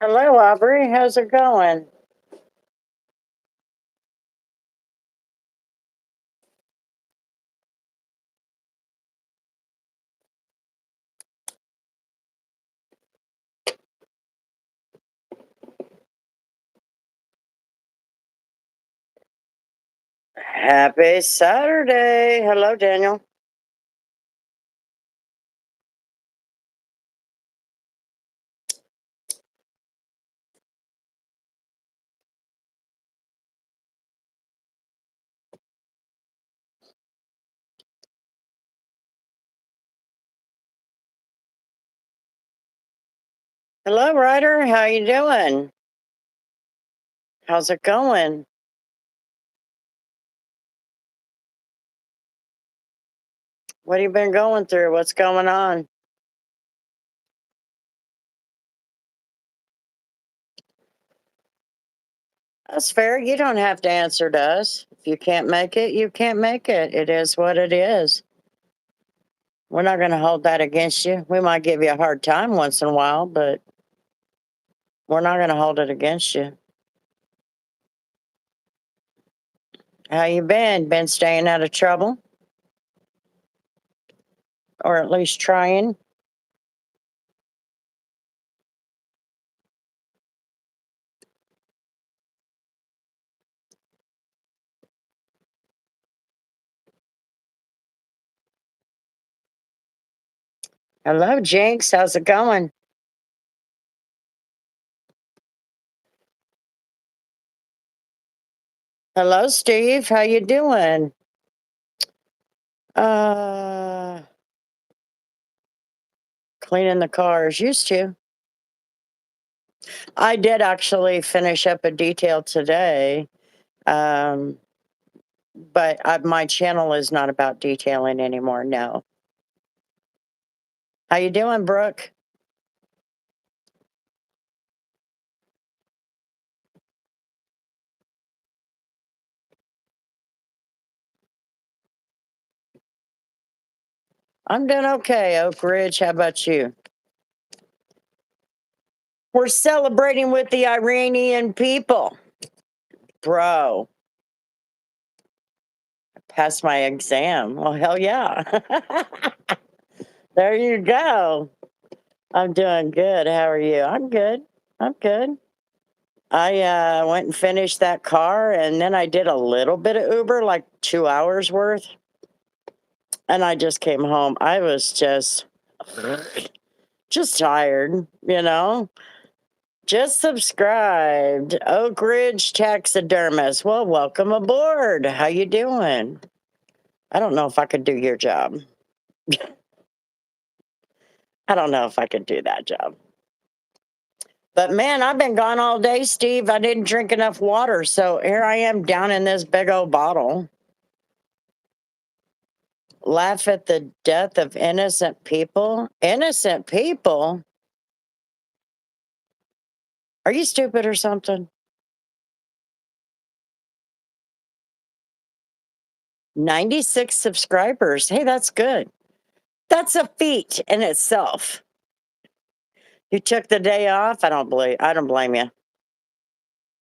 Hello, Aubrey. How's it going? Happy Saturday. Hello, Daniel. Hello, Ryder. How you doing? How's it going? What have you been going through? What's going on? That's fair. You don't have to answer to us. If you can't make it, you can't make it. It is what it is. We're not going to hold that against you. We might give you a hard time once in a while, but we're not going to hold it against you. How you been? Been staying out of trouble? Or at least trying? Hello, Jinx. How's it going? Hello, Steve. How you doing? Uh, Cleaning the cars. Used to. I did actually finish up a detail today, um, but my channel is not about detailing anymore. No. How you doing, Brooke? I'm doing okay, Oak Ridge. How about you? We're celebrating with the Iranian people, bro. Passed my exam. Well, hell yeah. There you go. I'm doing good. How are you? I'm good. I'm good. I went and finished that car, and then I did a little bit of Uber, like 2 hours worth, and I just came home. I was just tired, you know. Just subscribed, Oak Ridge Taxidermist. Well, welcome aboard. How you doing? I don't know if I could do your job. I don't know if I could do that job. But man, I've been gone all day, Steve. I didn't drink enough water, so here I am down in this big old bottle. Laugh at the death of innocent people? Innocent people? Are you stupid or something? 96 subscribers. Hey, that's good. That's a feat in itself. You took the day off? I don't blame you.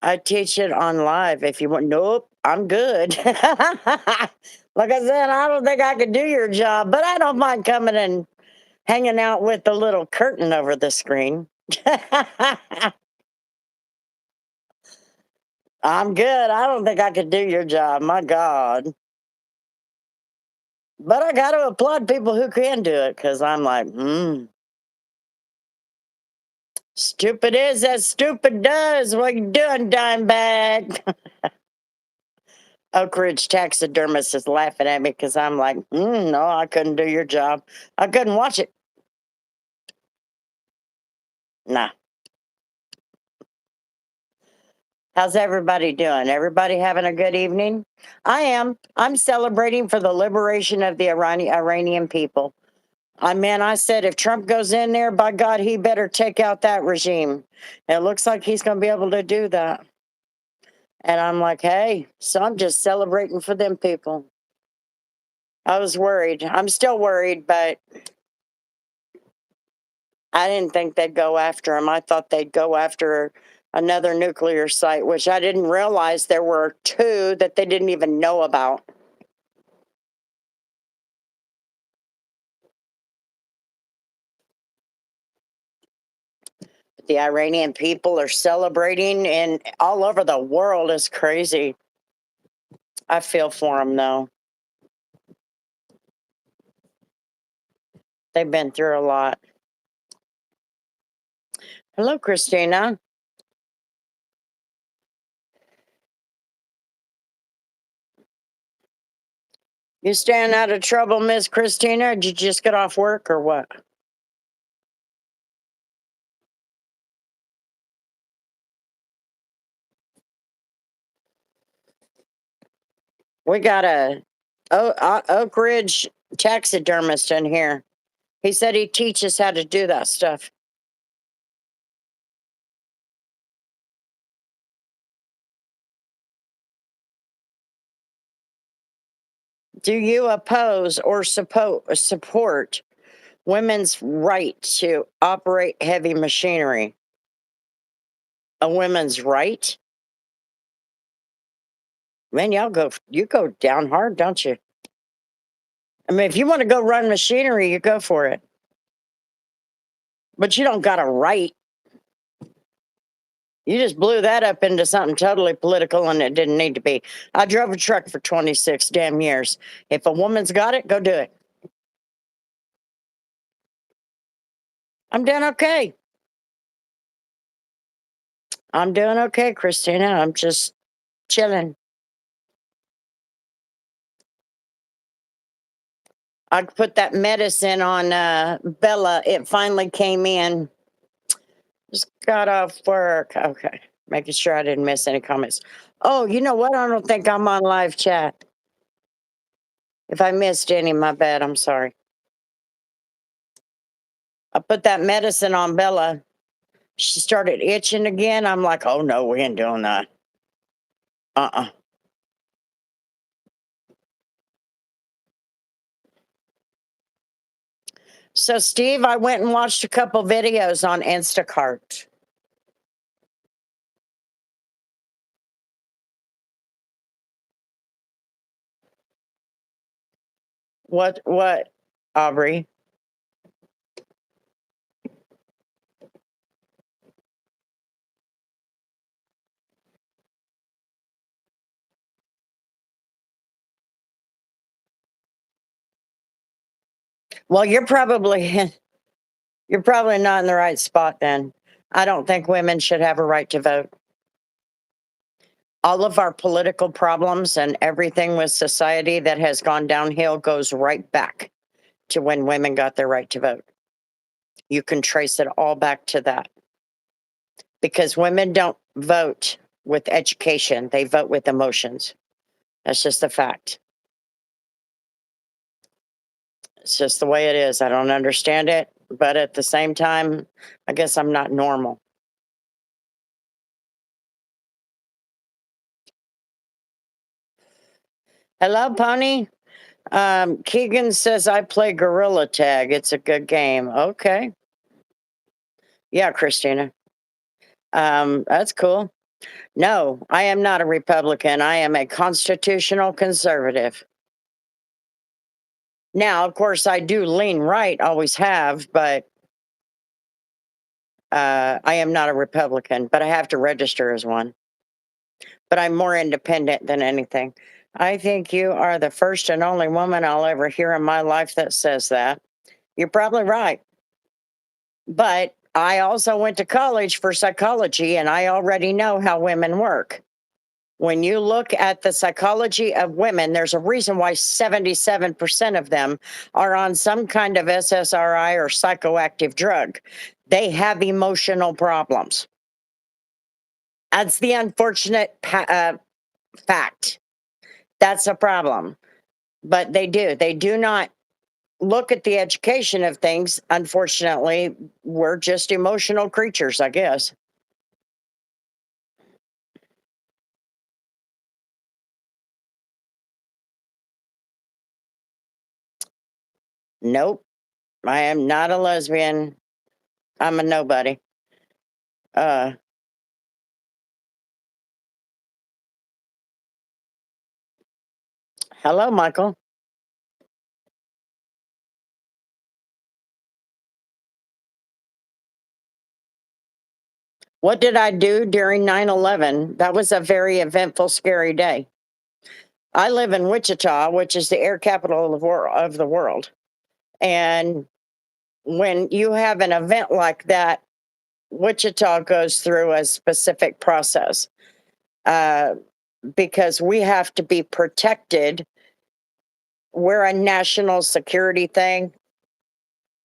I teach it on live if you want. Nope, I'm good. Like I said, I don't think I could do your job, but I don't mind coming and hanging out with the little curtain over the screen. I'm good. I don't think I could do your job. My God. But I got to applaud people who can do it because I'm like, stupid is as stupid does. What you doing, dime bag? Oak Ridge taxidermist is laughing at me because I'm like, no, I couldn't do your job. I couldn't watch it. Nah. How's everybody doing? Everybody having a good evening? I am. I'm celebrating for the liberation of the Iranian people. I said if Trump goes in there, by God, he better take out that regime. It looks like he's going to be able to do that. And I'm like, hey, so I'm just celebrating for them people. I was worried. I'm still worried, but I didn't think they'd go after him. I thought they'd go after another nuclear site, which I didn't realize there were two that they didn't even know about. The Iranian people are celebrating, and all over the world is crazy. I feel for them, though. They've been through a lot. Hello, Christina. You staying out of trouble, Miss Christina? Did you just get off work or what? We got a Oak Ridge taxidermist in here. He said he teaches how to do that stuff. Do you oppose or support women's right to operate heavy machinery? A women's right? Man, you go down hard, don't you? I mean, if you want to go run machinery, you go for it. But you don't got a right. You just blew that up into something totally political and it didn't need to be. I drove a truck for 26 damn years. If a woman's got it, go do it. I'm doing okay. I'm doing okay, Christina. I'm just chilling. I put that medicine on Bella. It finally came in. Just got off work. Okay. Making sure I didn't miss any comments. Oh, you know what? I don't think I'm on live chat. If I missed any, my bad. I'm sorry. I put that medicine on Bella. She started itching again. I'm like, oh no, we ain't doing that. Uh-uh. So, Steve, I went and watched a couple videos on Instacart. What, Aubrey? Well, you're probably not in the right spot then. I don't think women should have a right to vote. All of our political problems and everything with society that has gone downhill goes right back to when women got their right to vote. You can trace it all back to that because women don't vote with education, they vote with emotions. That's just a fact. It's just the way it is. I don't understand it, but at the same time, I guess I'm not normal. Hello, Pony. Keegan says I play Gorilla Tag. It's a good game. Okay. Yeah, Christina. That's cool. No, I am not a Republican. I am a constitutional conservative. Now, of course, I do lean right, always have, but I am not a Republican, but I have to register as one. But I'm more independent than anything. I think you are the first and only woman I'll ever hear in my life that says that. You're probably right. But I also went to college for psychology and I already know how women work. When you look at the psychology of women, there's a reason why 77% of them are on some kind of SSRI or psychoactive drug. They have emotional problems. That's the unfortunate fact. That's a problem. But they do. They do not look at the education of things. Unfortunately, we're just emotional creatures, I guess. Nope. I am not a lesbian. I'm a nobody. Uh, Hello, Michael. What did I do during 9/11? That was a very eventful, scary day. I live in Wichita, which is the air capital of the world. And when you have an event like that, Wichita goes through a specific process uh, because we have to be protected. We're a national security thing.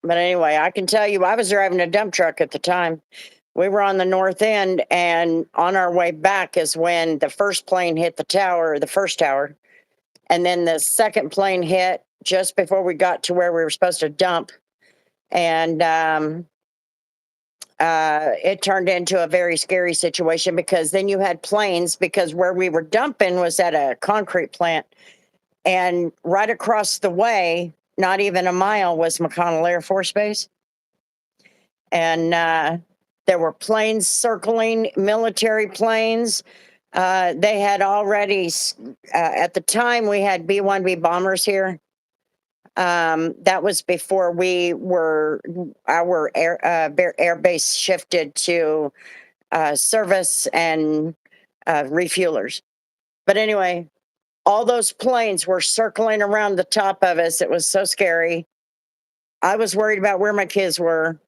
But anyway, I can tell you, I was driving a dump truck at the time. We were on the north end, and on our way back is when the first plane hit the tower, the first tower. And then the second plane hit just before we got to where we were supposed to dump. And it turned into a very scary situation because then you had planes, because where we were dumping was at a concrete plant. And right across the way, not even a mile, was McConnell Air Force Base. And there were planes circling, military planes. They had already, at the time, we had B-1B bombers here. That was before our air base shifted to service and refuelers. But anyway, all those planes were circling around the top of us. It was so scary. I was worried about where my kids were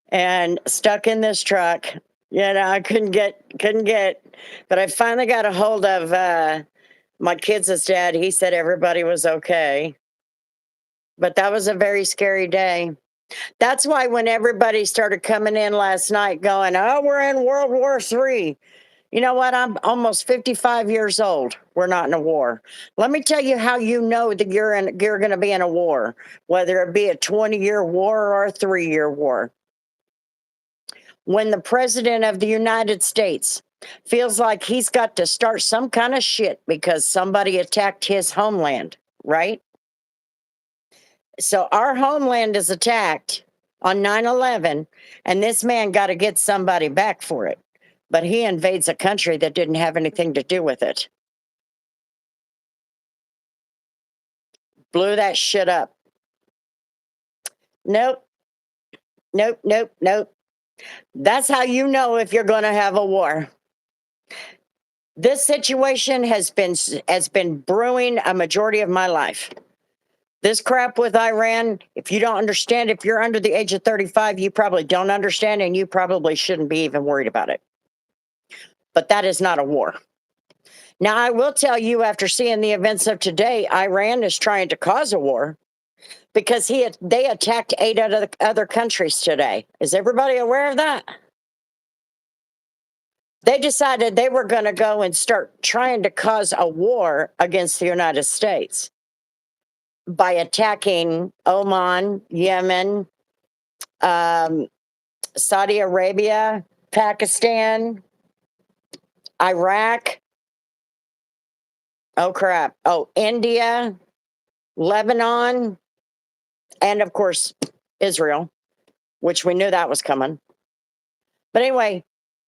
and stuck in this truck. I couldn't get, but I finally got a hold of my kids' dad. He said everybody was okay. But that was a very scary day. That's why when everybody started coming in last night going, oh, we're in World War III. You know what? I'm almost 55 years old. We're not in a war. Let me tell you how you know that you're going to be in a war, whether it be a 20-year war or a 3-year war. When the president of the United States feels like he's got to start some kind of shit because somebody attacked his homeland, right? So our homeland is attacked on 9/11, and this man got to get somebody back for it. But he invades a country that didn't have anything to do with it. Blew that shit up. Nope, nope, nope, nope. That's how you know if you're going to have a war. This situation has been brewing a majority of my life. This crap with Iran, if you don't understand, if you're under the age of 35, you probably don't understand, and you probably shouldn't be even worried about it. But that is not a war. Now, I will tell you, after seeing the events of today, Iran is trying to cause a war because they attacked 8 other countries today. Is everybody aware of that? They decided they were going to go and start trying to cause a war against the United States by attacking Oman, Yemen, um, Saudi Arabia, Pakistan, Iraq. Oh, crap. Oh, India, Lebanon, and of course, Israel, which we knew that was coming. But anyway,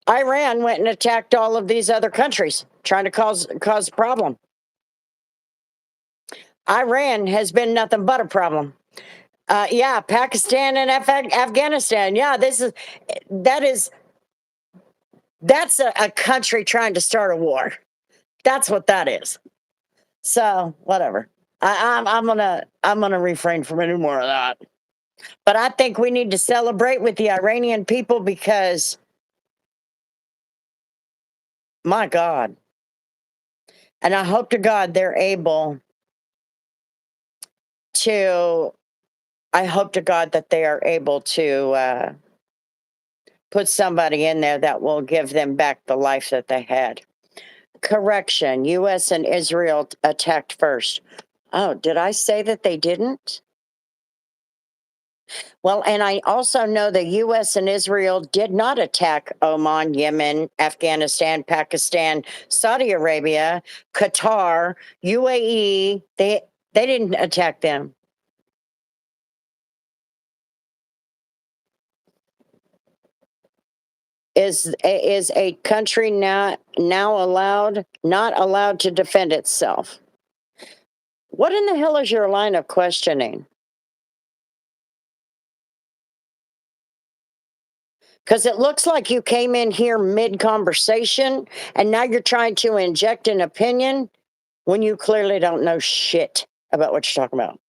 Iran went and attacked all of these other countries, trying to cause a problem. Iran has been nothing but a problem. Yeah, Pakistan and Afghanistan. Yeah, that is that's a country trying to start a war. That's what that is. So whatever. I'm gonna refrain from any more of that. But I think we need to celebrate with the Iranian people because, my God, and I hope to God they're able to. I hope to God that they are able to put somebody in there that will give them back the life that they had. Correction: U.S. and Israel attacked first. Oh, did I say that they didn't? Well, and I also know the U.S. and Israel did not attack Oman, Yemen, Afghanistan, Pakistan, Saudi Arabia, Qatar, UAE. They didn't attack them. is a country not allowed to defend itself? What in the hell is your line of questioning? Because it looks like you came in here mid conversation and now you're trying to inject an opinion when you clearly don't know shit about what you're talking about.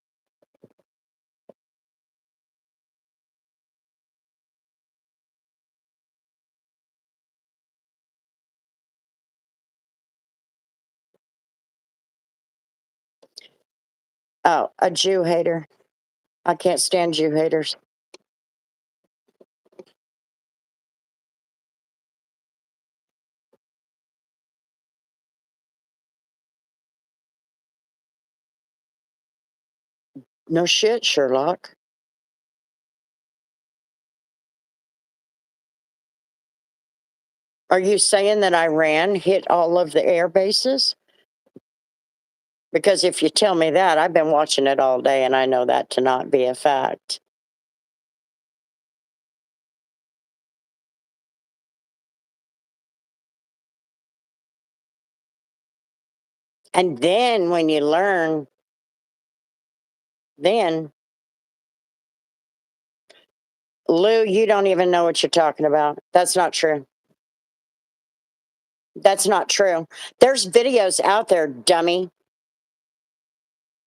Oh, a Jew hater. I can't stand Jew haters. No shit, Sherlock. Are you saying that Iran hit all of the air bases? Because if you tell me that, I've been watching it all day and I know that to not be a fact. And then when you learn, then, Lou, you don't even know what you're talking about. That's not true. That's not true. There's videos out there, dummy.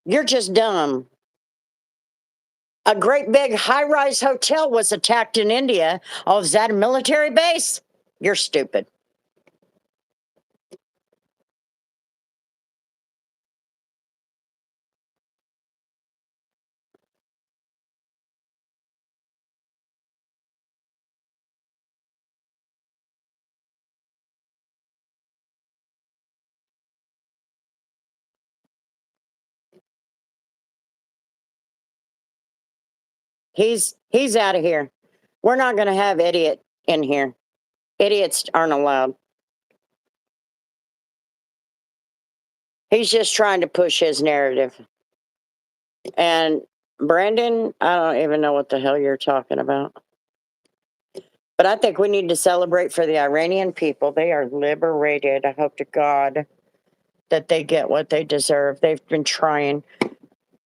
You're just dumb. A great big high rise hotel was attacked in India. Oh, is that a military base? You're stupid. He's out of here. We're not going to have idiot in here. Idiots aren't allowed. He's just trying to push his narrative. And Brandon, I don't even know what the hell you're talking about. But I think we need to celebrate for the Iranian people. They are liberated. I hope to God that they get what they deserve. They've been trying.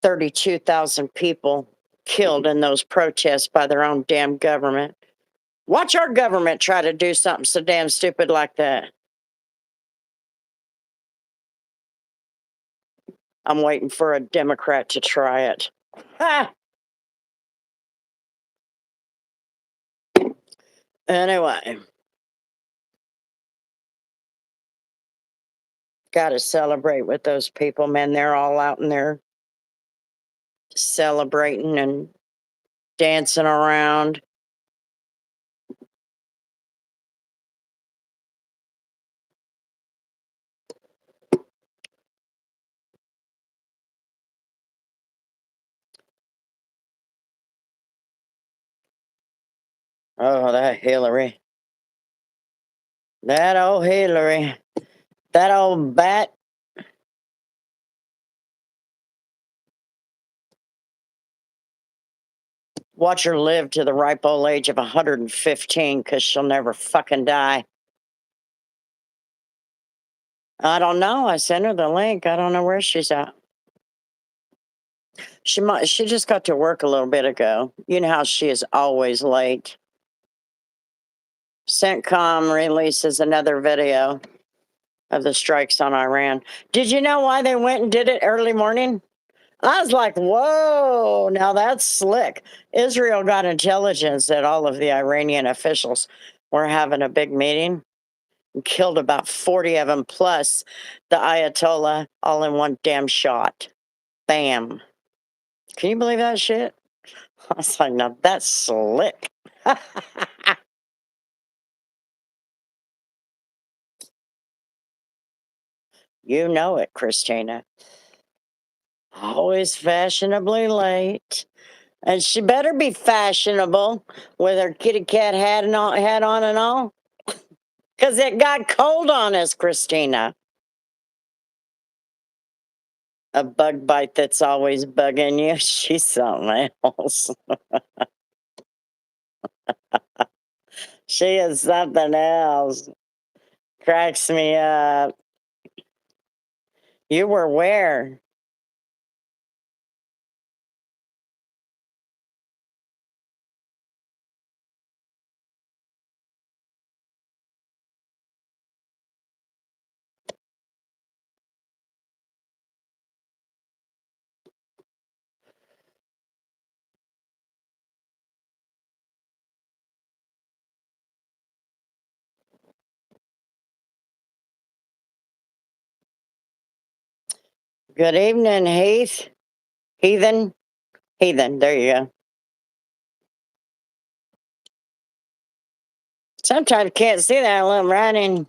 32,000 people killed in those protests by their own damn government. Watch our government try to do something so damn stupid like that. I'm waiting for a Democrat to try it. Ha! Anyway, got to celebrate with those people, man. They're all out in there celebrating and dancing around. Oh, that Hillary. That old Hillary. That old bat. Watch her live to the ripe old age of 115 because she'll never fucking die. I don't know. I sent her the link. I don't know where she's at. She just got to work a little bit ago. You know how she is always late. CENTCOM releases another video of the strikes on Iran. Did you know why they went and did it early morning? I was like, whoa, now that's slick. Israel got intelligence that all of the Iranian officials were having a big meeting and killed about 40 of them, plus the Ayatollah, all in one damn shot. Bam. Can you believe that shit? I was like, now that's slick. You know it, Christina. Always fashionably late. And she better be fashionable with her kitty cat hat on and all. Because it got cold on us, Christina. A bug bite that's always bugging you. She's something else. She is something else. Cracks me up. You were where? Good evening, Heath. Heathen. Heathen. There you go. Sometimes you can't see that little writing.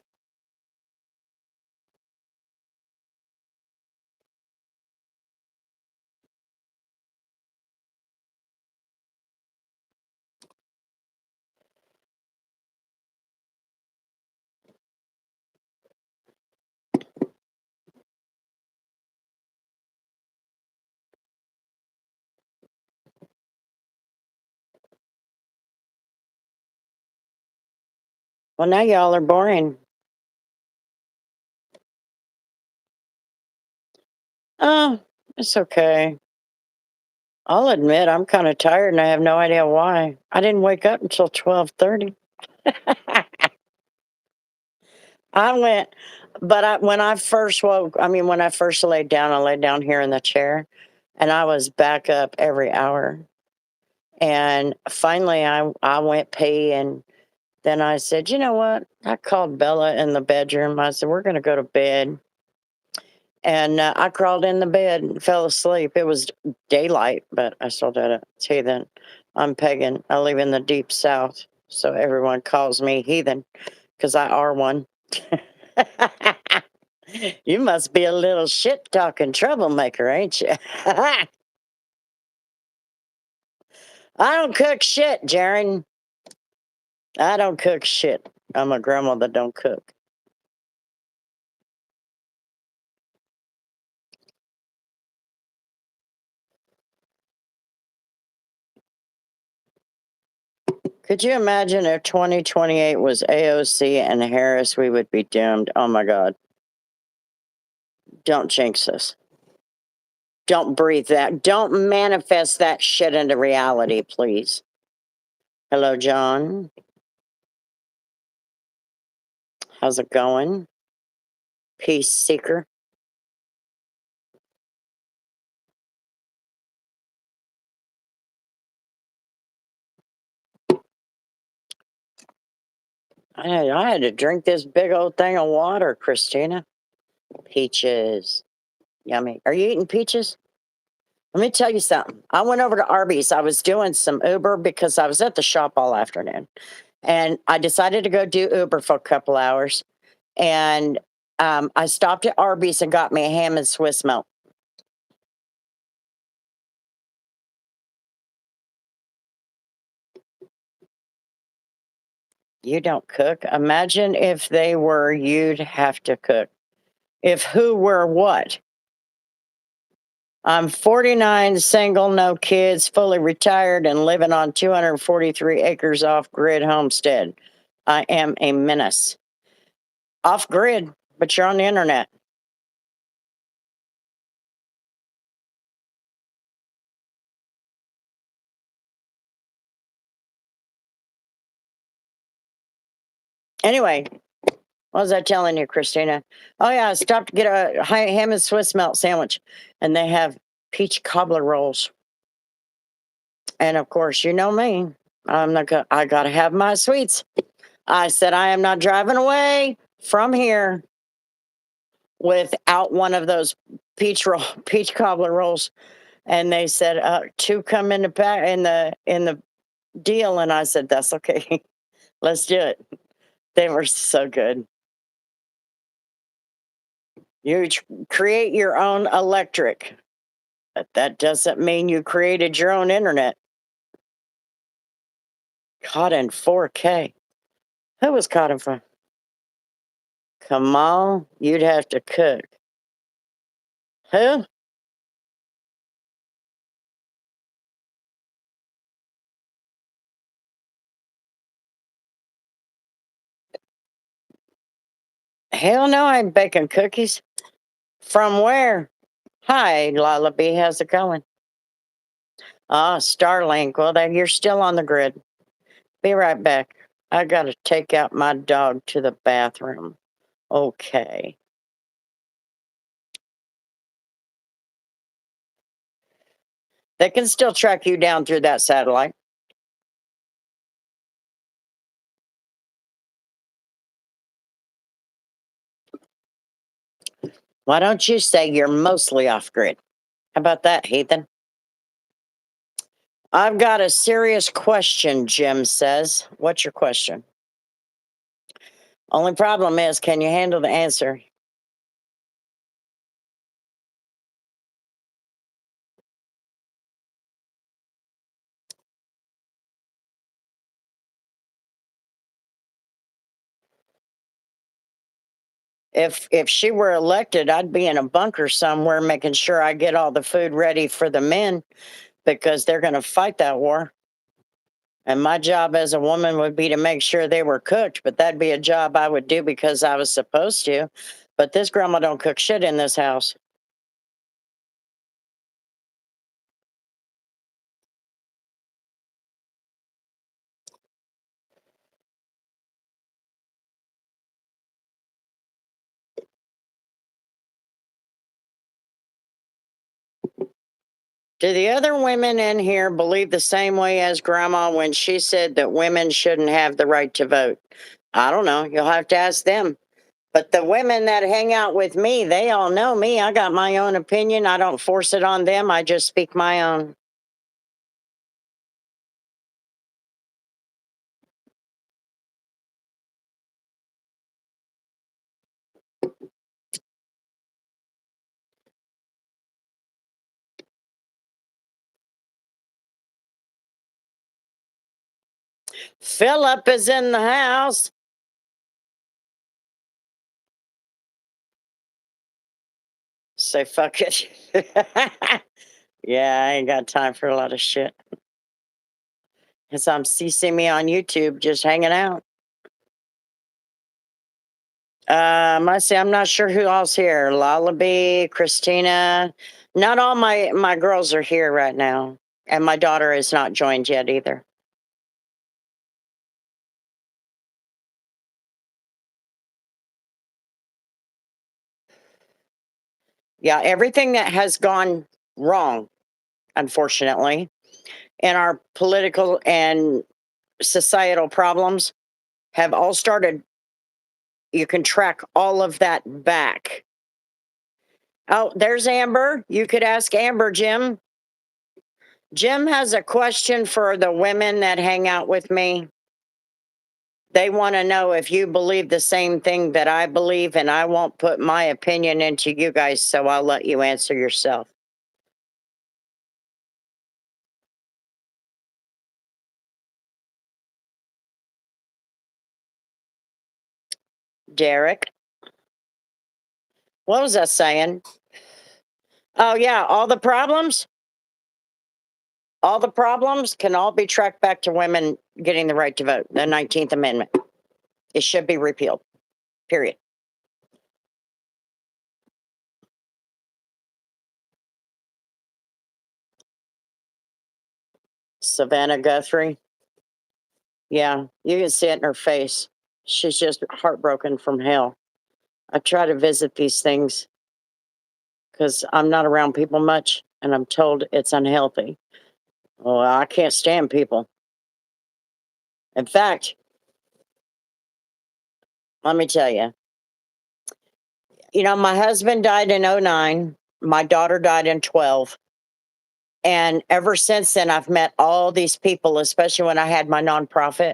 Well, now y'all are boring. Oh, it's okay. I'll admit I'm kind of tired and I have no idea why. I didn't wake up until 12:30. I went, but when I first woke, I mean, when I first laid down, I laid down here in the chair and I was back up every hour. And finally, I went pee and then I said, you know what? I called Bella in the bedroom. I said, we're going to go to bed. And I crawled in the bed and fell asleep. It was daylight, but I still did it. It's heathen. I'm pagan. I live in the deep south. So everyone calls me heathen because I are one. You must be a little shit talking troublemaker, ain't you? I don't cook shit, Jaren. I don't cook shit. I'm a grandma that don't cook. Could you imagine if 2028 was AOC and Harris, we would be doomed? Oh my God. Don't jinx us. Don't breathe that. Don't manifest that shit into reality, please. Hello, John. How's it going? Peace seeker. I had to drink this big old thing of water, Christina. Peaches. Yummy. Are you eating peaches? Let me tell you something. I went over to Arby's. I was doing some Uber because I was at the shop all afternoon. And I decided to go do Uber for a couple hours. And I stopped at Arby's and got me a ham and Swiss milk. You don't cook. Imagine if they were, you'd have to cook. If who were what? I'm 49, single, no kids, fully retired, and living on 243 acres off grid homestead. I am a menace. Off grid, but you're on the internet. Anyway, what was I telling you, Christina? Oh, yeah, I stopped to get a ham and Swiss melt sandwich, and they have peach cobbler rolls. And of course, you know me. I got to have my sweets. I said, I am not driving away from here without one of those peach cobbler rolls. And they said, two come in the pack in the deal. And I said, that's okay. Let's do it. They were so good. Create your own electric. But that doesn't mean you created your own internet. Caught in 4K. Who was caught in 4? Kamal, you'd have to cook. Who? Hell no, I'm baking cookies. From where? Hi, Lala B. How's it going? Ah, Starlink. Well, then you're still on the grid. Be right back. I gotta take out my dog to the bathroom. Okay. They can still track you down through that satellite. Why don't you say you're mostly off grid? How about that, Heathen? I've got a serious question, Jim says. What's your question? Only problem is, can you handle the answer? If she were elected, I'd be in a bunker somewhere making sure I get all the food ready for the men because they're going to fight that war. And my job as a woman would be to make sure they were cooked, but that'd be a job I would do because I was supposed to. But this grandma don't cook shit in this house. Do the other women in here believe the same way as grandma when she said that women shouldn't have the right to vote? I don't know. You'll have to ask them. But the women that hang out with me, they all know me. I got my own opinion. I don't force it on them. I just speak my own. Philip is in the house. Say fuck it. Yeah, I ain't got time for a lot of shit. Cause I'm CC me on YouTube just hanging out. I see. I'm not sure who else here. Lullaby, Christina. Not all my girls are here right now, and my daughter is not joined yet either. Yeah, everything that has gone wrong, unfortunately, in our political and societal problems have all started. You can track all of that back. Oh, there's Amber. You could ask Amber, Jim. Jim has a question for the women that hang out with me. They want to know if you believe the same thing that I believe, and I won't put my opinion into you guys, so I'll let you answer yourself. Derek, what was I saying? Oh, yeah, all the problems can all be tracked back to women getting the right to vote, the 19th Amendment. It should be repealed, period. Savannah Guthrie. Yeah, you can see it in her face. She's just heartbroken from hell. I try to visit these things because I'm not around people much and I'm told it's unhealthy. Well, I can't stand people. In fact, let me tell you, my husband died in '09. My daughter died in 12. And ever since then, I've met all these people, especially when I had my nonprofit.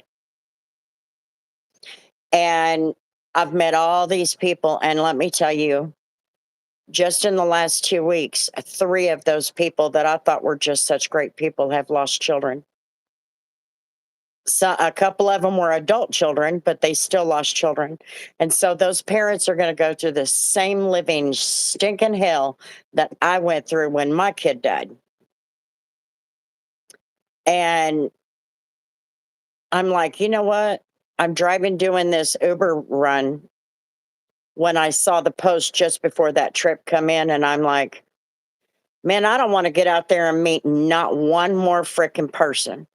And I've met all these people. And let me tell you, just in the last 2 weeks, three of those people that I thought were just such great people have lost children. So a couple of them were adult children, but they still lost children. And so those parents are going to go through the same living stinking hell that I went through when my kid died. And I'm like, you know what? I'm driving doing this Uber run when I saw the post just before that trip come in, and I'm like, man, I don't want to get out there and meet not one more freaking person.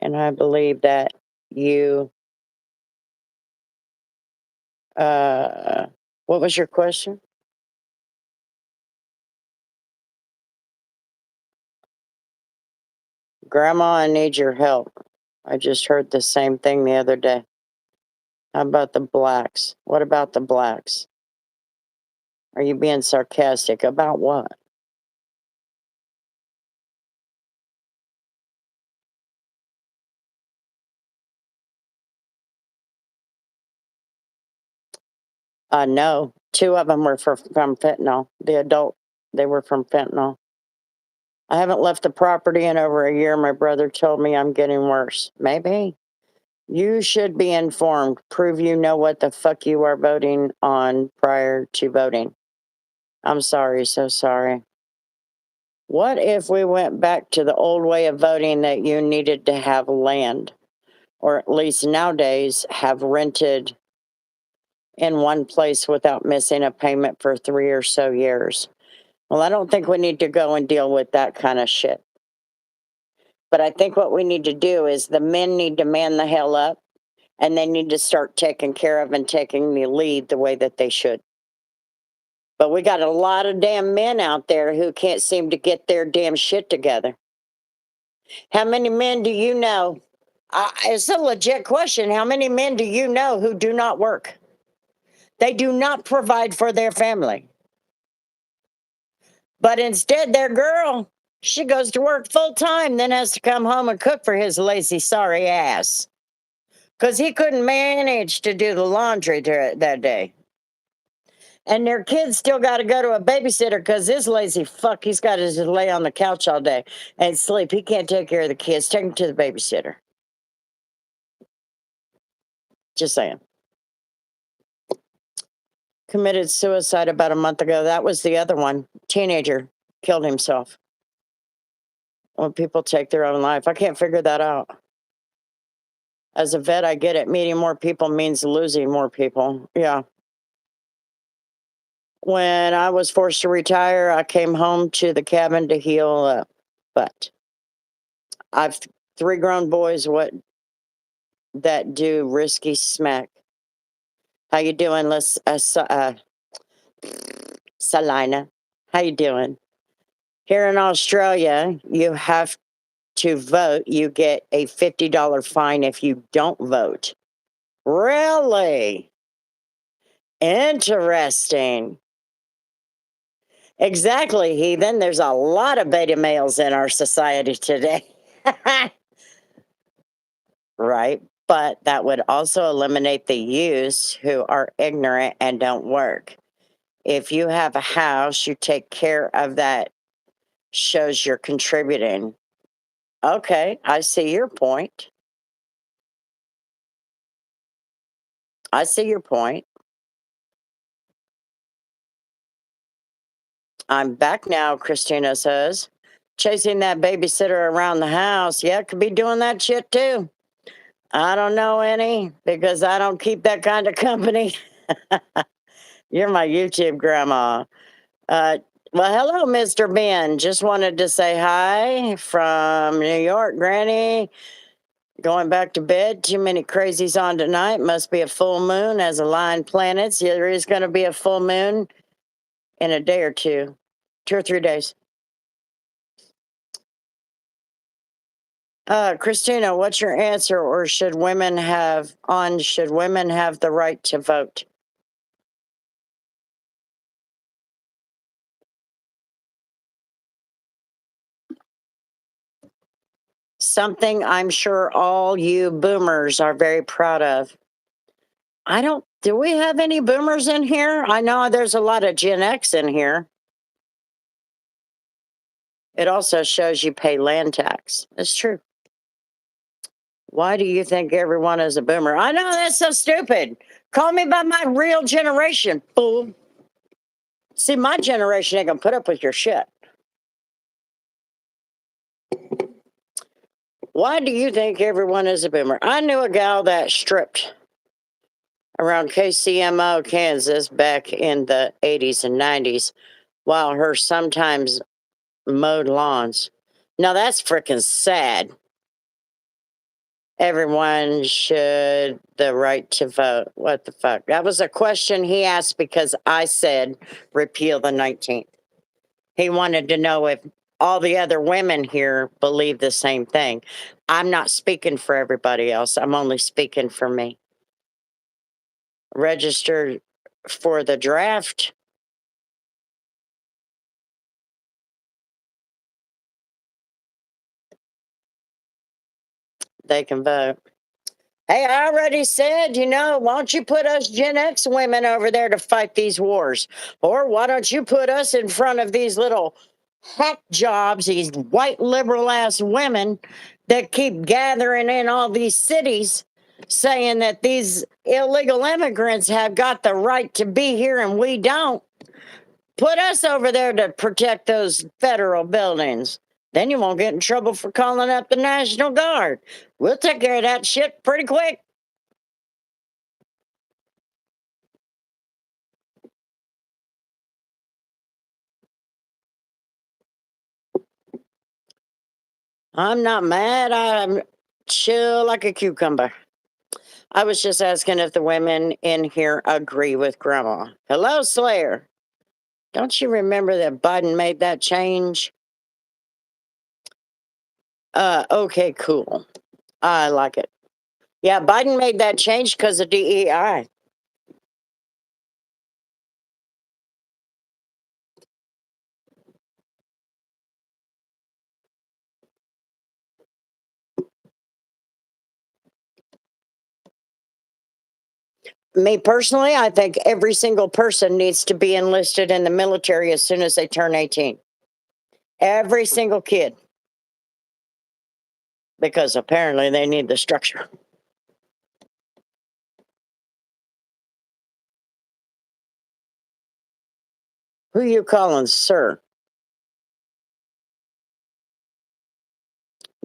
And I believe that you, uh, what was your question? Grandma, I need your help. I just heard the same thing the other day. How about the blacks? What about the blacks? Are you being sarcastic about what? No, two of them were from fentanyl. The adult, they were from fentanyl. I haven't left the property in over a year. My brother told me I'm getting worse. Maybe. You should be informed. Prove you know what the fuck you are voting on prior to voting. I'm sorry, so sorry. What if we went back to the old way of voting that you needed to have land, or at least nowadays have rented in one place without missing a payment for 3 or so years? Well, I don't think we need to go and deal with that kind of shit. But I think what we need to do is the men need to man the hell up, and they need to start taking care of and taking the lead the way that they should. But we got a lot of damn men out there who can't seem to get their damn shit together. How many men do you know? It's a legit question. How many men do you know who do not work? They do not provide for their family. But instead, their girl, she goes to work full time, then has to come home and cook for his lazy, sorry ass. Because he couldn't manage to do the laundry that day. And their kids still got to go to a babysitter because this lazy fuck, he's got to just lay on the couch all day and sleep. He can't take care of the kids. Take them to the babysitter. Just saying. Committed suicide about a month ago. That was the other one. Teenager killed himself. When people take their own life, I can't figure that out. As a vet, I get it. Meeting more people means losing more people. Yeah. When I was forced to retire, I came home to the cabin to heal up. But I've three grown boys what that do risky smack. How you doing, Salina? How you doing? Here in Australia, you have to vote. You get a $50 fine if you don't vote. Really? Interesting. Exactly, heathen. There's a lot of beta males in our society today. Right? But that would also eliminate the youths who are ignorant and don't work. If you have a house, you take care of that, shows you're contributing. Okay, I see your point. I see your point. I'm back now, Christina says. Chasing that babysitter around the house. Yeah, could be doing that shit too. I don't know any because I don't keep that kind of company. You're my YouTube grandma. Uh, well, hello, Mr. Ben. Just wanted to say hi from New York, Granny. Going back to bed. Too many crazies on tonight. Must be a full moon as aligned planets. Yeah, there is going to be a full moon in a day or two, 2 or 3 days. Christina, what's your answer? Or should women have the right to vote? Something I'm sure all you boomers are very proud of. Do we have any boomers in here? I know there's a lot of Gen X in here. It also shows you pay land tax. It's true. Why do you think everyone is a boomer? I know that's so stupid. Call me by my real generation, fool. See, my generation ain't gonna put up with your shit. Why do you think everyone is a boomer? I knew a gal that stripped around KCMO, Kansas back in the 80s and 90s while her sometimes mowed lawns. Now that's freaking sad. Everyone should the right to vote. What the fuck? That was a question he asked because I said repeal the 19th. He wanted to know if all the other women here believe the same thing. I'm not speaking for everybody else. I'm only speaking for me. Registered for the draft. They can vote. Hey, I already said, why don't you put us Gen X women over there to fight these wars? Or why don't you put us in front of these little hack jobs, these white liberal ass women that keep gathering in all these cities saying that these illegal immigrants have got the right to be here and we don't? Put us over there to protect those federal buildings. Then you won't get in trouble for calling up the National Guard. We'll take care of that shit pretty quick. I'm not mad. I'm chill like a cucumber. I was just asking if the women in here agree with Grandma. Hello, Slayer. Don't you remember that Biden made that change? Okay, cool. I like it. Yeah, Biden made that change because of DEI. Me personally, I think every single person needs to be enlisted in the military as soon as they turn 18. Every single kid. Because apparently they need the structure. Who you calling, sir?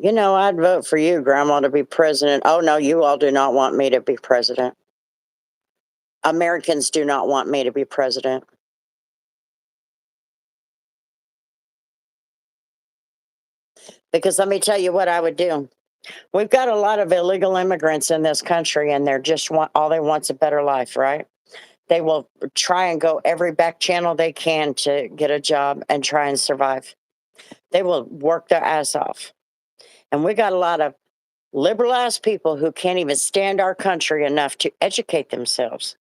I'd vote for you, Grandma, to be president. Oh, no, you all do not want me to be president. Americans do not want me to be president. Because let me tell you what I would do. We've got a lot of illegal immigrants in this country, and they're just all they want's a better life, right? They will try and go every back channel they can to get a job and try and survive. They will work their ass off. And we got a lot of liberal ass people who can't even stand our country enough to educate themselves.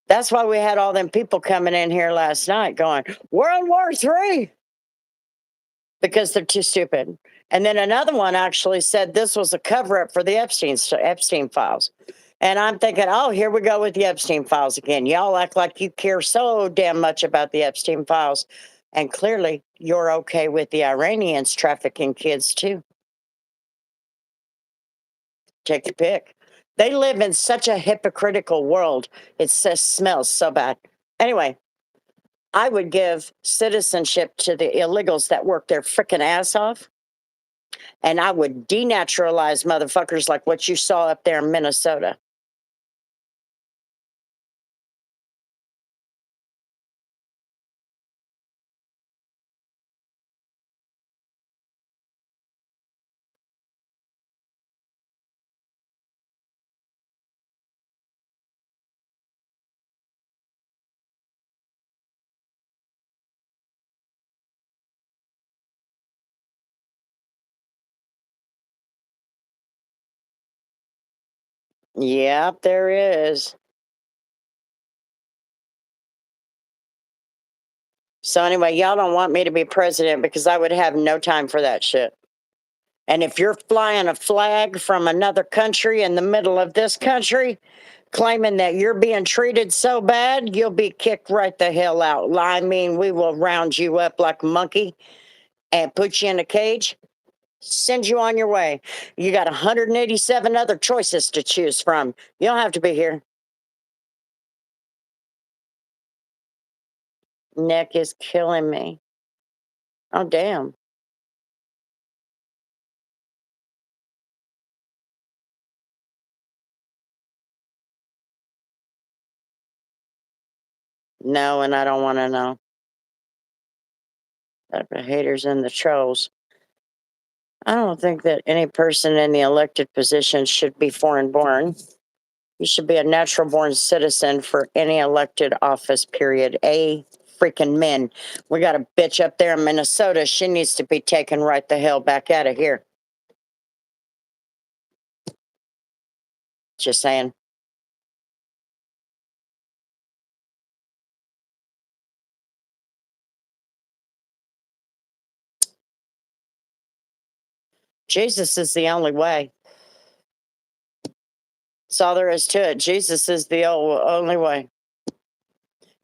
That's why we had all them people coming in here last night going, World War III, because they're too stupid. And then another one actually said this was a cover up for the Epstein files. And I'm thinking, oh, here we go with the Epstein files again. Y'all act like you care so damn much about the Epstein files. And clearly, you're okay with the Iranians trafficking kids too. Take your pick. They live in such a hypocritical world. It just smells so bad. Anyway, I would give citizenship to the illegals that work their freaking ass off. And I would denaturalize motherfuckers like what you saw up there in Minnesota. Yep, there is. So anyway, y'all don't want me to be president because I would have no time for that shit. And if you're flying a flag from another country in the middle of this country, claiming that you're being treated so bad, you'll be kicked right the hell out. I mean, we will round you up like a monkey and put you in a cage, send you on your way. You got 187 other choices to choose from. You don't have to be here. Neck is killing me. Oh, damn. No, and I don't want to know. The haters and the trolls. I don't think that any person in the elected position should be foreign born. You should be a natural born citizen for any elected office, period. A freaking men. We got a bitch up there in Minnesota. She needs to be taken right the hell back out of here. Just saying. Jesus is the only way. That's all there is to it. Jesus is the only way.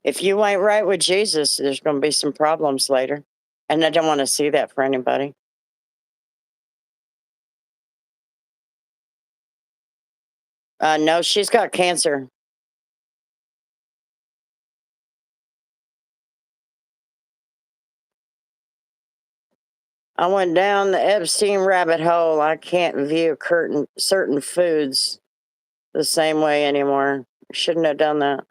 If you ain't right with Jesus, there's going to be some problems later. And I don't want to see that for anybody. No, she's got cancer. I went down the Epstein rabbit hole. I can't view certain foods the same way anymore. Shouldn't have done that.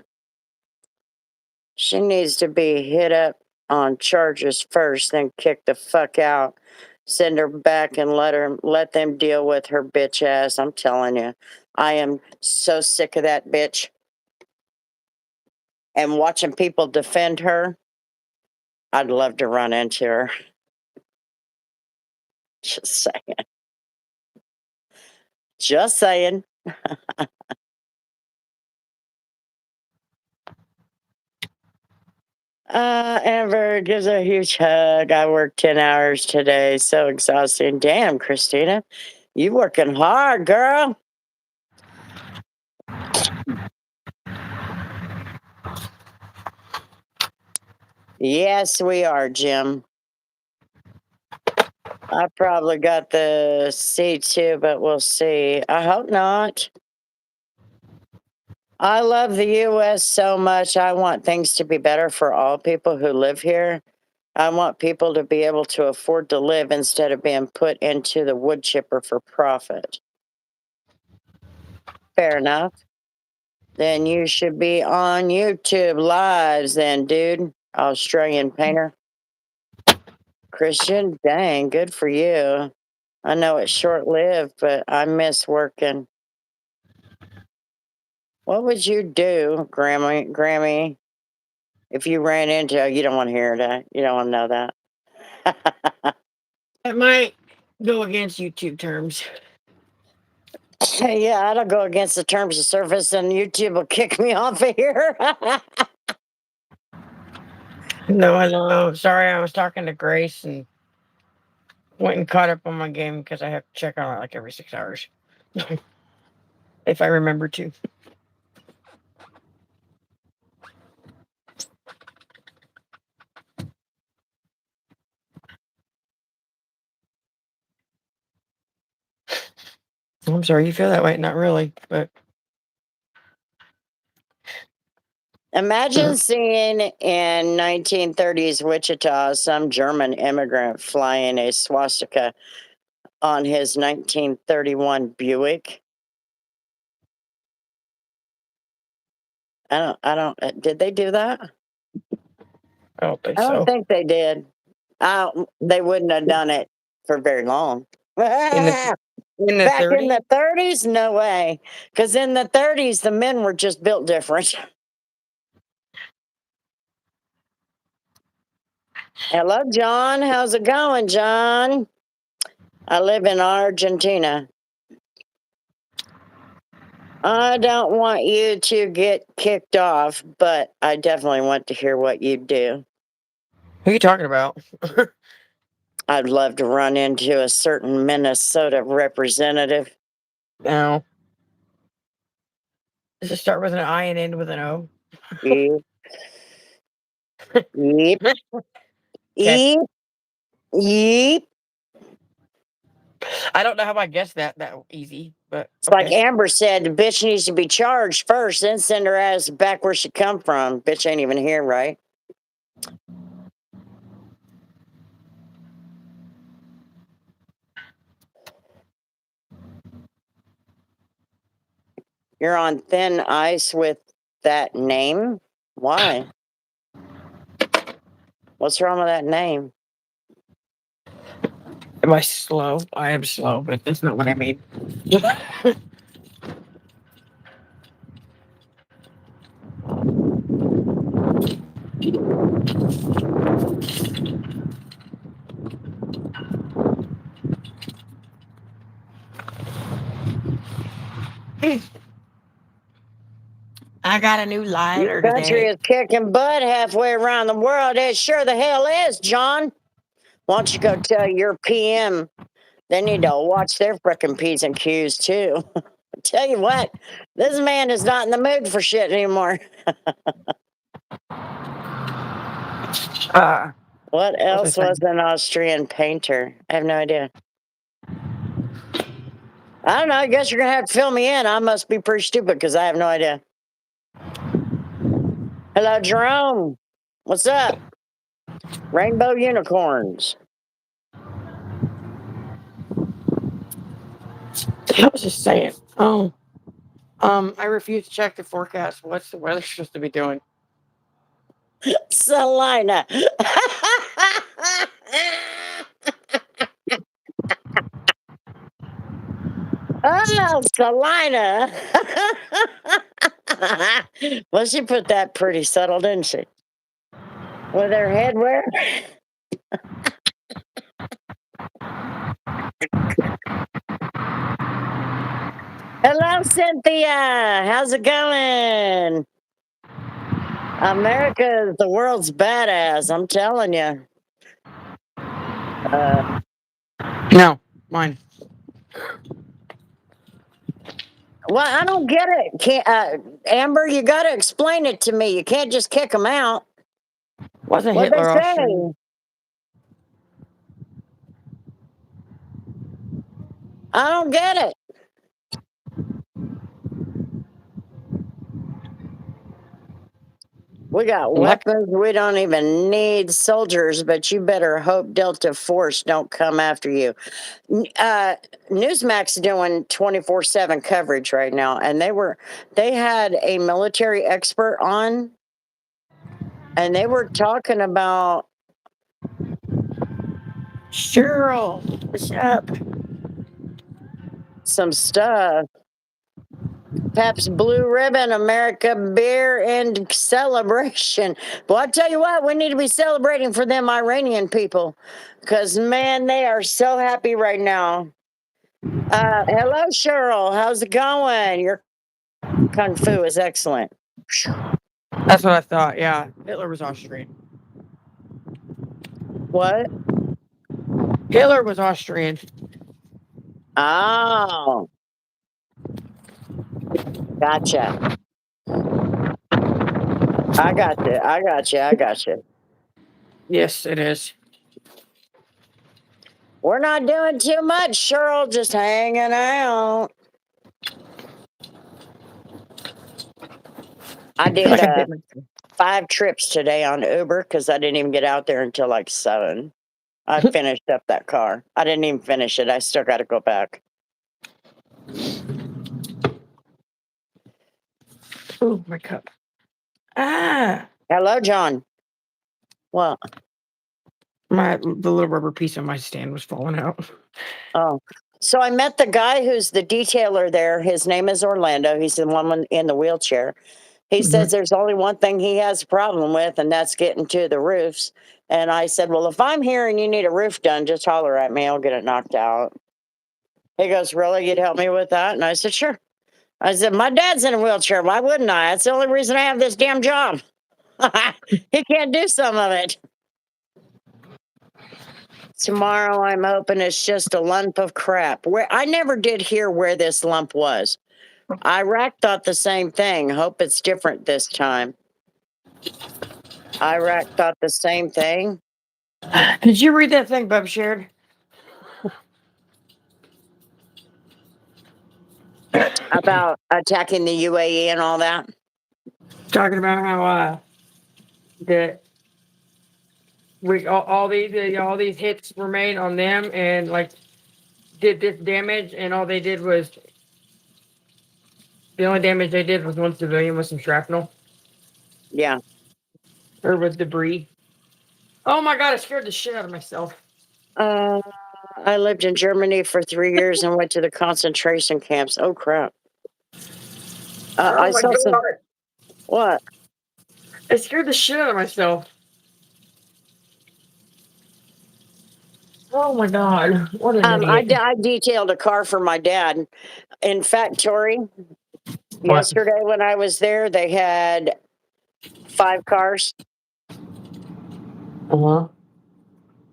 She needs to be hit up on charges first, then kick the fuck out. Send her back and let them deal with her bitch ass. I'm telling you. I am so sick of that bitch. And watching people defend her, I'd love to run into her. Just saying. Just saying. Amber gives a huge hug. I worked 10 hours today. So exhausting. Damn, Christina. You working hard, girl. Yes, we are, Jim. I probably got the C too, but we'll see. I hope not. I love the US so much. I want things to be better for all people who live here. I want people to be able to afford to live instead of being put into the wood chipper for profit. Fair enough. Then you should be on YouTube lives, then, dude. Australian painter. Christian, dang, good for you. I know it's short lived, but I miss working. What would you do, Grammy, if you ran into you don't want to hear that. You don't want to know that. It might go against YouTube terms. Yeah, I don't go against the terms of service and YouTube will kick me off of here. No, I know. Sorry, I was talking to Grace and went and caught up on my game because I have to check on it like every 6 hours. If I remember to. I'm sorry you feel that way. Not really, but Imagine seeing in 1930s Wichita some German immigrant flying a swastika on his 1931 Buick. Did they do that? I don't think I don't so. think they did. They wouldn't have done it for very long. In the in the Back in 30s, the 30s, no way. Because in the 30s, the men were just built different. Hello, John. How's it going, John? I live in Argentina. I don't want you to get kicked off, but I definitely want to hear what you do. who are you talking about? I'd love to run into a certain Minnesota representative. No. Does it start with an I and end with an O? Yep, yep, Okay. yep, yep. I don't know how I guessed that easy, but It's like okay. Amber said, the bitch needs to be charged first, then send her ass back where she come from. Bitch ain't even here, right? You're on thin ice with that name? Why? What's wrong with that name? Am I slow? I am slow, but that's not what I mean. I got a new Your lighter country today. is kicking butt halfway around the world. It sure the hell is, John. Why don't you go tell your PM they need to watch their frickin' P's and Q's too. I tell you what, this man is not in the mood for shit anymore. Uh, What what was else I was saying? an Austrian painter? I have no idea. I don't know. I guess you're gonna have to fill me in. I must be pretty stupid because I have no idea. Hello, Jerome. What's up? Rainbow unicorns. I was just saying. Oh, I refuse to check the forecast. What's the weather supposed to be doing? Salina. Oh, Salina. Well, she put that pretty subtle, didn't she? With her headwear. Hello, Cynthia. How's it going? America is the world's badass. I'm telling you. No, mine. Well, I don't get it. Can't, Amber, you got to explain it to me. You can't just kick them out. Wasn't What they Hitler Austrian? say? I don't get it. We got Elect- weapons. We don't even need soldiers, but you better hope Delta Force don't come after you. Newsmax doing 24/7 coverage right now, and they had a military expert on, and they were talking about Cheryl, what's up? some stuff. Pabst Blue Ribbon, America beer and celebration. Well, I tell you what, we need to be celebrating for them Iranian people, because man, they are so happy right now. Hello, Cheryl. How's it going? Your kung fu is excellent. That's what I thought. Yeah, Hitler was Austrian. What? Hitler was Austrian. Oh, gotcha. I got you. I got you. I got you. Yes, it is. We're not doing too much, Cheryl. Just hanging out. I I feel did like I did my 5 trips today on Uber because I didn't even get out there until like 7. I finished up that car. I didn't even finish it. I still got to go back. Ooh, my cup. Ah, Hello, John. Well, the little rubber piece on my stand was falling out. oh. So I met the guy who's the detailer there. His name is Orlando. He's the one in the wheelchair. He says there's only one thing he has a problem with, and that's getting to the roofs. And I said, well, if I'm here and you need a roof done, just holler at me. I'll get it knocked out. He goes, really? You'd help me with that? And I said, sure. I said, my dad's in a wheelchair. Why wouldn't I? That's the only reason I have this damn job. He can't do some of it. Tomorrow, I'm hoping it's just a lump of crap. Where I never did hear where this lump was. Iraq thought the same thing. Hope it's different this time. Iraq thought the same thing Did you read that thing Bub shared? about attacking the UAE and all that. Talking about how that we all these hits were made on them and like did this damage and all they did was the only damage they did was one civilian with some shrapnel Yeah. or with debris. Oh my god, I scared the shit out of myself. Uh, I lived in Germany for 3 years and went to the concentration camps. Oh, crap. I Oh my saw some god. what? I scared the shit out of myself. Oh my god. What an idiot. I detailed a car for my dad. In fact, Tori, What? yesterday when I was there, they had 5 cars. Uh-huh.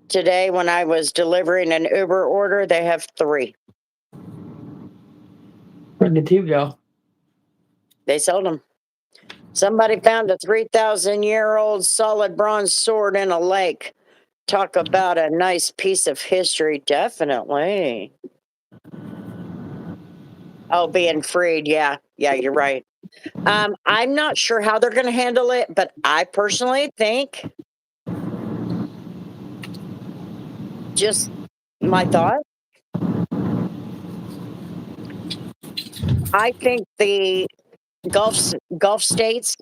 Today, when I was delivering an Uber order, they have 3. Where'd the two go? They sold them. Somebody found a 3,000-year-old solid bronze sword in a lake. Talk about a nice piece of history. Definitely. Oh, being freed. Yeah. Yeah, you're right. I'm not sure how they're going to handle it, but I personally think, just my thought, I think the Gulf states,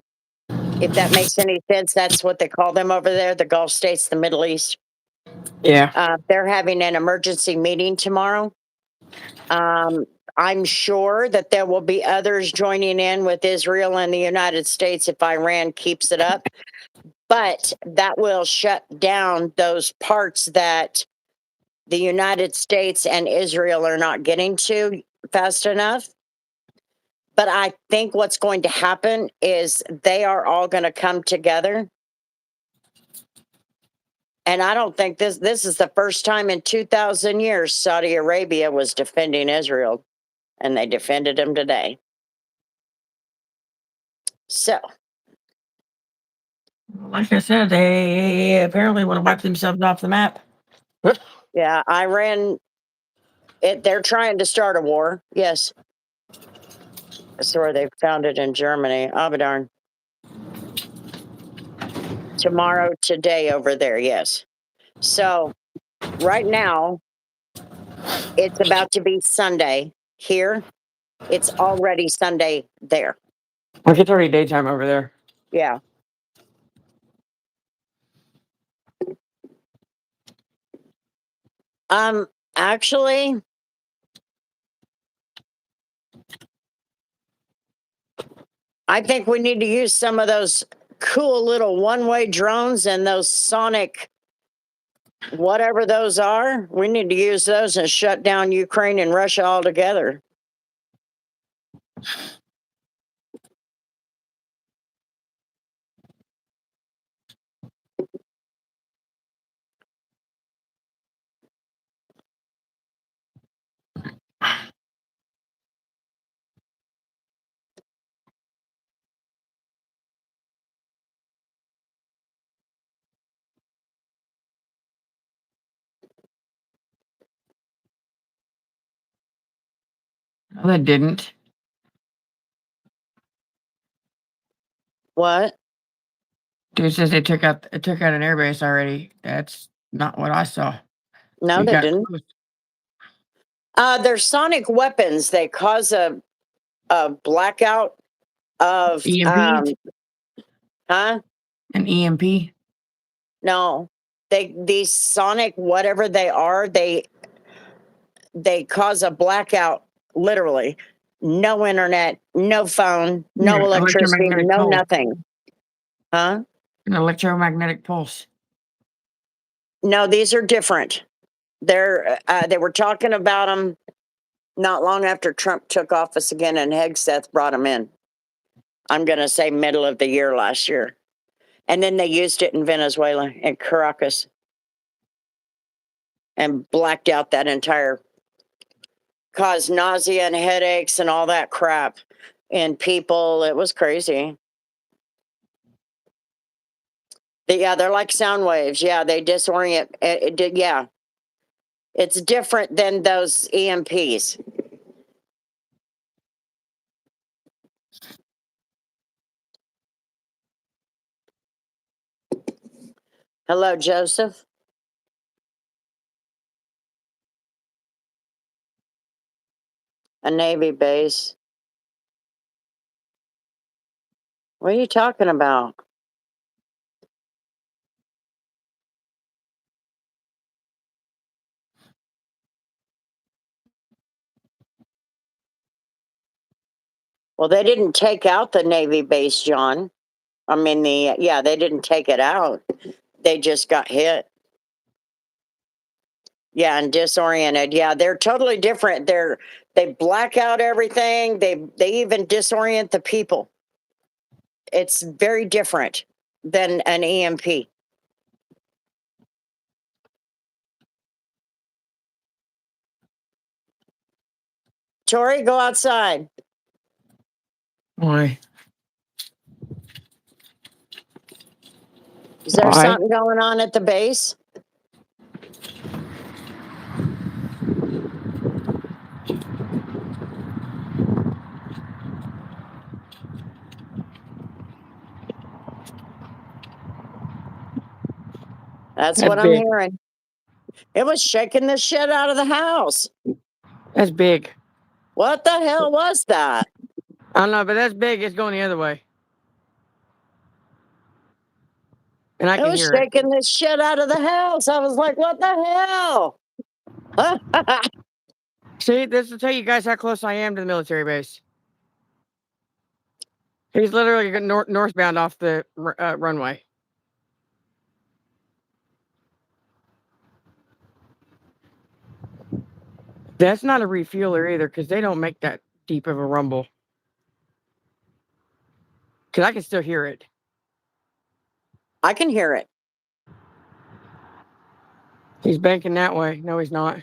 if that makes any sense, that's what they call them over there, the Gulf states, the Middle East. Yeah. They're having an emergency meeting tomorrow. Um, I'm sure that there will be others joining in with Israel and the United States if Iran keeps it up. But that will shut down those parts that the United States and Israel are not getting to fast enough. But I think what's going to happen is they are all going to come together. And I don't think this is the first time in 2,000 years Saudi Arabia was defending Israel, and they defended him today. So, Like I said, they apparently want to wipe themselves off the map. yeah, Iran, they're trying to start a war. Yes. That's where they found it in Germany. Abadarn. Tomorrow, today over there. Yes. So, right now, it's about to be Sunday here. It's already Sunday there. Like it's already daytime over there. Yeah. Um, actually, I think we need to use some of those cool little one-way drones and those sonic whatever those are. We need to use those and shut down Ukraine and Russia altogether. No, they didn't. What? Dude says they took out an airbase already. That's not what I saw. No, We they got didn't. close. They're sonic weapons. They cause a blackout of EMP? huh? An EMP? No. These sonic whatever they are, they cause a blackout literally. No internet, no phone, no Yeah, electricity, electromagnetic no pulse. nothing. Huh? An electromagnetic pulse. No, these are different. They were talking about them not long after Trump took office again, and Hegseth brought them in. I'm going to say middle of the year last year. And then they used it in Venezuela and Caracas and blacked out that entire, caused nausea and headaches and all that crap in people. It was crazy. Yeah, they're like sound waves. Yeah, they disorient. Yeah, it's different than those EMPs. Hello, Joseph. A Navy base. What are you talking about? Well, they didn't take out the Navy base, John. I mean, they didn't take it out. They just got hit. Yeah, and disoriented. Yeah, they're totally different. They black out everything. They even disorient the people. It's very different than an EMP. Tori, go outside. Why? Is there Why? something going on at the base? That's what I'm big. hearing. It was shaking the shit out of the house. That's big. What the hell was that? I don't know, but that's big. It's going the other way. And I It can was hear it. shaking the shit out of the house. I was like, what the hell? See, this will tell you guys how close I am to the military base. He's literally northbound off the runway. That's not a refueler either, because they don't make that deep of a rumble. Because I can still hear it. I can hear it. He's banking that way. No, he's not.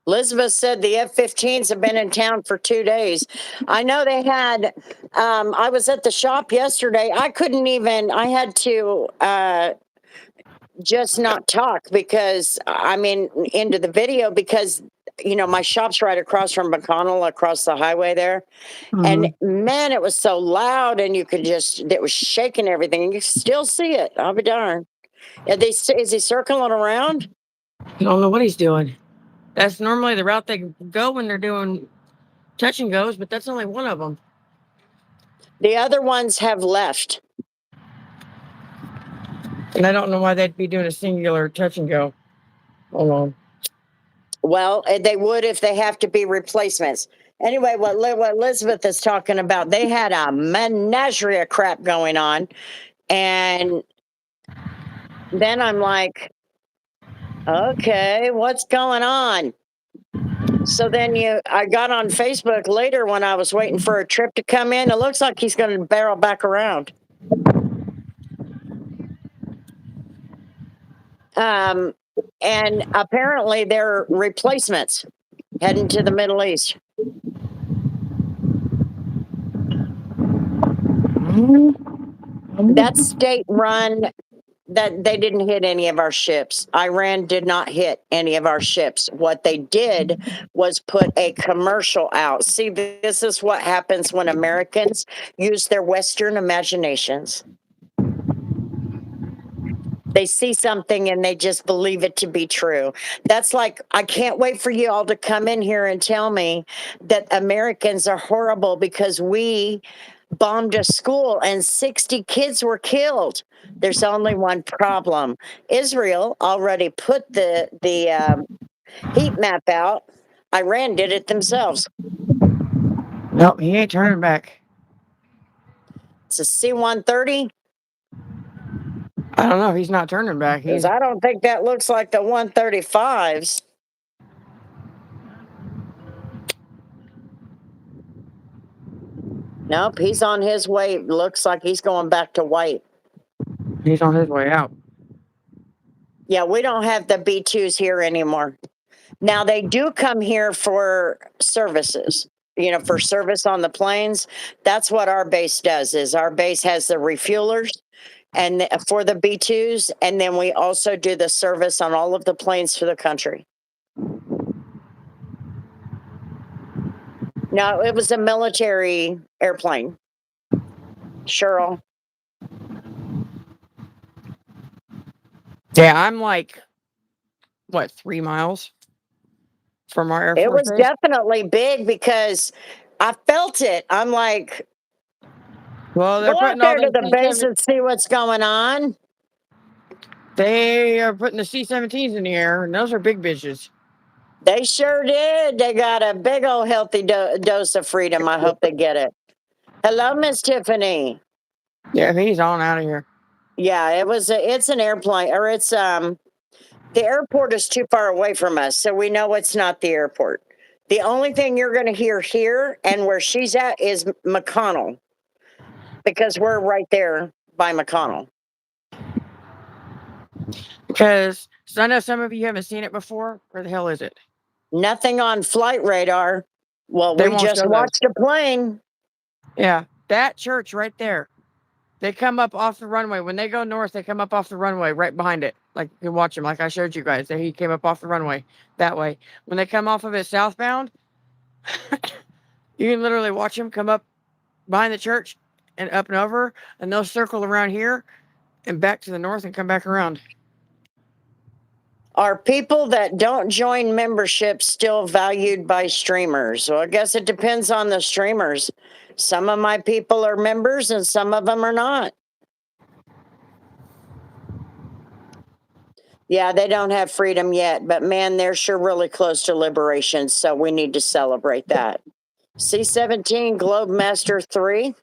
Elizabeth said the F-15s have been in town for 2 days. I know they had, I was at the shop yesterday. I couldn't even, I had to just not talk because, I mean, into the video because, you know, my shop's right across from McConnell, across the highway there. And man, it was so loud and you could just, it was shaking everything. And you still see it. I'll be darned. Is he circling around? I don't know what he's doing. That's normally the route they go when they're doing touch and goes, but that's only one of them. The other ones have left. And I don't know why they'd be doing a singular touch and go. Hold on. Well, they would if they have to be replacements. Anyway, what Elizabeth is talking about, they had a menagerie of crap going on. And then I'm like, okay, what's going on? So then I got on Facebook later when I was waiting for a trip to come in. It looks like he's going to barrel back around. And apparently they're replacements heading to the Middle East. That's state run. That they didn't hit any of our ships. Iran did not hit any of our ships. What they did was put a commercial out. See, this is what happens when Americans use their Western imaginations. They see something and they just believe it to be true. That's like, I can't wait for you all to come in here and tell me that Americans are horrible because we bombed a school and 60 kids were killed. There's only one problem. Israel already put the heat map out. Iran did it themselves. Nope, he ain't turning back. It's a C-130. I don't know. He's not turning back. Because I don't think that looks like the 135s. Nope, he's on his way. Looks like he's going back to white. He's on his way out. Yeah, we don't have the B-2s here anymore. Now, they do come here for services, you know, for service on the planes. That's what our base does, is our base has the refuelers and for the B-2s, and then we also do the service on all of the planes for the country. No, it was a military airplane. Cheryl. Yeah, I'm like, what, 3 miles from our Air Force It was base? definitely big because I felt it. I'm like, Well, they're go out putting all there to the the base and see what's going on. They are putting the C-17s in the air, and those are big bitches. They sure did. They got a big old healthy dose of freedom. I hope they get it. Hello, Miss Tiffany. Yeah, he's on out of here. Yeah, it's an airplane, or it's the airport is too far away from us, so we know it's not the airport. The only thing you're going to hear here and where she's at is McConnell, because we're right there by McConnell. Because I know some of you haven't seen it before. Where the hell is it? Nothing on flight radar. Well, They we won't just show those. watched a plane. Yeah, that church right there. They come up off the runway. When they go north, they come up off the runway right behind it. Like you can watch him, like I showed you guys. He came up off the runway that way. When they come off of it southbound, you can literally watch them come up behind the church and up and over, and they'll circle around here and back to the north and come back around. Are people that don't join membership still valued by streamers? Well, I guess it depends on the streamers. Some of my people are members and some of them are not. Yeah, they don't have freedom yet, but man, they're sure really close to liberation. So we need to celebrate that. C-17 Globe Master 3.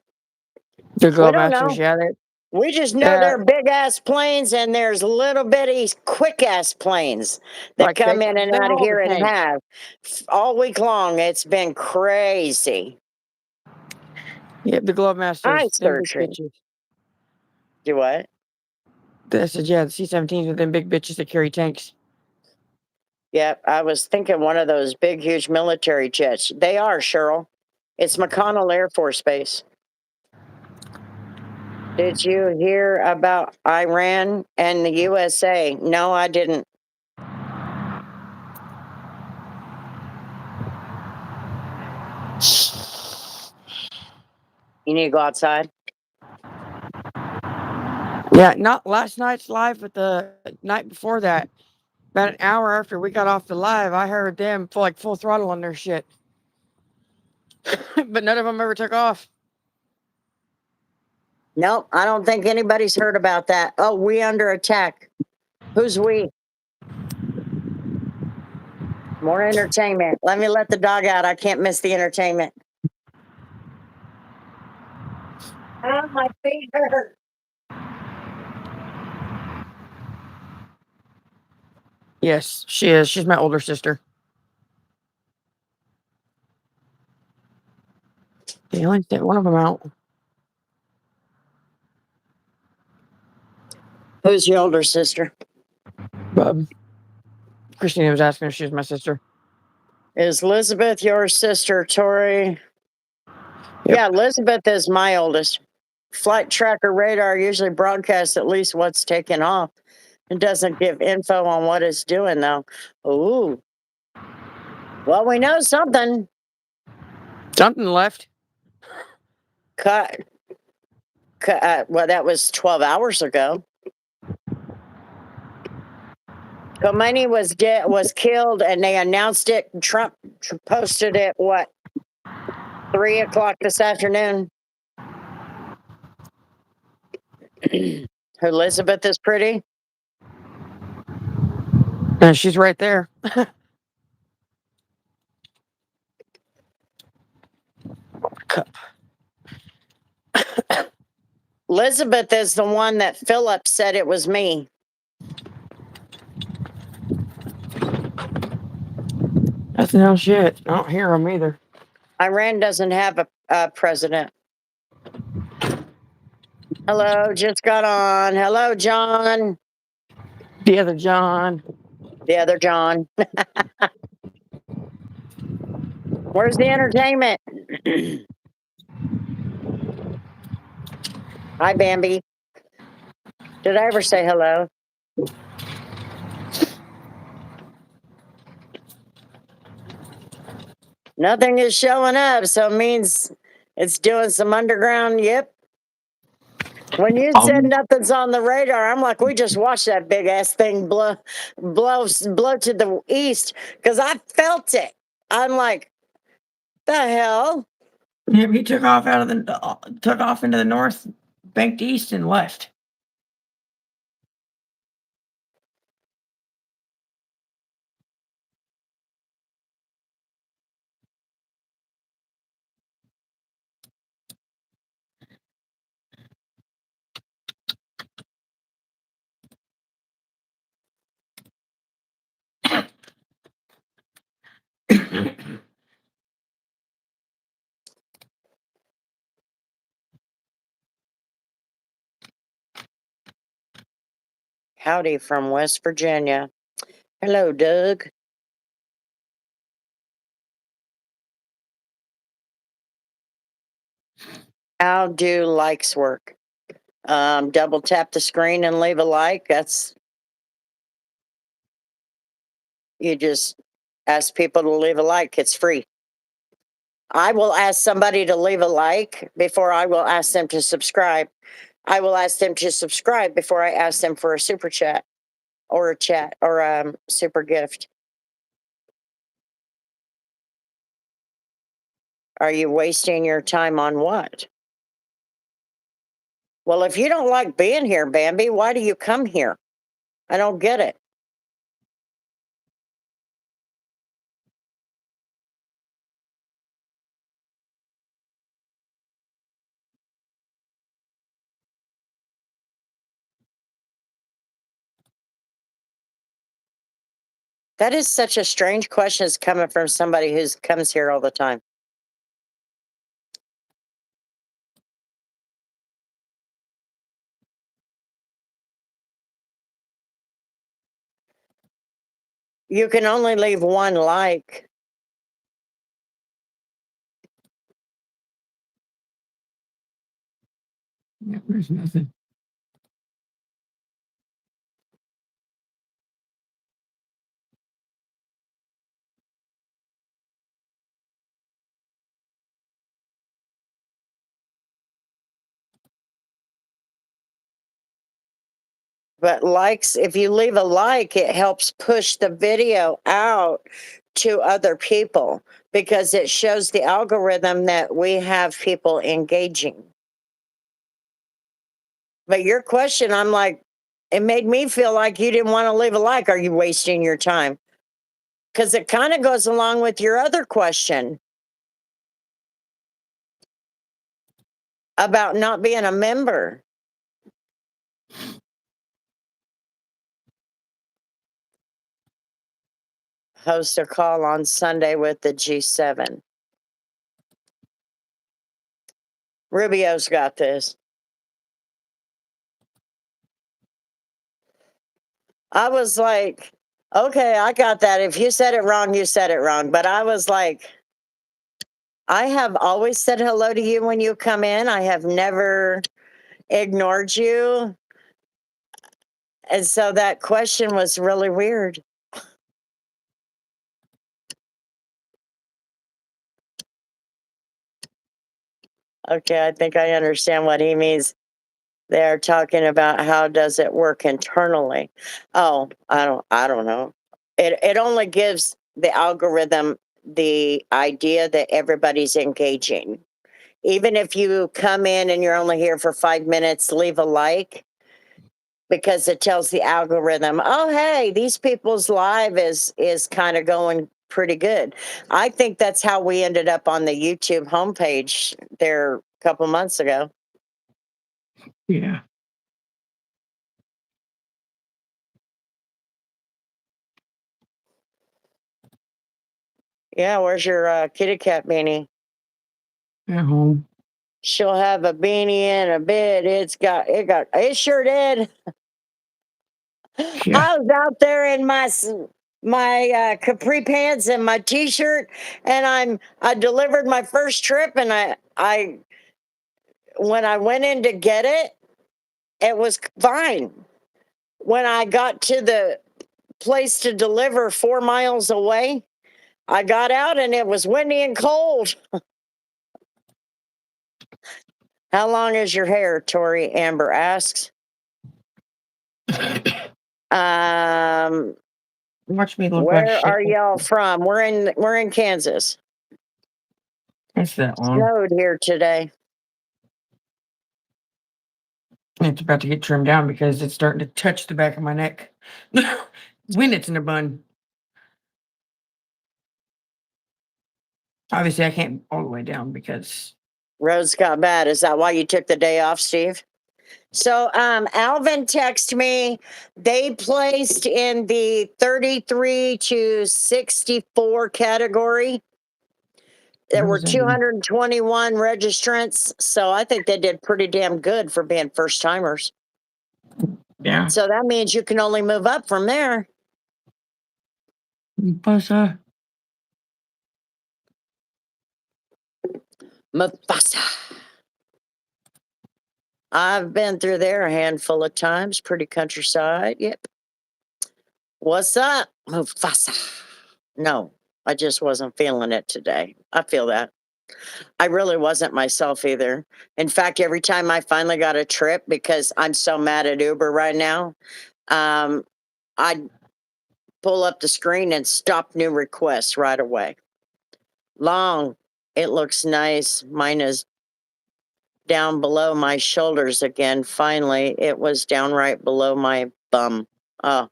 The We Globe don't Masters, know. yeah, We just know yeah, they're big ass planes and there's little bitty quick ass planes that like come in and they out of hold here the and tank. have all week long. It's been crazy. Yeah, the Globe Eye Masters, them big surgery. bitches. Do what? This is the C-17s with them big bitches that carry tanks. Yep, I was thinking one of those big, huge military jets. They are, Cheryl. It's McConnell Air Force Base. Did you hear about Iran and the USA? No, I didn't. You need to go outside. Yeah, not last night's live, but the night before that. About an hour after we got off the live, I heard them full throttle on their shit. But none of them ever took off. Nope, I don't think anybody's heard about that. Oh, we under attack. Who's we? More entertainment. Let me let the dog out. I can't miss the entertainment. Oh, my feet hurt. Yes, she is. She's my older sister. They only sent one of them out. Who's your older sister? Bub. Christina was asking if she was my sister. Is Elizabeth your sister, Tori? Yep. Yeah, Elizabeth is my oldest. Flight tracker radar usually broadcasts at least what's taken off. It doesn't give info on what it's doing, though. Ooh. Well, we know something. Something left. Cut. Well, that was 12 hours ago. Khomeini was killed, and they announced it. Trump posted it. What? 3 o'clock this afternoon. Elizabeth is pretty. And she's right there. Cup. Elizabeth is the one that Philip said it was me. That's no shit. I don't hear them either. Iran doesn't have a president. Hello, just got on. Hello, John. The other John. The other John. Where's the entertainment? Hi, Bambi. Did I ever say hello? Nothing is showing up, so it means it's doing some underground. Yep. When you said nothing's on the radar, I'm like, we just watched that big ass thing blow to the east because I felt it. I'm like, the hell? Yep, he took off took off into the north, banked east, and left. Howdy from West Virginia. Hello, Doug. How do likes work? Double tap the screen and leave a like. You just ask people to leave a like. It's free. I will ask somebody to leave a like before I will ask them to subscribe. I will ask them to subscribe before I ask them for a super chat or a super gift. Are you wasting your time on what? Well, if you don't like being here, Bambi, why do you come here? I don't get it. That is such a strange question. It's coming from somebody who comes here all the time. You can only leave one like. Yeah, there's nothing. But likes, if you leave a like, it helps push the video out to other people because it shows the algorithm that we have people engaging. But your question, I'm like, it made me feel like you didn't want to leave a like. Are you wasting your time? Because it kind of goes along with your other question about not being a member. Host a call on Sunday with the G7. Rubio's got this. I was like, okay, I got that. If you said it wrong, you said it wrong. But I was like, I have always said hello to you when you come in. I have never ignored you. And so that question was really weird. Okay, I think I understand what he means. They're talking about how does it work internally. Oh, I don't know. It only gives the algorithm the idea that everybody's engaging. Even if you come in and you're only here for 5 minutes, leave a like because it tells the algorithm, oh hey, these people's live is kind of going pretty good. I think that's how we ended up on the YouTube homepage there a couple months ago. Yeah. Yeah, where's your kitty cat beanie? At home. She'll have a beanie in a bit. It sure did. Yeah. I was out there in my capri pants and my t-shirt, and I delivered my first trip, and I when I went in to get it, it was fine. When I got to the place to deliver 4 miles away, I got out and it was windy and cold. How long is your hair? Tori Amber asks. Watch me look like Where shit. are y'all from? We're in Kansas. It's that long. Snowed here today. It's about to get trimmed down because it's starting to touch the back of my neck. When it's in a bun. Obviously, I can't all the way down because Roads got bad. Is that why you took the day off, Steve? So Alvin texted me. They placed in the 33 to 64 category. There were 221 registrants. So I think they did pretty damn good for being first timers. Yeah. So that means you can only move up from there. Mufasa. Mufasa. I've been through there a handful of times. Pretty countryside. Yep. What's up, Mufasa? No, I just wasn't feeling it today. I feel that. I really wasn't myself either. In fact, every time I finally got a trip, because I'm so mad at Uber right now, I'd pull up the screen and stop new requests right away. Long. It looks nice. Mine is down below my shoulders again. Finally, it was down right below my bum. Oh,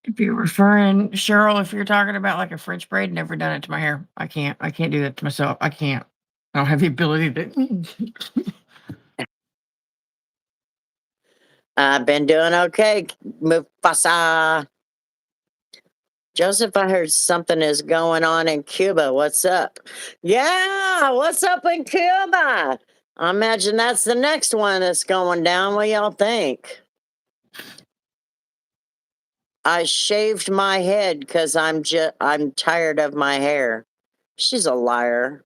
If you're referring, Cheryl, if you're talking about like a French braid, never done it to my hair. I can't do that to myself. I can't. I don't have the ability to. I've been doing okay, Mufasa. Joseph, I heard something is going on in Cuba. What's up? Yeah, what's up in Cuba? I imagine that's the next one that's going down. What y'all think? I shaved my head because I'm tired of my hair. She's a liar.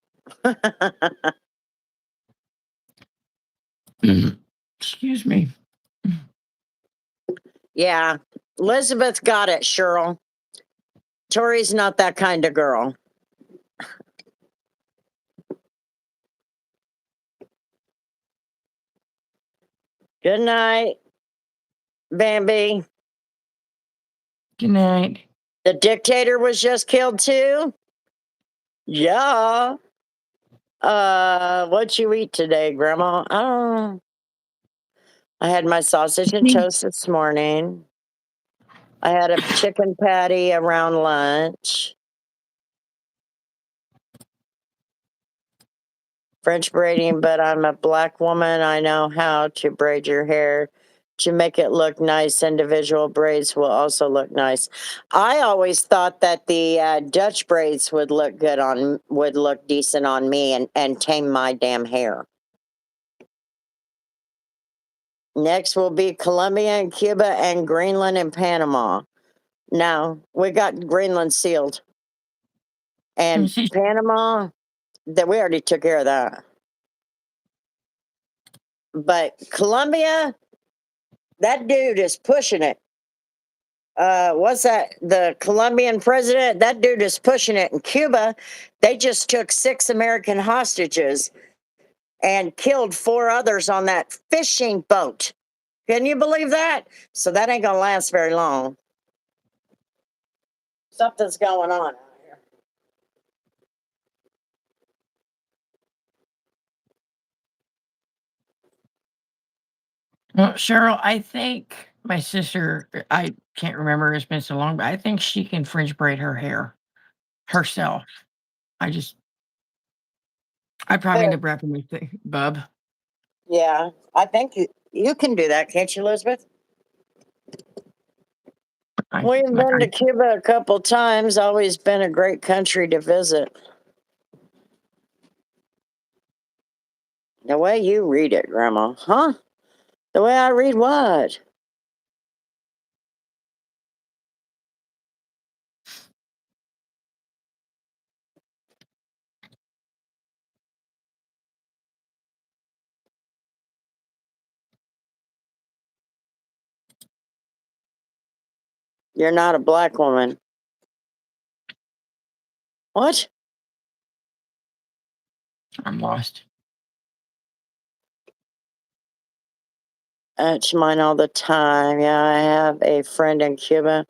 Excuse me. Yeah, Elizabeth got it, Cheryl. Tori's not that kind of girl. Good night, Bambi. Good night. The dictator was just killed too? Yeah. What you eat today, Grandma? Oh, I had my sausage and toast this morning. I had a chicken patty around lunch. French braiding, but I'm a black woman. I know how to braid your hair to make it look nice. Individual braids will also look nice. I always thought that the Dutch braids would look would look decent on me and tame my damn hair. Next will be Colombia and Cuba and Greenland and Panama. No, we got Greenland sealed. And Panama, that we already took care of that. But Colombia, that dude is pushing it. What's that? The Colombian president, that dude is pushing it. In Cuba, they just took 6 American hostages and killed 4 others on that fishing boat. Can you believe that? So that ain't gonna last very long. Something's going on out here. Well, Cheryl, I think my sister, I can't remember, it's been so long, but I think she can French braid her hair herself. I probably end up wrapping my bub. Yeah, I think you can do that, can't you, Elizabeth? We've been to Cuba a couple times. Always been a great country to visit. The way you read it, Grandma, huh? The way I read what? You're not a black woman. What? I'm lost. That's mine all the time. Yeah, I have a friend in Cuba,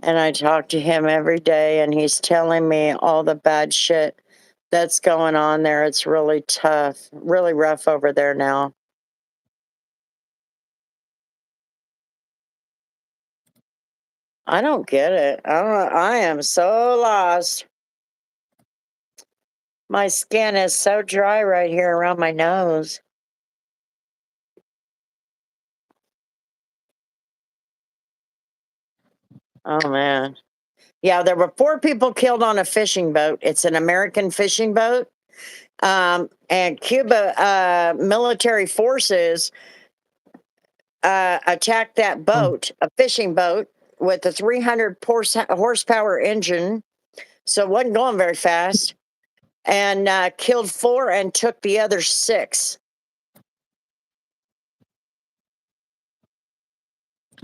and I talk to him every day, and he's telling me all the bad shit that's going on there. It's really tough, really rough over there now. I don't get it. I am so lost. My skin is so dry right here around my nose. Oh man. Yeah, there were 4 people killed on a fishing boat. It's an American fishing boat. And Cuba military forces attacked that boat, a fishing boat with a 300 horsepower engine, so it wasn't going very fast, and killed 4 and took the other 6.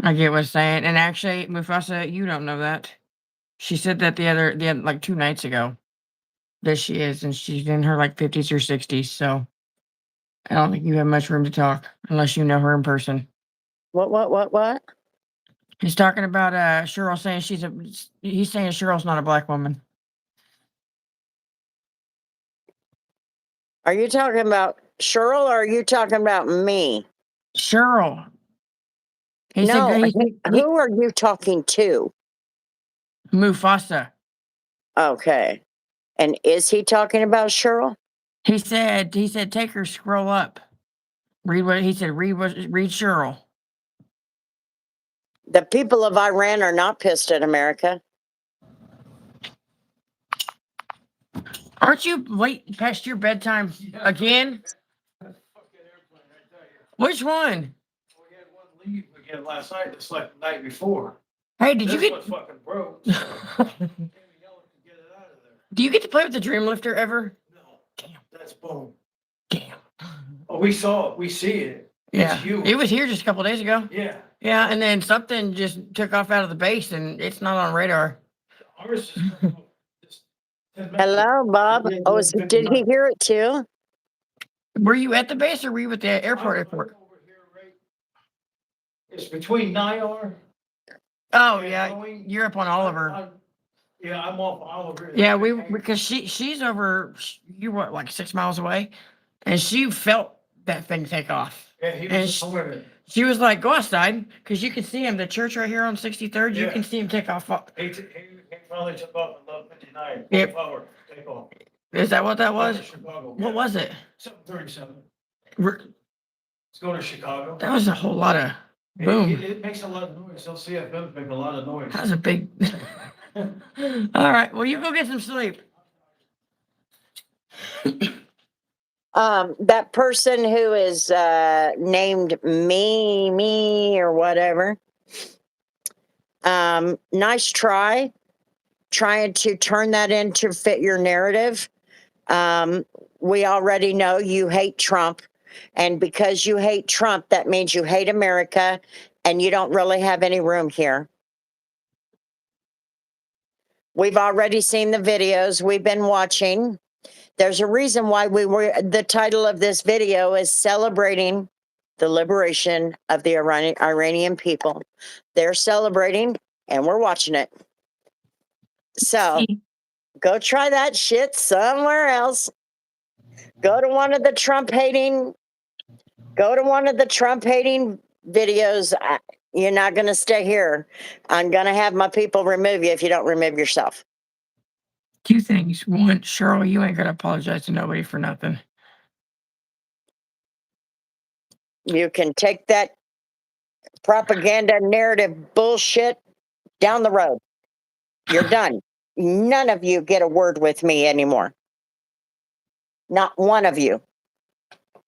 I get what you're saying. And actually, Mufasa, you don't know that. She said that like 2 nights ago that she is, and she's in her like 50s or 60s. So I don't think you have much room to talk unless you know her in person. What? He's talking about Cheryl saying he's saying Cheryl's not a black woman. Are you talking about Cheryl or are you talking about me? Cheryl. He No, said who are you talking to? Mufasa. Okay. And is he talking about Cheryl? He said take her scroll up. Read what he said, read Cheryl. The people of Iran are not pissed at America. Aren't you late past your bedtime again? Which one? We had one leave again last night. It's like the night before. Hey, did This you get one fucking broke. So came and yelled to get it out of there. do you get to play with the dream lifter ever? No, Damn. that's boom. Damn. Oh, we saw it. We see it. Yeah. It's huge. It was here just a couple days ago. Yeah. Yeah, and then something just took off out of the base and it's not on radar. Ours is just 10 minutes. Hello, Bob. Oh, did he hear it too? Were you at the base or were you at the airport? I'm over here, right? It's between Nyar. Oh and yeah, Boeing. you're up on Oliver. I'm off Oliver. Yeah, because she's over. You were like 6 miles away, and she felt that thing take off. Yeah, he And was just with it. She was like, "Go outside," because you can see him. The church right here on 63rd, you Yeah. can see him take off. He finally took off at 11:59. Yep. Power take off. Is that what that was? Chicago. What was it? 737. Re- Let's go to Chicago. That was a whole lot of boom. It makes a lot of noise. Those CFMs make a lot of noise. That was a big. All right. Well, you go get some sleep. That person who is named me or whatever. Nice try trying to turn that into fit your narrative. We already know you hate Trump, and because you hate Trump, that means you hate America, and you don't really have any room here. We've already seen the videos we've been watching. There's a reason why the title of this video is celebrating the liberation of the Iranian people. They're celebrating and we're watching it. So go try that shit somewhere else. Go to one of the Trump hating videos. You're not going to stay here. I'm going to have my people remove you if you don't remove yourself. 2 things. One, Cheryl, you ain't gonna apologize to nobody for nothing. You can take that propaganda narrative bullshit down the road. You're done. None of you get a word with me anymore. Not one of you.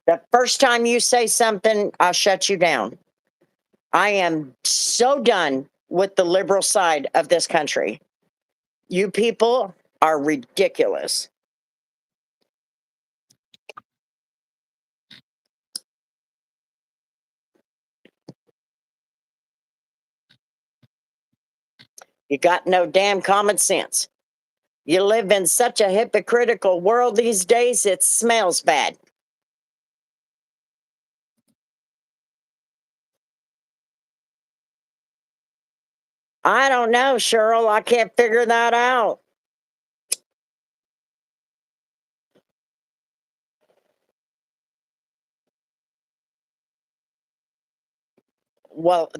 The first time you say something, I'll shut you down. I am so done with the liberal side of this country. You people are ridiculous. You got no damn common sense. You live in such a hypocritical world these days, it smells bad. I don't know, Cheryl. I can't figure that out. Well,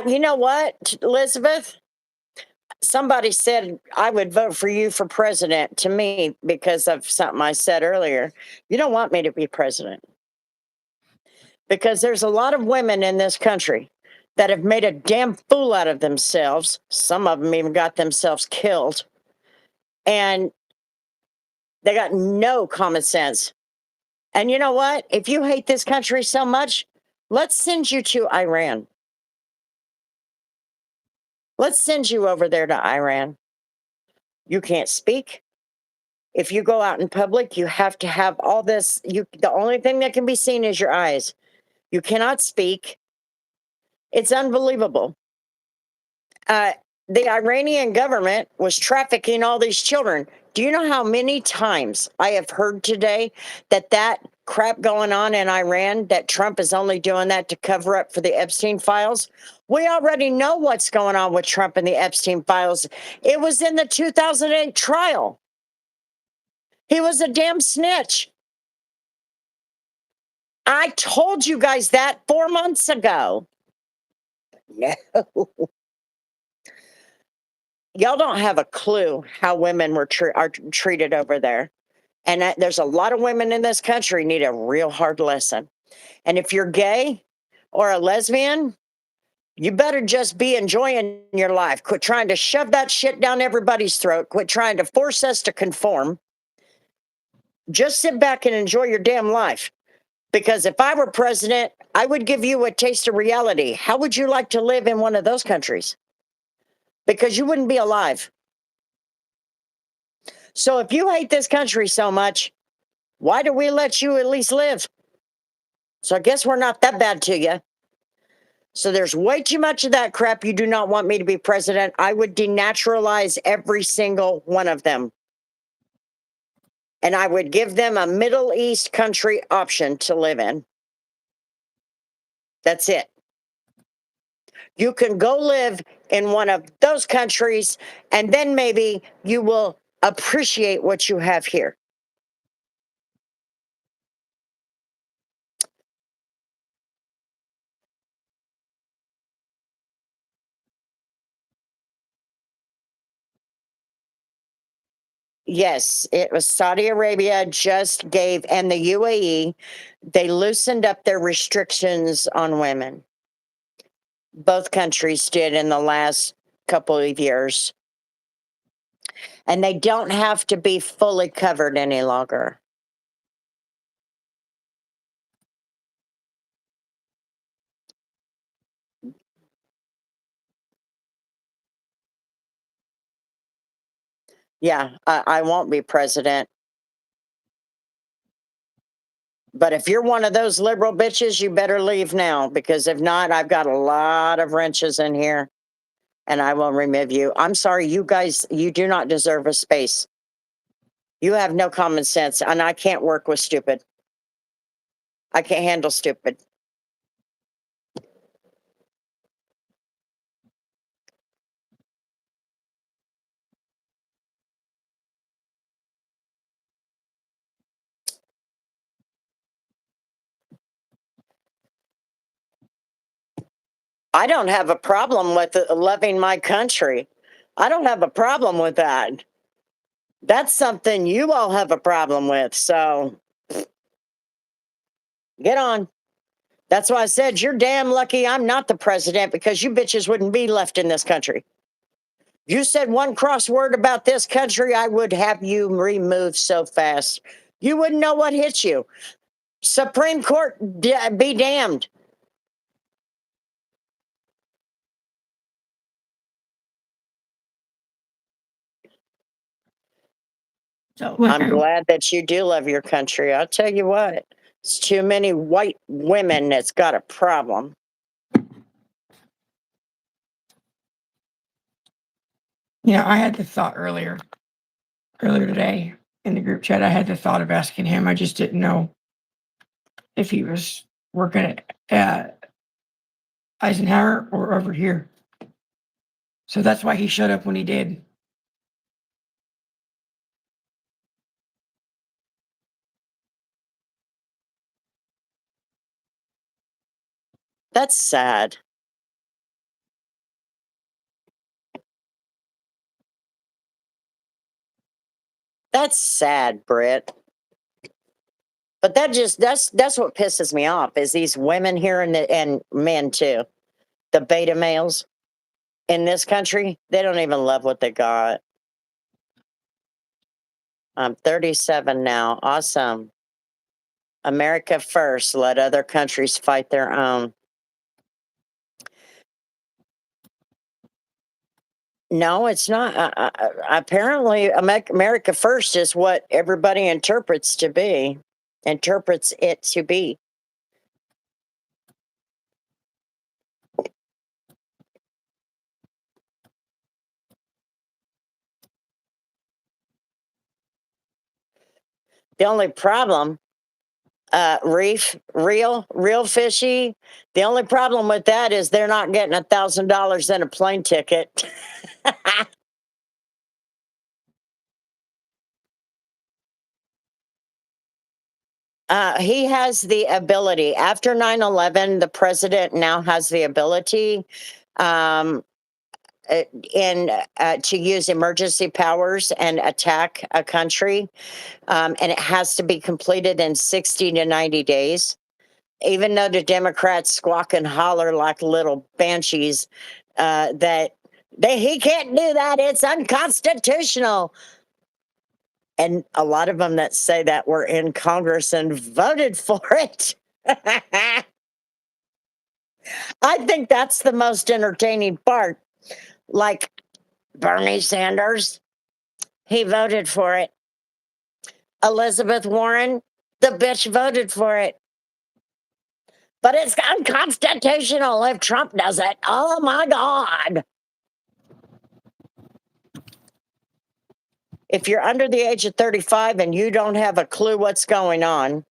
you know what, Elizabeth? Somebody said I would vote for you for president to me because of something I said earlier. You don't want me to be president because there's a lot of women in this country that have made a damn fool out of themselves. Some of them even got themselves killed. And they got no common sense. And you know what? If you hate this country so much, Let's send you to Iran. Let's send you over there to Iran. You can't speak. If you go out in public, you have to have all this. The only thing that can be seen is your eyes. You cannot speak. It's unbelievable. The Iranian government was trafficking all these children. Do you know how many times I have heard today that crap going on in Iran, that Trump is only doing that to cover up for the Epstein files? We already know what's going on with Trump and the Epstein files. It was in the 2008 trial. He was a damn snitch. I told you guys that 4 months ago. No. Y'all don't have a clue how women are treated over there. And there's a lot of women in this country need a real hard lesson. And if you're gay or a lesbian, you better just be enjoying your life. Quit trying to shove that shit down everybody's throat. Quit trying to force us to conform. Just sit back and enjoy your damn life. Because if I were president, I would give you a taste of reality. How would you like to live in one of those countries? Because you wouldn't be alive. So if you hate this country so much, why do we let you at least live? So I guess we're not that bad to you. So there's way too much of that crap. You do not want me to be president. I would denaturalize every single one of them. And I would give them a Middle East country option to live in. That's it. You can go live in one of those countries, and then maybe you will appreciate what you have here. Yes, it was Saudi Arabia just gave, and the UAE, they loosened up their restrictions on women. Both countries did in the last couple of years. And they don't have to be fully covered any longer. Yeah, I won't be president. But if you're one of those liberal bitches, you better leave now, because if not, I've got a lot of wrenches in here and I will remove you. I'm sorry, you guys, you do not deserve a space. You have no common sense, and I can't work with stupid. I can't handle stupid. I don't have a problem with loving my country. I don't have a problem with that. That's something you all have a problem with. So get on. That's why I said you're damn lucky I'm not the president, because you bitches wouldn't be left in this country. You said one cross word about this country, I would have you removed so fast. You wouldn't know what hit you. Supreme Court be damned. So I'm glad that you do love your country. I'll tell you what, it's too many white women that's got a problem. I had the thought earlier today in the group chat. I had the thought of asking him. I just didn't know if he was working at Eisenhower or over here. So that's why he showed up when he did. That's sad. That's sad, Britt. But that's what pisses me off, is these women here and men too. The beta males in this country, they don't even love what they got. I'm 37 now. Awesome. America first. Let other countries fight their own. No, it's not. Apparently, America first is what everybody interprets it to be. The only problem, real fishy. The only problem with that is they're not getting $1,000 in a plane ticket. He has the ability. After 9/11, the president now has the ability um, to use emergency powers and attack a country, and it has to be completed in 60 to 90 days. Even though the Democrats squawk and holler like little banshees that he can't do that, it's unconstitutional. And a lot of them that say that were in Congress and voted for it. I think that's the most entertaining part. Like Bernie Sanders, he voted for it. Elizabeth Warren, the bitch voted for it. But it's unconstitutional if Trump does it. Oh my God. If you're under the age of 35 and you don't have a clue what's going on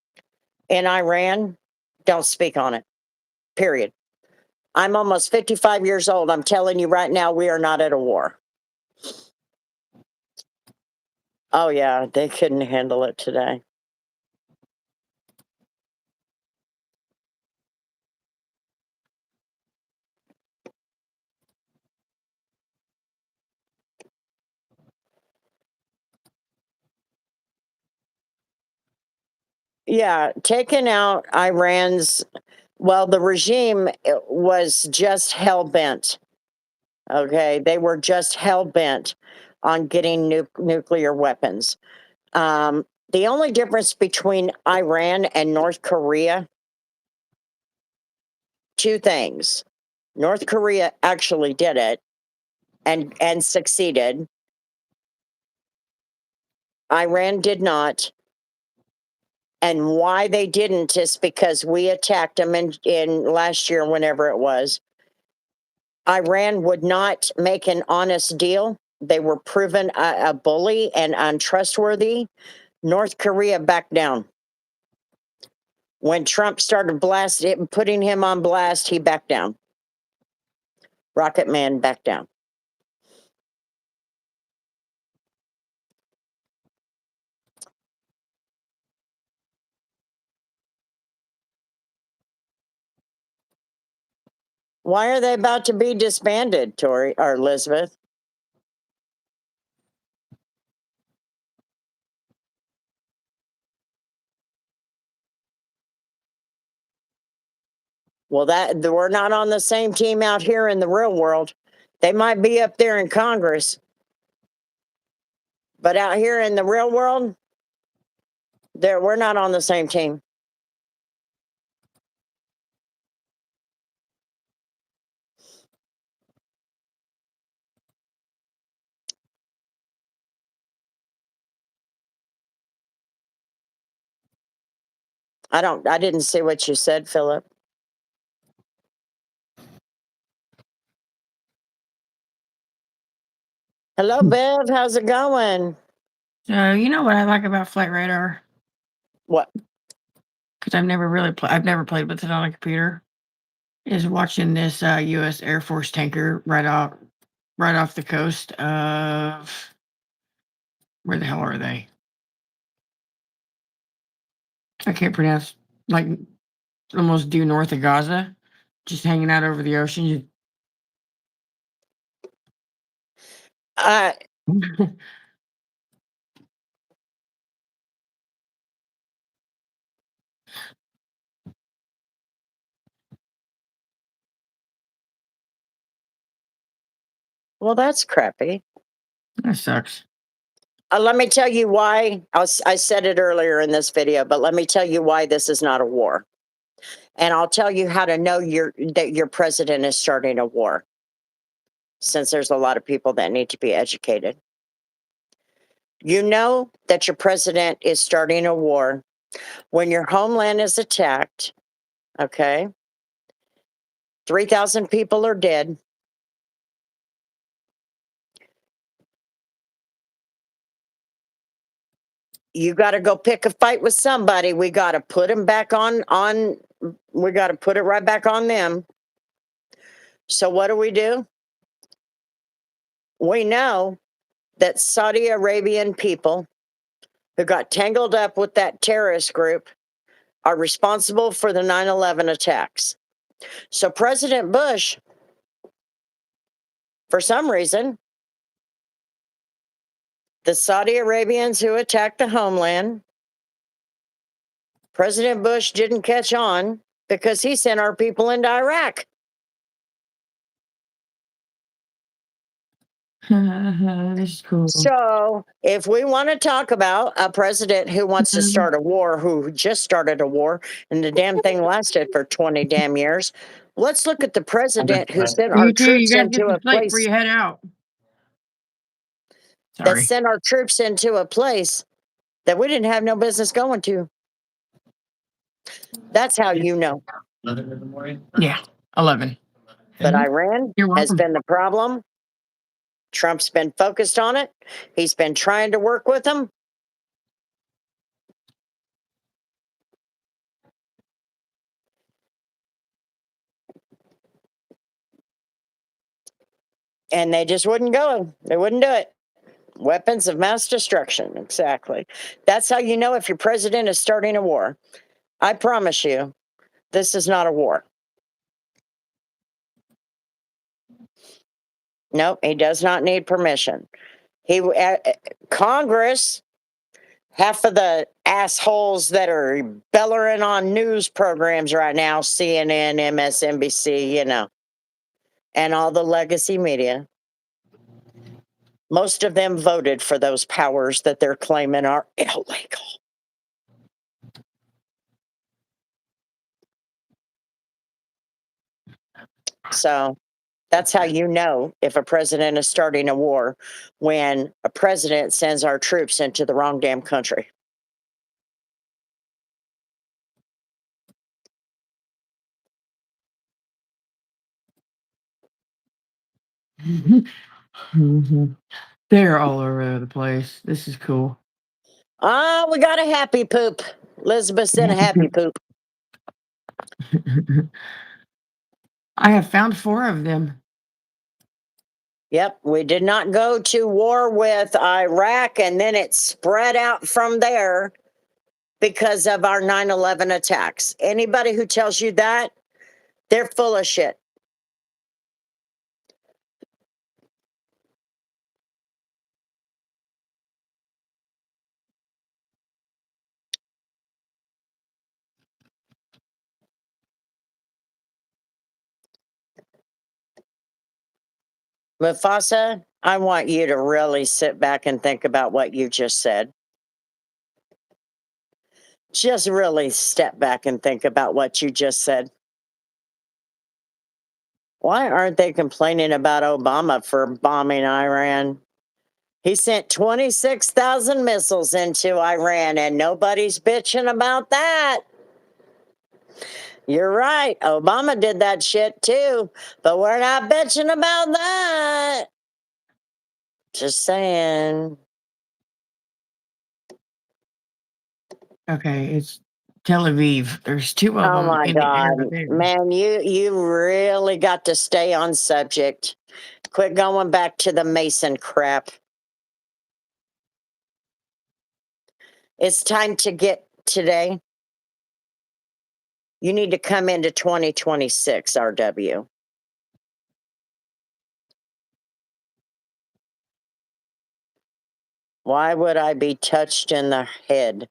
in Iran, don't speak on it. Period. I'm almost 55 years old. I'm telling you right now, we are not at a war. Oh, yeah, they couldn't handle it today. Yeah, taking out Iran's, well, the regime was just hell bent. Okay, they were just hell bent on getting nuclear weapons. The only difference between Iran and North Korea, two things. North Korea actually did it and succeeded. Iran did not. And why they didn't is because we attacked them in last year, whenever it was. Iran would not make an honest deal. They were proven a bully and untrustworthy. North Korea backed down. When Trump started putting him on blast, he backed down. Rocket Man backed down. Why are they about to be disbanded, Tori or Elizabeth? Well, we're not on the same team out here in the real world. They might be up there in Congress, but out here in the real world, we're not on the same team. I didn't see what you said, Philip. Hello, Bev. How's it going? So you know what I like about Flight Radar? What? Because I've never played with it on a computer. Is watching this U.S. Air Force tanker right off the coast of, where the hell are they? I can't pronounce, like almost due north of Gaza, just hanging out over the ocean. Uh, well, that's crappy. That sucks. Let me tell you why. I said it earlier in this video, but let me tell you why this is not a war. And I'll tell you how to know that your president is starting a war, since there's a lot of people that need to be educated. You know that your president is starting a war when your homeland is attacked, okay? 3,000 people are dead. You got to go pick a fight with somebody. We got to put them back on we got to put it right back on them. So what do? We know that Saudi Arabian people who got tangled up with that terrorist group are responsible for the 9/11 attacks. So President Bush, for some reason, the Saudi Arabians who attacked the homeland, President Bush didn't catch on because he sent our people into Iraq. This is cool. So if we want to talk about a president who wants to start a war, who just started a war, and the damn thing lasted for 20 damn years, let's look at the president who sent our You too. You troops guys get into some a sleep before place you head out. that Sorry. sent our troops into a place that we didn't have no business going to. That's how you know. Yeah, 11. But Iran You're has welcome. been the problem. Trump's been focused on it. He's been trying to work with them. And they just wouldn't go. They wouldn't do it. Weapons of mass destruction. Exactly. That's how you know if your president is starting a war. I promise you, this is not a war. Nope, he does not need permission. Congress, half of the assholes that are bellowing on news programs right now, CNN, MSNBC, and all the legacy media, most of them voted for those powers that they're claiming are illegal. So that's how you know if a president is starting a war, when a president sends our troops into the wrong damn country. They're all over the place. This is cool. Ah, we got a happy poop. Elizabeth sent a happy poop. I have found 4 of them. Yep, we did not go to war with Iraq and then it spread out from there because of our 9/11 attacks. Anybody who tells you that, they're full of shit. Mufasa, I want you to really sit back and think about what you just said. Just really step back and think about what you just said. Why aren't they complaining about Obama for bombing Iran? He sent 26,000 missiles into Iran and nobody's bitching about that. You're right. Obama did that shit too, but we're not bitching about that. Just saying. Okay, it's Tel Aviv. There's 2 of Oh them my in the air. God. Man, you really got to stay on subject. Quit going back to the Mason crap. It's time to get today. You need to come into 2026, RW. Why would I be touched in the head?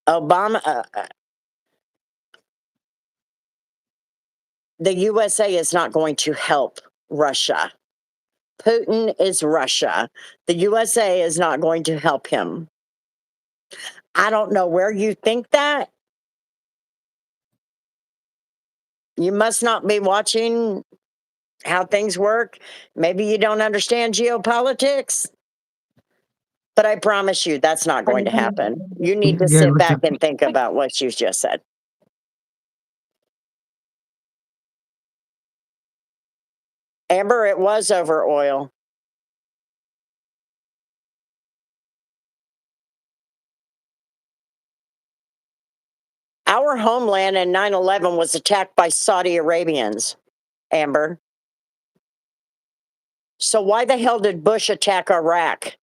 Obama, the USA is not going to help Russia. Putin is Russia. The USA is not going to help him. I don't know where you think that. You must not be watching how things work. Maybe you don't understand geopolitics, but I promise you that's not going to happen. You need to Good sit with back the and think about what you just said. Amber, it was over oil. Our homeland in 9/11 was attacked by Saudi Arabians, Amber. So why the hell did Bush attack Iraq?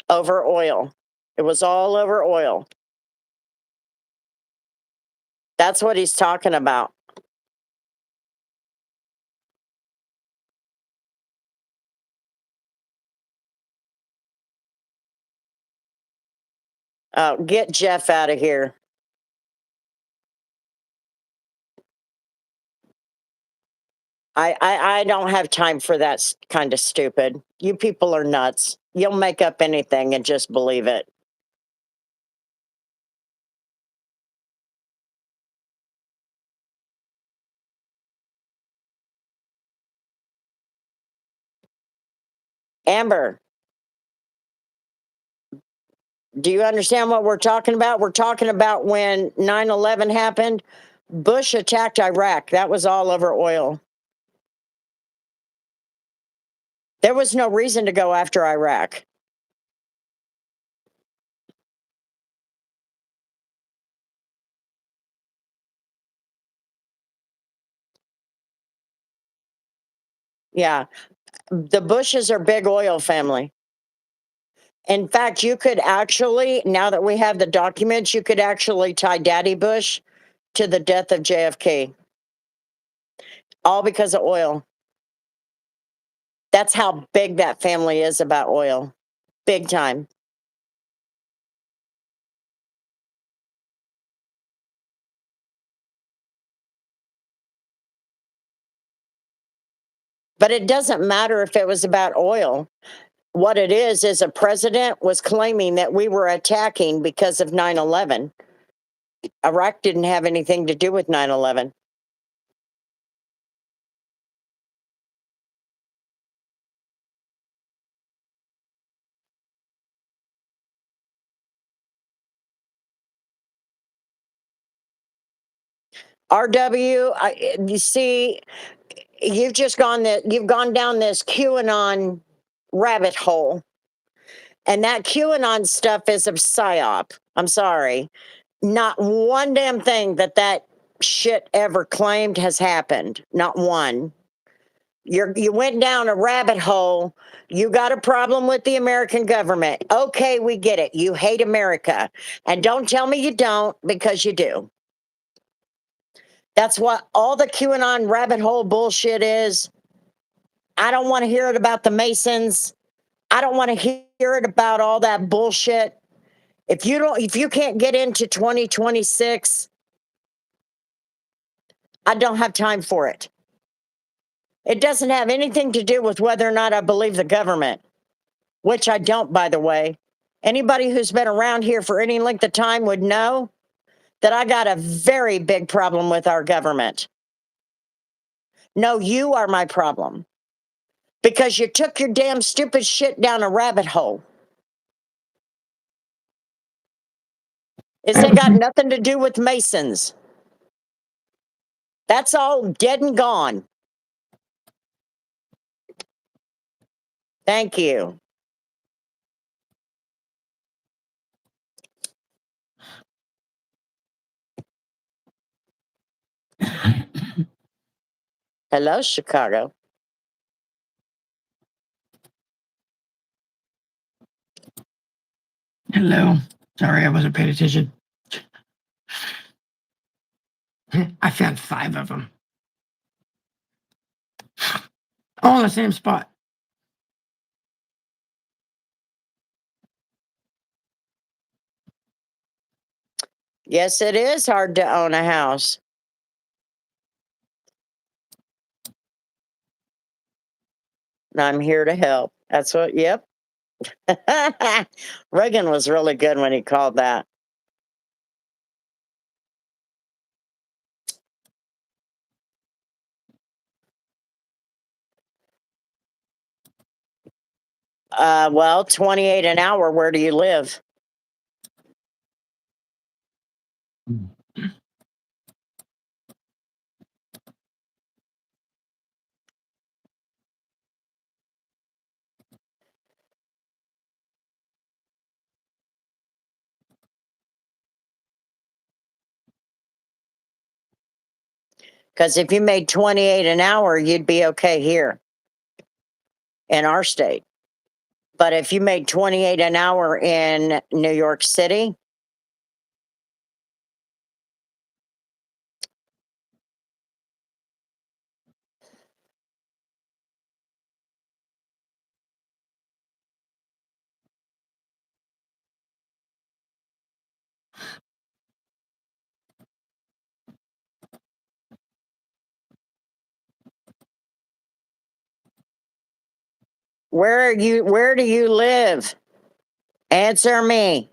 Over oil. It was all over oil. That's what he's talking about. Get Jeff out of here. I don't have time for that kind of stupid. You people are nuts. You'll make up anything and just believe it. Amber, do you understand what we're talking about? We're talking about when 9/11 happened. Bush attacked Iraq. That was all over oil. There was no reason to go after Iraq. Yeah, the Bushes are big oil family. In fact, you could actually, now that we have the documents, you could actually tie Daddy Bush to the death of JFK, all because of oil. That's how big that family is about oil. Big time. But it doesn't matter if it was about oil. What it is a president was claiming that we were attacking because of 9/11. Iraq didn't have anything to do with 9/11. RW, you see, you've gone down this QAnon rabbit hole, and that QAnon stuff is a psyop. I'm sorry, not one damn thing that shit ever claimed has happened. Not one. You went down a rabbit hole. You got a problem with the American government. Okay, we get it. You hate America, and don't tell me you don't, because you do. That's what all the QAnon rabbit hole bullshit is. I don't want to hear it about the Masons. I don't want to hear it about all that bullshit. If you can't get into 2026, I don't have time for it. It doesn't have anything to do with whether or not I believe the government, which I don't, by the way. Anybody who's been around here for any length of time would know that I got a very big problem with our government. No, you are my problem because you took your damn stupid shit down a rabbit hole. It's ain't got nothing to do with Masons. That's all dead and gone. Thank you. Hello, Chicago. Hello. Sorry, I wasn't paying attention. I found 5 of them. All in the same spot. Yes, it is hard to own a house. And I'm here to help. That's what, yep. Reagan was really good when he called that. Well, 28 an hour. Where do you live? Because if you made 28 an hour, you'd be okay here in our state. But if you made 28 an hour in New York City, where do you live? Answer me.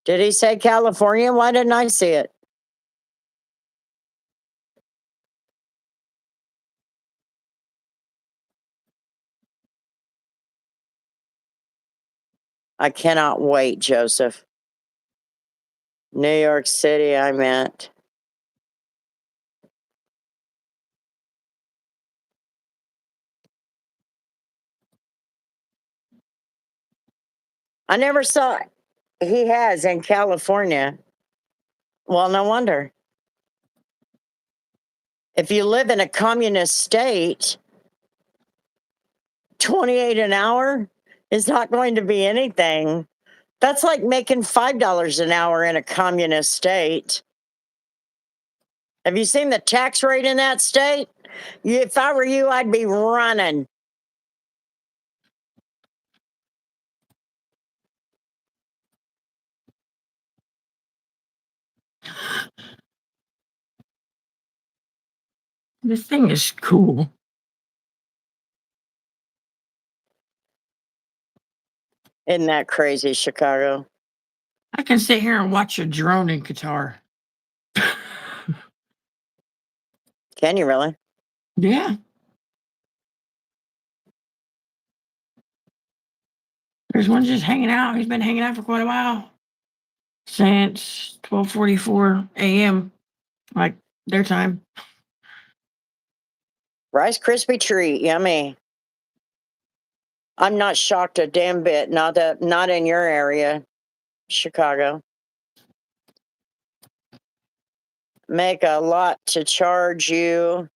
Did he say California? Why didn't I see it? I cannot wait, Joseph. New York City, I meant. I never saw it. He has in California. Well, no wonder. If you live in a communist state, 28 an hour is not going to be anything. That's like making $5 an hour in a communist state. Have you seen the tax rate in that state? If I were you, I'd be running. This thing is cool. Isn't that crazy, Chicago? I can sit here and watch a drone in Qatar. Can you really? Yeah. There's one just hanging out. He's been hanging out for quite a while. Since 12:44 a.m. like their time. Rice Krispie treat, yummy. I'm not shocked a damn bit. Not in your area, Chicago. Make a lot to charge you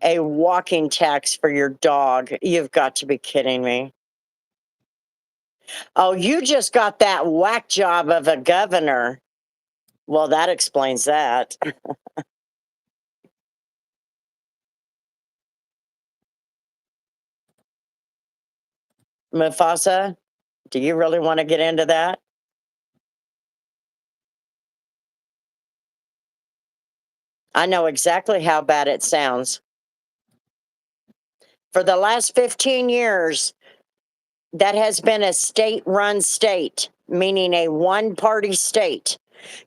a walking tax for your dog. You've got to be kidding me. Oh, you just got that whack job of a governor. Well, that explains that. Mufasa, do you really want to get into that? I know exactly how bad it sounds. For the last 15 years, that has been a state run state, meaning a one party state.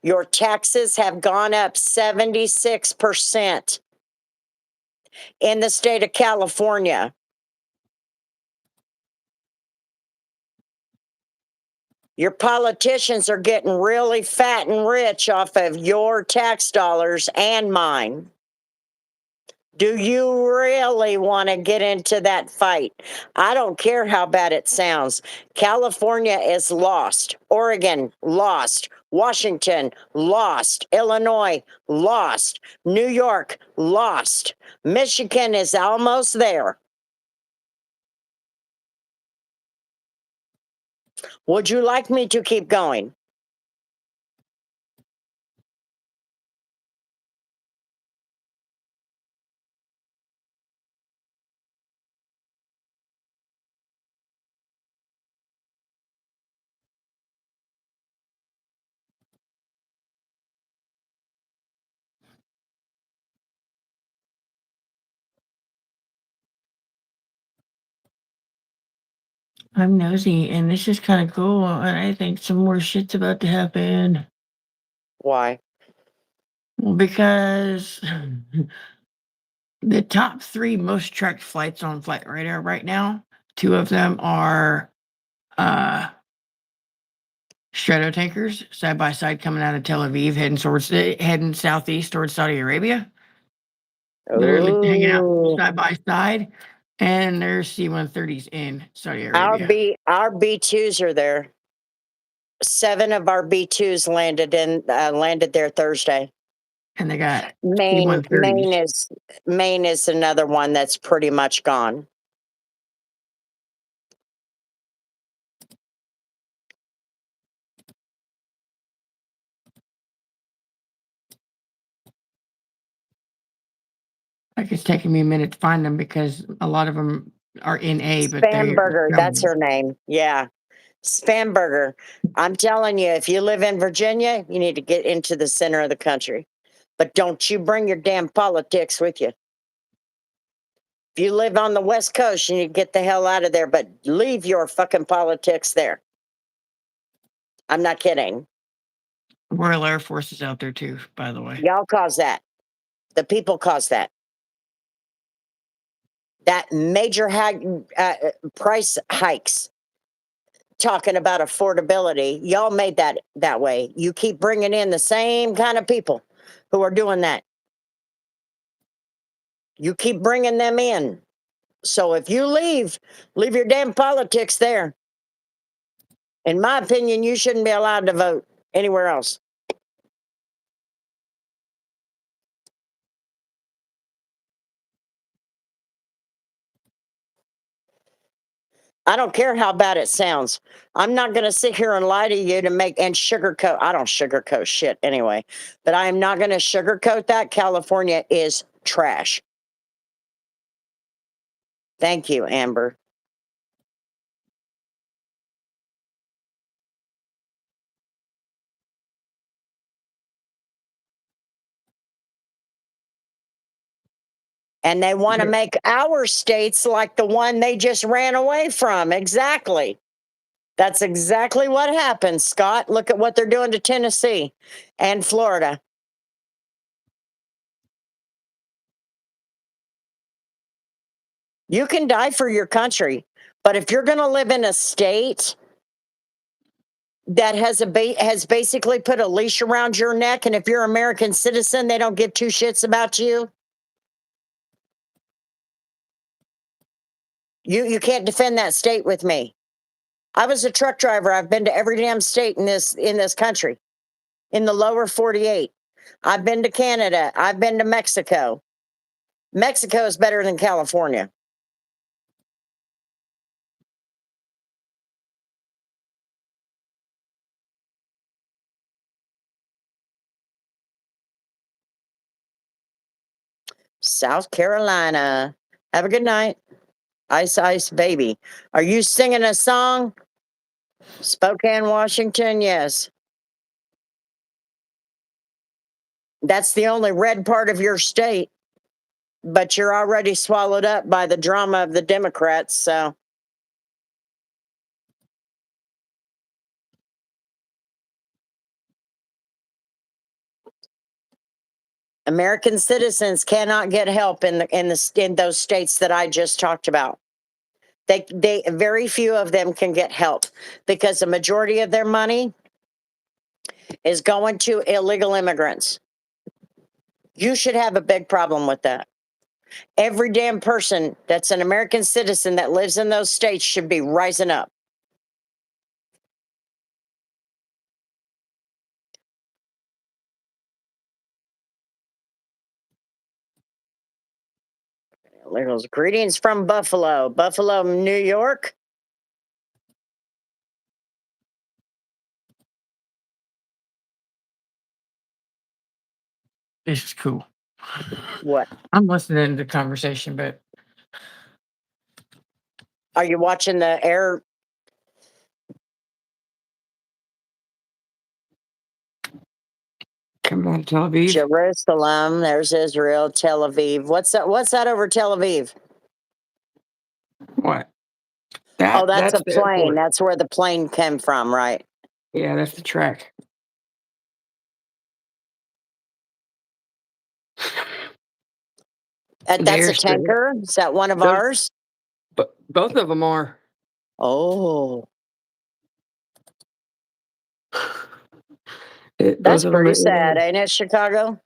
Your taxes have gone up 76% in the state of California. Your politicians are getting really fat and rich off of your tax dollars and mine. Do you really want to get into that fight? I don't care how bad it sounds. California is lost. Oregon, lost. Washington, lost. Illinois, lost. New York, lost. Michigan is almost there. Would you like me to keep going? I'm nosy, and this is kind of cool, and I think some more shit's about to happen. Why? Well, because the top 3 most tracked flights on Flight Radar right now, 2 of them are, uh, strato tankers side by side coming out of Tel Aviv, heading southeast towards Saudi Arabia, literally hanging out Ooh. side by side, and there's C-130s in Saudi Our Arabia. our B2s are there. 7 of our B2s landed there Thursday. And they got Maine C-130s. Maine is another one that's pretty much gone. Like, it's taking me a minute to find them because a lot of them are in A, but they're Spamberger, that's her name. Yeah. Spamberger. I'm telling you, if you live in Virginia, you need to get into the center of the country. But don't you bring your damn politics with you. If you live on the West Coast, you need to get the hell out of there, but leave your fucking politics there. I'm not kidding. Royal Air Force is out there too, by the way. Y'all cause that. The people cause that. That major price hikes, talking about affordability, y'all made that way. You keep bringing in the same kind of people who are doing that. You keep bringing them in. So if you leave your damn politics there. In my opinion, you shouldn't be allowed to vote anywhere else. I don't care how bad it sounds. I'm not going to sit here and lie to you to make and sugarcoat. I don't sugarcoat shit anyway, but I am not going to sugarcoat that. California is trash. Thank you, Amber. And they want to make our states like the one they just ran away from. Exactly. That's exactly what happened, Scott. Look at what they're doing to Tennessee and Florida. You can die for your country, but if you're going to live in a state that has basically put a leash around your neck, and if you're an American citizen, they don't give two shits about you. You can't defend that state with me. I was a truck driver. I've been to every damn state in this country, in the lower 48. I've been to Canada. I've been to Mexico. Mexico is better than California. South Carolina. Have a good night. Ice Ice Baby. Are you singing a song? Spokane, Washington, yes. That's the only red part of your state, but you're already swallowed up by the drama of the Democrats, so. American citizens cannot get help in those states that I just talked about. They very few of them can get help because the majority of their money is going to illegal immigrants. You should have a big problem with that. Every damn person that's an American citizen that lives in those states should be rising up. Illegals. Greetings from Buffalo, New York. This is cool. What? I'm listening to the conversation, but Are you watching the air? come on, Tel Aviv. Jerusalem. There's Israel. Tel Aviv. What's that over Tel Aviv? What? Oh, that's a the plane. airport. That's where the plane came from, right? Yeah, that's the track. The That's a airstrip. tanker? Is that one of Those, ours? but both of them are. Oh, Both that's of them pretty are. sad, ain't it, Chicago?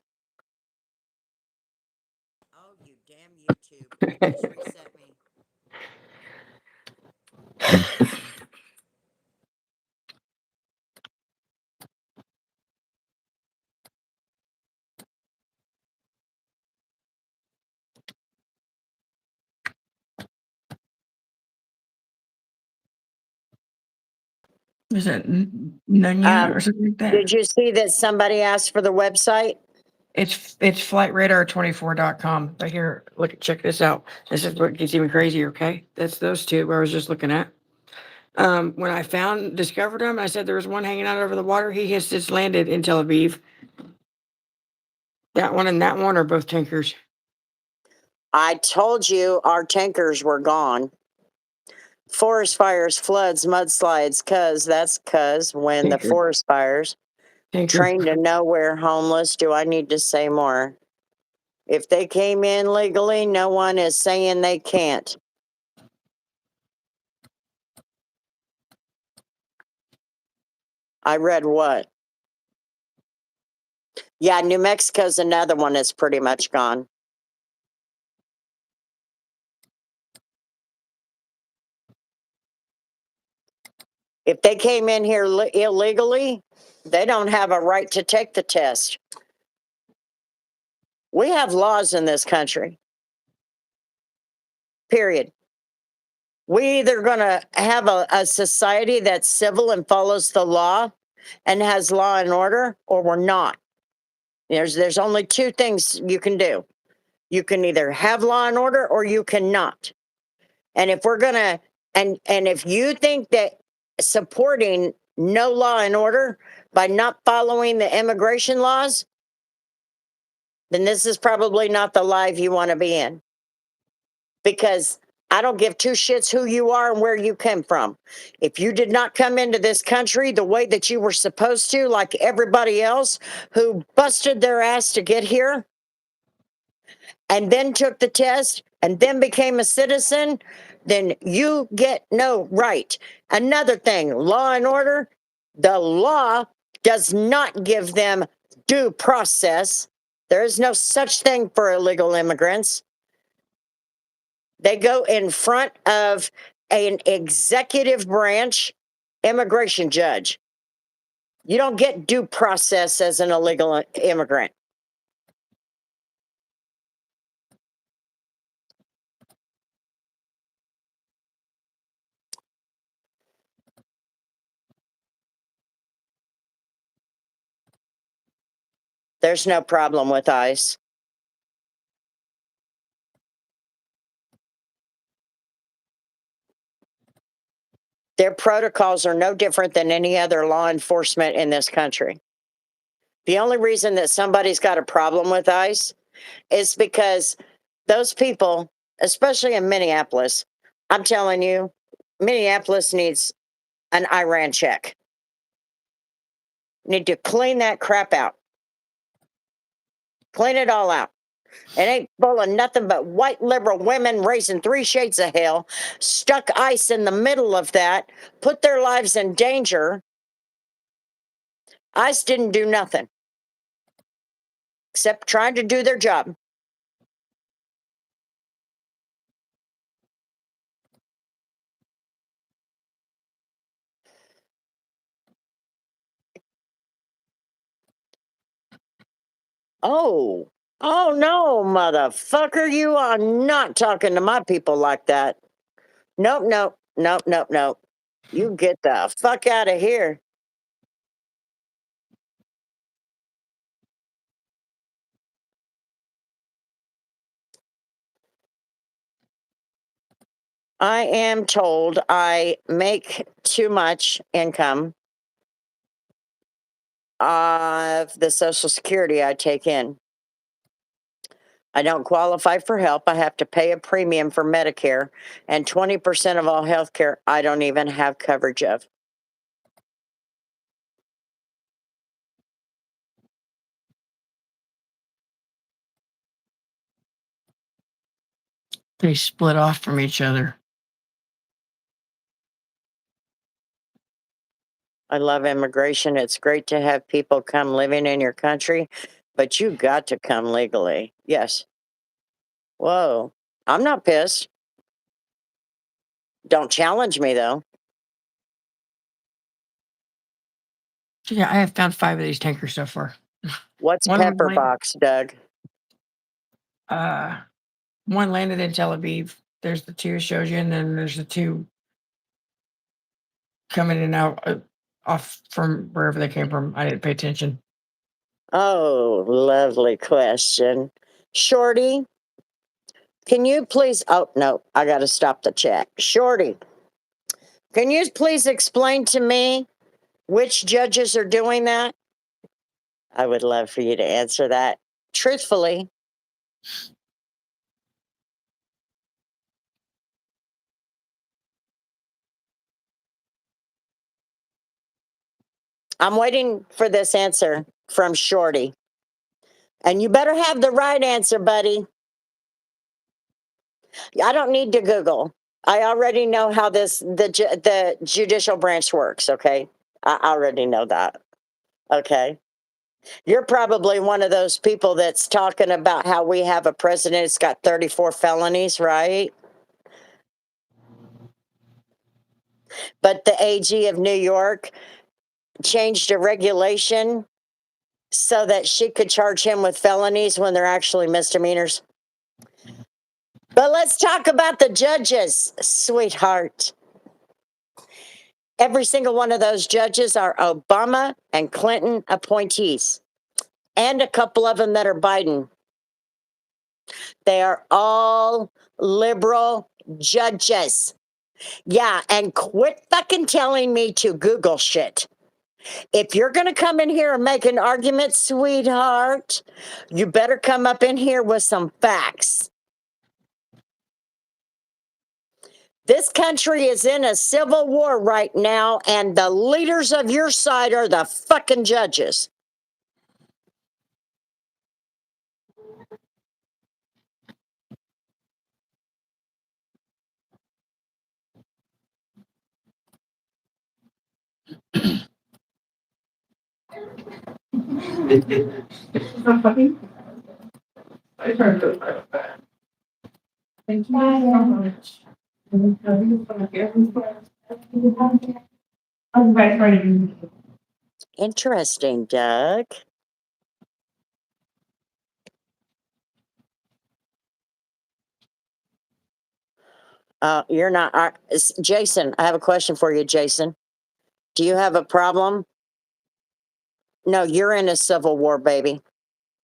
Oh, you damn YouTube. Just reset me. Is that Nunya Um, or something like that? did you see that somebody asked for the website? It's flightradar24.com. Right here, look, check this out. This is what gets even crazier, okay? That's those two I was just looking at. When I discovered him, I said there was one hanging out over the water. He has just landed in Tel Aviv. That one and that one are both tankers. I told you our tankers were gone. Forest fires, floods, mudslides, cuz when the Tanker. forest fires, Tanker. train to nowhere, homeless. Do I need to say more? If they came in legally, no one is saying they can't. I read what? Yeah, New Mexico's another one that's pretty much gone. If they came in here illegally, they don't have a right to take the test. We have laws in this country. Period. We either going to have a society that's civil and follows the law and has law and order, or we're not. There's only two things you can do. You can either have law and order or you cannot. And if we're gonna and if you think that supporting no law and order by not following the immigration laws, then this is probably not the life you want to be in. Because I don't give two shits who you are and where you came from. If you did not come into this country the way that you were supposed to, like everybody else who busted their ass to get here and then took the test and then became a citizen, then you get no right. Another thing, law and order, the law does not give them due process. There is no such thing for illegal immigrants. They go in front of an executive branch immigration judge. You don't get due process as an illegal immigrant. There's no problem with ICE. Their protocols are no different than any other law enforcement in this country. The only reason that somebody's got a problem with ICE is because those people, especially in Minneapolis, I'm telling you, Minneapolis needs an Iran check. Need to clean that crap out. Clean it all out. It ain't full of nothing but white liberal women raising three shades of hell, stuck ICE in the middle of that, put their lives in danger. ICE didn't do nothing except trying to do their job. Oh, oh no, motherfucker, you are not talking to my people like that. Nope, nope, nope, nope, nope. You get the fuck out of here. I am told I make too much income of the Social Security I take in. I don't qualify for help. I have to pay a premium for Medicare, and 20% of all health care I don't even have coverage of. They split off from each other. I love immigration. It's great to have people come living in your country, but you got to come legally. Yes. Whoa. I'm not pissed. Don't challenge me, though. So yeah, I have found 5 of these tankers so far. What's One was Pepper Box, Doug? one landed in Tel Aviv. There's the 2 shows you, and then there's the 2 coming in and out off from wherever they came from. I didn't pay attention. Oh, lovely question. Shorty, can you please? Oh, no, I got to stop the chat. Shorty, can you please explain to me which judges are doing that? I would love for you to answer that truthfully. I'm waiting for this answer from Shorty. And you better have the right answer, buddy. I don't need to Google. I already know how the judicial branch works, okay? I already know that. Okay. You're probably one of those people that's talking about how we have a president that's got 34 felonies, right? But the AG of New York changed a regulation so that she could charge him with felonies when they're actually misdemeanors. But let's talk about the judges, sweetheart. Every single one of those judges are Obama and Clinton appointees, and a couple of them that are Biden. They are all liberal judges. Yeah, and quit fucking telling me to Google shit. If you're going to come in here and make an argument, sweetheart, you better come up in here with some facts. This country is in a civil war right now, and the leaders of your side are the fucking judges. Thank you so much. I'm very sorry. Interesting, Doug. You're not, Jason. I have a question for you, Jason. Do you have a problem? No, you're in a civil war, baby.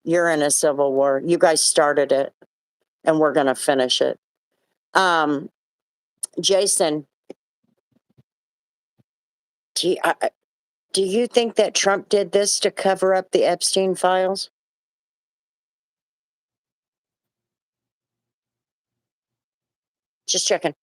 You're in a civil war. You guys started it, and we're going to finish it. Um, Jason, do do you think that Trump did this to cover up the Epstein files? Just checking.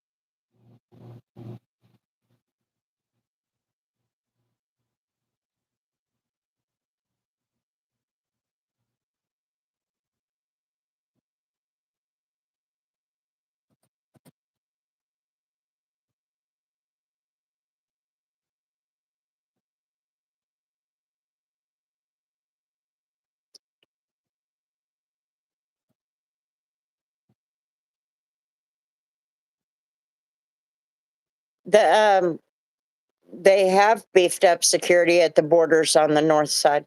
The they have beefed up security at the borders on the north side.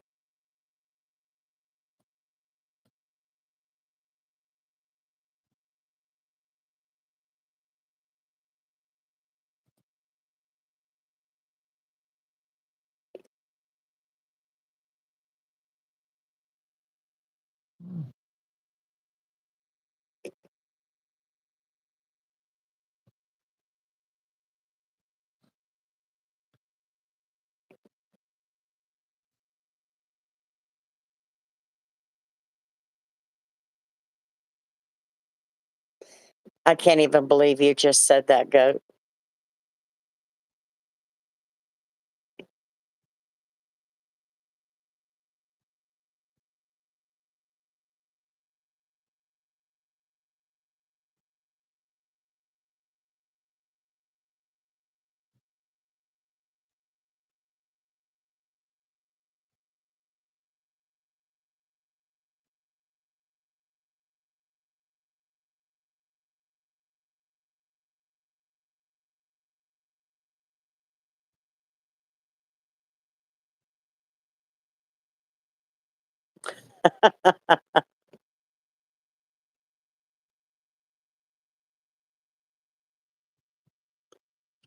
I can't even believe you just said that, Goat.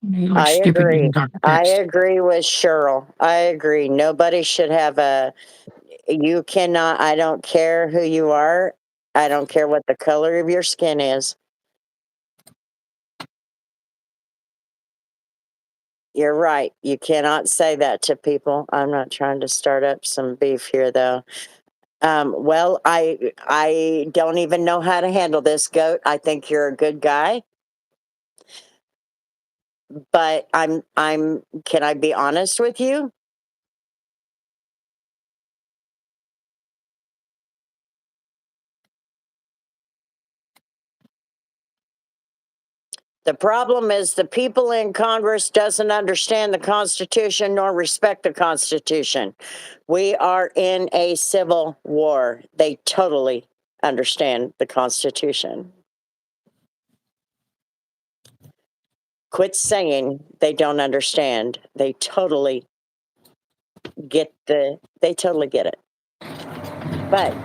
You look I stupid agree. eating Dr. I Peps. agree with Cheryl. I agree. Nobody should have you cannot, I don't care who you are. I don't care what the color of your skin is. You're right. You cannot say that to people. I'm not trying to start up some beef here, though. Well, I don't even know how to handle this, Goat. I think you're a good guy, but I'm. Can I be honest with you? The problem is the people in Congress doesn't understand the Constitution nor respect the Constitution. We are in a civil war. They totally understand the Constitution. Quit saying they don't understand. They totally get it. But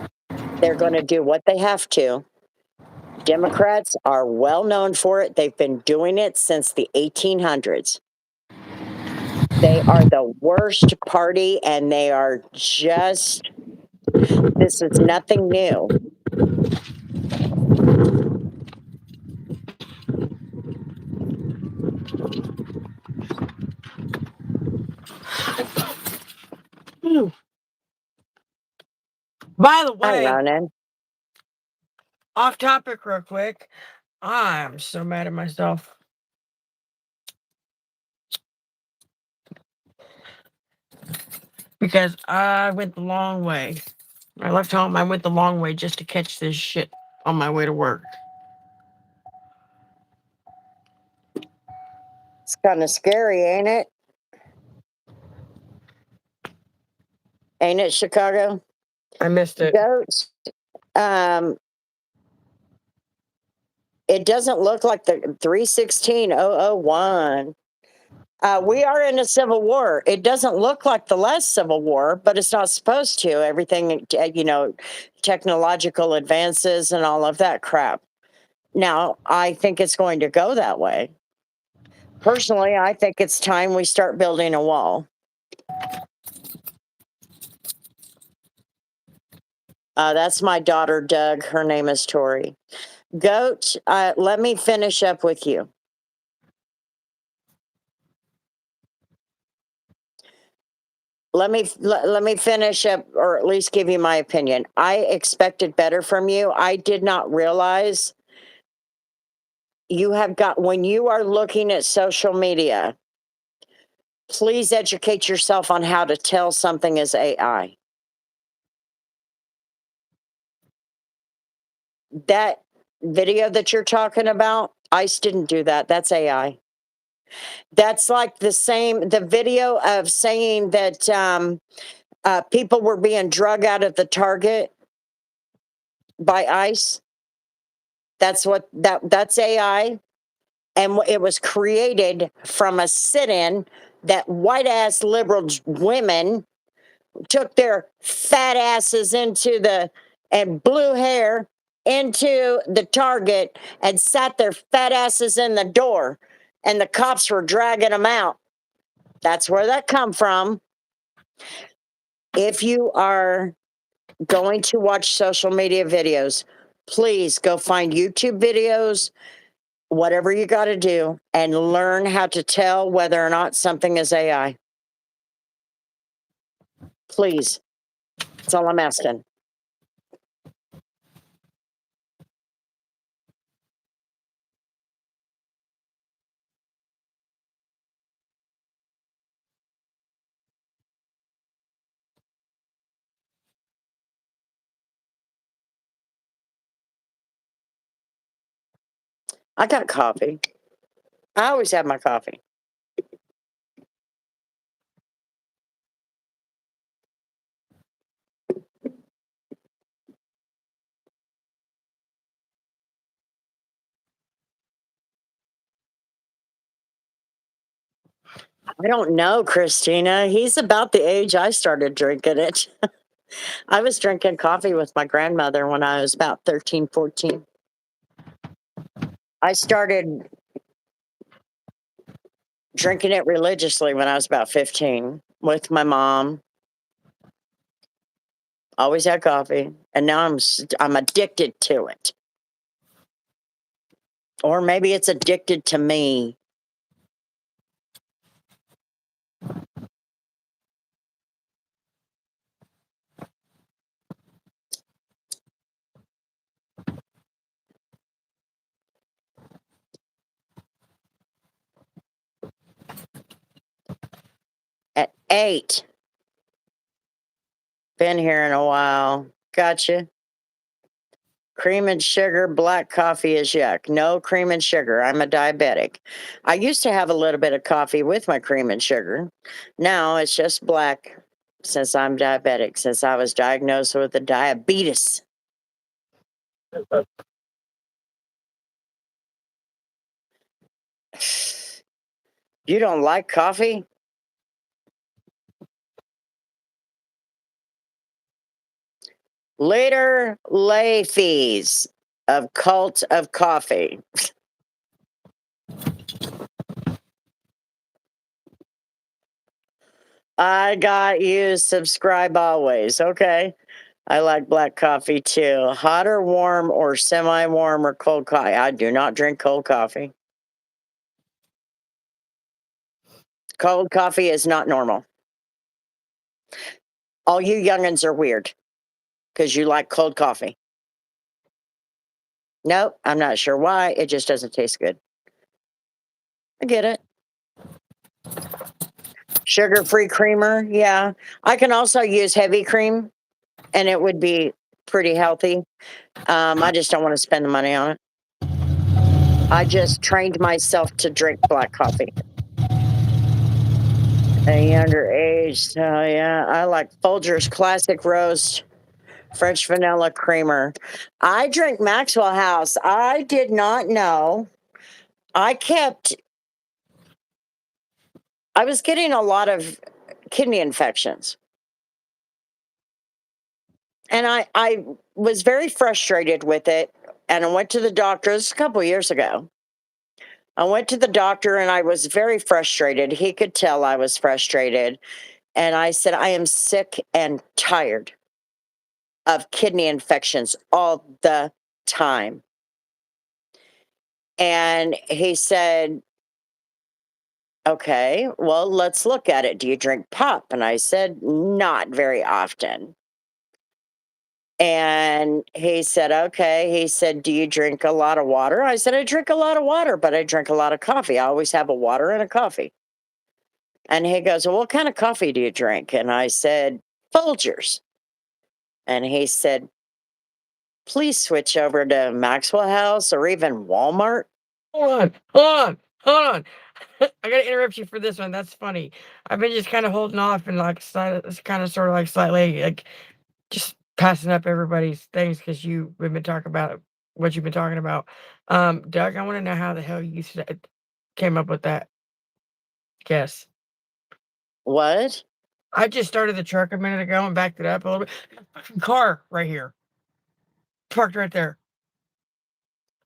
they're going to do what they have to. Democrats are well known for it. They've been doing it since the 1800s. They are the worst party and they are just, this is nothing new. By the Hi, way, Ronan. off topic real quick. I'm so mad at myself. Because I went the long way. I left home, I went the long way just to catch this shit on my way to work. It's kind of scary, ain't it? Ain't it, Chicago? I missed it. Goats. Um, it doesn't look like the 316001. We are in a civil war. It doesn't look like the last civil war, but it's not supposed to. Everything, technological advances and all of that crap. Now, I think it's going to go that way. Personally, I think it's time we start building a wall. That's my daughter, Doug. Her name is Tori. Goat, let me finish up with you. Let me finish up, or at least give you my opinion. I expected better from you. I did not realize you have got, when you are looking at social media, please educate yourself on how to tell something is AI. That video that you're talking about, ICE didn't do that. That's AI. That's like the video of saying that people were being drug out of the Target by ICE. That's AI. And it was created from a sit-in that white ass liberal women took their fat asses and blue hair into the Target and sat their fat asses in the door, and the cops were dragging them out. That's where that come from. If you are going to watch social media videos, please go find YouTube videos, whatever you got to do, and learn how to tell whether or not something is AI. Please. That's all I'm asking. I got coffee. I always have my coffee. I don't know, Christina. He's about the age I started drinking it. I was drinking coffee with my grandmother when I was about 13, 14. I started drinking it religiously when I was about 15 with my mom. Always had coffee, and now I'm addicted to it. Or maybe it's addicted to me. At 8. Been here in a while. Gotcha. Cream and sugar, black coffee is yuck. No cream and sugar. I'm a diabetic. I used to have a little bit of coffee with my cream and sugar. Now it's just black since I'm diabetic, since I was diagnosed with the diabetes. You don't like coffee? Later lay fees of Cult of Coffee. I got you. Subscribe always. Okay. I like black coffee too. Hot or warm or semi warm or cold coffee. I do not drink cold coffee. Cold coffee is not normal. All you youngins are weird because you like cold coffee. Nope, I'm not sure why. It just doesn't taste good. I get it. Sugar free creamer. Yeah. I can also use heavy cream and it would be pretty healthy. I just don't want to spend the money on it. I just trained myself to drink black coffee at a younger age. So yeah, I like Folgers Classic Roast, French vanilla creamer. I drink Maxwell House. I did not know. I was getting a lot of kidney infections. And I was very frustrated with it. And I went to the doctor. This was a couple of years ago. I went to the doctor and I was very frustrated. He could tell I was frustrated. And I said, I am sick and tired of kidney infections all the time. And he said, okay, well, let's look at it. Do you drink pop? And I said, not very often. And he said, okay. He said, do you drink a lot of water? I said, I drink a lot of water, but I drink a lot of coffee. I always have a water and a coffee. And he goes, well, what kind of coffee do you drink? And I said, Folgers. And he said, please switch over to Maxwell House or even Walmart. Hold on. I gotta interrupt you for this one. That's funny. I've been just kind of holding off and like kind of sort of like slightly like just passing up everybody's things because you've been talking about what you've been talking about. Doug, I want to know how the hell you came up with that guess. What? I just started the truck a minute ago and backed it up a little bit. Car right here, parked right there.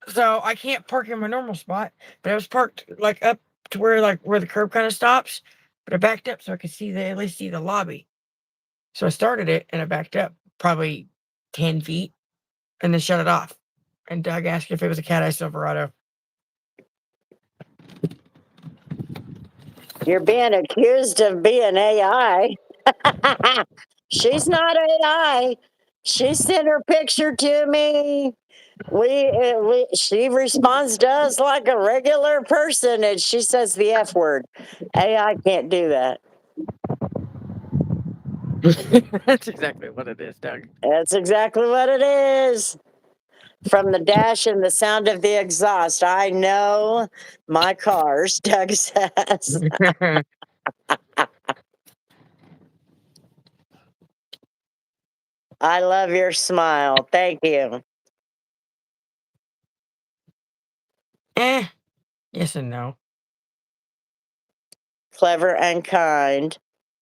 So I can't park in my normal spot, but I was parked like up to where the curb kind of stops. But I backed up so I could at least see the lobby. So I started it and I backed up probably 10 feet and then shut it off. And Doug asked if it was a Cat Eye Silverado. You're being accused of being AI. She's not AI. She sent her picture to me. She responds to us like a regular person, and she says the F word. AI can't do that. That's exactly what it is, Doug. That's exactly what it is. From the dash and the sound of the exhaust, I know my cars, Doug says. I love your smile. Thank you. Yes and no. Clever and kind.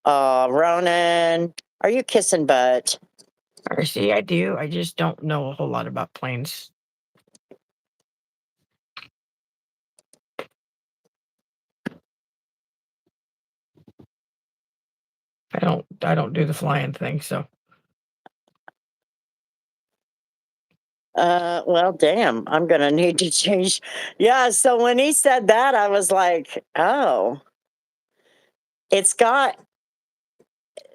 Ronan, are you kissing butt? I see. I do. I just don't know a whole lot about planes. I don't do the flying thing. So Well, damn, I'm gonna need to change. Yeah, so when he said that, I was like, oh, it's got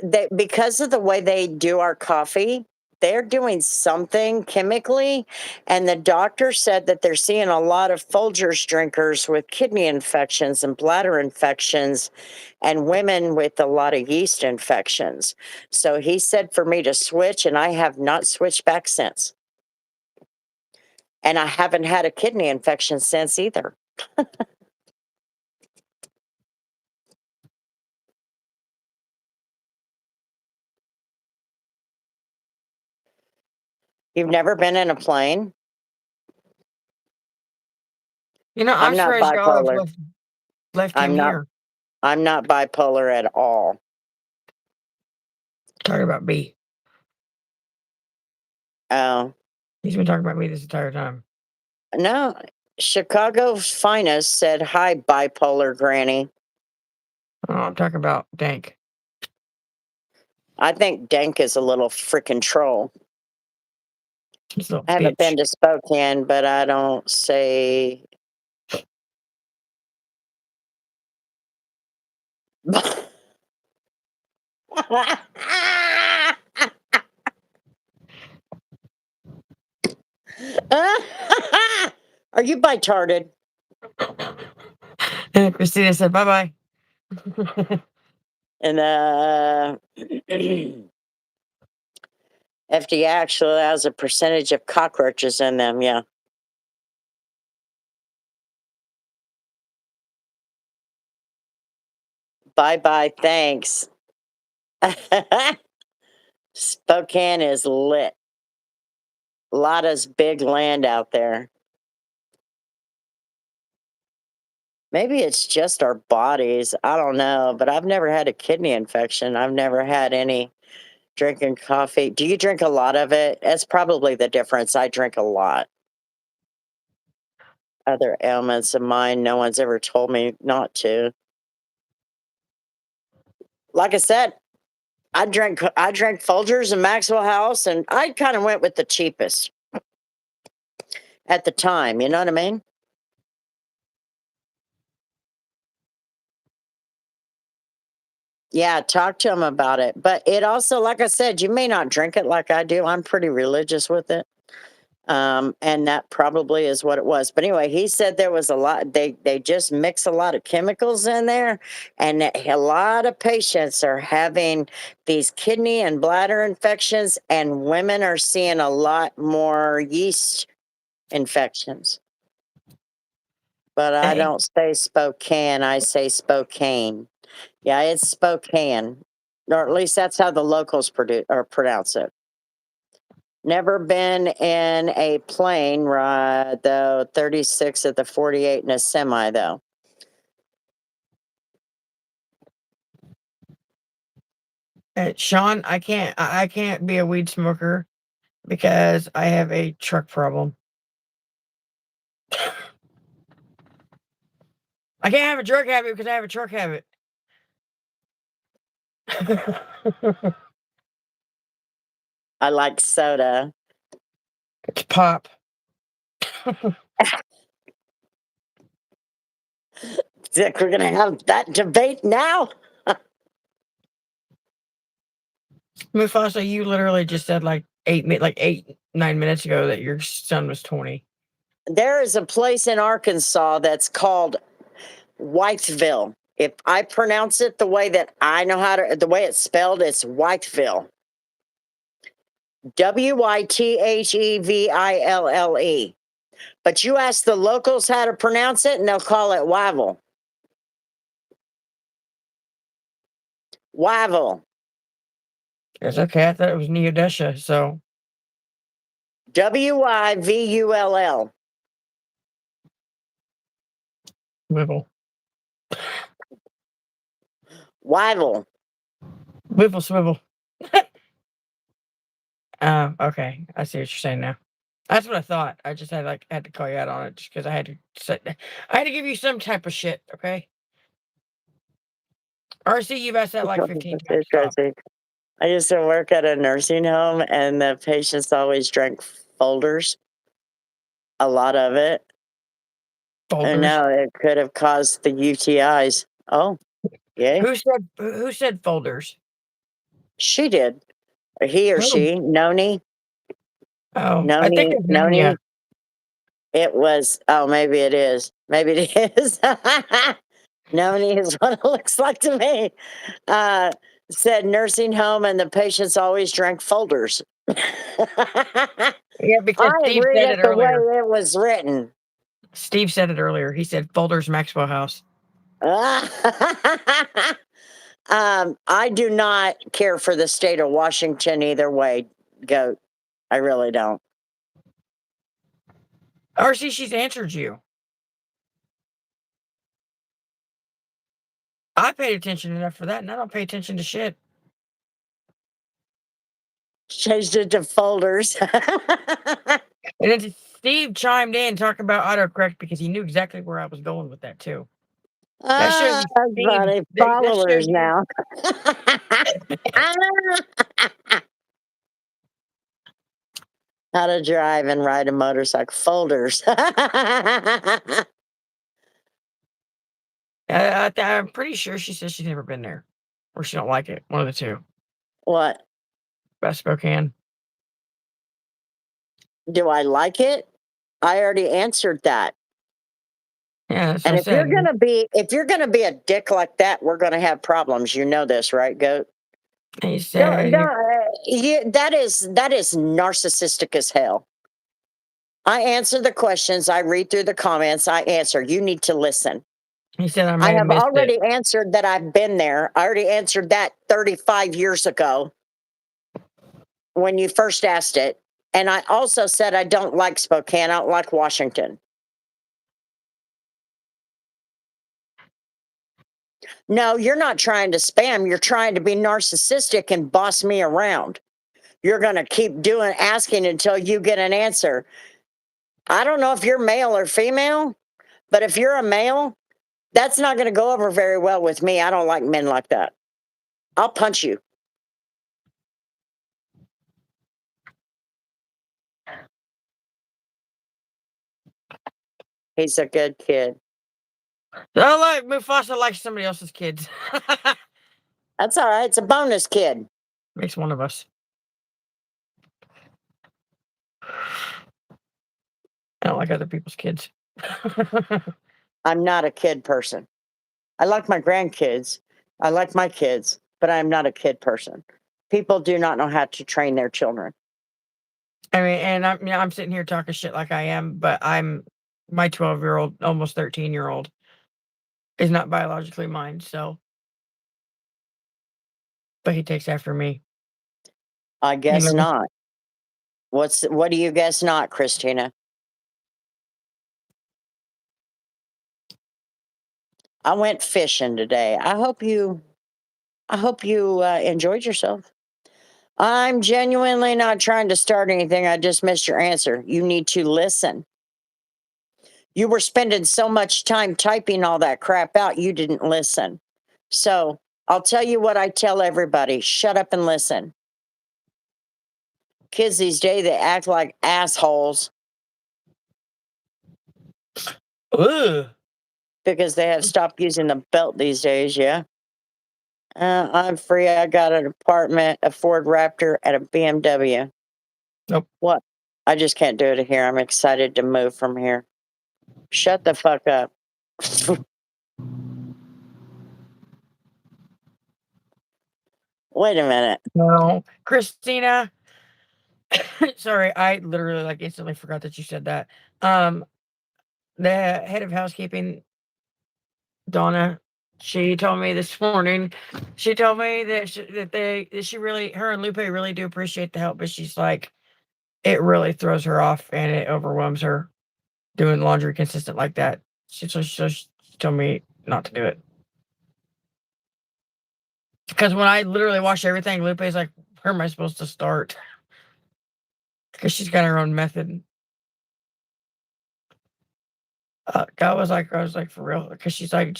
they because of the way they do our coffee, they're doing something chemically, and the doctor said that they're seeing a lot of Folgers drinkers with kidney infections and bladder infections and women with a lot of yeast infections. So he said for me to switch, and I have not switched back since. And I haven't had a kidney infection since either. You've never been in a plane? I'm I'm not surprised y'all have bipolar. left him I'm not here. I'm not bipolar at all. Talking about me. Oh. He's been talking about me this entire time. No. Chicago's finest said hi, bipolar granny. Oh, I'm talking about Dank. I think Dank is a little freaking troll. He's a little I haven't been bitch. to Spokane, but I don't say Are you bitarded? And Christina said, bye bye. And FDA actually has a percentage of cockroaches in them, yeah. Bye bye, thanks. Spokane is lit. Lotta's big land out there. Maybe it's just our bodies. I don't know, but I've never had a kidney infection. I've never had any drinking coffee. Do you drink a lot of it? That's probably the difference. I drink a lot. Other ailments of mine, no one's ever told me not to. Like I said, I drank Folgers and Maxwell House, and I kind of went with the cheapest at the time. You know what I mean? Yeah, talk to him about it. But it also, like I said, you may not drink it like I do. I'm pretty religious with it. And that probably is what it was. But anyway, he said there was a lot, they just mix a lot of chemicals in there, and that a lot of patients are having these kidney and bladder infections, and women are seeing a lot more yeast infections. But I Hey, don't say Spokane, I say Spokane. Yeah, it's Spokane. Or at least that's how the locals pronounce it. Never been in a plane ride though. 36 of the 48 in a semi though. Sean, I can't be a weed smoker because I have a truck problem. I can't have a drug habit because I have a truck habit. I like soda. It's pop. Dick, we're gonna have that debate now. Mufasa, you literally just said like 9 minutes ago that your son was 20. There is a place in Arkansas that's called Whiteville. If I pronounce it the way that I know how to, the way it's spelled, it's Whiteville. Whiteheville. But you ask the locals how to pronounce it, and they'll call it Wyville. Wyville. It's okay. I thought it was Neodesha. So Wyvull. Whipple. Wyville. Whipple swivel. Okay. I see what you're saying now. That's what I thought. I just had to call you out on it just because I had to give you some type of shit, okay? RC, you've asked that like 15 times. It's Stop. crazy. I used to work at a nursing home, and the patients always drank folders. A lot of it. Folders. And now it could have caused the UTIs. Oh, yeah. Who said folders? She did. Or he or Oh. she. Noni. Oh, I think it's Noni. Nanya. It was. Oh, maybe it is. Maybe it is. Noni is what it looks like to me. Said nursing home, and the patients always drank folders. Yeah, because I Steve read said it it the way earlier. it was written. Steve said it earlier. He said folders Maxwell House. I do not care for the state of Washington either way, Goat. I really don't. RC, she's answered you. I paid attention enough for that, and I don't pay attention to shit. Changed it to folders. And then Steve chimed in talking about autocorrect because he knew exactly where I was going with that too. That shows you, That's Steve. funny. That shows Followers you. now. How to drive and ride a motorcycle. Folders. I'm pretty sure she says she's never been there, or she don't like it. One of the two. What? Best Spokane. Do I like it? I already answered that. Yeah, that's And what I said. if you're gonna be a dick like that, we're gonna have problems. You know this, right, Goat? He said, That is narcissistic as hell. I answer the questions. I read through the comments. I answer. You need to listen. he said I I may have have missed already it. answered that I've been there. I already answered that 35 years ago when you first asked it. And I also said I don't like Spokane. I don't like Washington. No, you're not trying to spam. You're trying to be narcissistic and boss me around. You're going to keep asking until you get an answer. I don't know if you're male or female, but if you're a male, that's not going to go over very well with me. I don't like men like that. I'll punch you. He's a good kid. Oh, look, Mufasa likes somebody else's kids. That's all right. It's a bonus kid. Makes one of us. I don't like other people's kids. I'm not a kid person. I like my grandkids. I like my kids, but I'm not a kid person. People do not know how to train their children. I mean, and I'm sitting here talking shit like I am, but my 12-year-old, almost 13-year-old is not biologically mine, so. But he takes after me. I guess know? not. What do you guess not, Christina? I went fishing today. I hope you enjoyed yourself. I'm genuinely not trying to start anything. I just missed your answer. You need to listen. You were spending so much time typing all that crap out, you didn't listen. So I'll tell you what I tell everybody: shut up and listen. Kids these days, they act like assholes Ugh. because they have stopped using the belt these days. Yeah. I'm free. I got an apartment, a Ford Raptor, and a BMW. Nope. What? I just can't do it here. I'm excited to move from here. Shut the fuck up. Wait a minute. No. Christina, Sorry, I literally like instantly forgot that you said that. Um, the head of housekeeping, Donna, she told me this morning. She told me that she really, her and Lupe really do appreciate the help, but she's like, it really throws her off and it overwhelms her doing laundry consistent like that. She told me not to do it because when I literally wash everything, Lupe's like, where am I supposed to start? Because she's got her own method. I was like, for real, because she's like,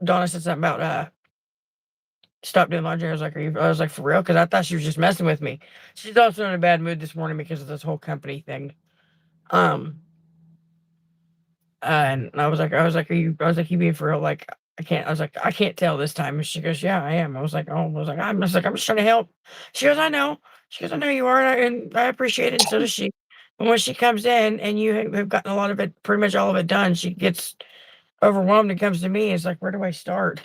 Donna said something about stop doing laundry. I was like, for real, because I thought she was just messing with me. She's also in a bad mood this morning because of this whole company thing. Um, and I was like, you being for real? Like, I can't. I was like, I can't tell this time. And she goes, yeah, I am. I was like, oh, I'm just like, I'm just trying to help. She goes, I know. She goes, I know you are, and I appreciate it, and so does she. And when she comes in and you have gotten a lot of it, pretty much all of it done, she gets overwhelmed and comes to me. It's like, where do I start?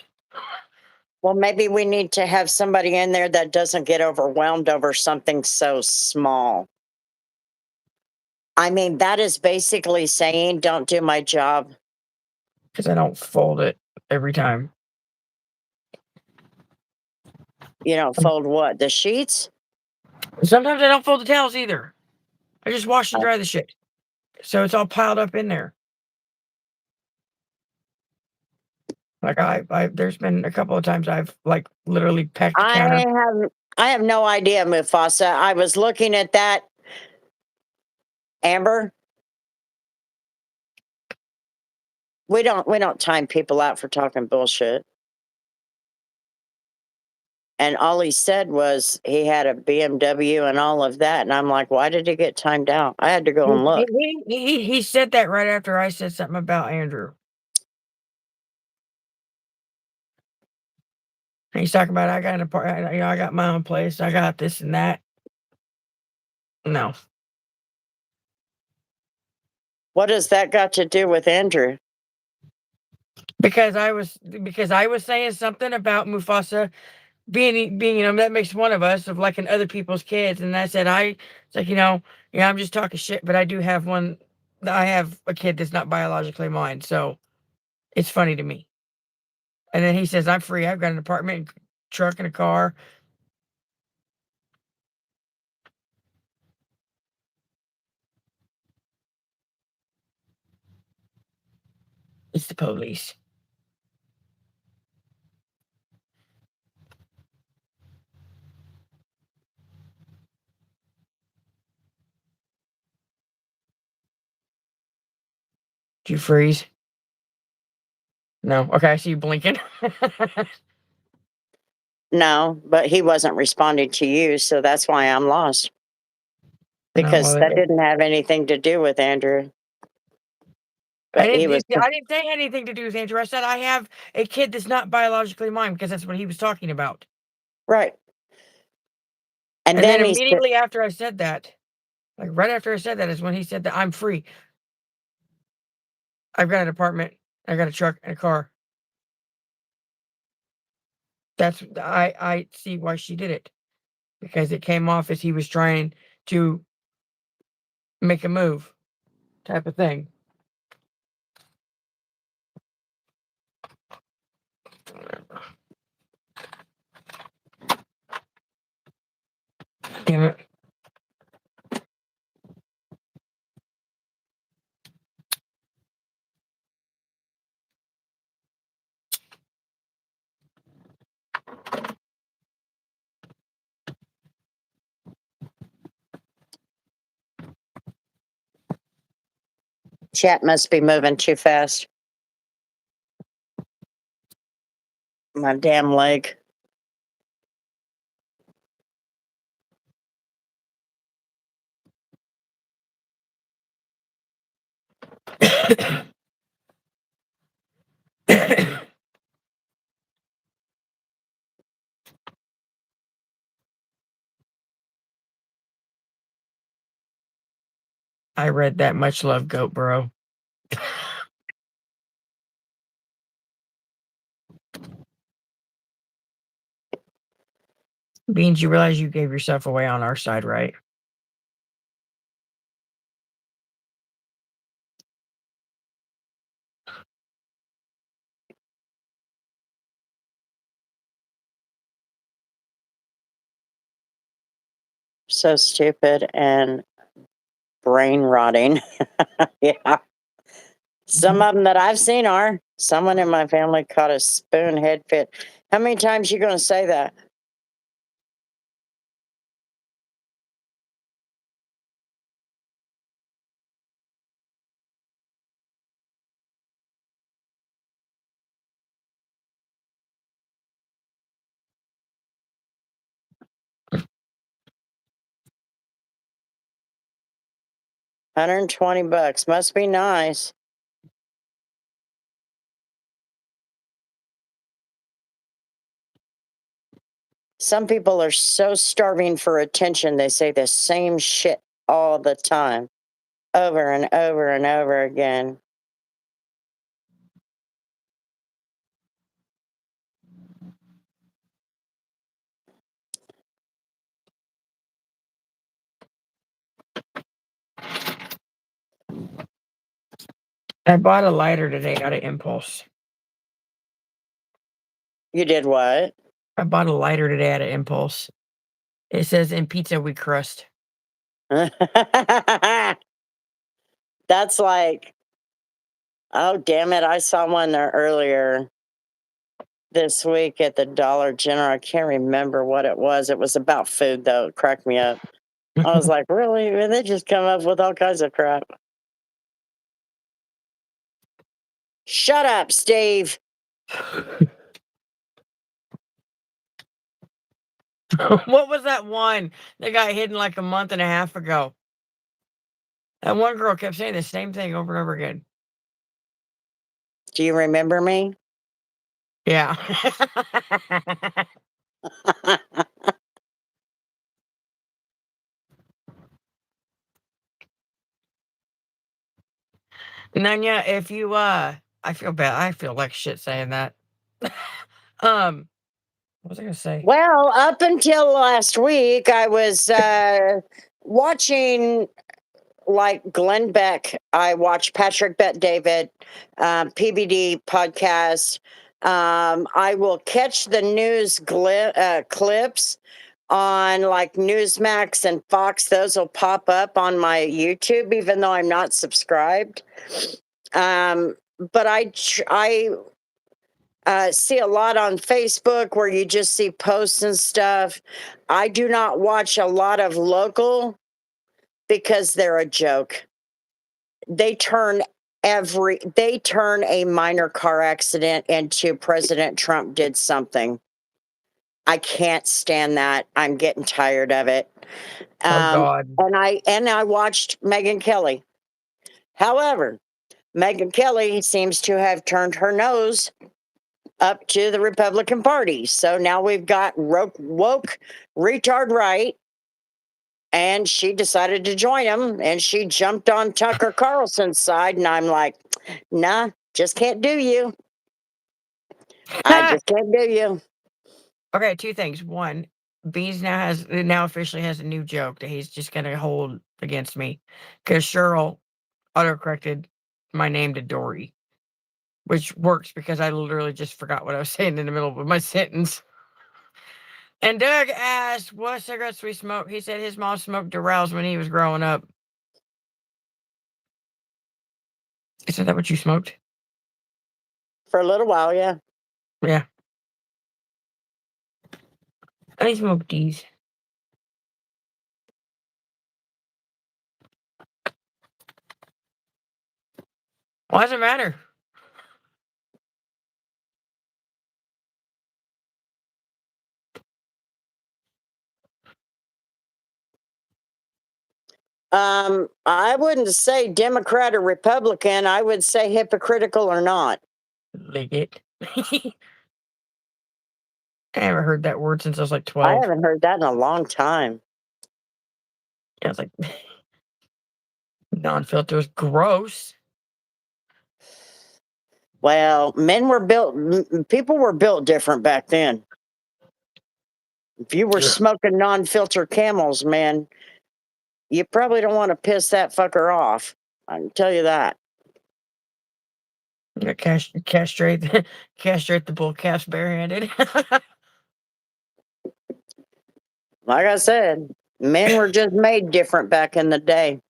Well, maybe we need to have somebody in there that doesn't get overwhelmed over something so small. I mean, that is basically saying, don't do my job. Because I don't fold it every time. You know, fold what? The sheets? Sometimes I don't fold the towels either. I just wash and Oh, dry the shit. So it's all piled up in there. Like there's been a couple of times I've like literally packed the I counter. have I have no idea, Mufasa. I was looking at that, Amber. We don't time people out for talking bullshit. And all he said was he had a BMW and all of that. And I'm like, why did he get timed out? I had to go and look. He said that right after I said something about Andrew. And he's talking about I got an apartment, I got my own place, I got this and that. No, What has that got to do with Andrew? because I was saying something about Mufasa being that makes one of us of liking other people's kids, and I said it's like yeah, I'm just talking shit, but I do have one. I have a kid that's not biologically mine, so it's funny to me. And then he says I'm free. I've got an apartment, truck, and a car. It's the police. Do you freeze? No. Okay, I see you blinking. No, but he wasn't responding to you, so that's why I'm lost. No, Because that didn't have anything to do with Andrew. But he was I didn't say anything to do with Andrew. I said I have a kid that's not biologically mine because that's what he was talking about. right. And And then then he said, immediately after I said that, like right after I said that, is when he said that I'm free. I've got an apartment, I got a truck and a car. That's I see why she did it, because it came off as he was trying to make a move type of thing. Damn it. chat must be moving too fast. My damn leg. I read that. Much love, goat bro. Beans, you realize you gave yourself away on our side, right? So stupid and brain rotting. Yeah. Some of them that I've seen are. Someone in my family caught a spoon head fit. How many times you going to say that? $120 must be nice. Some people are so starving for attention, they say the same shit all the time, over and over and over again. I bought a lighter today out of impulse. You did what? I bought a lighter today out of impulse. It says in pizza we crust. That's like, oh, damn it. I saw one there earlier this week at the Dollar General. I can't remember what it was. It was about food, though. It cracked me up. I was like, really? They just come up with all kinds of crap. Shut up, Steve. What was that one that got hidden like a month and a half ago? That one girl kept saying the same thing over and over again. Do you remember me? Yeah. Nanya, if you I feel bad. I feel like shit saying that. What was I gonna say? Well, up until last week, I was watching like Glenn Beck. I watched Patrick Bet David, PBD podcast. I will catch the news clips on like Newsmax and Fox. Those will pop up on my YouTube, even though I'm not subscribed. But I see a lot on Facebook where you just see posts and stuff. I do not watch a lot of local because they're a joke. They turn a minor car accident into President Trump did something. I can't stand that. I'm getting tired of it. Oh God. And I watched Megyn Kelly. However, Megyn Kelly seems to have turned her nose up to the Republican Party. So now we've got woke retard right, and she decided to join them, and she jumped on Tucker Carlson's side, and I'm like, nah, just can't do you. I just can't do you. Okay, two things. One, Beans now officially has a new joke that he's just gonna hold against me. Because Cheryl autocorrected my name to Dory. Which works because I literally just forgot what I was saying in the middle of my sentence. And Doug asked, what cigarettes we smoke? He said his mom smoked Durrells when he was growing up. Isn't that what you smoked? For a little while, yeah. Yeah. I smoked these. Why does it matter? I wouldn't say Democrat or Republican. I would say hypocritical or not. Lick it. I haven't heard that word since I was like I 12. haven't heard that in a long time. I was like, non-filter is gross. Well, people were built different back then. If you were smoking non-filter Camels, man, you probably don't want to piss that fucker off. I can tell you that. Yeah, castrate the bull calves barehanded. Like I said, Men were just made different back in the day.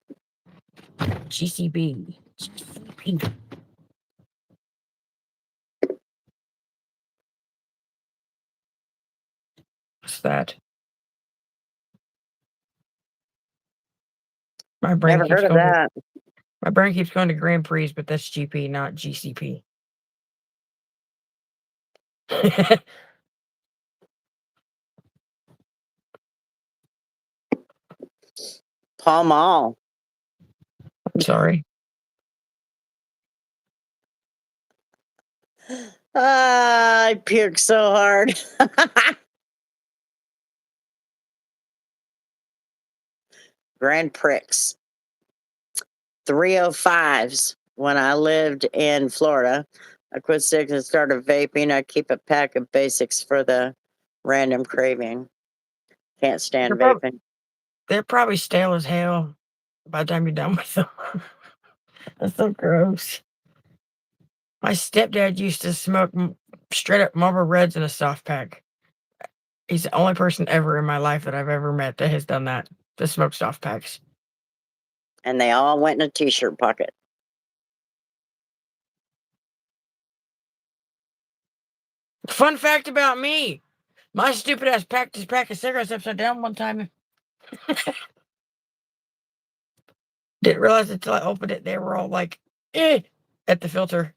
GCB. GCB. What's that? My brain Never keeps heard of going. that. My brain keeps going to Grand Prix, but that's GP, not GCP. Pall Mall. I'm sorry. I puked so hard. Grand Prix. 305s. When I lived in Florida, I quit smoking and started vaping. I keep a pack of basics for the random craving. Can't stand vaping. They're probably stale as hell by the time you're done with them. That's so gross. My stepdad used to smoke straight up Marlboro Reds in a soft pack. He's the only person ever in my life that I've ever met that has done that, to smoke soft packs. And they all went in a t-shirt pocket. Fun fact about me. My stupid ass packed this pack of cigarettes upside down one time. Didn't realize it until I opened it. They were all like, at the filter.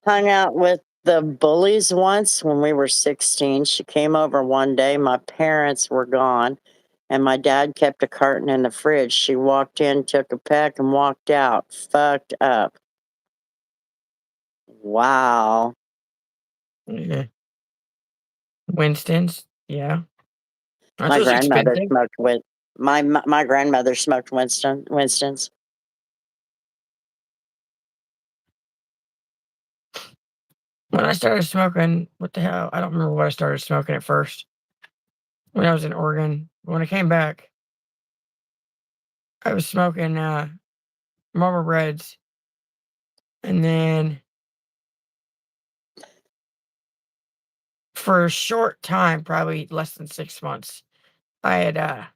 Hung out with the bullies once when we were 16. She came over one day. My parents were gone, and my dad kept a carton in the fridge. She walked in, took a pack, and walked out. Fucked up. Wow. Yeah. Winston's, yeah. Aren't My those grandmother expensive? smoked with my grandmother smoked Winston's. When I started smoking, what the hell? I don't remember what I started smoking at first. When I was in Oregon. When I came back, I was smoking Marlboro Reds. And then for a short time, probably less than 6 months, I had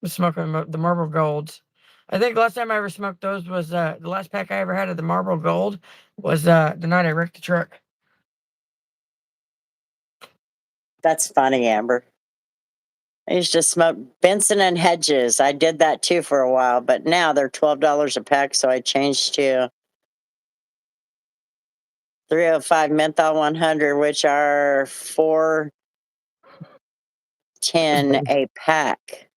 was smoking the Marlboro Golds. I think the last time I ever smoked those was the last pack I ever had of the Marlboro Gold was the night I wrecked the truck. That's funny, Amber. I used to smoke Benson and Hedges. I did that too for a while, but now they're $12 a pack, so I changed to 305 menthol 100, which are $4.10 a pack.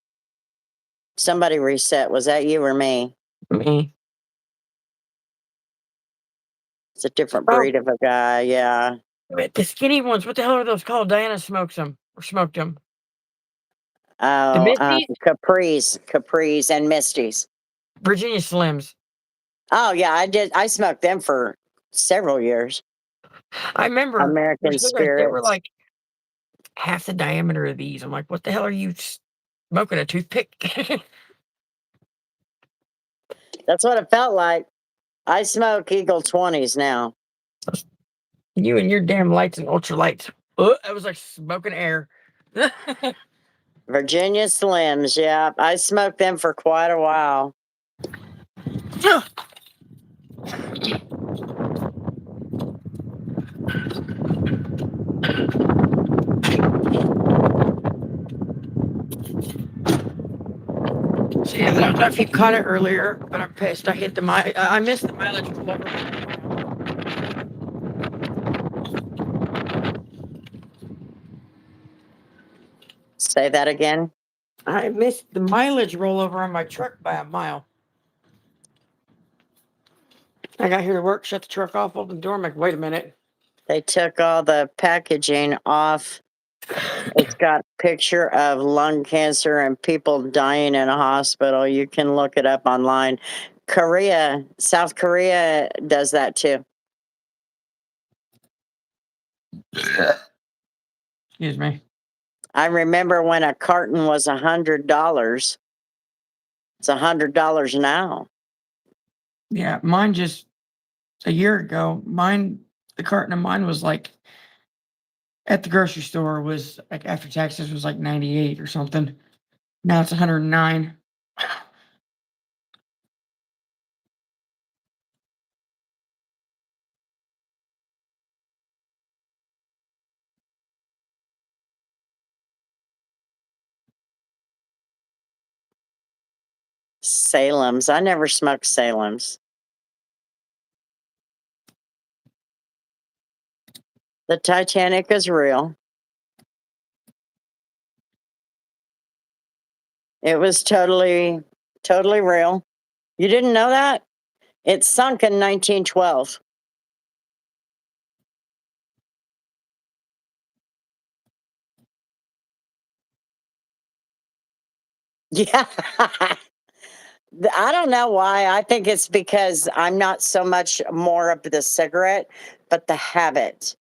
Somebody reset. Was that you or me? Me. It's a different Oh, breed of a guy. Yeah. wait, the skinny ones. What the hell are those called? Diana smokes them or smoked them. The Oh, Misties, Capris, and Misties. Virginia Slims. Oh yeah, I did. I smoked them for several years. I remember their American cigarettes. They were Spirits. like half the diameter of these. I'm like, what the hell are you smoking? A toothpick? That's what it felt like. I smoke Eagle 20s now. You and your damn lights and ultralights. I was like smoking air. Virginia Slims. Yeah, I smoked them for quite a while. See, I don't know if you caught it earlier, but I'm pissed. I hit the I missed the mileage. Say that again. I missed the mileage rollover on my truck by a mile. I got here to work, shut the truck off, open the door. I'm like, wait a minute. They took all the packaging off. It's got a picture of lung cancer and people dying in a hospital. You can look it up online. South Korea does that too. Excuse me. I remember when a carton was $100. It's $100 now. Yeah, mine just a year ago. The carton of mine was like at the grocery store was like after taxes was like 98 or something. Now it's 109. Salem's. I never smoked Salem's. The Titanic is real. It was totally real. You didn't know that? It sunk in 1912. Yeah. I don't know why. I think it's because I'm not so much more of the cigarette, but the habit,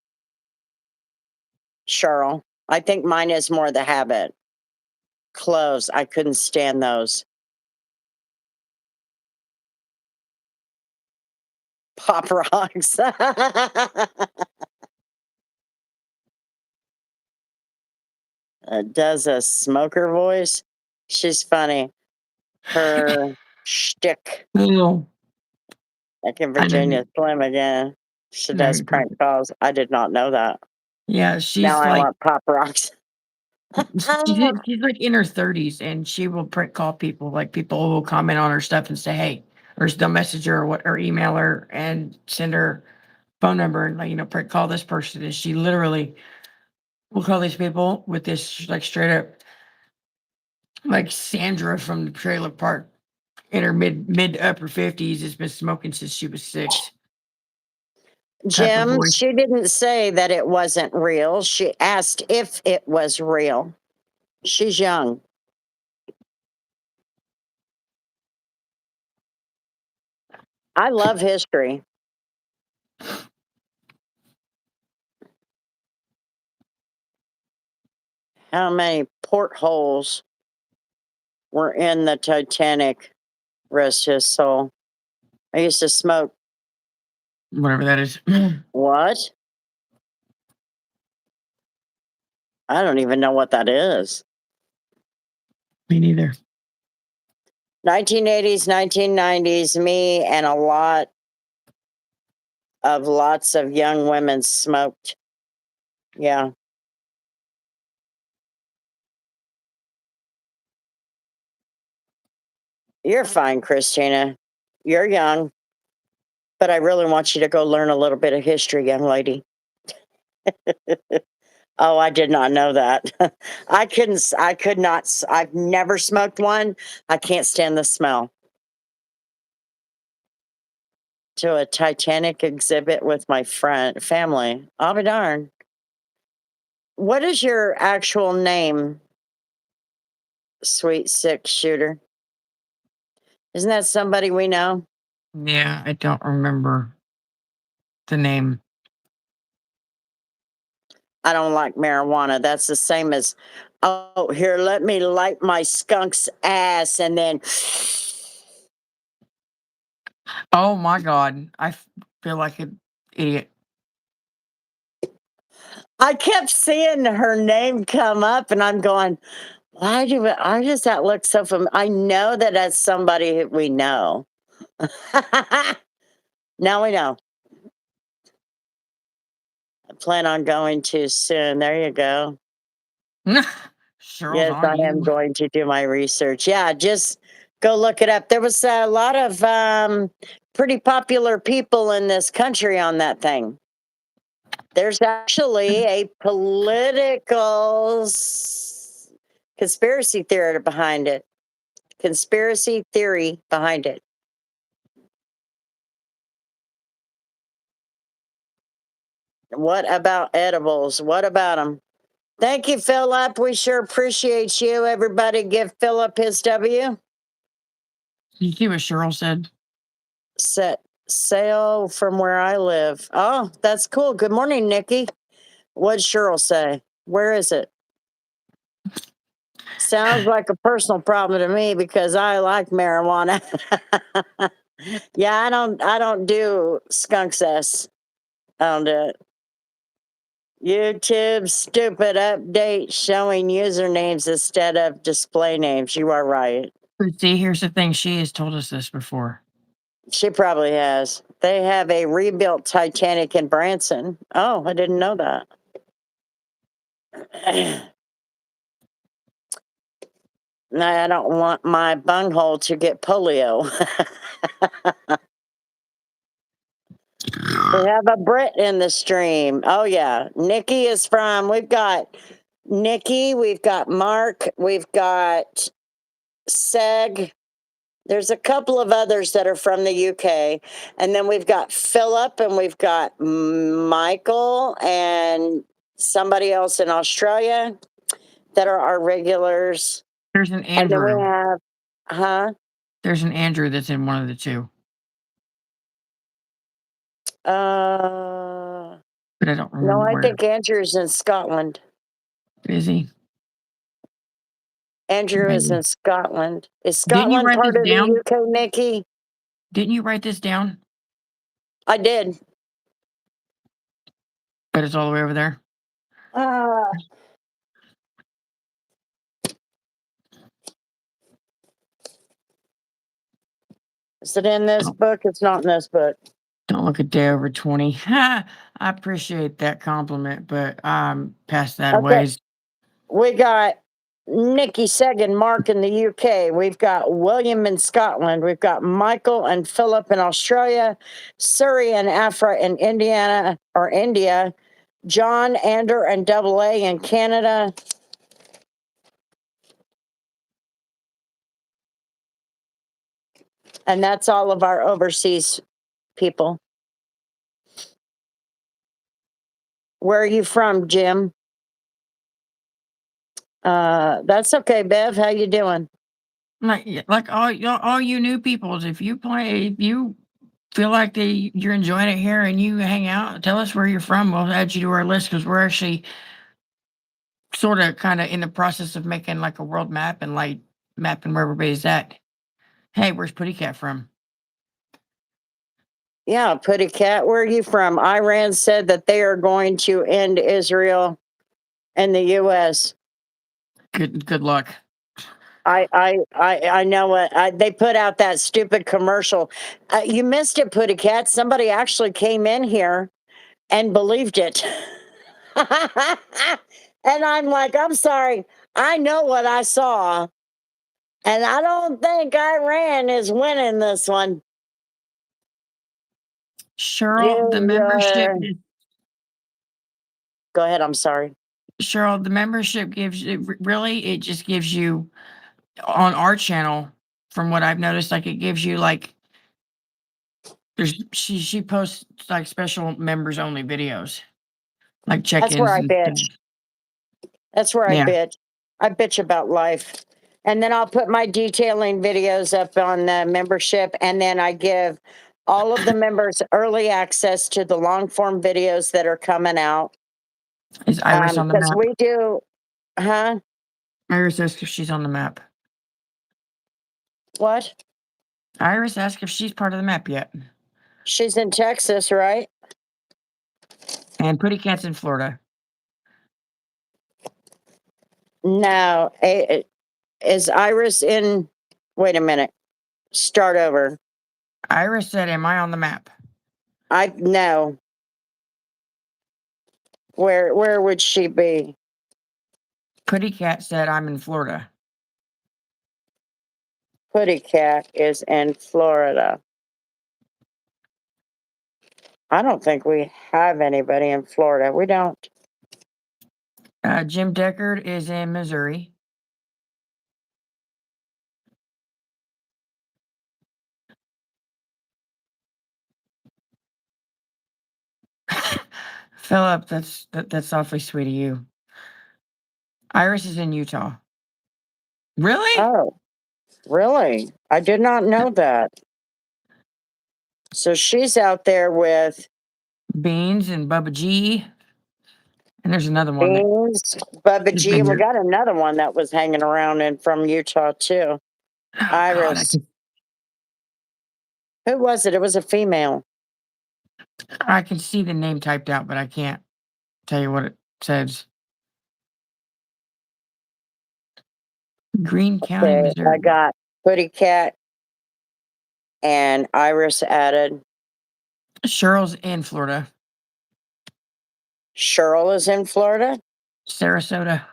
Cheryl. I think mine is more the habit. Cloves. I couldn't stand those. Pop rocks. Does a smoker voice. She's funny. Her shtick, Oh, like in I Virginia didn't Slim again. She know does you're talking. prank calls. I did not know that. Yeah, Now I want pop rocks. she's like in her 30s, and she will prank call people. Like people will comment on her stuff and say, "Hey," or they'll message her or email her and send her phone number and like prank call this person. And she literally will call these people with this like straight up like Sandra from the trailer park in her mid to upper 50s. Has been smoking since she was 6. Type of Jim, voice. she didn't say that it wasn't real. She asked if it was real. She's young. I love history. How many portholes were in the Titanic? Rest his soul. I used to smoke. Whatever that is. What? I don't even know what that is. Me neither. 1980s, 1990s, me and lots of young women smoked. Yeah. You're fine, Christina. You're young, but I really want you to go learn a little bit of history, young lady. Oh, I did not know that. I could not, I've never smoked one. I can't stand the smell. To a Titanic exhibit with my family. I'll be darned. What is your actual name, sweet six shooter? Isn't that somebody we know? Yeah, I don't remember the name. I don't like marijuana. That's the same as, oh, here, let me light my skunk's ass and then Oh my god, feel like an idiot. I kept seeing her name come up and I'm going, why does that look so familiar? I know that that's somebody that we know. Now we know. I plan on going to soon. There you go. Cheryl's Yes, on I am you. going to do my research. Yeah, just go look it up. There was a lot of pretty popular people in this country on that thing. There's actually a political conspiracy theory behind it. Conspiracy theory behind it. What about edibles? What about them? Thank you, Philip. We sure appreciate you. Everybody give Philip his W. You see what Cheryl said? Set sail from where I live. Oh, that's cool. Good morning, Nikki. What'd Cheryl say? Where is it? Sounds like a personal problem to me because I like marijuana. Yeah, I don't do skunk cess. I don't do it. YouTube stupid update showing usernames instead of display names. You are right. But see, here's the thing. She has told us this before. She probably has. They have a rebuilt Titanic in Branson. Oh, I didn't know that. I don't want my bunghole to get polio. We have a Brit in the stream. Oh, yeah. Nikki is from, we've got Nikki, we've got Mark, we've got Seg. There's a couple of others that are from the UK. And then we've got Philip and we've got Michael and somebody else in Australia that are our regulars. There's an And then we Andrew. have, huh? There's an Andrew that's in one of the two, but I don't No, remember I where. think Andrew's in Scotland. Is he? Andrew is Maybe. in Scotland. Is Didn't you Scotland write part this of the down? UK, Nikki? Didn't you write this down? I did. But it's all the way over there. Uh, is it in this book? It's not in this book. Don't look a day over 20. I appreciate that compliment, but I'm past that Okay. ways. We got Nikki Segan, Mark in the UK. We've got William in Scotland. We've got Michael and Philip in Australia. Surrey and Afra in Indiana or India. John, Andrew, and Double A in Canada. And that's all of our overseas people. Where are you from, Jim? That's okay, Bev. How you doing? Like all you new peoples, if you feel like you're enjoying it here and you hang out, tell us where you're from. We'll add you to our list because we're actually sort of kind of in the process of making like a world map and like mapping where everybody's at. Hey, where's Putty Cat from? Yeah, Putty Cat. Where are you from? Iran said that they are going to end Israel and the U.S. Good luck. I know it. They put out that stupid commercial. You missed it, Putty Cat. Somebody actually came in here and believed it. And I'm like, I'm sorry. I know what I saw. And I don't think Iran is winning this one. Cheryl, the membership Go ahead. I'm sorry. Cheryl, the membership gives it just gives you on our channel, from what I've noticed, like it gives you like she posts like special members only videos, like That's where check-ins I and bitch. stuff. That's where I Yeah. bitch. I bitch about life. And then I'll put my detailing videos up on the membership. And then I give all of the members early access to the long form videos that are coming out. Is Iris on the Because map? we do, huh? Iris asked if she's on the map. What? Iris asked if she's part of the map yet. She's in Texas, right? And Putty Cat's in Florida. No. Is Iris in? Wait a minute. Start over. Iris said, "Am I on the map?" I no. Where would she be? Putty Cat said, "I'm in Florida." Putty Cat is in Florida. I don't think we have anybody in Florida. We don't. Jim Deckard is in Missouri. Philip, that's awfully sweet of you. Iris is in Utah. Really? Oh, really? I did not know that. So she's out there with Beans and Bubba G. And there's another one that Beans, Bubba has G, been and we here. got another one that was hanging around and from Utah too. Oh, God, Iris. Who was it? It was a female. I can see the name typed out, but I can't. tell you what it says. Greene County, Okay, I Missouri. got Putty Cat and Iris added. Cheryl's in Florida. Cheryl is in Florida. Sarasota.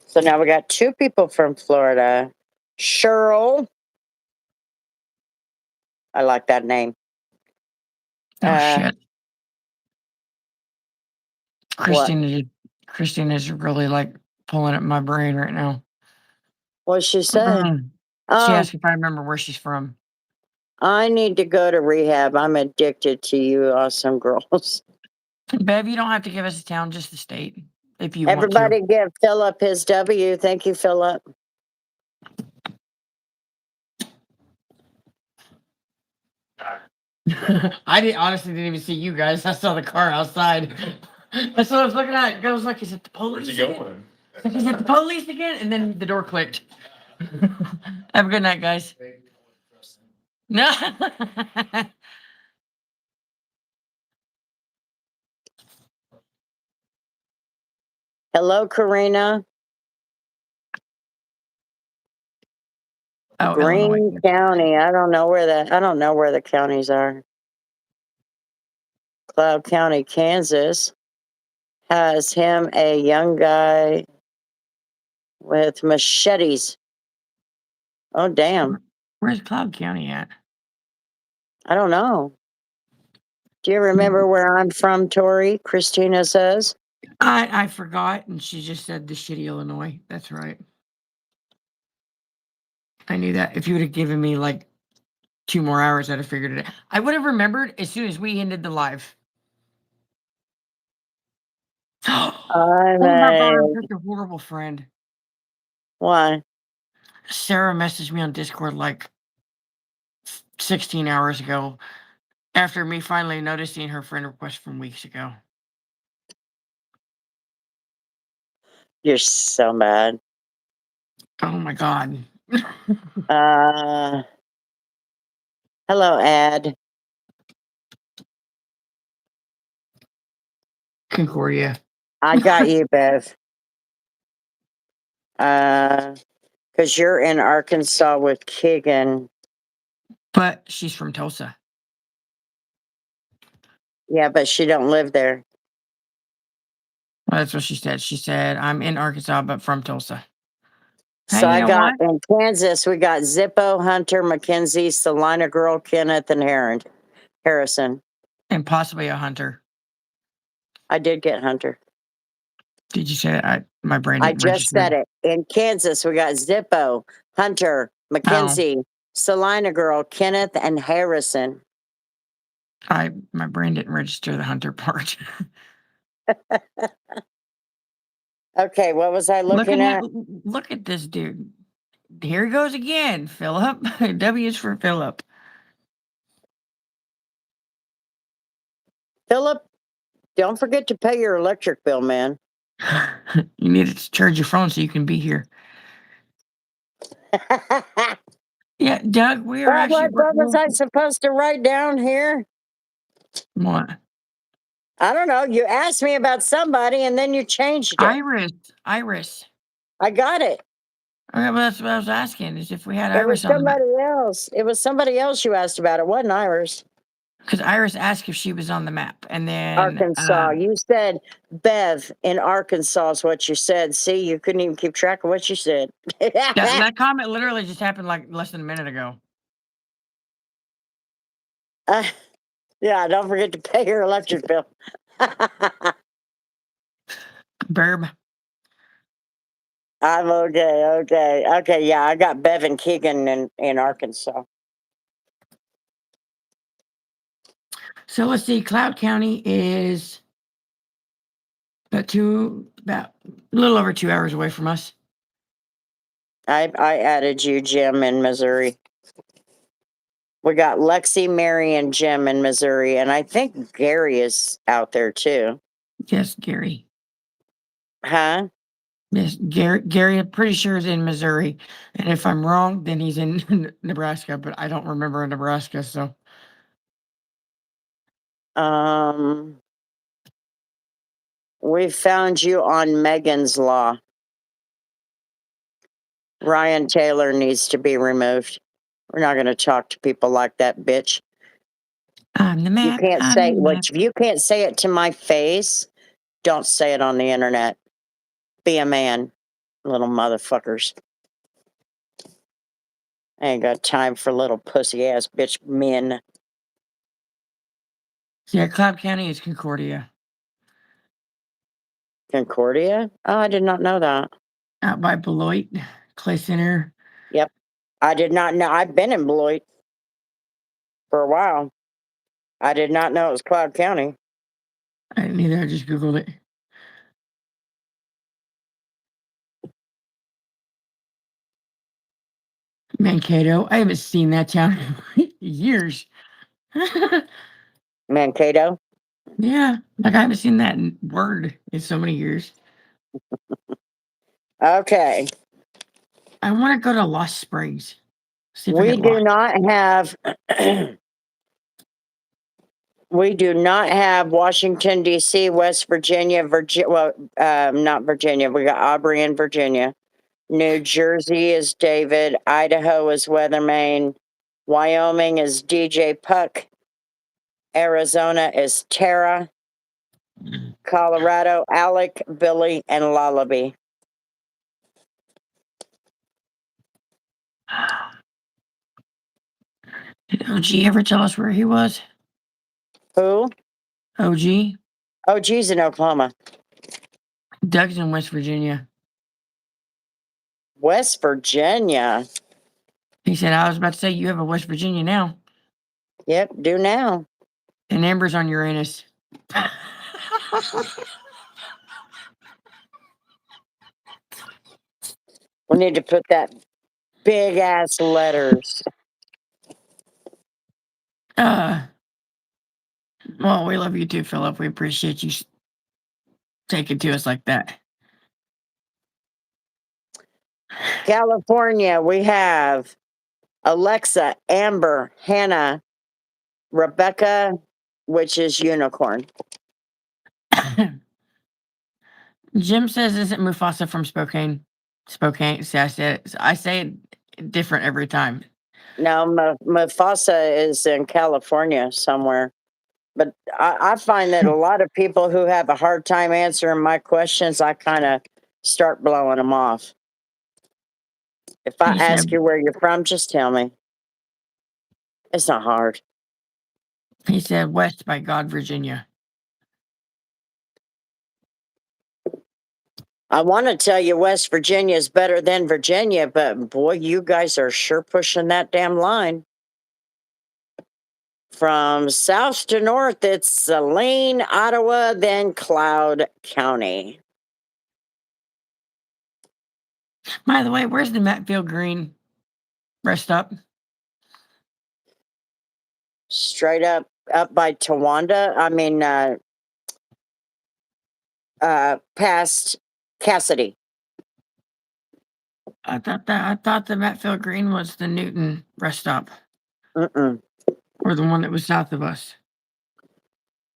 So now we got 2 people from Florida. Cheryl. I like that name. Oh shit. What? Christine is really like pulling at my brain right now. What'd she say? She Oh, asked if I remember where she's from. I need to go to rehab. I'm addicted to you awesome girls. Bev, you don't have to give us a town, just the state, if you Everybody give Philip his W. Thank you, Philip. want to. I honestly didn't even see you guys. I saw the car outside. That's what I was looking at. I was like, is it the police? Where's he again? going? Is it the police again? And then the door clicked. Have a good night, guys. No. Hello, Karina. Oh, Greene Illinois. County. I don't know where the counties are. Cloud County, Kansas has him a young guy with machetes. Oh, damn. Where's Cloud County at? I don't know. Do you remember where I'm from, Tori? Christina says. I forgot, and she just said the shitty Illinois. That's right. I knew that. If you would have given me like 2 more hours, I'd have figured it out. I would have remembered as soon as we ended the live. Oh my God, I'm such a horrible friend. Why? Sarah messaged me on Discord like 16 hours ago after me finally noticing her friend request from weeks ago. You're so mad. Oh my God. Hello, Ad. Concordia. I got you, Bev. Because you're in Arkansas with Keegan. But she's from Tulsa. Yeah, but she don't live there. Well, that's what she said. She said, I'm in Arkansas, but from Tulsa. So Hey, I you know got what? in Kansas, we got Zippo, Hunter, Mackenzie, Salina Girl, Kenneth, and Harrison. And possibly a hunter. I did get Hunter. Did you say that? My brain I didn't just register. said it. In Kansas, we got Zippo, Hunter, Mackenzie, Salina Girl, Kenneth, and Harrison. My brain didn't register the hunter part. Okay, what was I looking at? Look at this dude. Here he goes again, Philip. W's for Philip. Philip, don't forget to pay your electric bill, man. You need to charge your phone so you can be here. Yeah, Doug, we are what was I supposed to write down here? What? I don't know. You asked me about somebody and then you changed it. Iris. I got it. Okay, well, that's what I was asking, is if we had It was Iris on the map. somebody else. It was somebody else you asked about. It wasn't Iris. Because Iris asked if she was on the map. And then Arkansas. You said Bev in Arkansas is what you said. See, you couldn't even keep track of what you said. that comment literally just happened like less than a minute ago. Yeah, don't forget to pay your electric bill. Burb. I'm okay. Yeah, I got Bev and Keegan in Arkansas. So let's see. Cloud County is about a little over 2 hours away from us. I added you, Jim, in Missouri. We got Lexi, Mary, and Jim in Missouri, and I think Gary is out there too. Yes, Gary. Huh? Yes, Gary, I'm pretty sure is in Missouri, and if I'm wrong, then he's in Nebraska. But I don't remember Nebraska, so We found you on Megan's Law. Ryan Taylor needs to be removed. We're not going to talk to people like that, bitch. I'm the You map. can't I'm say the what map. if you can't say it to my face. Don't say it on the internet. Be a man, little motherfuckers. I ain't got time for little pussy ass bitch men. Yeah, Cloud County is Concordia, Concordia? Oh, I did not know that. out by Beloit, Clay Center. Yep. I did not know. I've been in Beloit for a while. I did not know it was Cloud County. I didn't either. I just googled it. Mankato. I haven't seen that town in years. Mankato? Yeah, like I haven't seen that word in so many years. Okay. I want to go to Lost Springs. See if I We get do lost. not have we do not have Washington, D.C., West Virginia, not Virginia. We got Aubrey in Virginia. New Jersey is David. Idaho is Weathermain. Wyoming is DJ Puck. Arizona is Tara. Colorado, Alec, Billy, and Lullaby. Did OG ever tell us where he was? Who? OG? Oh, geez, in Oklahoma. Doug's in West Virginia. West Virginia. He said, I was about to say, you have a West Virginia now. Yep, do now. And Amber's on Uranus. We need to put that big ass letters. Well, we love you too, Philip. We appreciate you taking to us like that. California, we have Alexa, Amber, Hannah, Rebecca, which is unicorn. Jim says, isn't Mufasa from Spokane? Spokane. See, I say it different every time. No, Mufasa is in California somewhere. But I find that a lot of people who have a hard time answering my questions, I kind of start blowing them off. If I He ask said, you where you're from, just tell me. It's not hard. West by God, Virginia. I want to tell you West Virginia is better than Virginia, but boy, you guys are sure pushing that damn line. From south to north, it's Saline, Ottawa, then Cloud County. By the way, where's the Matfield Green rest stop? Straight up by Towanda. Past Cassidy. I thought the Matfield Green was the Newton rest stop. Mm-mm. Or the one that was south of us.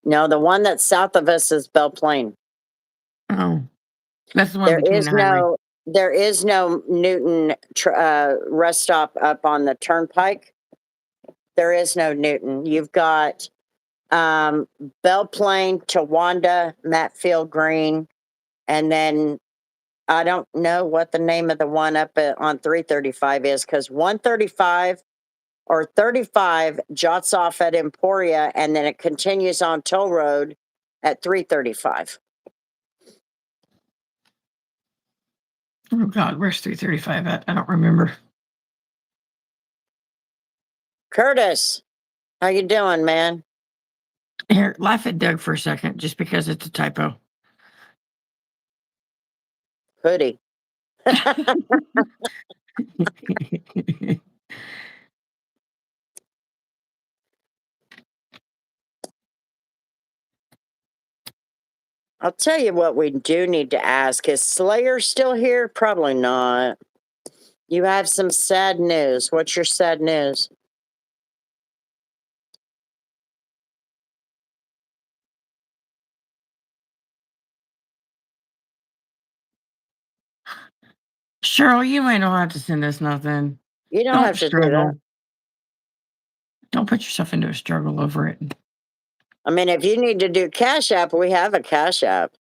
No, the one that's south of us is Belle Plaine. Oh. That's the one between the highway. There is no Newton rest stop up on the turnpike. There is no Newton. You've got Belle Plaine, Towanda, Matfield Green, and then I don't know what the name of the one up on 335 is because 135 or 35 jots off at Emporia and then it continues on Toll Road at 335. Oh God, where's 335 at? I don't remember. Curtis, how you doing, man? Here, laugh at Doug for a second, just because it's a typo. Hoodie. I'll tell you what we do need to ask. Is Slayer still here? Probably not. You have some sad news. What's your sad news? Cheryl, you may not have to send us nothing. You don't Don't have to do that. struggle. Don't put yourself into a struggle over it. I mean, if you need to do Cash App, we have a Cash App.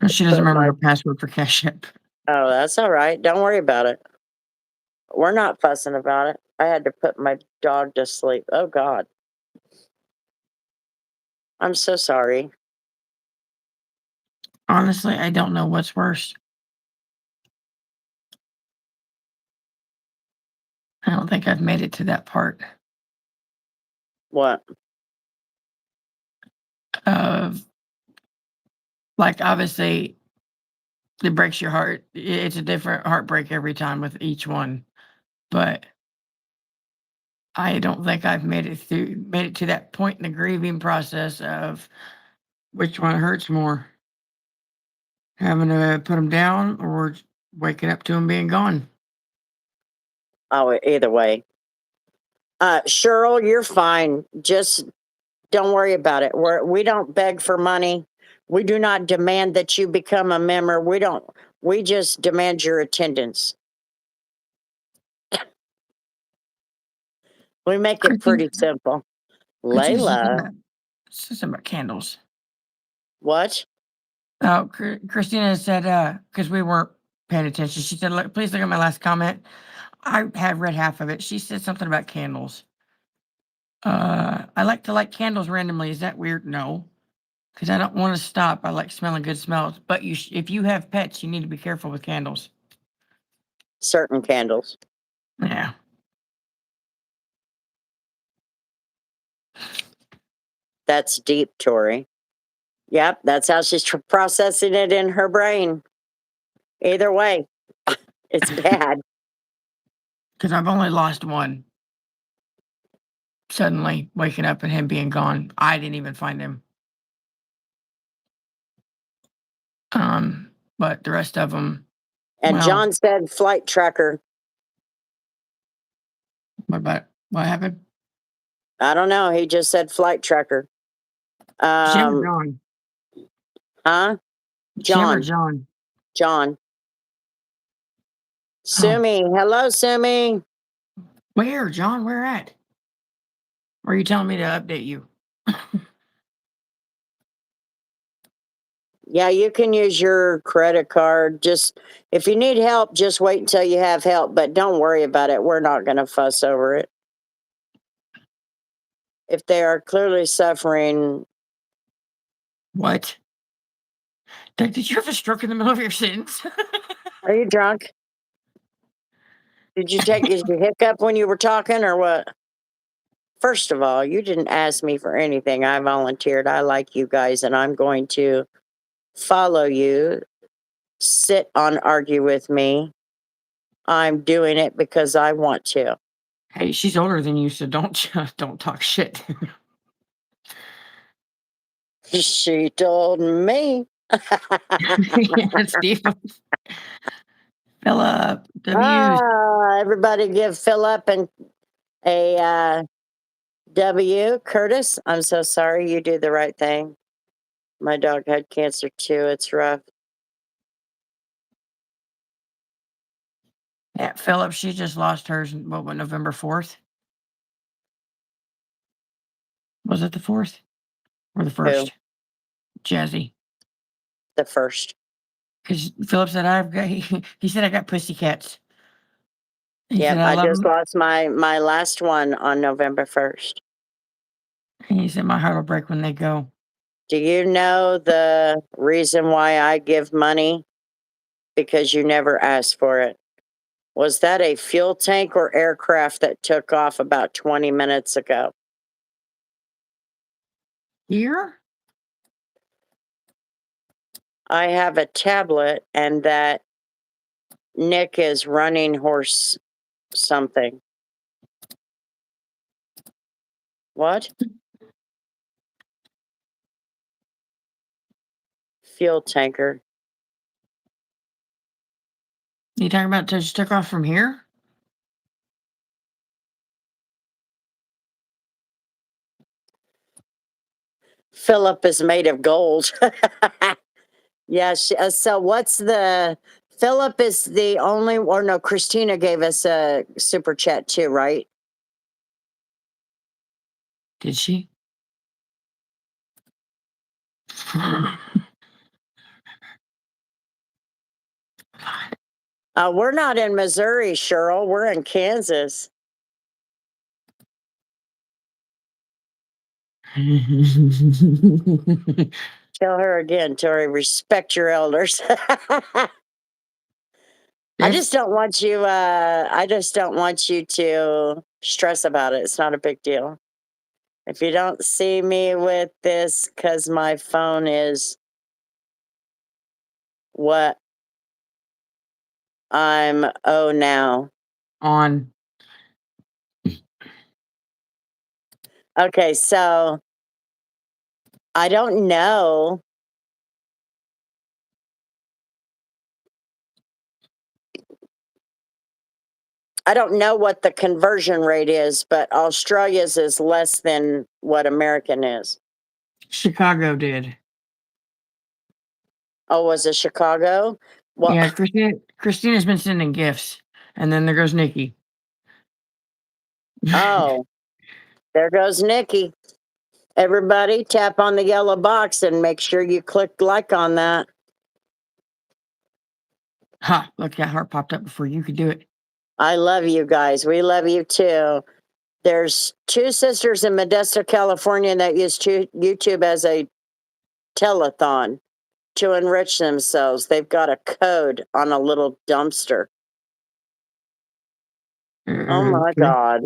She doesn't But remember my- her password for Cash App. Oh, that's all right. Don't worry about it. We're not fussing about it. I had to put my dog to sleep. Oh, God. I'm so sorry. Honestly, I don't know what's worse. I don't think I've made it to that part What? of, like, obviously, it breaks your heart. It's a different heartbreak every time with each one, but I don't think I've made it to that point in the grieving process of which one hurts more, having to put them down or waking up to them being gone. Oh, either way. Cheryl, you're fine. Just don't worry about it. We don't beg for money. We do not demand that you become a member. We just demand your attendance. We make it pretty simple. Christina Layla, said something about candles. what? Oh, Christina said, because we weren't paying attention, she said, please look at my last comment. I have read half of it. She said something about candles. I like to light candles randomly. Is that weird? No, because I don't want to stop. I like smelling good smells. But if you have pets, you need to be careful with candles. Certain candles. Yeah. That's deep, Tori. Yep, that's how she's processing it in her brain. Either way, it's bad. Because I've only lost one. Suddenly waking up and him being gone. I didn't even find him. But the rest of them. And Well, John said flight tracker. what happened? I don't know. He just said flight tracker. Jim or John? Huh? Jim or John. John? John. Sumi. Hello, Sumi. Where, John? Where at? Or are you telling me to update you? Yeah, you can use your credit card. Just if you need help, just wait until you have help. But don't worry about it. We're not going to fuss over it. If they are clearly suffering, What? Did you have a stroke in the middle of your sentence? are you drunk? Did you take your hiccup when you were talking or what? First of all, you didn't ask me for anything. I volunteered. I like you guys, and I'm going to follow you. Sit on argue with me. I'm doing it because I want to. Hey, she's older than you, so don't talk shit. She told me. Steve. Philip, W's. Everybody give Philip and a W. Curtis, I'm so sorry. You do the right thing. My dog had cancer too. It's rough. Yeah, Philip, she just lost hers, what, November 4th? Was it the 4th? Or the 1st? Jazzy. The first. Because Philip said, he said, I got pussycats. He Yep, said, I love just 'em." lost my last one on November 1st. And he said, my heart will break when they go. Do you know the reason why I give money? Because you never asked for it. Was that a fuel tank or aircraft that took off about 20 minutes ago? Here? I have a tablet and that Nick is running horse something. What? fuel tanker. You talking about just took off from here? Philip is made of gold. Yeah. So what's the Philip is the only, or no, Christina gave us a super chat too, right? Did she? We're not in Missouri, Cheryl. We're in Kansas. Tell her again, Tori, respect your elders. I just don't want you to stress about it. It's not a big deal. If you don't see me with this, because my phone is what I'm now. On. Okay, so I don't know. I don't know what the conversion rate is, but Australia's is less than what American is. Chicago did. Oh, was it Chicago? Well, Yeah, Christina's been sending gifts. And then there goes Nikki. oh, there goes Nikki. Everybody tap on the yellow box and make sure you click like on that. Ha, look, that heart popped up before you could do it. I love you guys. We love you too. There's two sisters in Modesto, California that use YouTube as a telethon to enrich themselves. They've got a code on a little dumpster. Oh my Okay. God.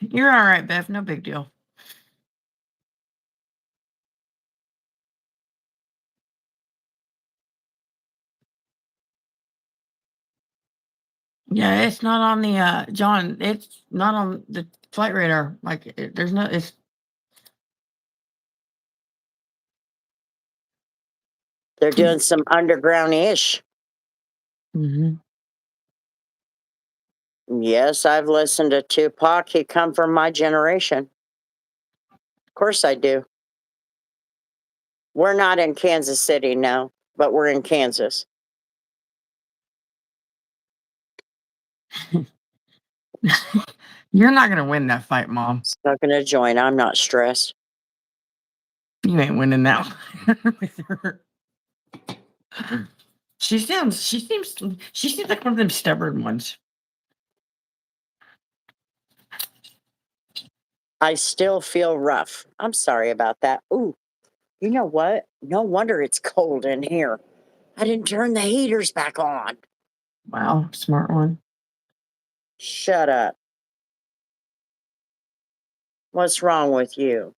You're all right, Beth. No big deal. Yeah, it's not on the John. It's not on the flight radar. Like, there's no. It's They're doing some underground ish. Mhm. Yes, I've listened to Tupac. He come from my generation. Of course I do. We're not in Kansas City now, but we're in Kansas. You're not gonna win that fight, Mom. It's not going to join. I'm not stressed. You ain't winning that one with her. She seems like one of them stubborn ones. I still feel rough. I'm sorry about that. Ooh, you know what? No wonder it's cold in here. I didn't turn the heaters back on. Wow, smart one. Shut up. What's wrong with you?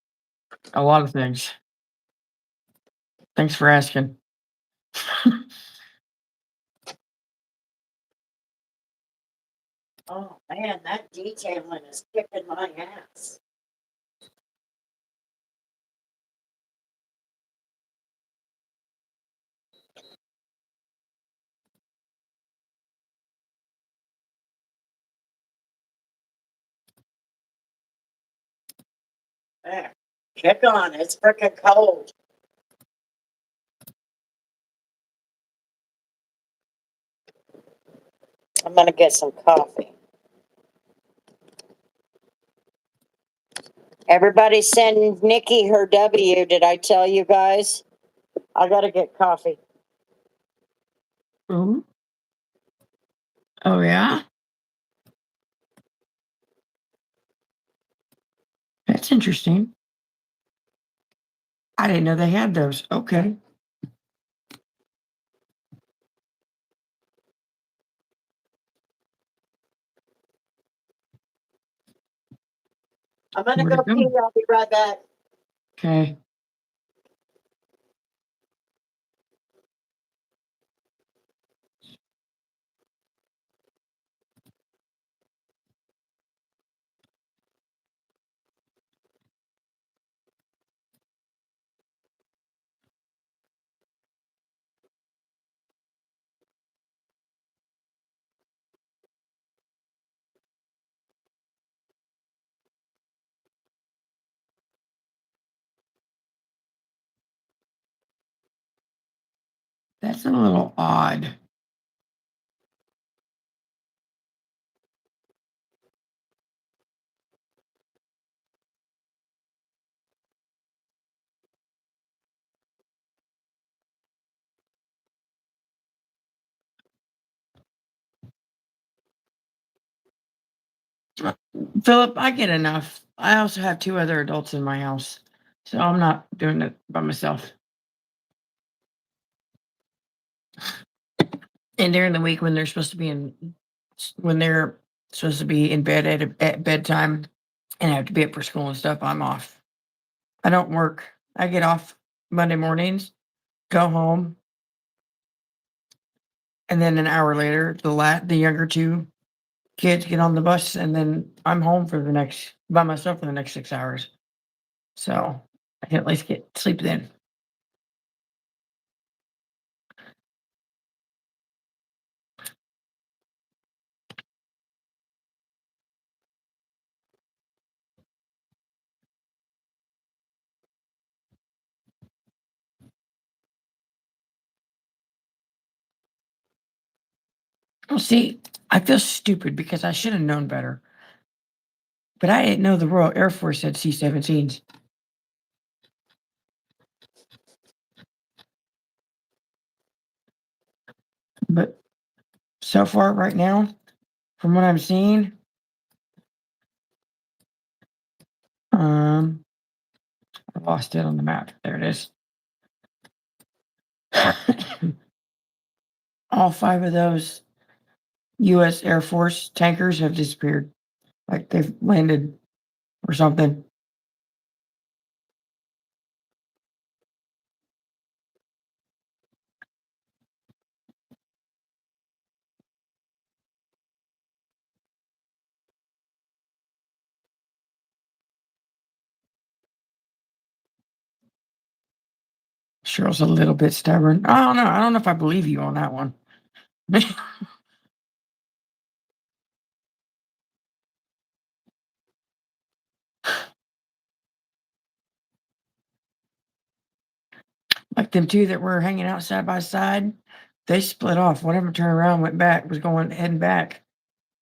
A lot of things. Thanks for asking. Oh man, that detailing is kicking my ass. There, kick on. It's freaking cold. I'm gonna get some coffee. Everybody send Nikki her W. Did I tell you guys? I gotta get coffee. Oh, oh yeah. That's interesting. I didn't know they had those. Okay. I'm gonna Where'd go it go? pee. I'll be right back. Okay. That's a little odd. Philip, I get enough. I also have 2 other adults in my house, so I'm not doing it by myself. And during the week when they're supposed to be in bed at bedtime and have to be up for school and stuff, I'm off. I don't work. I get off Monday mornings, go home, and then an hour later, the younger 2 kids get on the bus, and then I'm home by myself for the next 6 hours. So I can at least get sleep then. Well, see, I feel stupid because I should have known better. But I didn't know the Royal Air Force had C-17s. But so far, right now, from what I'm seeing, I lost it on the map. There it is. All 5 of those U.S. Air Force tankers have disappeared. Like they've landed or something. Cheryl's a little bit stubborn. I don't know. I don't know if I believe you on that one. Like them 2 that were hanging out side by side, they split off. One of them turned around, went back, was heading back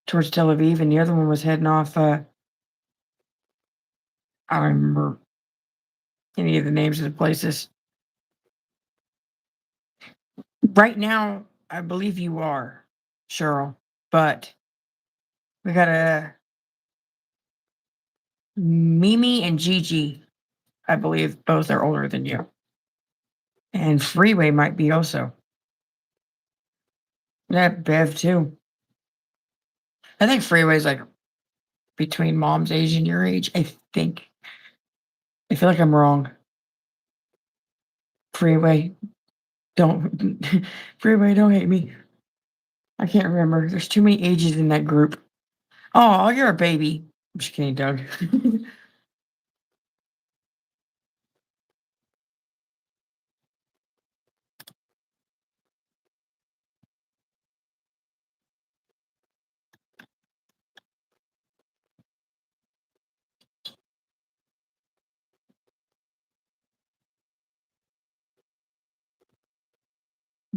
towards Tel Aviv, and the other one was heading off. I don't remember any of the names of the places. Right now, I believe you are, Cheryl, but we got Mimi and Gigi, I believe both are older than you. And Freeway might be also. Yeah, Bev too. I think Freeway's like between mom's age and your age, I think. I feel like I'm wrong. Freeway, don't Freeway, don't hate me. I can't remember. There's too many ages in that group. Oh, you're a baby. I'm just kidding, Doug.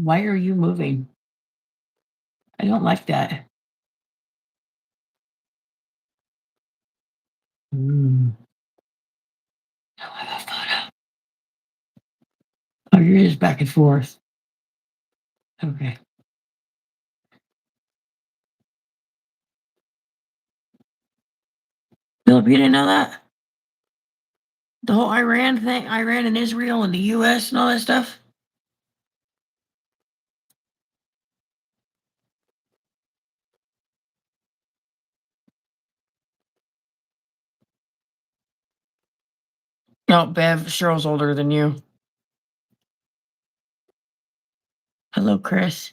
Why are you moving? I don't like that. Mm. Oh, you're just back and forth. Okay. Philip, you didn't know that? The whole Iran thing, Iran and Israel and the US and all that stuff? No, Bev, Cheryl's older than you. Hello, Chris.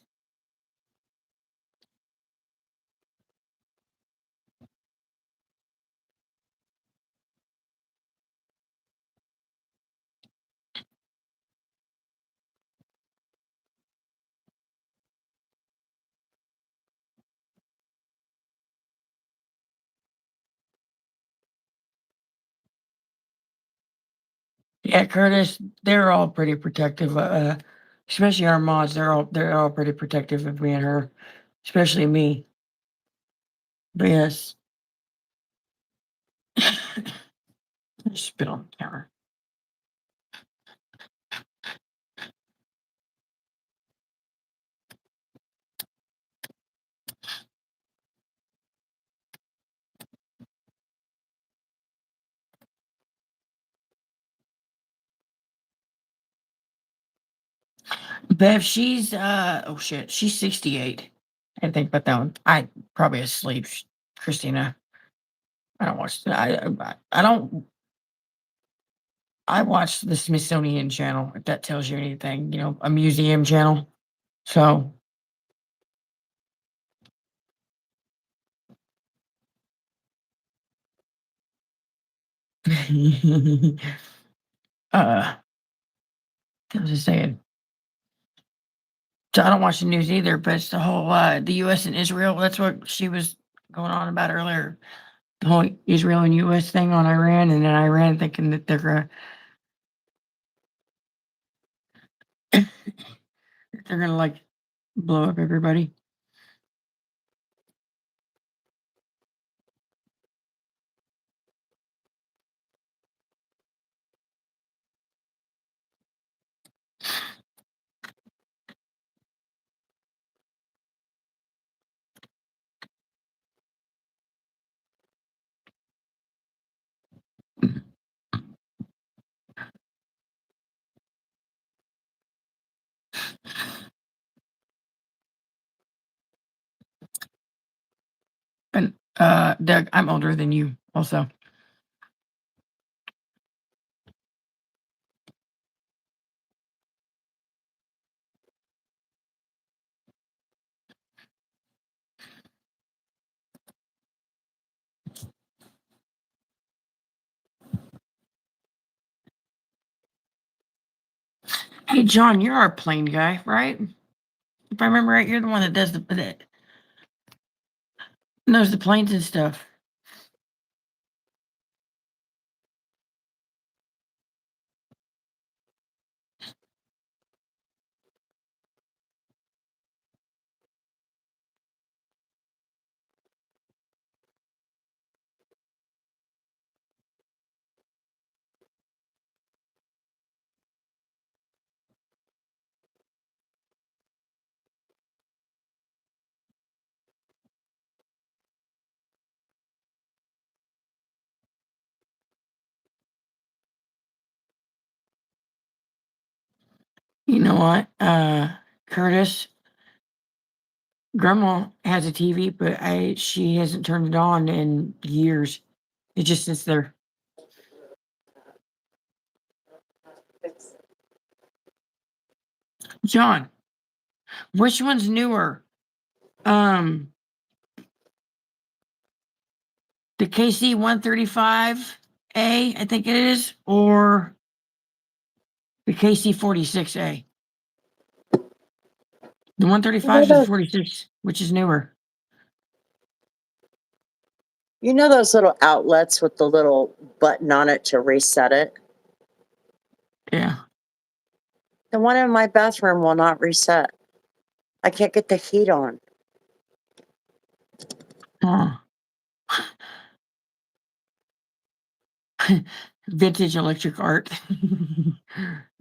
Yeah, Curtis, they're all pretty protective. especially our mods. They're all pretty protective of me and her, especially me. But yes, spit on the counter. Bev, she's oh shit, she's 68. I didn't think about that one. I probably asleep, Christina. I don't watch. I don't. I watch the Smithsonian Channel. If that tells you anything, a museum channel. So, I was just saying. So I don't watch the news either, but it's the whole the U.S. and Israel. That's what she was going on about earlier. The whole Israel and U.S. thing on Iran, and then Iran thinking that they're gonna like blow up everybody. And Doug, I'm older than you, also. Hey, John, you're our plane guy, right? If I remember right, you're the one that does that knows the planes and stuff. You know what, Curtis? Grandma has a TV, but she hasn't turned it on in years. It just sits there. John, which one's newer? The KC 135A, I think it is, or the KC 46A. The 135 or the 46, which is newer? You know those little outlets with the little button on it to reset it? Yeah. The one in my bathroom will not reset. I can't get the heat on. Oh. Vintage electric art.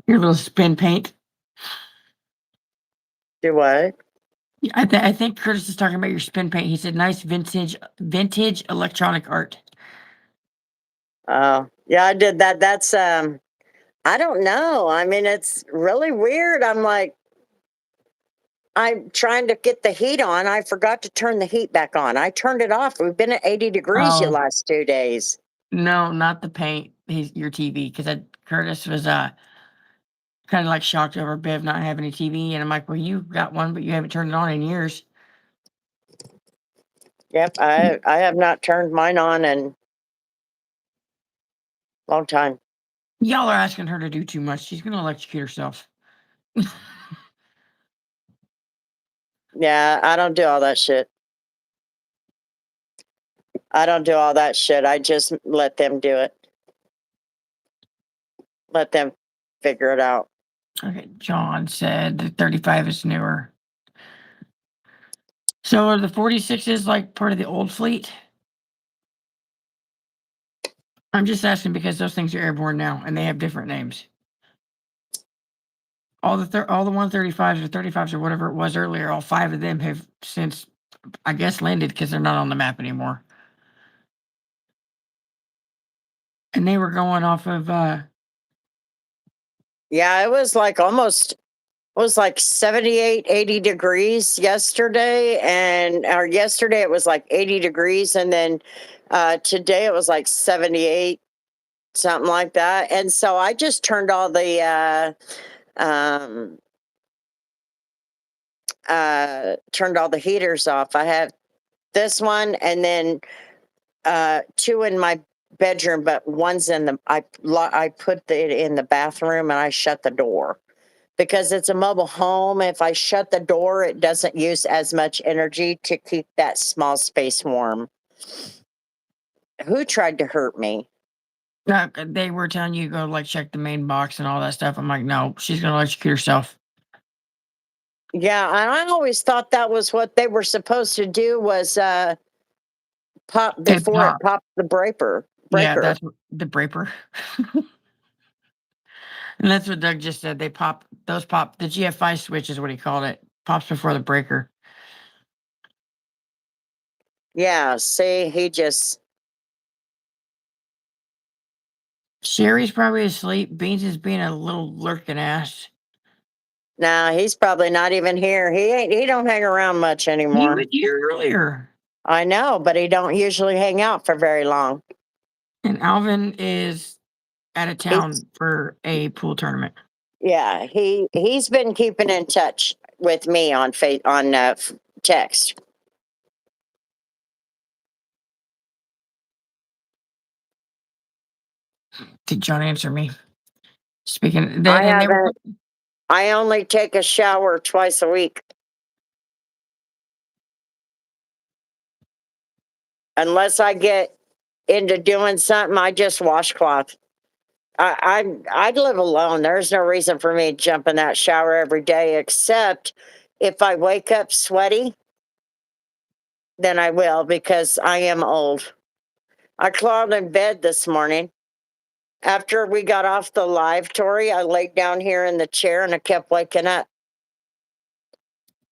Your little spin paint. Do what? I think Curtis is talking about your spin paint. He said nice vintage electronic art. Oh, yeah, I did that. That's I don't know. I mean, it's really weird. I'm trying to get the heat on. I forgot to turn the heat back on. I turned it off. We've been at 80 degrees the Oh last 2 days. no, not the paint. Your TV, because Curtis was kind of like shocked over Bev not having a TV, and I'm like, well, you got one, but you haven't turned it on in years. Yep, I have not turned mine on in a long time. Y'all are asking her to do too much. She's gonna electrocute herself. Yeah, I don't do all that shit. I don't do all that shit. I just let them do it. Let them figure it out. Okay, John said the 35 is newer. So are the 46s like part of the old fleet? I'm just asking because those things are airborne now and they have different names. All the 135s or 35s or whatever it was earlier, all 5 of them have since, I guess, landed because they're not on the map anymore. And they were going off of Yeah, it was like almost, it was like 78, 80 degrees yesterday. Or yesterday it was like 80 degrees. And then today it was like 78, something like that. And so I just turned all the, turned all the heaters off. I have this one and then 2 in my bedroom, but one's in the, I put it in the bathroom and I shut the door because it's a mobile home. If I shut the door, it doesn't use as much energy to keep that small space warm. Who tried to hurt me? they were telling you to go like check the main box and all that stuff. I'm like, no, she's gonna electrocute herself. Yeah, and I always thought that was what they were supposed to do was pop It before it popped. popped the breaker. Yeah, Breaker. that's the breaker. And that's what Doug just said. They pop those pop the GFI switch is what he called it. Pops before the breaker. Yeah, see, he just Sherry's probably asleep. Beans is being a little lurking ass. nah, he's probably not even here. He don't hang around much He anymore. was here earlier. I know, but he don't usually hang out for very long. And Alvin is out of He's town for a pool tournament. yeah, he's been keeping in touch with me on text. Did John answer me? Speaking I and they were haven't. I only take a shower twice a week. Unless I get into doing something, I just washcloth. I live alone. There's no reason for me to jump in that shower every day, except if I wake up sweaty, then I will because I am old. I crawled in bed this morning. After we got off the live, Tori, I laid down here in the chair and I kept waking up.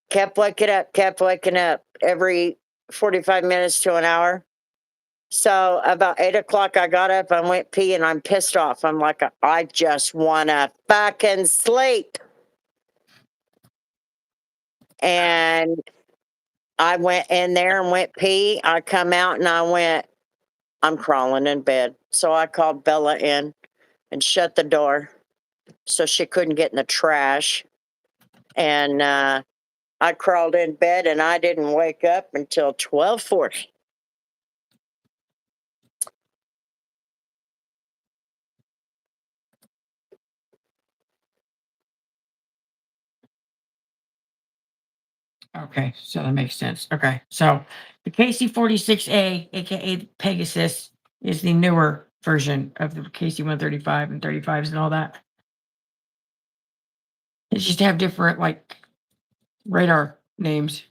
Kept waking up every 45 minutes to an hour. So about 8 o'clock, I got up and went pee, and I'm pissed off. I'm like, I just want to fucking sleep. And I went in there and went pee. I come out and I went, I'm crawling in bed. So I called Bella in and shut the door so she couldn't get in the trash. And I crawled in bed and I didn't wake up until 12:40. okay, so that makes sense. Okay, so the KC-46A, aka the Pegasus, is the newer version of the KC-135 and 35s and all that. It's just have different like radar names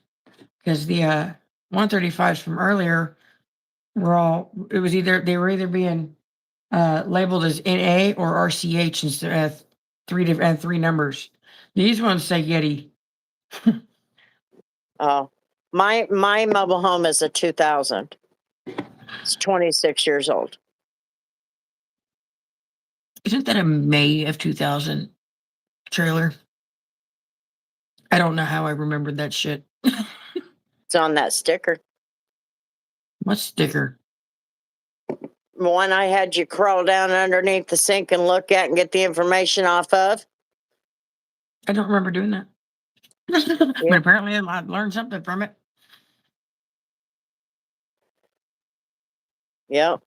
because the 135s from earlier were all it was either they were either being labeled as NA or RCH instead of three numbers. These ones say Yeti. Oh, my mobile home is a 2000. It's 26 years old. Isn't that a May of 2000 trailer? I don't know how I remembered that shit. It's on that sticker. What sticker? The one I had you crawl down underneath the sink and look at and get the information off of. I don't remember doing that. Yeah. But apparently I learned something from it. Yep.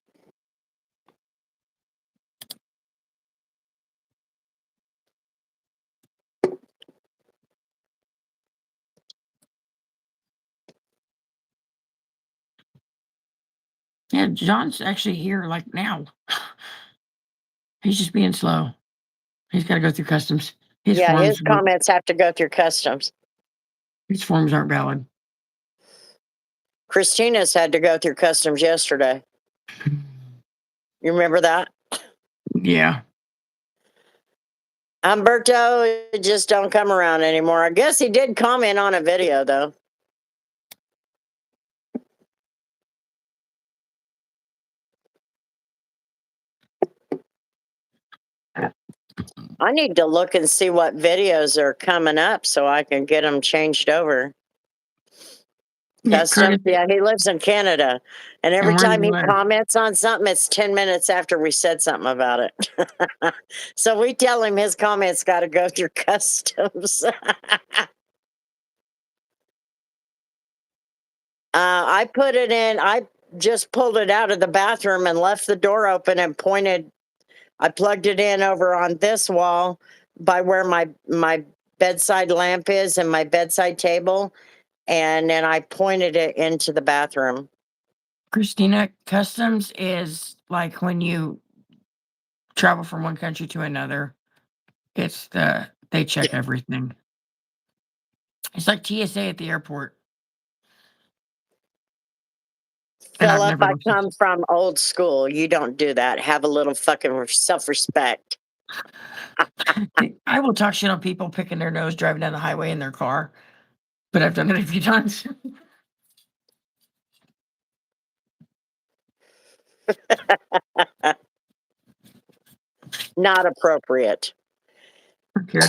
Yeah, John's actually here like now. He's just being slow. He's got to go through customs. His Yeah, forms his were, comments have to go through customs. his forms aren't valid. Christina's had to go through customs yesterday. You remember that? Yeah. Humberto just don't come around anymore. I guess he did comment on a video though. I need to look and see what videos are coming up so I can get them changed over. Yeah, Customs, Curtis, yeah, he lives in Canada. And every and where do time you he live? comments on something, it's 10 minutes after we said something about it. So we tell him his comments got to go through customs. I put it in, I just pulled it out of the bathroom and left the door open and pointed. I plugged it in over on this wall by where my bedside lamp is and my bedside table. And then I pointed it into the bathroom. Christina, customs is like when you travel from one country to another. They check everything. It's like TSA at the airport. And I've Philip, never I looked come from old school. You don't do that. Have a little fucking self respect. I will talk shit on people picking their nose driving down the highway in their car, but I've done it a few times. Not appropriate. Here.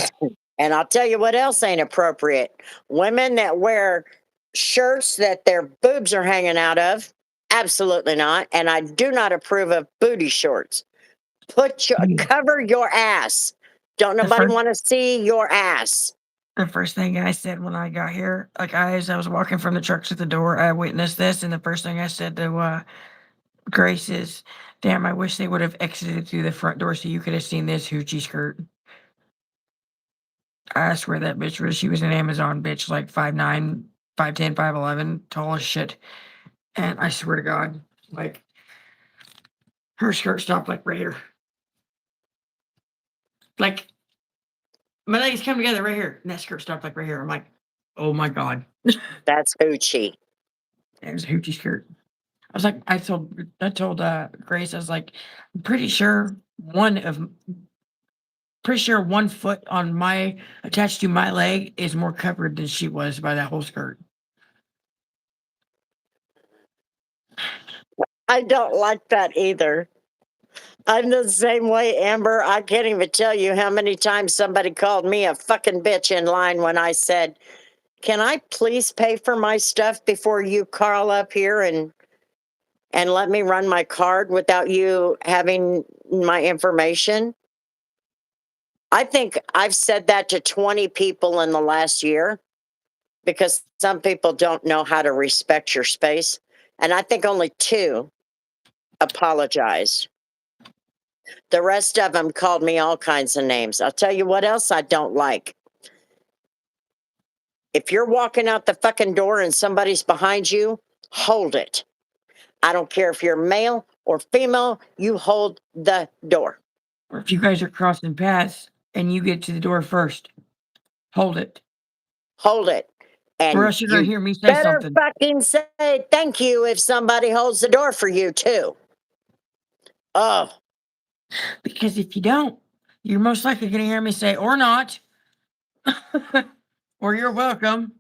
And I'll tell you what else ain't appropriate. Women that wear shirts that their boobs are hanging out of. Absolutely not. And I do not approve of booty shorts. Cover your ass. Don't The nobody first, want to see your ass. the first thing I said when I got here, like as I was walking from the truck to the door, I witnessed this, and the first thing I said to Grace is, "Damn, I wish they would have exited through the front door so you could have seen this hoochie skirt." I swear that bitch was she was an Amazon bitch, like 5'9", 5'10", 5'11", tall as shit. And I swear to God, like her skirt stopped like right here. Like my legs come together right here, and that skirt stopped like right here. I'm like, oh my God. That's hoochie. It was a hoochie skirt. I was like, I told Grace, I was like, I'm pretty sure 1 foot on my attached to my leg is more covered than she was by that whole skirt. I don't like that either. I'm the same way, Amber. I can't even tell you how many times somebody called me a fucking bitch in line when I said, "Can I please pay for my stuff before you call up here and let me run my card without you having my information?" I think I've said that to 20 people in the last year because some people don't know how to respect your space. And I think only 2 apologized. The rest of them called me all kinds of names. I'll tell you what else I don't like. If you're walking out the fucking door and somebody's behind you, hold it. I don't care if you're male or female, you hold the door. Or if you guys are crossing paths and you get to the door first, hold it. Hold it. Or And else you're gonna you hear me say better something. fucking say thank you if somebody holds the door for you too. Oh, Because if you don't, you're most likely gonna hear me say, or not. Or you're welcome.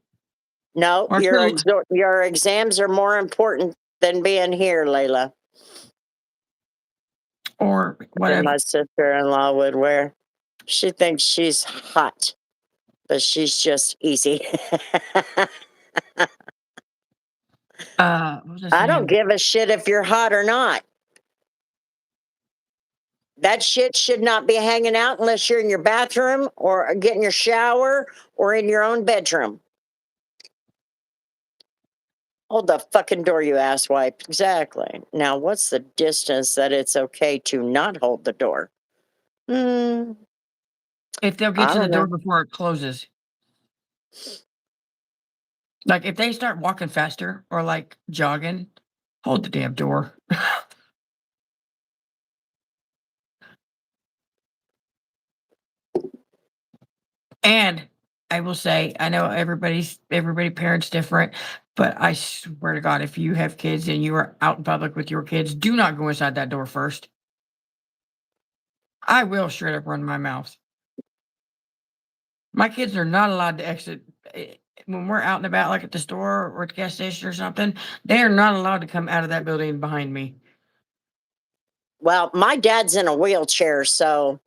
no, Or two. your exams are more important than being here, Layla. Or And whatever. my sister-in-law would wear. She thinks she's hot, but she's just easy. What was I I don't saying? give a shit if you're hot or not. That shit should not be hanging out unless you're in your bathroom or getting your shower or in your own bedroom. Hold the fucking door, you asswipe. Exactly. Now, what's the distance that it's okay to not hold the door? Hmm, If they'll get I to the don't door know. before it closes. Like if they start walking faster or like jogging, hold the damn door. And I will say, I know everybody parents different, but I swear to God, if you have kids and you are out in public with your kids, do not go inside that door first. I will straight up run my mouth. My kids are not allowed to exit when we're out and about, like at the store or at the gas station or something. They are not allowed to come out of that building behind me. Well, my dad's in a wheelchair, so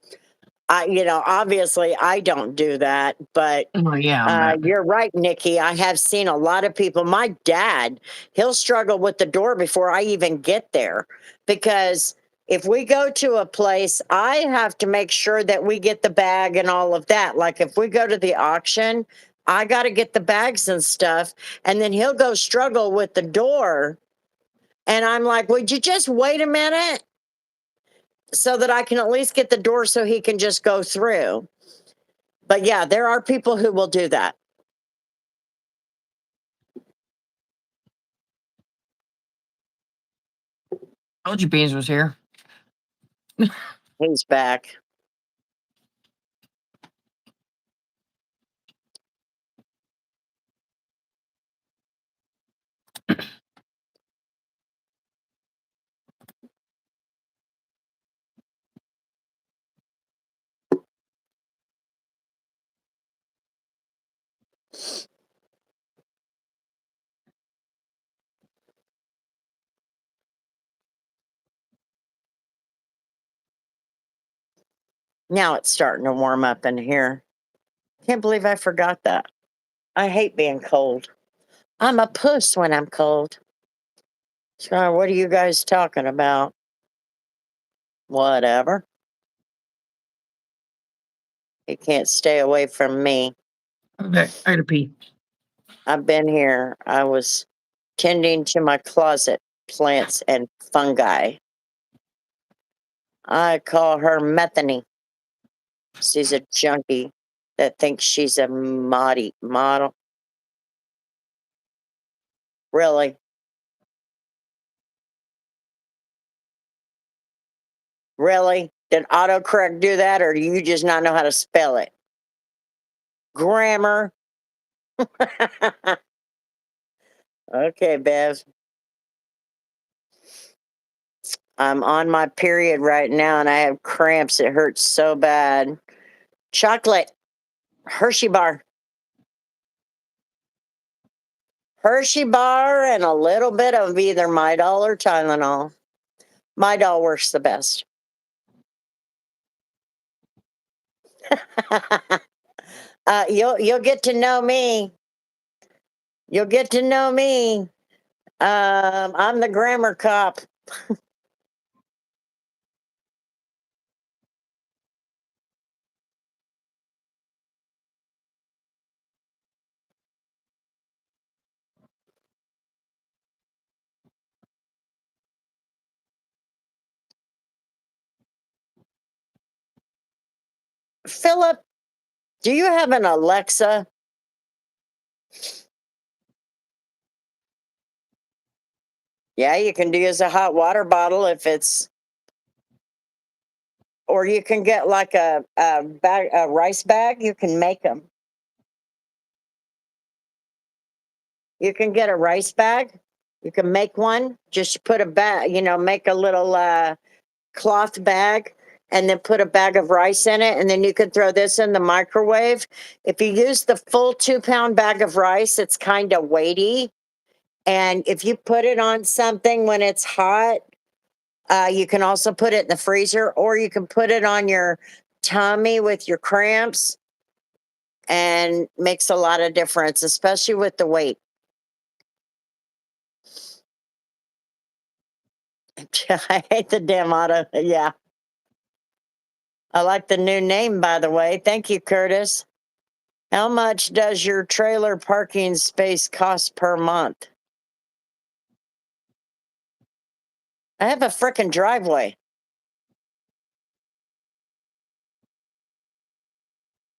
obviously I don't do that, but Oh yeah, but you're right, Nikki. I have seen a lot of people. My dad, he'll struggle with the door before I even get there because if we go to a place, I have to make sure that we get the bag and all of that. Like if we go to the auction, I got to get the bags and stuff. And then he'll go struggle with the door. And I'm like, would you just wait a minute so that I can at least get the door so he can just go through? But yeah, there are people who will do that. told you Beans was here. He's back. Now it's starting to warm up in here. Can't believe I forgot that. I hate being cold. I'm a puss when I'm cold. So, what are you guys talking about? Whatever. You can't stay away from me. Okay, I gotta pee. I've been here. I was tending to my closet plants and fungi. I call her Methany. She's a junkie that thinks she's a model. Really? Really? Did autocorrect do that, or do you just not know how to spell it? Grammar. Okay, Bev. I'm on my period right now and I have cramps. It hurts so bad. Chocolate. Hershey bar. Hershey bar and a little bit of either Midol or Tylenol. Midol works the best. You'll get to know me. You'll get to know me. I'm the grammar cop. Philip, do you have an Alexa? Yeah, you can use a hot water bottle if it's, or you can get like a rice bag. You can make them. You can get a rice bag. You can make one. Just put a bag, make a little cloth bag and then put a bag of rice in it. And then you can throw this in the microwave. If you use the full 2-pound bag of rice, it's kind of weighty. And if you put it on something when it's hot, you can also put it in the freezer, or you can put it on your tummy with your cramps, and makes a lot of difference, especially with the weight. I hate the damn auto. Yeah. I like the new name, by the way. Thank you, Curtis. How much does your trailer parking space cost per month? I have a frickin' driveway.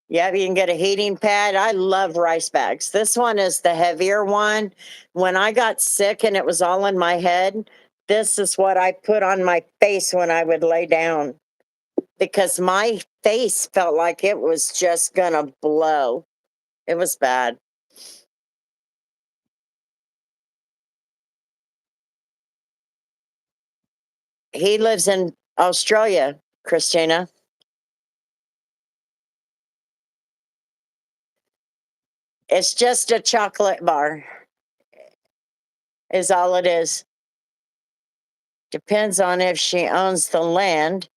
Yeah, you can get a heating pad. I love rice bags. This one is the heavier one. When I got sick and it was all in my head, this is what I put on my face when I would lay down because my face felt like it was just gonna blow. It was bad. He lives in Australia, Christina. It's just a chocolate bar, is all it is. Depends on if she owns the land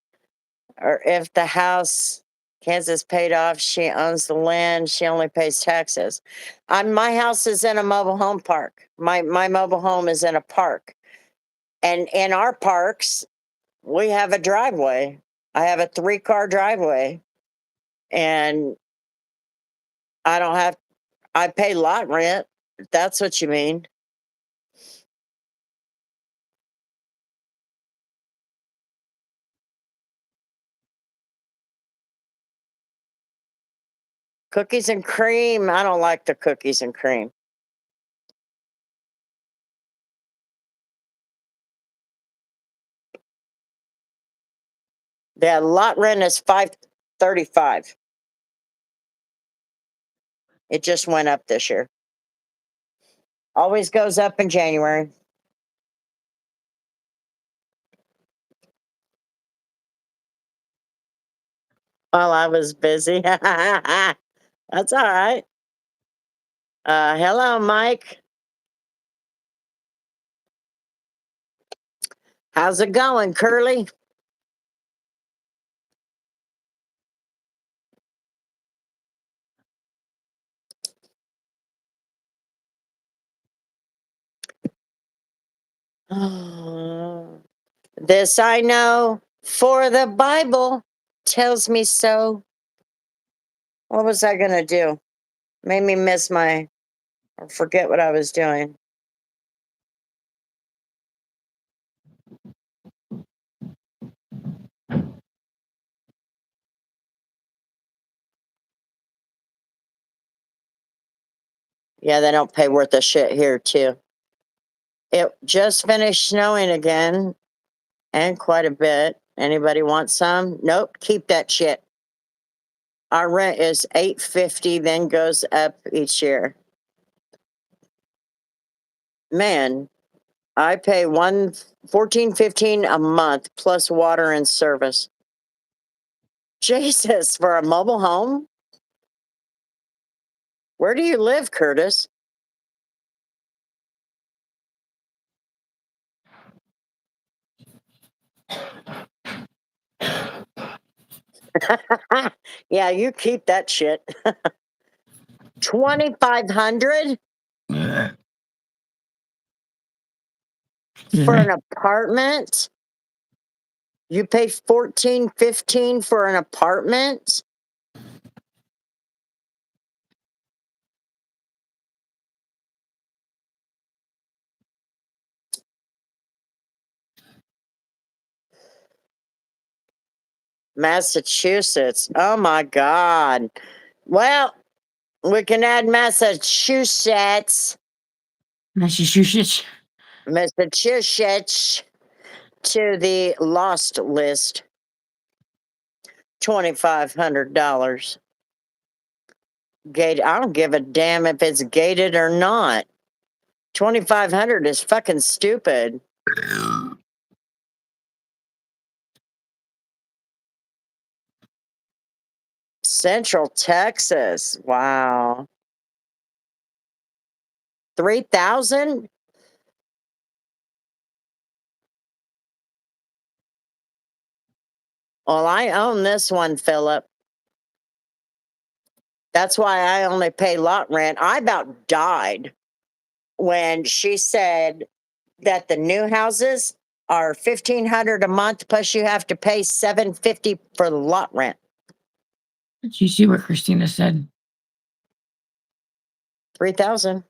or if the house Kansas paid off, she owns the land, she only pays taxes. My house is in a mobile home park. My mobile home is in a park. And in our parks, we have a driveway. I have a 3-car driveway. And I don't have I pay lot rent, if that's what you mean. Cookies and cream. I don't like the cookies and cream. The lot rent is $535. It just went up this year. Always goes up in January. While I was busy. That's all right. Hello, Mike. How's it going, Curly? This I know, for the Bible tells me so. What was I gonna do? Made me miss or forget what I was doing. Yeah, they don't pay worth a shit here too. It just finished snowing again, and quite a bit. Anybody want some? Nope, keep that shit. Our rent is $850, then goes up each year. Man, I pay $14.15 a month plus water and service. Jesus, for a mobile home? Where do you live, Curtis? Yeah, you keep that shit. 2,500 for an apartment? You pay 14.15 for an apartment? Massachusetts. Oh my God. Well, we can add Massachusetts Massachusetts. to the lost list. $2,500. Gated. I don't give a damn if it's gated or not. 2,500 is fucking stupid. Central Texas. Wow. 3,000? Well, I own this one, Philip. That's why I only pay lot rent. I about died when she said that the new houses are 1,500 a month, plus you have to pay 750 for the lot rent. Did you see what Christina said? 3,000.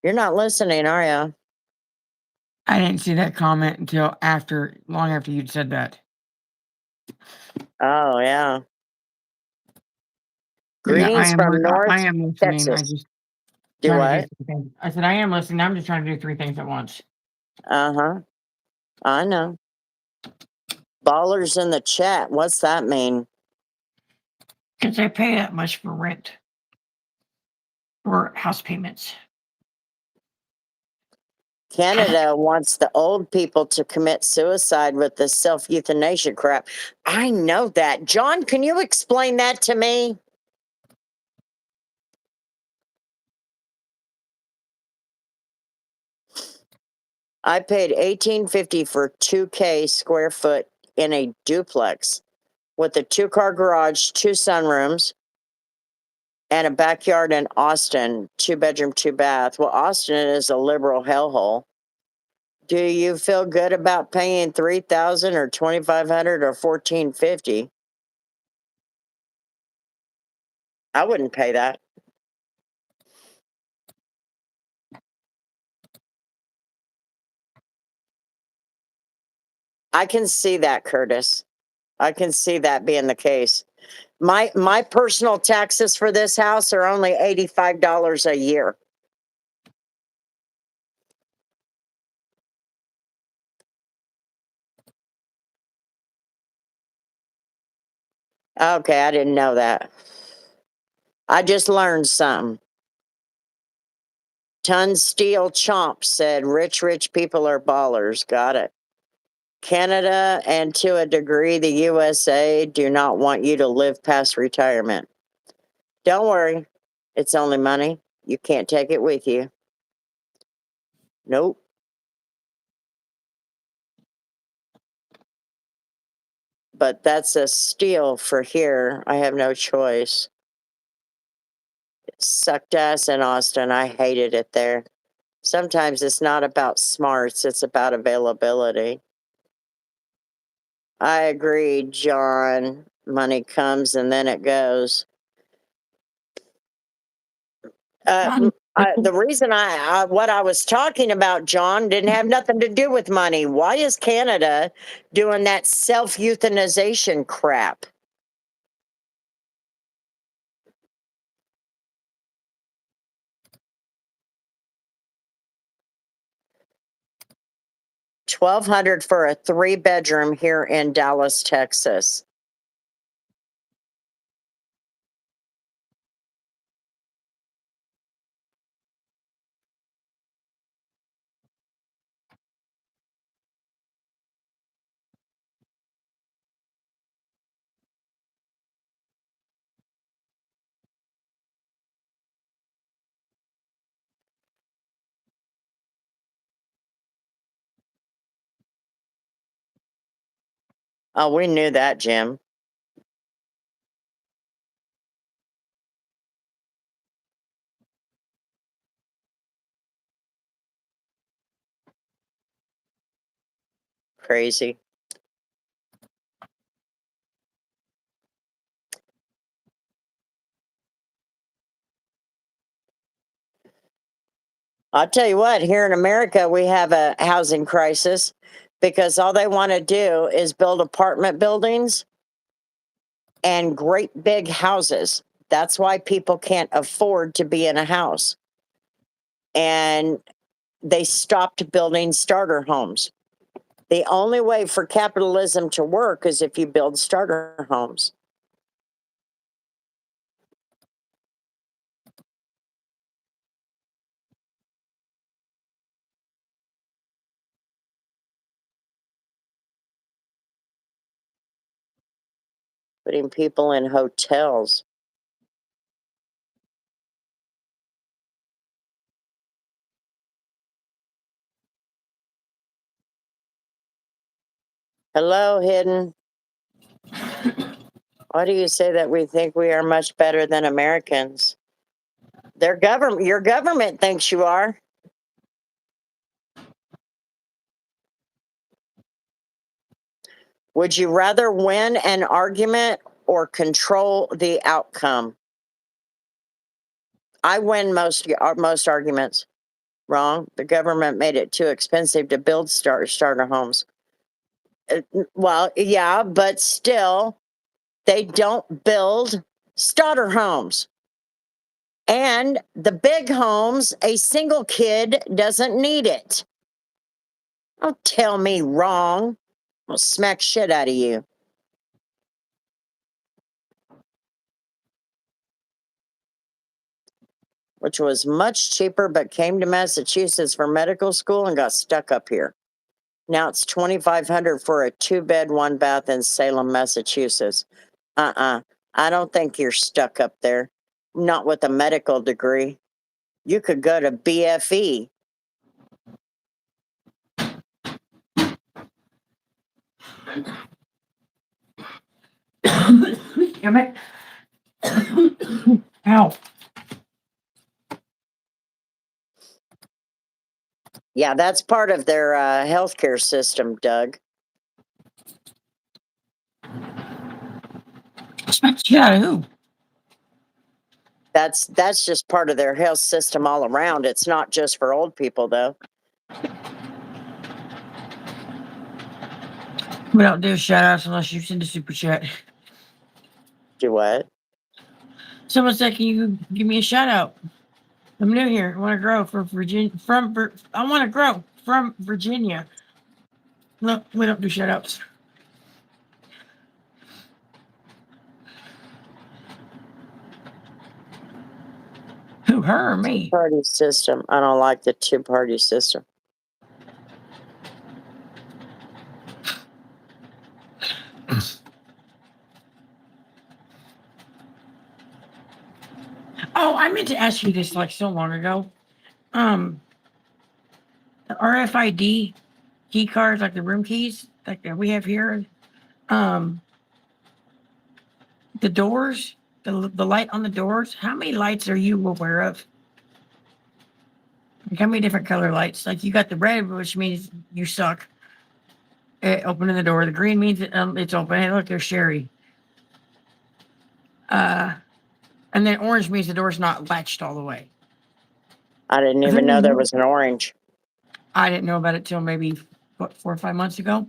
You're not listening, are you? I didn't see that comment until long after you'd said that. Oh yeah. But yeah, Greetings from North I am listening. I Texas. just Do trying to what? do 3 things. I said I am listening. I'm just trying to do 3 things at once. Uh-huh. I know. Ballers in the chat. What's that mean? Because they pay that much for rent or house payments. Canada wants the old people to commit suicide with the self-euthanasia crap. I know that. John, can you explain that to me? I paid $18.50 for 2K square foot in a duplex with a 2-car garage, 2 sunrooms, and a backyard in Austin, 2-bedroom, 2-bath. Well, Austin is a liberal hellhole. Do you feel good about paying $3,000 or $2,500 or $1,450? I wouldn't pay that. I can see that, Curtis. I can see that being the case. My personal taxes for this house are only $85 a year. Okay, I didn't know that. I just learned something. Ton Steel Chomp said rich people are ballers. Got it. Canada and to a degree the USA do not want you to live past retirement. Don't worry. It's only money. You can't take it with you. Nope. But that's a steal for here. I have no choice. It sucked ass in Austin. I hated it there. Sometimes it's not about smarts, it's about availability. I agree, John. Money comes and then it goes. The reason what I was talking about, John, didn't have nothing to do with money. Why is Canada doing that self-euthanization crap? $1,200 for a 3-bedroom here in Dallas, Texas. Oh, we knew that, Jim. Crazy. I'll tell you what, here in America, we have a housing crisis because all they want to do is build apartment buildings and great big houses. That's why people can't afford to be in a house. And they stopped building starter homes. The only way for capitalism to work is if you build starter homes. Putting people in hotels. Hello, Hidden. Why do you say that we think we are much better than Americans? Your government thinks you are. Would you rather win an argument or control the outcome? I win most arguments. Wrong. The government made it too expensive to build starter homes. Well, yeah, but still, they don't build starter homes. And the big homes, a single kid doesn't need it. Don't tell me wrong. I'll smack shit out of you. Which was much cheaper, but came to Massachusetts for medical school and got stuck up here. Now it's $2,500 for a 2-bed, 1-bath in Salem, Massachusetts. I don't think you're stuck up there. Not with a medical degree. You could go to BFE. Damn it. Ow. Yeah, that's part of their healthcare system, Doug. Yeah, who? That's just part of their health system all around. It's not just for old people, though. We don't do shout outs unless you send a super chat. Do what? Someone said, can you give me a shout out? I'm new here. I want to grow from Virginia. I want to grow from Virginia. No, we don't do shout outs. Who, her or me? Party system. I don't like the 2-party system. Oh, I meant to ask you this like so long ago. The RFID key cards, like the room keys, like that we have here. The doors, the light on the doors. How many lights are you aware of? Like how many different color lights? Like you got the red, which means you suck. Opening the door. The green means it's open. Hey, look, there's Sherry. And then orange means the door's not latched all the way. I didn't even know there was an orange. I didn't know about it till maybe, what, 4 or 5 months ago?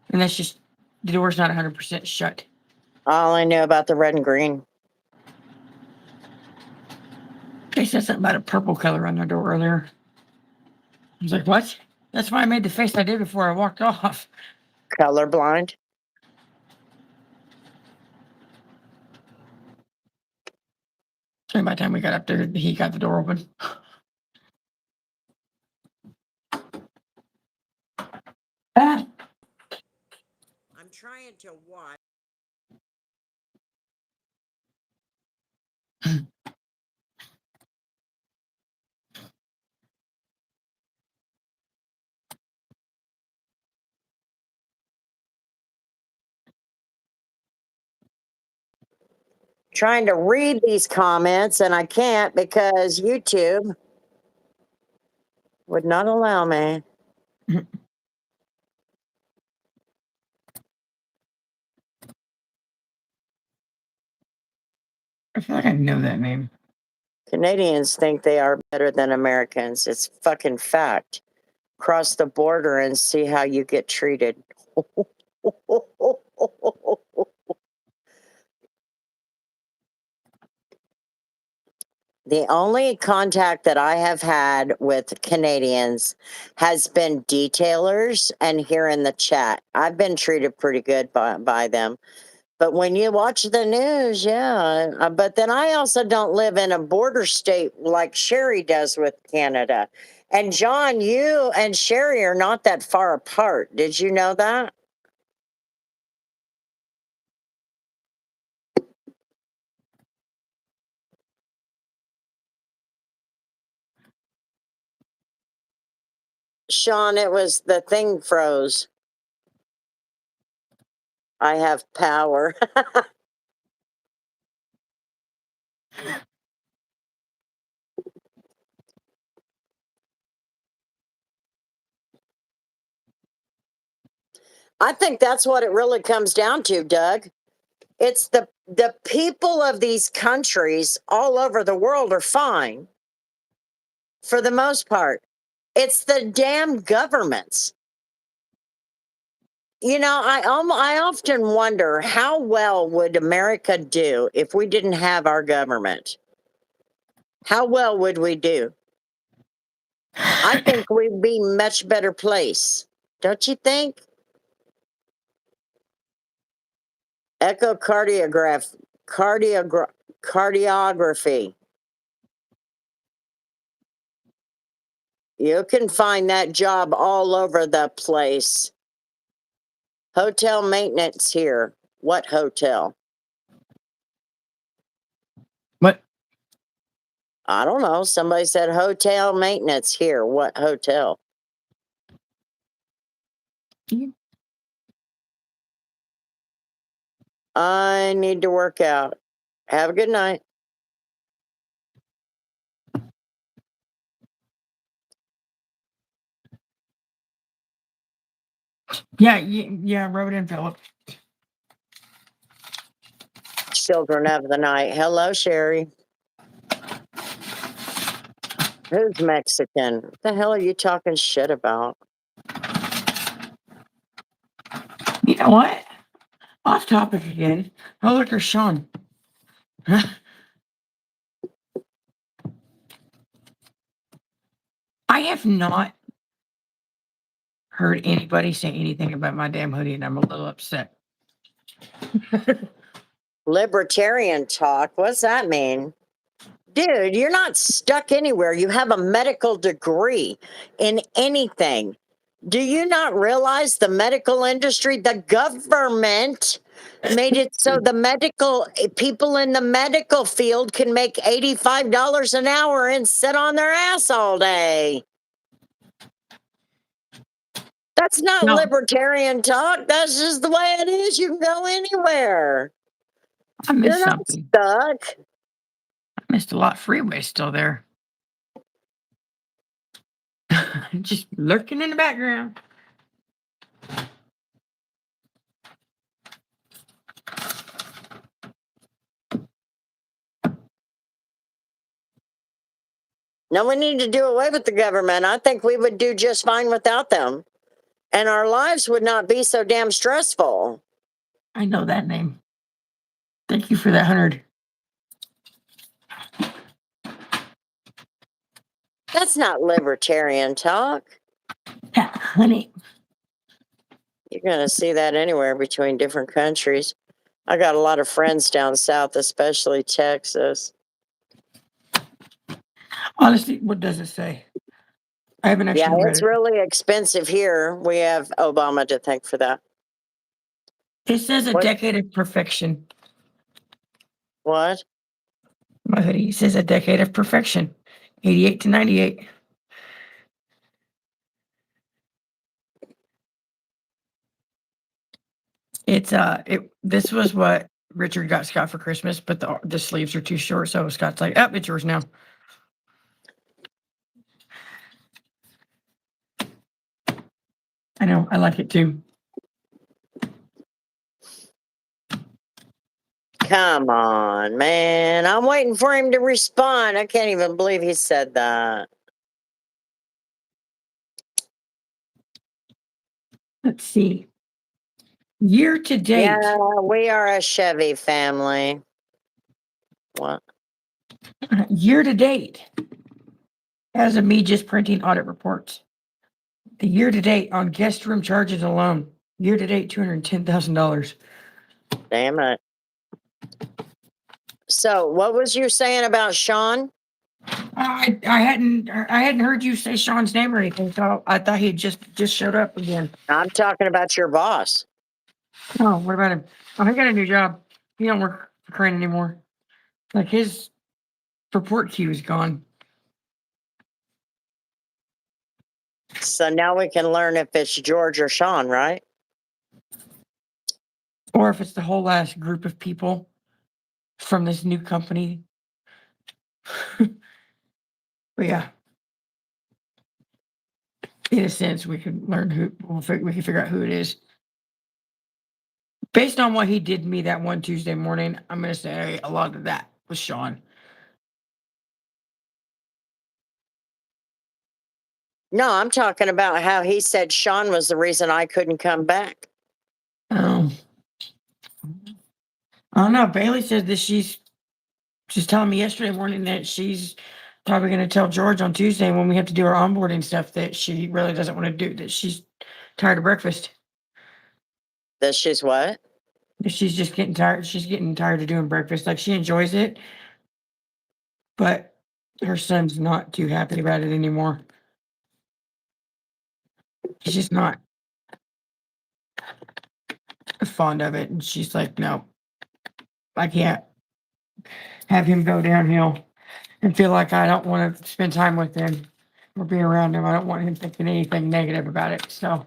And that's just, the door's not 100% shut. I only knew about the red and green. They said something about a purple color on their door earlier. I was like, what? That's why I made the face I did before I walked off. Colorblind. And by the time we got up there, he got the door open. Ah. I'm trying to watch. Trying to read these comments, and I can't because YouTube would not allow me. I feel like I know that name. Canadians think they are better than Americans. It's fucking fact. Cross the border and see how you get treated. The only contact that I have had with Canadians has been detailers and here in the chat. I've been treated pretty good by them. But when you watch the news, yeah. But then I also don't live in a border state like Sherry does with Canada. And John, you and Sherry are not that far apart. Did you know that? Sean, it was the thing froze. I have power. I think that's what it really comes down to, Doug. It's the people of these countries all over the world are fine for the most part. It's the damn governments. You know, I often wonder how well would America do if we didn't have our government? How well would we do? I think we'd be much better place. Don't you think? Cardiography. You can find that job all over the place. Hotel maintenance here. What hotel? What? I don't know. Somebody said hotel maintenance here. What hotel? I need to work out. Have a good night. Yeah, rub it in, Philip. Children of the night. Hello, Sherry. Who's Mexican? What the hell are you talking shit about? You know what? Off topic again. Oh, look, there's Sean. I have not heard anybody say anything about my damn hoodie, and I'm a little upset. Libertarian talk. What's that mean? Dude, you're not stuck anywhere. You have a medical degree in anything. Do you not realize the medical industry, the government made it so the medical people in the medical field can make $85 an hour and sit on their ass all day? That's not No. libertarian talk. That's just the way it is. You can go anywhere. I missed You're not something. stuck. I missed a lot. Freeway's still there. Just lurking in the background. No, we need to do away with the government. I think we would do just fine without them. And our lives would not be so damn stressful. I know that name. Thank you for that 100. That's not libertarian talk. Yeah, honey. You're going to see that anywhere between different countries. I got a lot of friends down south, especially Texas. Honestly, what does it say? I haven't Yeah, actually read it's it. really expensive here. We have Obama to thank for that. It says a What? decade of perfection. What? My hoodie says a decade of perfection. 88 to 98. It's this was what Richard got Scott for Christmas, but the sleeves are too short, so Scott's like, oh, it's yours now. I know, I like it too. Come on, man. I'm waiting for him to respond. I can't even believe he said that. Let's see. Year to date. Yeah, we are a Chevy family. What? Year to date. As of me just printing audit reports. The year to date on guest room charges alone. Year to date, $210,000. Damn it. So, what was you saying about Sean? I hadn't heard you say Sean's name or anything, so I thought he had just showed up again. I'm talking about your boss. Oh, what about him? Oh, he got a new job. He don't work for Crane anymore. Like his report queue is gone. So now we can learn if it's George or Sean, right? Or if it's the whole last group of people from this new company. But yeah. In a sense, we can learn we can figure out who it is. Based on what he did to me that one Tuesday morning, I'm going to say a lot of that was Sean. No, I'm talking about how he said Sean was the reason I couldn't come back. I don't know. Bailey said that she's telling me yesterday morning that she's probably going to tell George on Tuesday when we have to do our onboarding stuff that she really doesn't want to do, that she's tired of breakfast. That she's what? She's just getting tired. She's getting tired of doing breakfast. Like she enjoys it, but her son's not too happy about it anymore. He's just not fond of it. And she's like, no, I can't have him go downhill and feel like I don't want to spend time with him or be around him. I don't want him thinking anything negative about it. So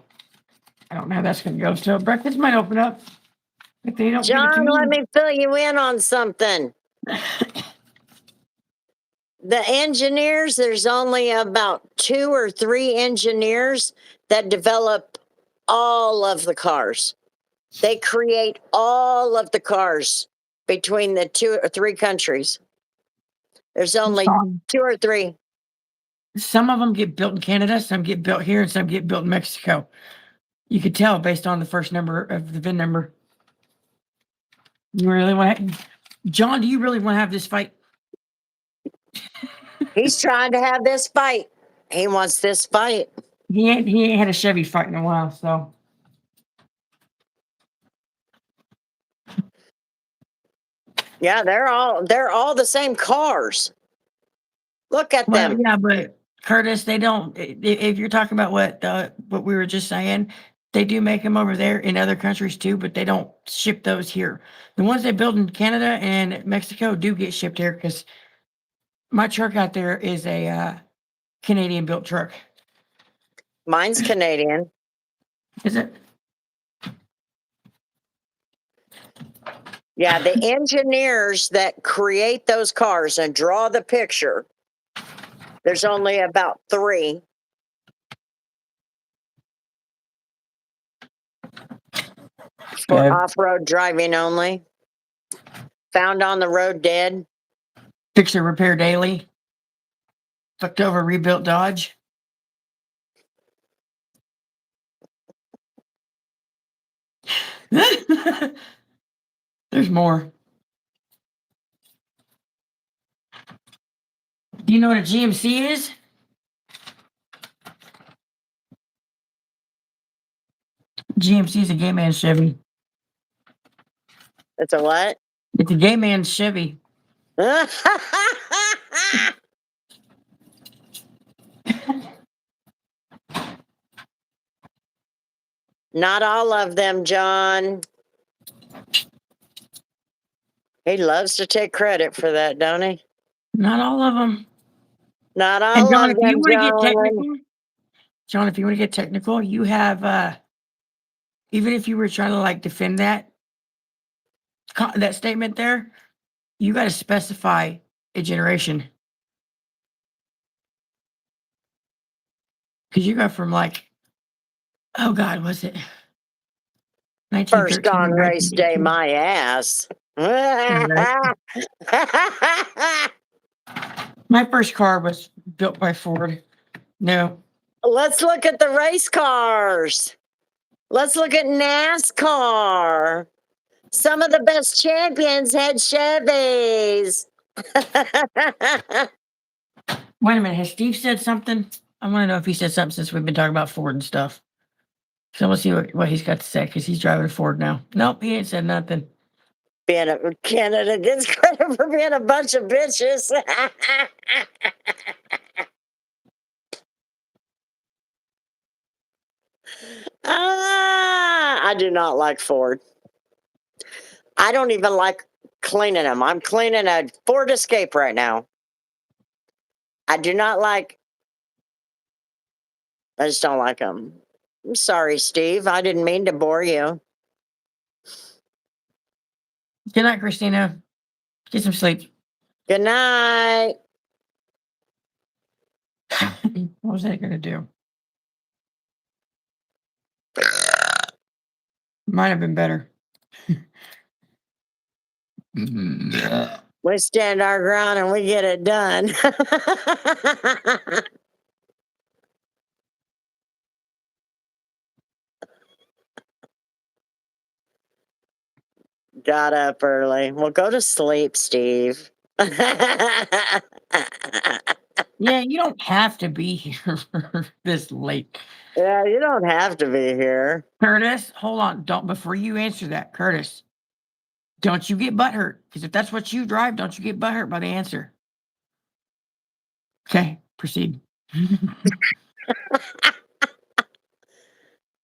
I don't know how that's going to go. So breakfast might open up if they don't give it to John, let me. me fill you in on something. The engineers, there's only about 2 or 3 engineers that develop all of the cars. They create all of the cars between the 2 or 3 countries. There's only 2 or 3. Some of them get built in Canada, some get built here, and some get built in Mexico. You could tell based on the first number of the VIN number. You really want to, John, do you really want to have this fight? He's trying to have this fight. He wants this fight. He ain't had a Chevy fight in a while, so. Yeah, they're all the same cars. Look at Well, them. yeah, but Curtis, they don't. If you're talking about what we were just saying, they do make them over there in other countries too, but they don't ship those here. The ones they build in Canada and Mexico do get shipped here because my truck out there is a Canadian built truck. Mine's Canadian. Is it? Yeah, the engineers that create those cars and draw the picture, there's only about 3. For Yeah. off-road driving only. Found on the road dead. Fix and repair daily. Fucked over rebuilt Dodge. There's more. Do you know what a GMC is? GMC is a gay man's Chevy. It's a what? It's a gay man's Chevy. Not all of them, John. He loves to take credit for that, don't he? Not all of them. Not And all John, of if you them, want to get John. technical, John, if you want to get technical, you have even if you were trying to like defend that statement there, you got to specify a generation. Because you go from like, oh God, was it First 1913 on to race day, 1918? my ass. My first car was built by Ford. No. Let's look at the race cars. Let's look at NASCAR. Some of the best champions had Chevys. Wait a minute. Has Steve said something? I want to know if he said something since we've been talking about Ford and stuff. So we'll see what he's got to say because he's driving a Ford now. Nope, he ain't said nothing. Canada gets credit for being a bunch of bitches. I do not like Ford. I don't even like cleaning them. I'm cleaning a Ford Escape right now. I do not like. I just don't like them. I'm sorry, Steve. I didn't mean to bore you. Good night, Christina. Get some sleep. Good night. What was that going to do? Might have been better. We stand our ground and we get it done. Got up early. Well, go to sleep, Steve. Yeah, you don't have to be here this late. Yeah, you don't have to be here. Curtis, hold on. Don't before you answer that, Curtis. Don't you get butthurt. Because if that's what you drive, don't you get butthurt by the answer. Okay, proceed.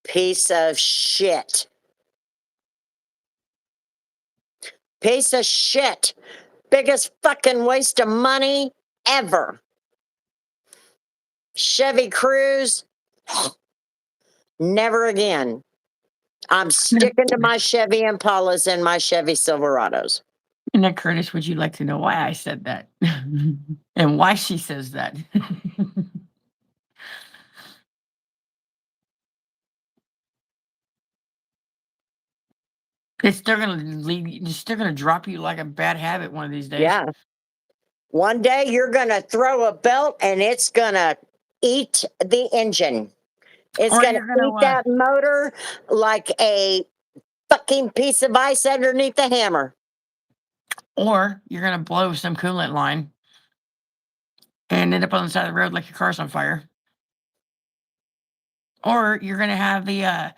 Piece of shit. Piece of shit. Biggest fucking waste of money ever. Chevy Cruze. Never again. I'm sticking to my Chevy Impalas and my Chevy Silverados. And then, Curtis, would you like to know why I said that? And why she says that? They're gonna drop you like a bad habit one of these days. Yeah. One day you're going to throw a belt and it's going to eat the engine. It's Or going to you're gonna, eat that motor like a fucking piece of ice underneath the hammer. Or you're gonna blow some coolant line and end up on the side of the road like your car's on fire. Or you're gonna have the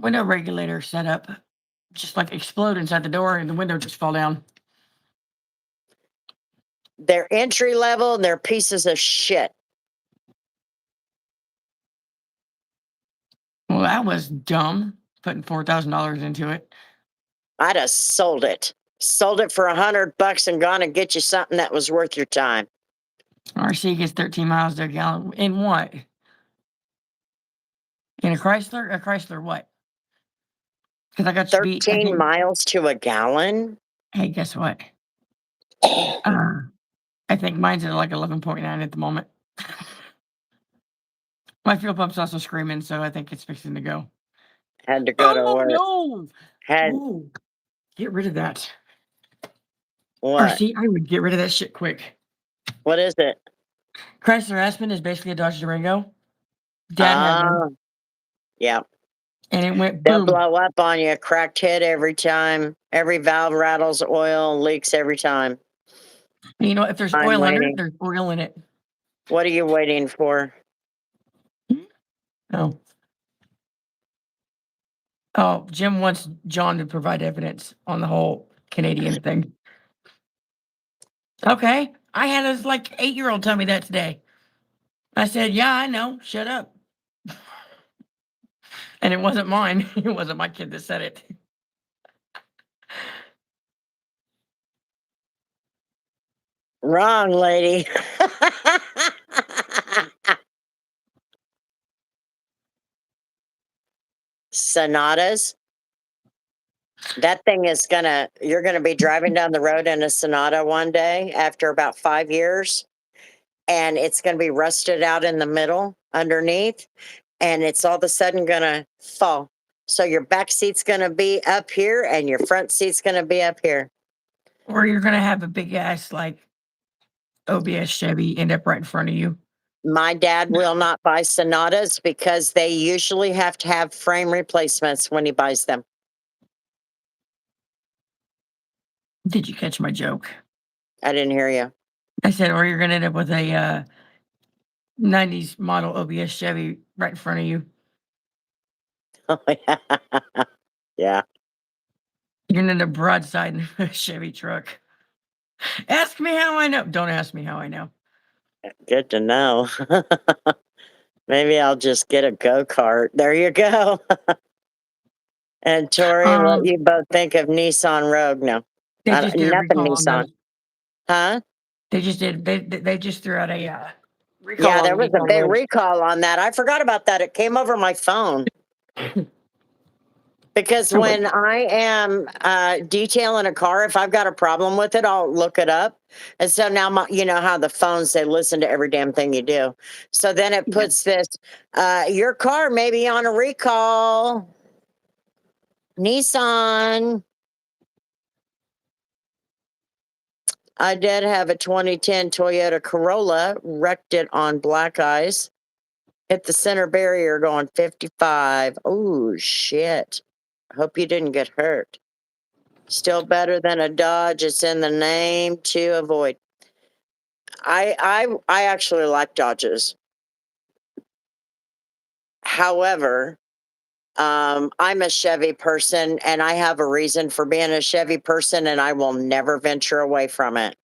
window regulator set up, just like explode inside the door and the window just fall down. They're entry level and they're pieces of shit. Well, that was dumb, putting $4,000 into it. I'd have sold it. Sold it for $100 and gone and get you something that was worth your time. RC gets 13 miles to a gallon. In what? In a Chrysler? A Chrysler what? Because I got you beat. 13 miles to a gallon? Hey, guess what? I think mine's at like 11.9 at the moment. My fuel pump's also screaming, so I think it's fixing to go. Had to go to Oh, work. no! Had Ooh, get rid of that. what? RC, I would get rid of that shit quick. What is it? Chrysler Aspen is basically a Dodge Durango. Dad had one, Yeah. and it went They'll boom. blow up on you. Cracked head every time. Every valve rattles, oil leaks every time. And you know, if there's I'm oil under it, waiting. there's oil in it. What are you waiting for? Oh. Oh, Jim wants John to provide evidence on the whole Canadian thing. Okay. I had a like 8-year-old tell me that today. I said, yeah, I know. Shut up. And it wasn't mine. It wasn't my kid that said it. Wrong, lady. Sonatas. That thing is you're gonna be driving down the road in a Sonata one day after about 5 years, and it's gonna be rusted out in the middle underneath, and it's all of a sudden gonna fall. So your back seat's gonna be up here and your front seat's gonna be up here. Or you're going to have a big ass like OBS Chevy end up right in front of you. My dad will not buy Sonatas because they usually have to have frame replacements when he buys them. Did you catch my joke? I didn't hear you. I said, or you're going to end up with a 90s model OBS Chevy right in front of you. Oh, yeah. Yeah. You're going to end up broadside in a Chevy truck. Ask me how I know. Don't ask me how I know. Good to know. Maybe I'll just get a go-kart. There you go. And Tori, what you both think of Nissan Rogue? No, They just did a nothing recall on Nissan. those. Huh? They just did. They just threw out a recall. Yeah, on there was a Nissan big Rogues. recall on that. I forgot about that. It came over my phone. Because Oh, when I am detailing a car, if I've got a problem with it, I'll look it up. And so now, you know how the phones, they listen to every damn thing you do. So then it puts this, your car may be on a recall. Nissan. I did have a 2010 Toyota Corolla, wrecked it on black ice, hit the center barrier going 55. Oh, shit. Hope you didn't get hurt. Still better than a Dodge. It's in the name to avoid. I actually like Dodges. However, I'm a Chevy person, and I have a reason for being a Chevy person, and I will never venture away from it.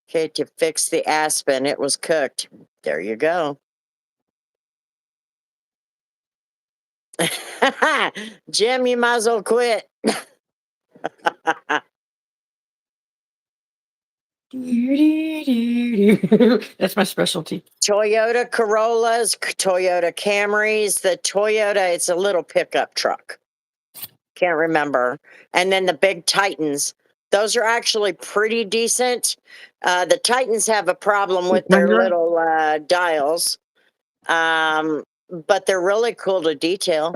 Okay, to fix the Aspen, it was cooked. There you go. Jim, you might as well quit. That's my specialty. Toyota Corollas, Toyota Camrys, the Toyota, it's a little pickup truck. Can't remember. And then the big Titans. Those are actually pretty decent. The Titans have a problem with their Wrangler? little dials, but they're really cool to detail.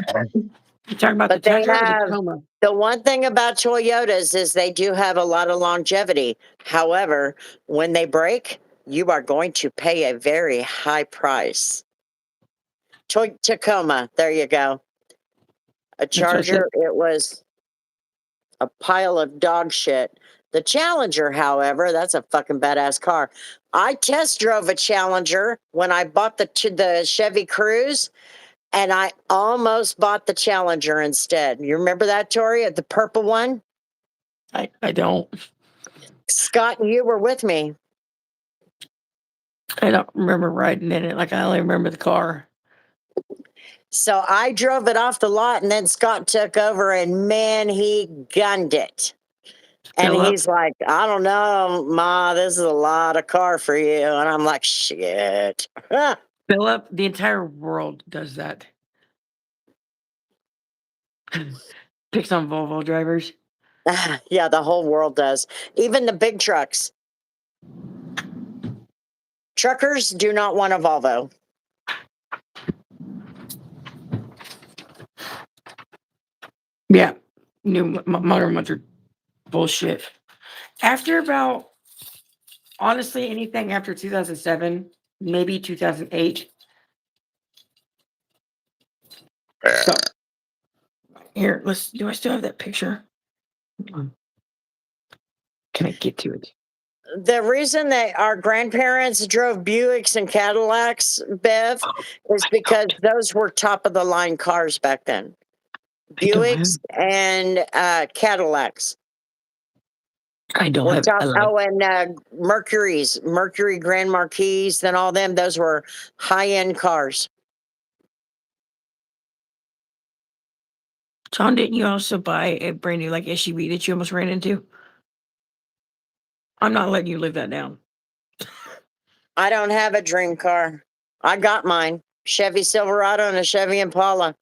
You talking about But the they Tundra or the have Tacoma? the one thing about Toyotas is they do have a lot of longevity. However, when they break, you are going to pay a very high price. Tacoma, there you go. A That's what I said. Charger, it was a pile of dog shit. The Challenger, however, that's a fucking badass car. I test drove a Challenger when I bought the Chevy Cruze, and I almost bought the Challenger instead. You remember that, Tori, the purple one? I don't. Scott, you were with me. I don't remember riding in it. Like I only remember the car. So I drove it off the lot, and then Scott took over, and man, he gunned it. And Fill up. he's like, I don't know, Ma, this is a lot of car for you. And I'm like, shit. Fill up. The entire world does that. Picks on Volvo drivers. Yeah, the whole world does. Even the big trucks. Truckers do not want a Volvo. Yeah. New modern ones are bullshit. After about, honestly, anything after 2007, maybe 2008. So, here, do I still have that picture? Hold on. Can I get to it? The reason that our grandparents drove Buicks and Cadillacs, Bev, is because those were top of the line cars back then. Buicks and Cadillacs I don't were have top. a light. Oh, and Mercury Grand Marquis, and all them. Those were high end cars. John, didn't you also buy a brand new like SUV that you almost ran into? I'm not letting you live that down. I don't have a dream car. I got mine. Chevy Silverado and a Chevy Impala.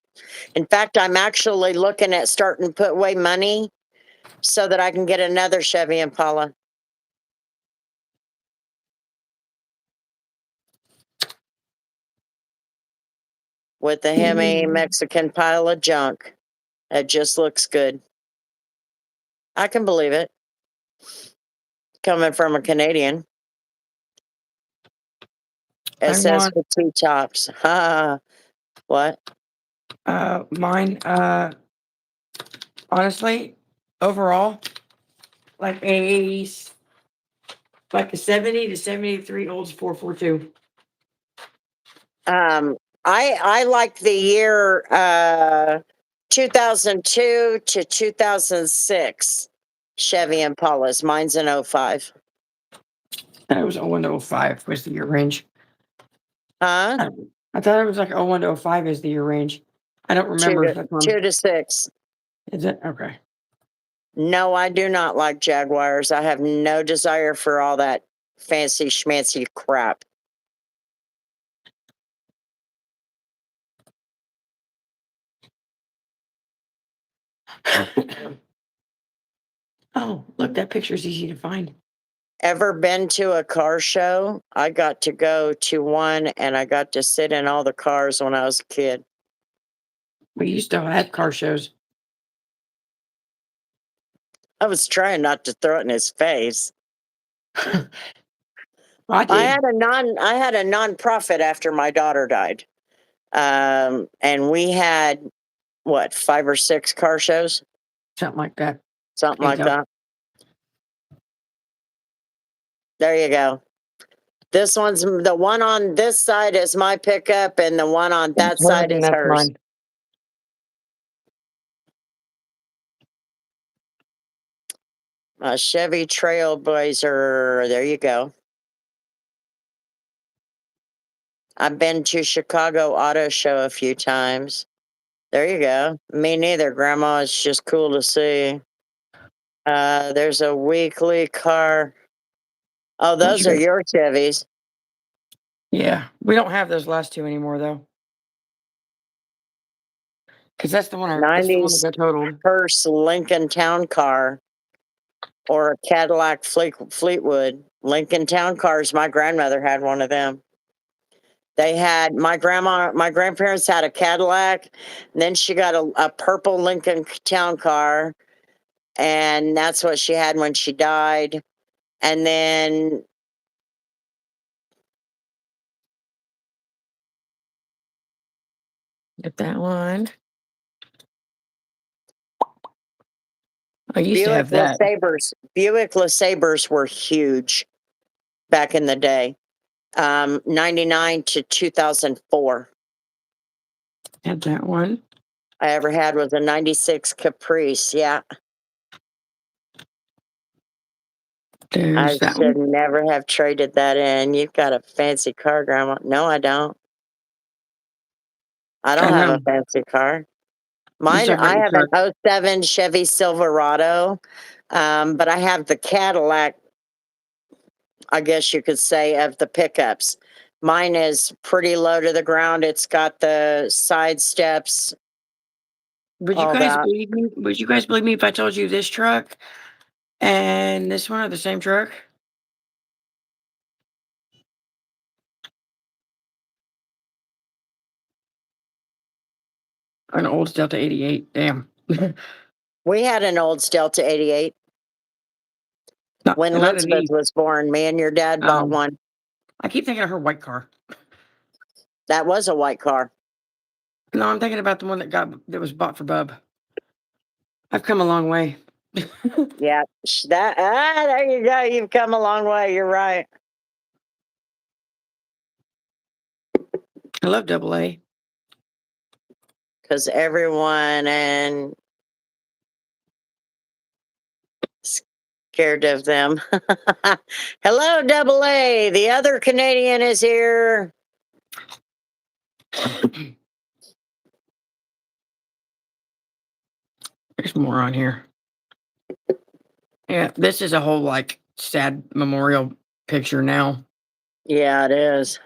In fact, I'm actually looking at starting to put away money so that I can get another Chevy Impala. With a Hemi Mexican pile of junk. It just looks good. I can believe it. Coming from a Canadian. It says want with two tops. What? mine honestly, overall, like a 70 to 73 Olds 442. I like the year 2002 to 2006 Chevy Impalas. Mine's an 05. It was 01 to 05 was the year range. Huh? I thought it was like 01 to 05 is the year range. I don't remember if that's on. 2 to 6. Is it? Okay. No, I do not like Jaguars. I have no desire for all that fancy schmancy crap. Oh, look, that picture's easy to find. Ever been to a car show? I got to go to one, and I got to sit in all the cars when I was a kid. We used to have car shows. I was trying not to throw it in his face. I did. I had a nonprofit after my daughter died. And we had what, 5 or 6 car shows? Something like that. Something like that. There you go. This one's the one on this side is my pickup, and the one on that Hers side and is that's hers. mine. A Chevy Trailblazer. There you go. I've been to Chicago Auto Show a few times. There you go. Me neither, Grandma. It's just cool to see. There's a weekly car. Oh, those are your Chevys. Yeah, we don't have those last two anymore though, because that's the one. That's the one that 90s got totaled. Hearst Lincoln Town Car or a Cadillac Fleetwood. Lincoln Town Cars. My grandmother had one of them. They had my grandparents had a Cadillac, and then she got a purple Lincoln Town Car, and that's what she had when she died. And then Get that one. I used to Buick have that. LeSabres were huge back in the day. 99 to 2004. Had that one. I ever had was a 96 Caprice. Yeah. I There's that should one. never have traded that in. You've got a fancy car, Grandma. No, I don't. I don't I have a know. fancy car. He's talking about I your have truck. an 07 Chevy Silverado, but I have the Cadillac, I guess you could say, of the pickups. Mine is pretty low to the ground. It's got the side steps, Would you all guys that. believe me? Would you guys believe me if I told you this truck and this one are the same truck? An old Delta 88. Damn. We had an old Delta 88 when Not an Elizabeth E. was born. Me and your dad bought one. I keep thinking of her white car. That was a white car. No, I'm thinking about the one that was bought for Bub. I've come a long way. Yeah, there you go. You've come a long way. You're right. I love AA. Because everyone and scared of them. Hello, Double A. The other Canadian is here. There's more on here. Yeah, this is a whole like sad memorial picture now. Yeah, it is.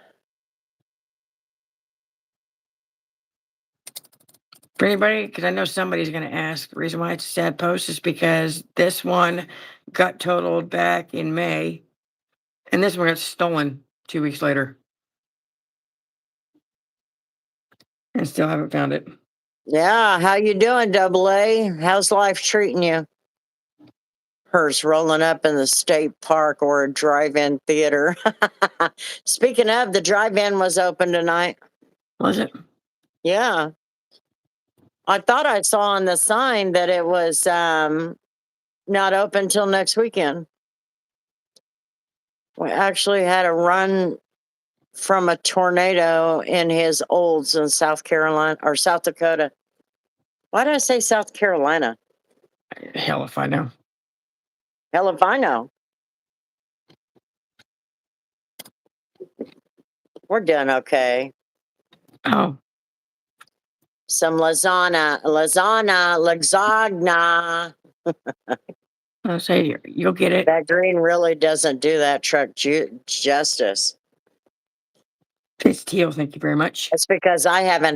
For anybody, because I know somebody's going to ask, the reason why it's a sad post is because this one got totaled back in May, and this one got stolen 2 weeks later, and still haven't found it. Yeah, how you doing, Double A? How's life treating you? Hers rolling up in the state park or a drive-in theater. Speaking of, the drive-in was open tonight. Was it? Yeah. I thought I saw on the sign that it was not open till next weekend. We actually had a run from a tornado in his olds in South Carolina or South Dakota. Why did I say South Carolina? Hell if I know. Hell if I know. We're doing okay. Oh, Some lasagna. I'll say you'll get it. That green really doesn't do that truck justice. It's teal. Thank you very much. That's because I haven't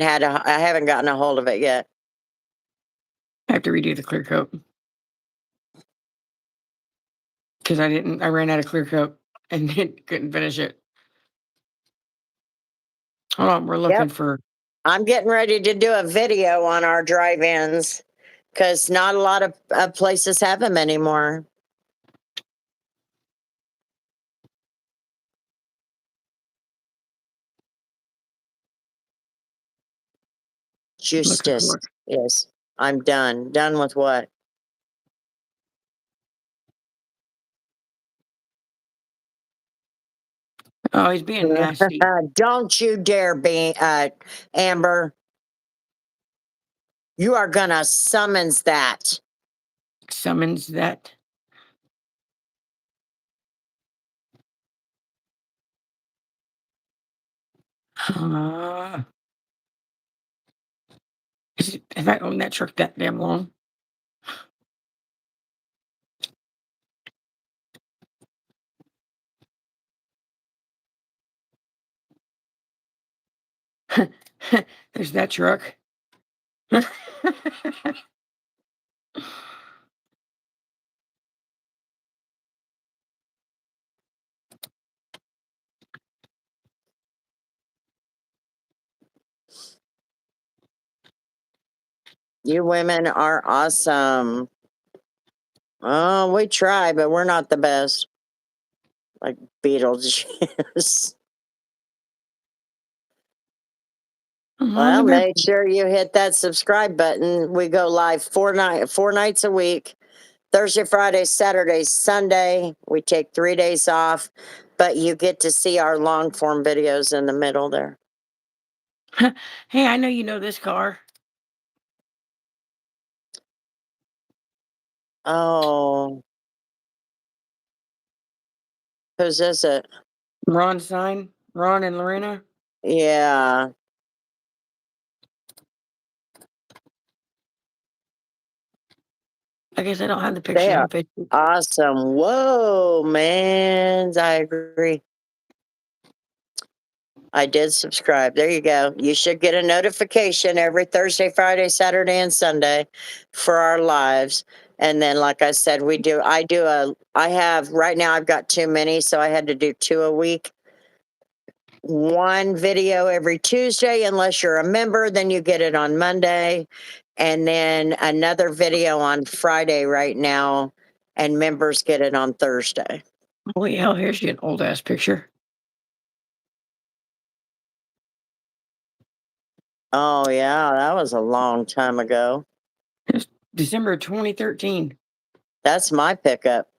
gotten a hold of it yet. I have to redo the clear coat because I ran out of clear coat and couldn't finish it. Hold on, we're looking for. I'm getting ready to do a video on our drive-ins because not a lot of places have them anymore. Justice. Yes. I'm done. Done with what? Oh, he's being nasty. Don't you dare be, Amber. You are gonna summons that. Summons that. Uh, have I owned that truck that damn long? There's that truck. You women are awesome. Oh, we try, but we're not the best. Like Beetlejuice. Well, make sure you hit that subscribe button. We go live 4 nights a week. Thursday, Friday, Saturday, Sunday. We take 3 days off, but you get to see our long form videos in the middle there. Hey, I know you know this car. Oh, whose is it? Ron sign. Ron and Lorena. Yeah. I guess I don't have the They pictures are on Facebook. awesome. Whoa, man. I agree. I did subscribe. There you go. You should get a notification every Thursday, Friday, Saturday, and Sunday for our lives. And then, like I said, I have, right now I've got too many, so I had to do 2 a week. 1 video every Tuesday, unless you're a member, then you get it on Monday. And then another video on Friday right now, and members get it on Thursday. Holy hell, here's an old ass picture. Oh, yeah, that was a long time ago. It's December 2013. That's my pickup.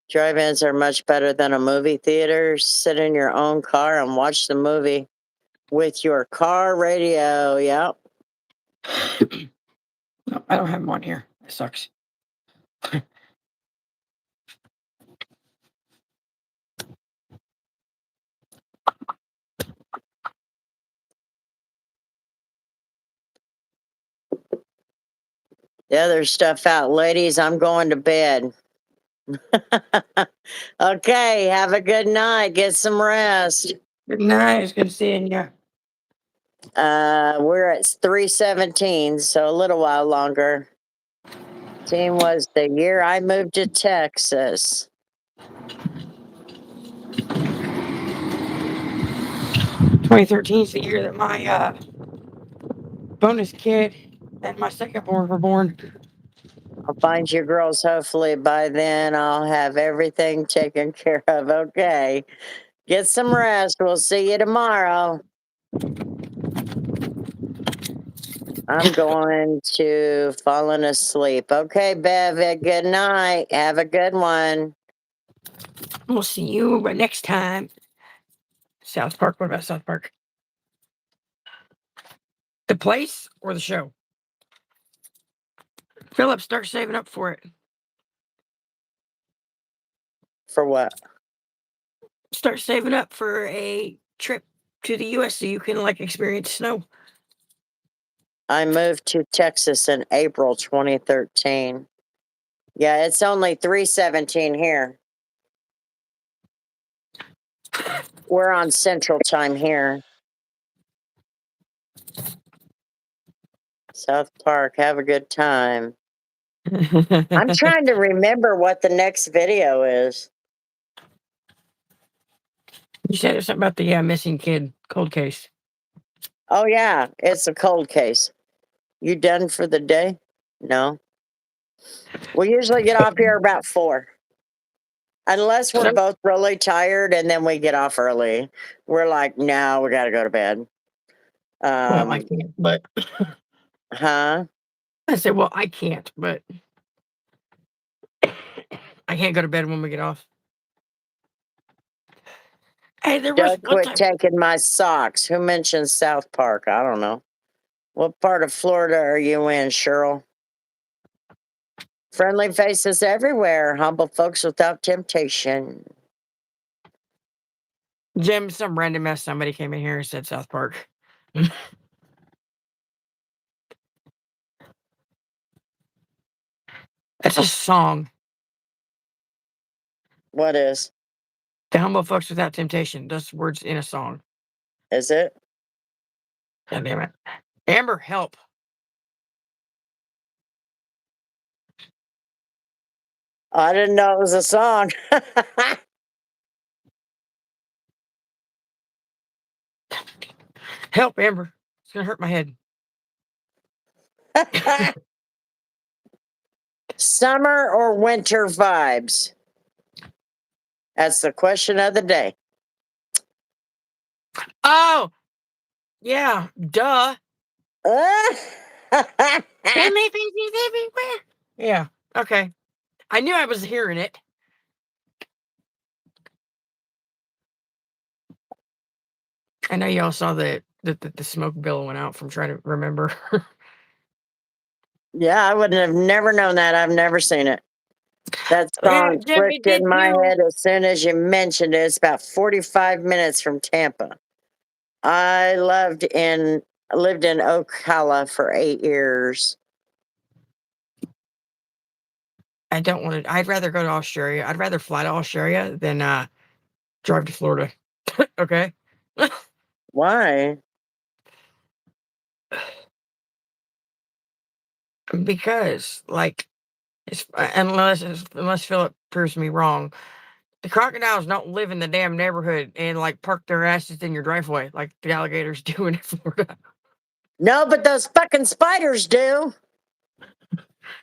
Drive-ins are much better than a movie theater. Sit in your own car and watch the movie with your car radio. Yep. No, I don't have them on here. It sucks. The other stuff out. Ladies, I'm going to bed. Okay, have a good night. Get some rest. Good night. It's good seeing you. We're at 3:17, so a little while longer. Team was the year I moved to Texas. 2013 is the year that my bonus kid and my second born were born. I'll find you girls. Hopefully by then I'll have everything taken care of. Okay. Get some rest. We'll see you tomorrow. I'm going to falling asleep. Okay, Bev, good night. Have a good one. We'll see you next time. South Park. What about South Park? The place or the show? Philip, start saving up for it. For what? Start saving up for a trip to the US so you can like experience snow. I moved to Texas in April 2013. Yeah, it's only 3:17 here. We're on Central Time here. South Park, have a good time. I'm trying to remember what the next video is. You said something about the missing kid cold case. Oh, yeah, it's a cold case. You done for the day? No. We usually get off here about 4. Unless we're both really tired and then we get off early. We're like, no, we got to go to bed. Well, I can't, but Huh? I said, well, I can't, but I can't go to bed when we get off. Hey, there was Doug one quit time. taking my socks. Who mentioned South Park? I don't know. What part of Florida are you in, Cheryl? Friendly faces everywhere. Humble folks without temptation. Jim, some random ass somebody came in here and said South Park. That's a song. What is? The humble folks without temptation. Those words in a song. Is it? God damn it. Amber, help. I didn't know it was a song. Help, Amber. It's gonna hurt my head. Summer or winter vibes? That's the question of the day. Oh, yeah, duh. Yeah, okay. I knew I was hearing it. I know y'all saw the smoke bill went out from trying to remember. Yeah, I would have never known that. I've never seen it. That Yeah, song Jimmy, clicked did in my you? head as soon as you mentioned it. It's about 45 minutes from Tampa. I lived in Ocala for 8 years. I don't want to. I'd rather go to Australia. I'd rather fly to Australia than drive to Florida. Okay. Why? Because, like, unless Philip proves me wrong, the crocodiles don't live in the damn neighborhood and like park their asses in your driveway like the alligators do in Florida. No, but those fucking spiders do.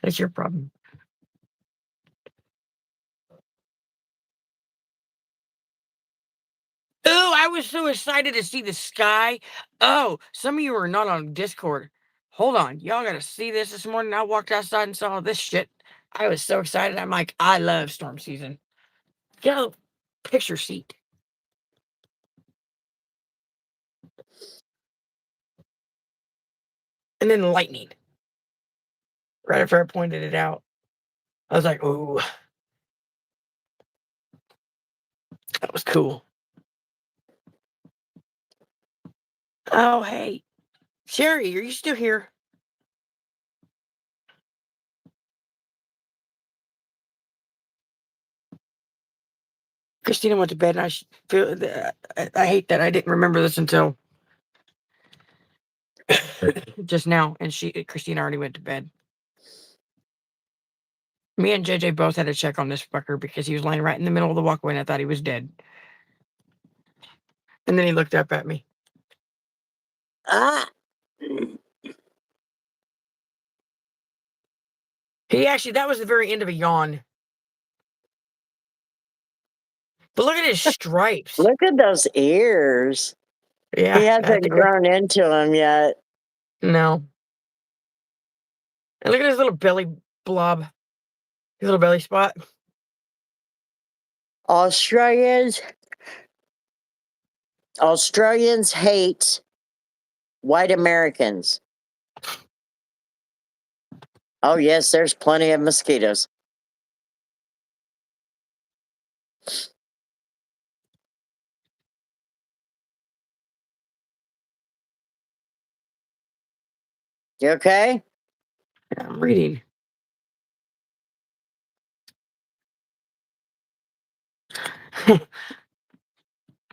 That's your problem. Oh, I was so excited to see the sky. Oh, some of you are not on Discord. Hold on. Y'all got to see this morning. I walked outside and saw this shit. I was so excited. I'm like, I love storm season. Get a picture seat. And then lightning. Right after I pointed it out, I was like, ooh, that was cool. Oh, hey. Sherry, are you still here? Christina went to bed, and I hate that I didn't remember this until just now, and Christina already went to bed. Me and JJ both had to check on this fucker because he was laying right in the middle of the walkway, and I thought he was dead. And then he looked up at me. Ah. That was the very end of a yawn. But look at his stripes. Look at those ears. Yeah, He I hasn't think grown into them yet. no. And look at his little belly blob, his little belly spot. Australians hate white Americans. Oh yes, there's plenty of mosquitoes. You okay? I'm reading.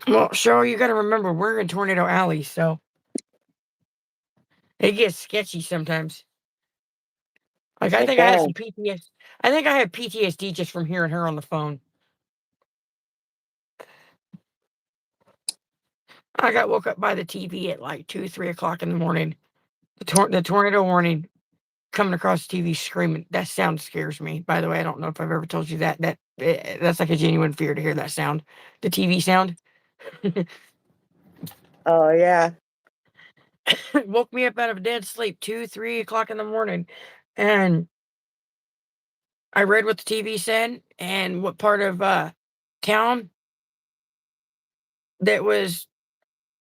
Well, Cheryl, you got to remember we're in Tornado Alley, so it gets sketchy sometimes. Like I think I have some PTSD. I think I have PTSD just from hearing her on the phone. I got woke up by the TV at like 2, 3 o'clock in the morning. The tornado warning coming across the TV screaming. That sound scares me. By the way, I don't know if I've ever told you that. That's like a genuine fear to hear that sound. The TV sound. Oh yeah. Woke me up out of a dead sleep 2, 3 o'clock in the morning. And I read what the TV said and what part of town that was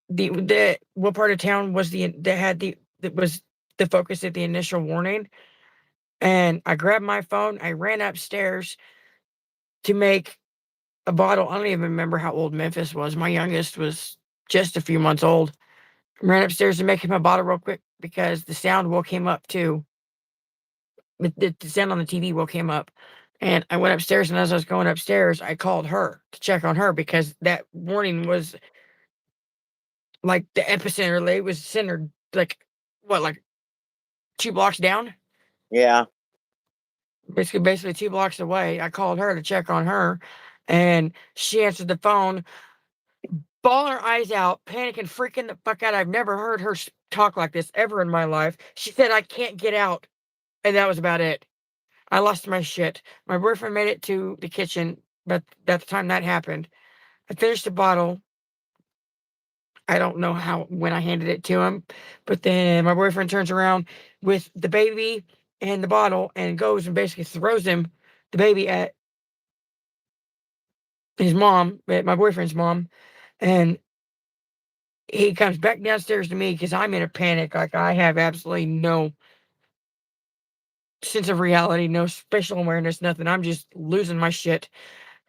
the what part of town was that was the focus of the initial warning. And I grabbed my phone, I ran upstairs to make a bottle. I don't even remember how old Memphis was. My youngest was just a few months old. Ran upstairs to make him a bottle real quick because the sound woke him up too. The sound on the TV woke him up. And I went upstairs, and as I was going upstairs, I called her to check on her because that warning was like the epicenter. It was centered like what, like 2 blocks down? Yeah. Basically 2 blocks away. I called her to check on her, and she answered the phone, bawling her eyes out, panicking, freaking the fuck out. I've never heard her talk like this ever in my life. She said, "I can't get out," and that was about it. I lost my shit. My boyfriend made it to the kitchen, but at the time that happened, I finished the bottle. I don't know when I handed it to him, but then my boyfriend turns around with the baby and the bottle and goes and basically throws the baby at his mom, at my boyfriend's mom, and he comes back downstairs to me because I'm in a panic. Like, I have absolutely no sense of reality, no spatial awareness, nothing. I'm just losing my shit.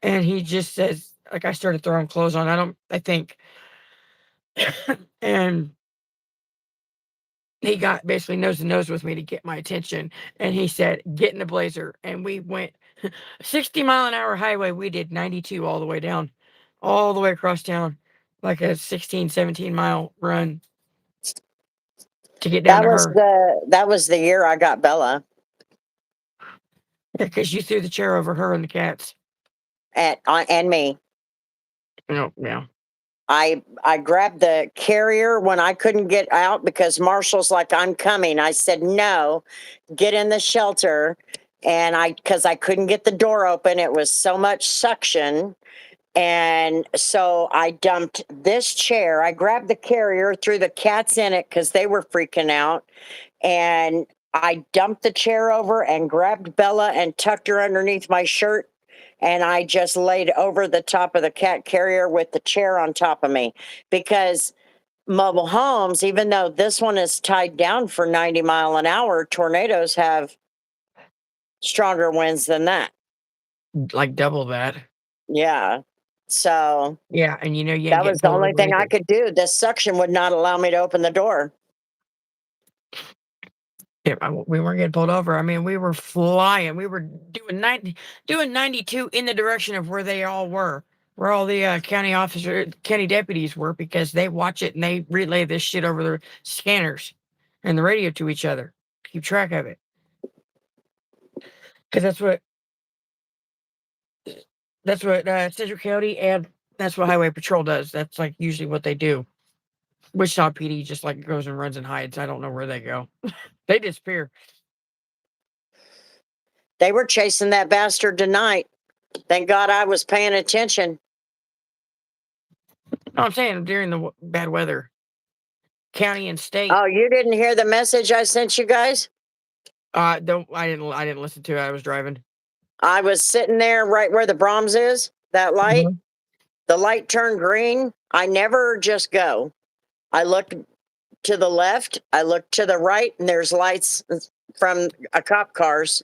And he just says, like, I started throwing clothes on. I think. And he got basically nose to nose with me to get my attention. And he said, "Get in the blazer." And we went 60-mile-an-hour highway. We did 92 all the way down, all the way across town, like a 16, 17-mile run to get down to her. That was the year I got Bella Because you threw the chair over her and the cats. and me. Yeah. I grabbed the carrier when I couldn't get out because Marshall's like, "I'm coming." I said, "No, get in the shelter." And because I couldn't get the door open, it was so much suction. And so I dumped this chair. I grabbed the carrier, threw the cats in it because they were freaking out. And I dumped the chair over and grabbed Bella and tucked her underneath my shirt. And I just laid over the top of the cat carrier with the chair on top of me because mobile homes, even though this one is tied down for 90-mile-an-hour, tornadoes have stronger winds than that. Like double that. Yeah. So Yeah. And you ain't that getting was the pulled only over thing I either. could do. The suction would not allow me to open the door. Yeah, we weren't getting pulled over. I mean, we were flying. We were doing 92 in the direction of where they all were, where all the county deputies were, because they watch it and they relay this shit over the scanners and the radio to each other, keep track of it. Because that's what Central County and that's what Highway Patrol does. That's like usually what they do. Wichita PD just like goes and runs and hides. I don't know where they go. They disappear. They were chasing that bastard tonight. Thank God I was paying attention. No, I'm saying during the bad weather, county and state. Oh, you didn't hear the message I sent you guys? Don't I didn't listen to it. I was driving. I was sitting there right where the Brahms is, that light. Mhm. The light turned green. I never just go. I looked to the left, I looked to the right, and there's lights from a cop cars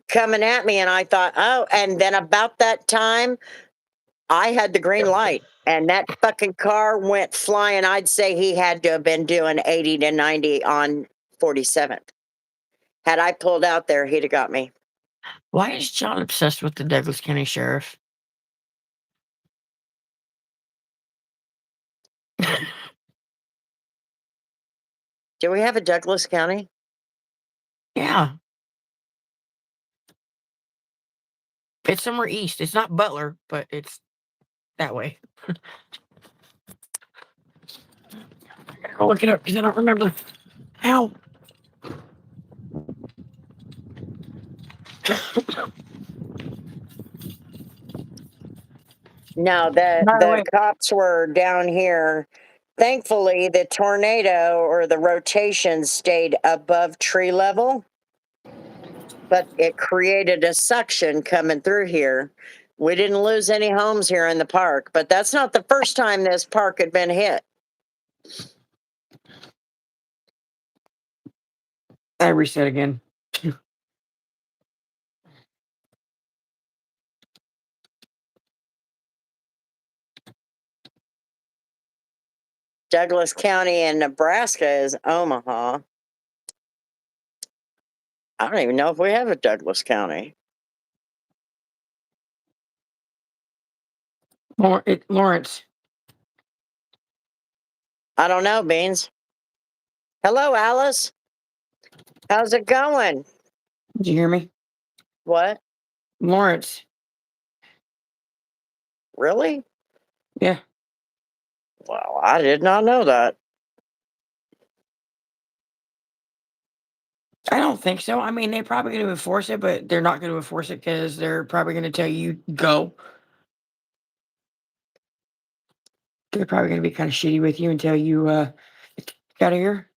coming at me. And I thought, oh, and then about that time, I had the green light. And that fucking car went flying. I'd say he had to have been doing 80 to 90 on 47th. Had I pulled out there, he'd have got me. Why is John obsessed with the Douglas County Sheriff? Do we have a Douglas County? Yeah. It's somewhere east. It's not Butler, but it's that way. I'll look it up because I don't remember. How? No, By the way, the cops were down here. Thankfully, the tornado or the rotation stayed above tree level, but it created a suction coming through here We didn't lose any homes here in the park, but that's not the first time this park had been hit. I reset again. Douglas County in Nebraska is Omaha. I don't even know if we have a Douglas County. Lawrence. I don't know, Beans. Hello, Alice. How's it going? Did you hear me? What? Lawrence. Really? Yeah. Well, I did not know that. I don't think so. I mean, they're probably going to enforce it, but they're not going to enforce it because they're probably going to tell you go. They're probably going to be kind of shitty with you and tell you get out of here.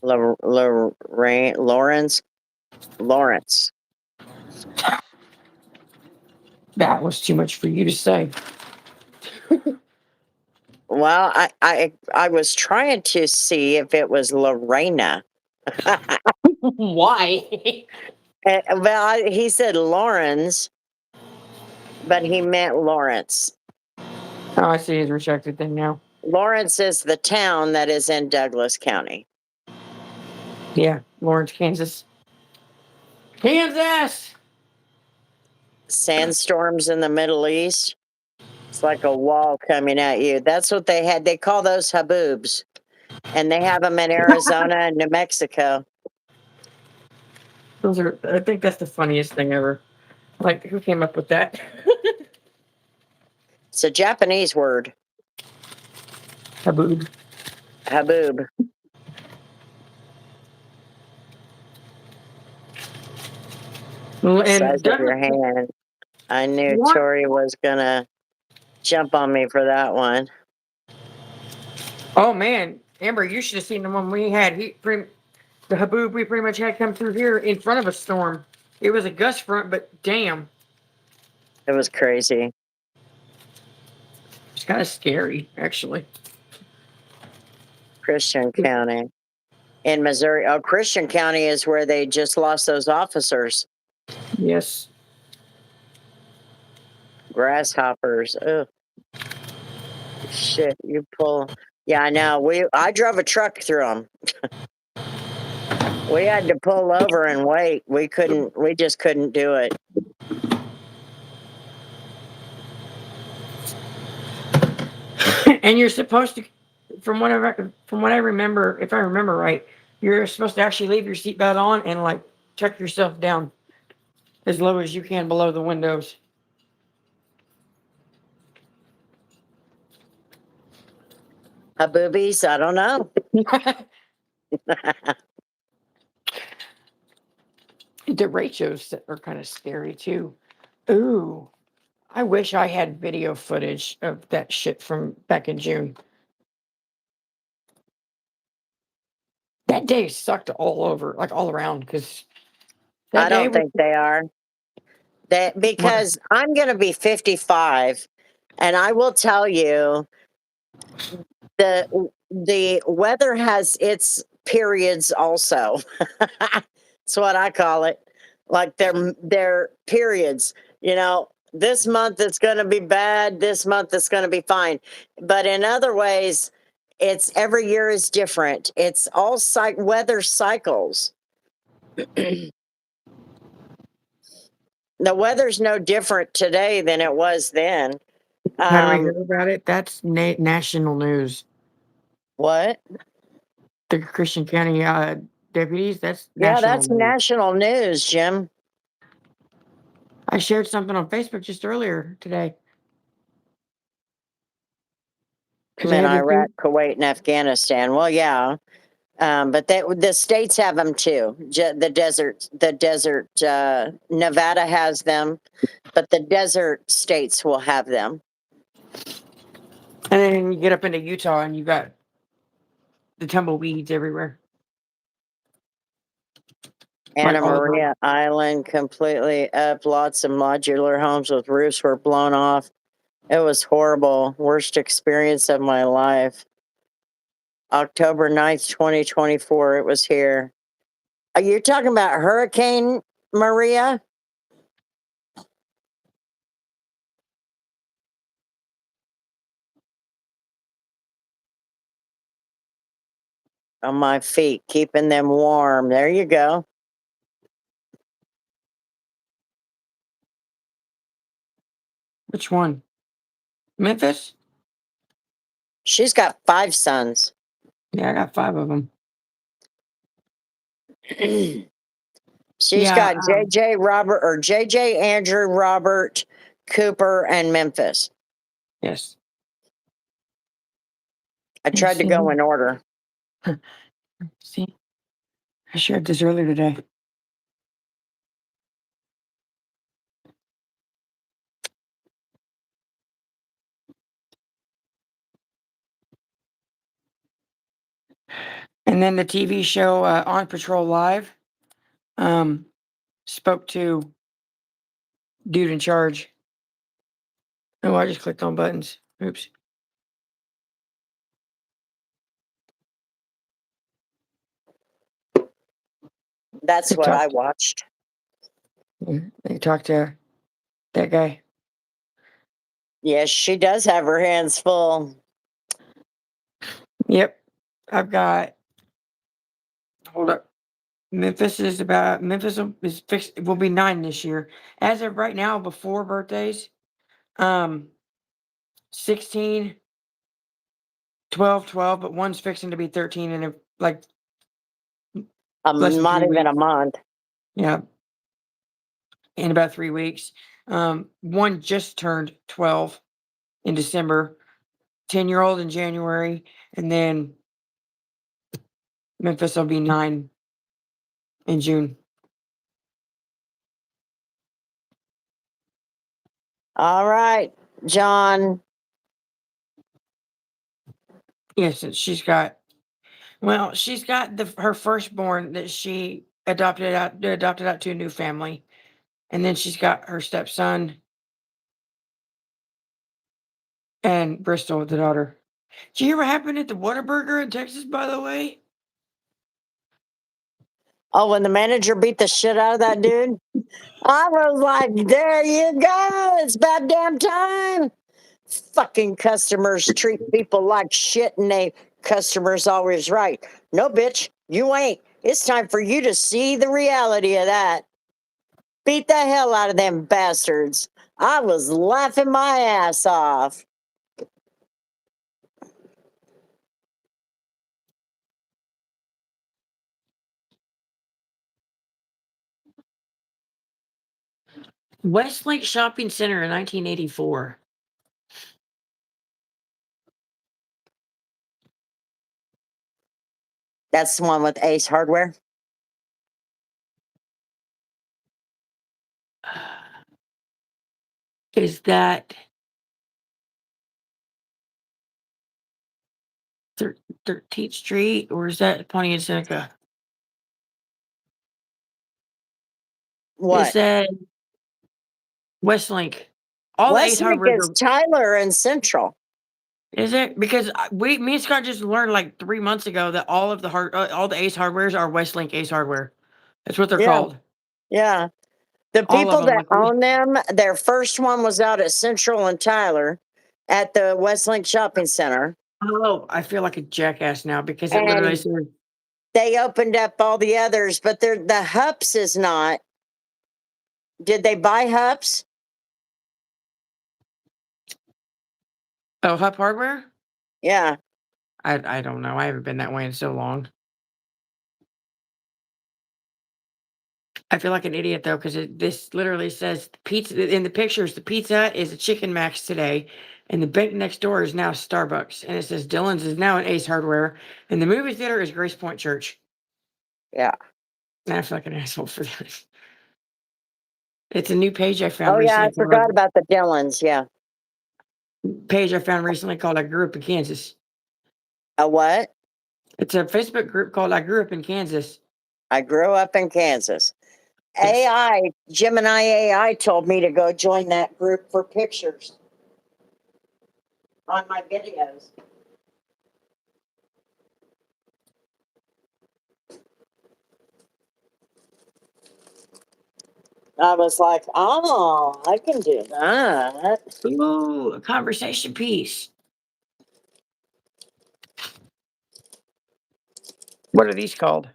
Lawrence. That was too much for you to say. Well, I was trying to see if it was Lorena. Why? Well, he said Lawrence, but he meant Lawrence. Oh, I see his rejected thing now. Lawrence is the town that is in Douglas County. Yeah, Lawrence, Kansas. Kansas! Sandstorms in the Middle East. It's like a wall coming at you. That's what they had. They call those haboobs. And they have them in Arizona and New Mexico. Those are, I think that's the funniest thing ever. Like, who came up with that? It's a Japanese word. Haboob. Haboob. Size of your hand. I knew What? Tori was gonna jump on me for that one. Oh man, Amber, you should have seen the one we had. The haboob we pretty much had come through here in front of a storm. It was a gust front, but damn, It was crazy. it's kind of scary, actually. Christian County in Missouri. Oh, Christian County is where they just lost those officers. Yes. Grasshoppers. Ugh. Shit, you pull. Yeah, I know. I drove a truck through them. We had to pull over and wait. We just couldn't do it. And you're supposed to, from what I remember, if I remember right, you're supposed to actually leave your seatbelt on and like tuck yourself down as low as you can below the windows. Haboobies, I don't know. The ratios are kind of scary too. Ooh, I wish I had video footage of that shit from back in June. That day sucked all over, like all around, because I don't think they are. Because I'm going to be 55, and I will tell you, the weather has its periods also. That's what I call it. Like their periods. You know, this month it's going to be bad. This month it's going to be fine. But in other ways, it's every year is different. It's all weather cycles. The weather's no different today than it was then. How do we hear about it? That's national news. What? The Christian County deputies. That's Yeah, national that's news. national news, Jim. I shared something on Facebook just earlier today. I'm in Iraq, Kuwait, and Afghanistan. Well, yeah, but the states have them too. The desert. Nevada has them, but the desert states will have them. And then you get up into Utah and you got the tumbleweeds everywhere. Anna all of her. Maria Island completely up. Lots of modular homes with roofs were blown off. It was horrible. Worst experience of my life. October 9th, 2024. It was here. Are you talking about Hurricane Maria? On my feet, keeping them warm. There you go. Which one? Memphis? She's got 5 sons. Yeah, I got 5 of them. She's got JJ Robert or JJ Andrew Robert Cooper and Memphis. Yes. I tried to go in order. See, I shared this earlier today. And then the TV show On Patrol Live spoke to dude in charge. Oh, I just clicked on buttons. Oops. That's They what I talked, watched. they talked to that guy. Yes, she does have her hands full. Yep. I've got, hold up. Memphis is fixed. It will be 9 this year. As of right now, before birthdays, 16, 12, 12, but one's fixing to be 13 in like less than Not 3 even a weeks. month. Yeah. In about 3 weeks. One just turned 12 in December, 10-year-old in January, and then Memphis will be 9 in June. All right, John. Yes, and she's got her firstborn that she adopted out to a new family. And then she's got her stepson and Bristol, the daughter. Did you hear what happened at the Whataburger in Texas, by the way? Oh, when the manager beat the shit out of that dude, I was like, there you go. It's about damn time. Fucking customers treat people like shit and customers always right. No, bitch, you ain't. It's time for you to see the reality of that. Beat the hell out of them bastards. I was laughing my ass off. Westlake Shopping Center in 1984. That's the one with Ace Hardware. Is that 13th Street or is that Pontiac Seneca? What? It said Westlink. All the Ace Westlake Hardware. is Tyler and Central. Is it? Because me and Scott just learned like 3 months ago that all of the all the Ace Hardwares are Westlink Ace Hardware. That's what they're Yeah. called. Yeah. The All of people them. that Like, own them, their first one was out at Central and Tyler at the Westlink Shopping Center. oh, I feel like a jackass now because it literally And said they opened up all the others, but the Hups is not. Did they buy Hups? oh, Hup Hardware? Yeah. I don't know. I haven't been that way in so long. I feel like an idiot though, because this literally says pizza in the pictures. The Pizza Hut is a Chicken Max today, and the bank next door is now Starbucks, and it says Dillon's is now an Ace Hardware, and the movie theater is Grace Point Church. Yeah. And I feel like an asshole for this. It's a new page I found Oh, yeah. I recently. forgot about the Dillons. Yeah. Page I found recently called "I Grew Up in Kansas." A what? It's a Facebook group called "I Grew Up in Kansas." I grew up in Kansas. Gemini AI told me to go join that group for pictures on my videos. I was like, oh, I can do that. Ooh, a conversation piece. What are these called?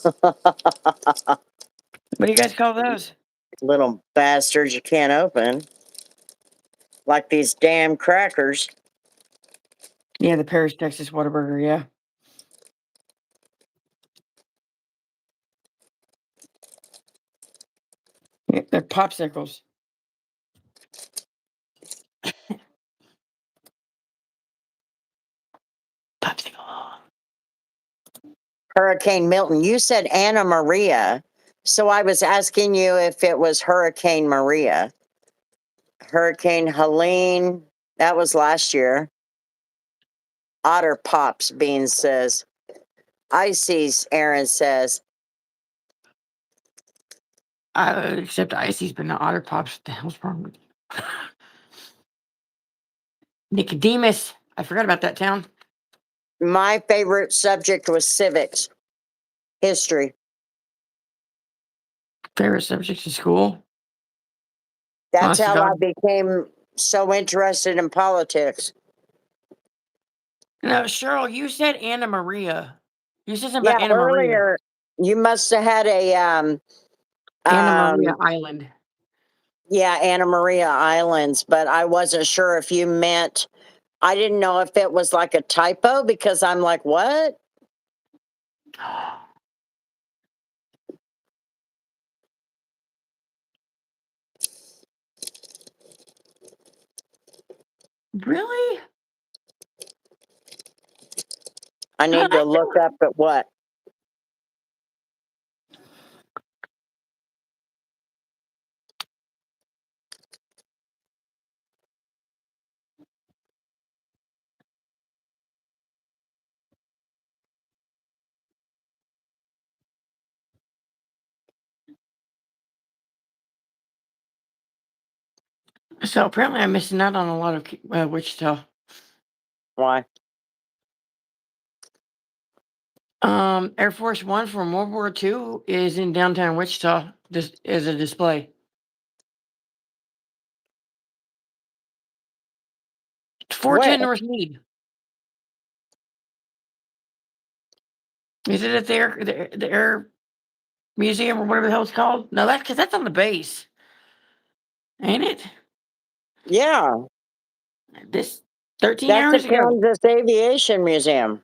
What do you guys call those? Little bastards you can't open. Like these damn crackers. Yeah, the Paris, Texas Whataburger, yeah. Yeah, they're popsicles. Popsicle. Hurricane Milton. You said Anna Maria. So I was asking you if it was Hurricane Maria. Hurricane Helene. That was last year. Otter Pops, Bean says. Ices, Aaron says. Except ices, but not otter pops. What the hell's wrong with you? Nicodemus. I forgot about that town. My favorite subject was civics, history. Favorite subjects in school. That's Honest to how I God. became so interested in politics. No, Cheryl, you said Anna Maria. You said something Yeah, about Anna Maria. earlier you must have had a Anna Maria um Island. yeah, Anna Maria Islands, but I wasn't sure if you meant, I didn't know if it was like a typo because I'm like, what? Really? I need to look up at what? So apparently I'm missing out on a lot of Wichita. Why? Air Force One from World War II is in downtown Wichita. This is a display. 410 Where? North Meade. Is it at the Air Museum or whatever the hell it's called? No, that's because that's on the base, ain't it? Yeah, This 13 that's the hours ago. Kansas Aviation Museum.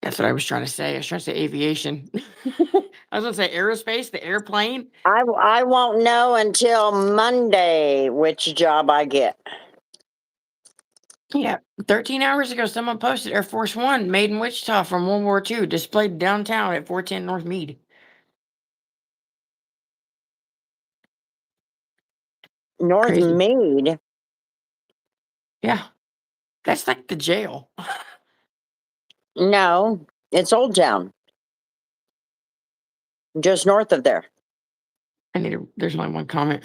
That's what I was trying to say. I was trying to say aviation. I was going to say aerospace, the airplane. I won't know until Monday which job I get. Yeah, 13 hours ago, someone posted Air Force One made in Wichita from World War II, displayed downtown at 410 North Meade. North Crazy. Meade? Yeah, that's like the jail. No, it's Old Town, just north of there. There's only one comment.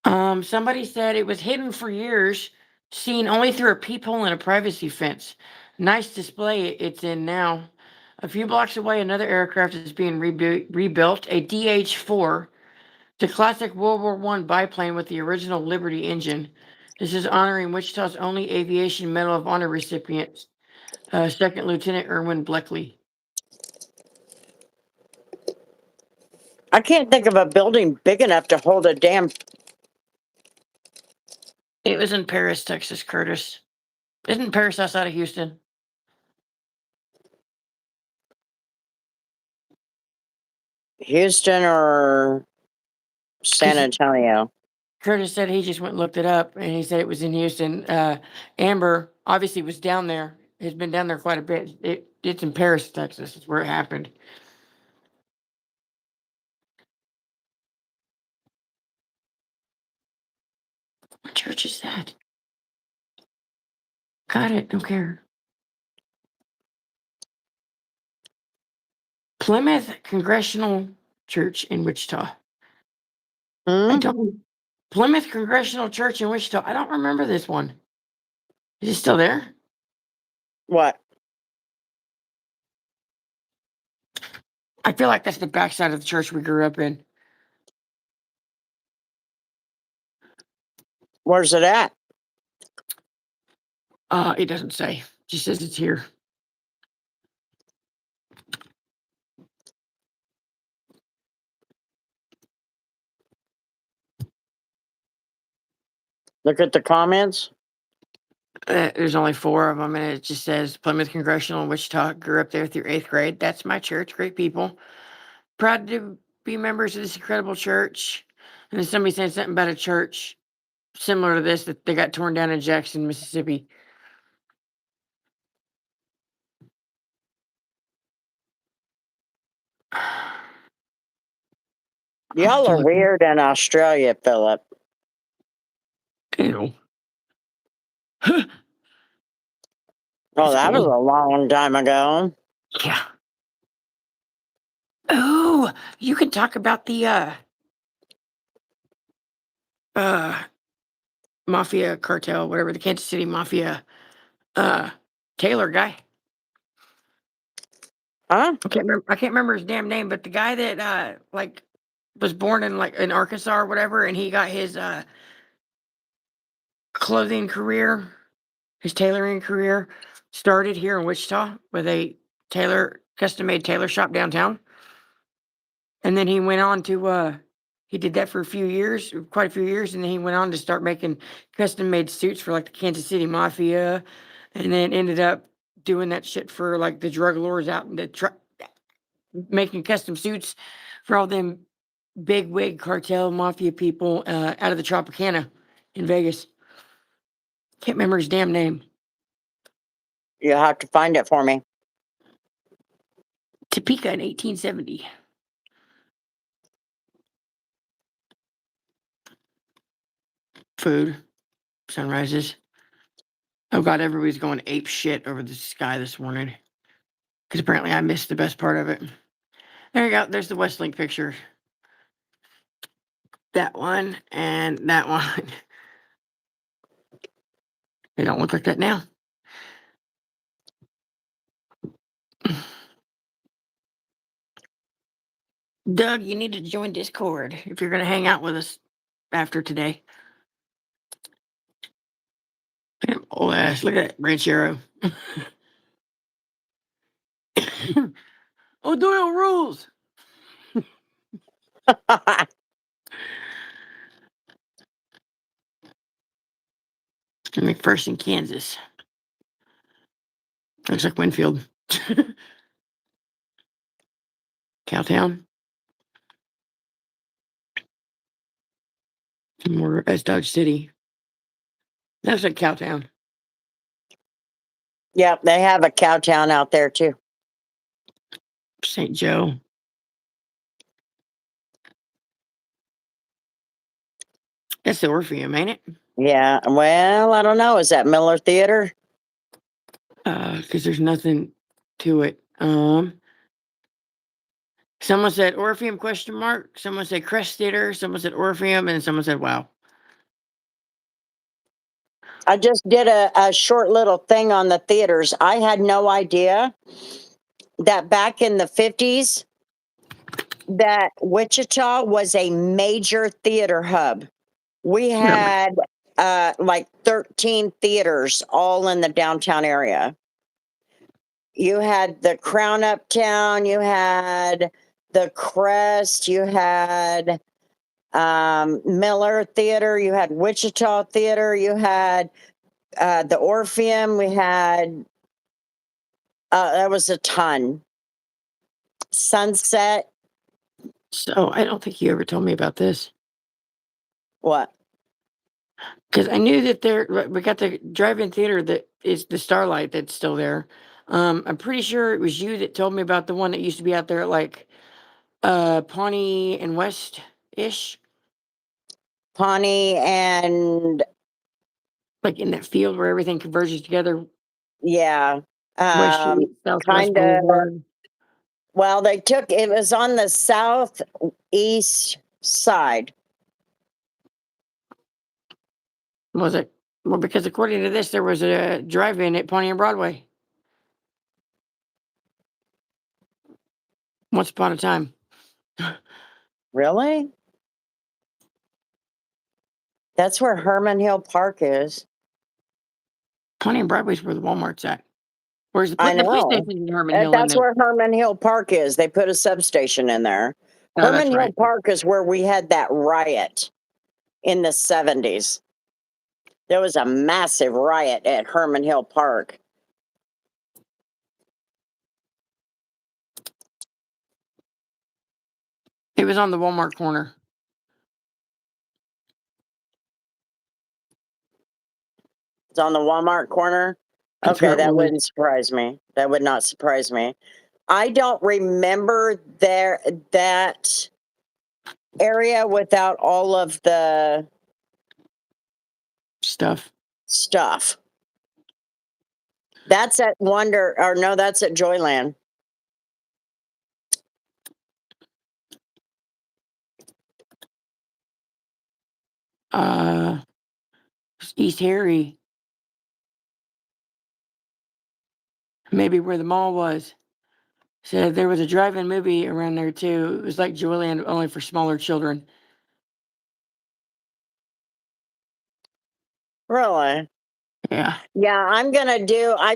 Somebody said it was hidden for years, seen only through a peephole and a privacy fence. Nice display it's in now. A few blocks away, another aircraft is being rebuilt, a DH-4, the classic World War I biplane with the original Liberty engine. This is honoring Wichita's only Aviation Medal of Honor recipient, Second Lieutenant Erwin Bleckley. I can't think of a building big enough to hold a damn. It was in Paris, Texas, Curtis. Isn't Paris outside of Houston? Houston or San 'Cause Antonio. Curtis said he just went and looked it up, and he said it was in Houston. Amber obviously was down there. Has been down there quite a bit. It's in Paris, Texas. Is where it happened. What church is that? Got it. Don't care. Plymouth Congressional Church in Wichita. I Hmm? don't. Plymouth Congressional Church in Wichita. I don't remember this one. Is it still there? What? I feel like that's the backside of the church we grew up in. Where's it at? It doesn't say. Just says it's here. Look at the comments. There's only 4 of them, and it just says Plymouth Congressional in Wichita. Grew up there through 8th grade. That's my church. Great people. Proud to be members of this incredible church. And then somebody said something about a church similar to this that they got torn down in Jackson, Mississippi. Y'all are weird in Australia, Philip. Ew. Oh, It's that was old. a long time ago. Yeah. Oh, you can talk about the mafia cartel, whatever, the Kansas City mafia Taylor guy. Huh? I can't remember his damn name, but the guy that like was born in Arkansas or whatever, and he got his clothing career, his tailoring career started here in Wichita with a custom made tailor shop downtown. And then he went on to he did that for quite a few years, and then he went on to start making custom made suits for like the Kansas City Mafia, and then ended up doing that shit for like the drug lords out in the making custom suits for all them big wig cartel mafia people out of the Tropicana in Vegas. Can't remember his damn name. You'll have to find it for me. Topeka in 1870. Food, sunrises. Oh God, everybody's going ape shit over the sky this morning. Because apparently I missed the best part of it. There you go. There's the Westlink picture. That one and that one. They don't look like that now. Doug, you need to join Discord if you're going to hang out with us after today. Damn old ass. Look at that ranchero. O'Doyle rules. McPherson, Kansas. Looks like Winfield. Cowtown. More as Dodge City. That's like Cowtown. Yep, they have a cow town out there too. St. Joe. That's the Orpheum, ain't it? Yeah, well, I don't know. Is that Miller Theater? Because there's nothing to it. Someone said Orpheum ? Someone said Crest Theater. Someone said Orpheum, and someone said Wow. I just did a short little thing on the theaters. I had no idea that back in the 50s that Wichita was a major theater hub. We had like 13 theaters all in the downtown area. You had the Crown Uptown, you had the Crest, you had Miller Theater, you had Wichita Theater, you had the Orpheum, we had that was a ton. Sunset. So I don't think you ever told me about this. What? Because I knew that we got the drive-in theater that is the Starlight that's still there. I'm pretty sure it was you that told me about the one that used to be out there at like Pawnee and West-ish. Pawnee and Like in that field where everything converges together. yeah, West Street, Southwest kind of Boulevard. Well, they took it was on the southeast side. Was it? Well, because according to this, there was a drive-in at Pontiac Broadway once upon a time. Really? That's where Herman Hill Park is. Pontiac Broadway's where the Walmart's at. Where's I the police know. station in Herman Hill? In That's there? where Herman Hill Park is. They put a substation in there. Oh, Herman that's Hill right. Park is where we had that riot in the 70s. There was a massive riot at Herman Hill Park. It was on the Walmart corner. It's on the Walmart corner. That's where Okay, it that was. wouldn't surprise me. That would not surprise me. I don't remember that area without all of the Stuff. stuff. That's at Wonder, or no, that's at Joyland. East Harry. Maybe where the mall was. Said there was a drive-in movie around there too. It was like Joyland, only for smaller children. Really? Yeah. Yeah, I'm gonna do a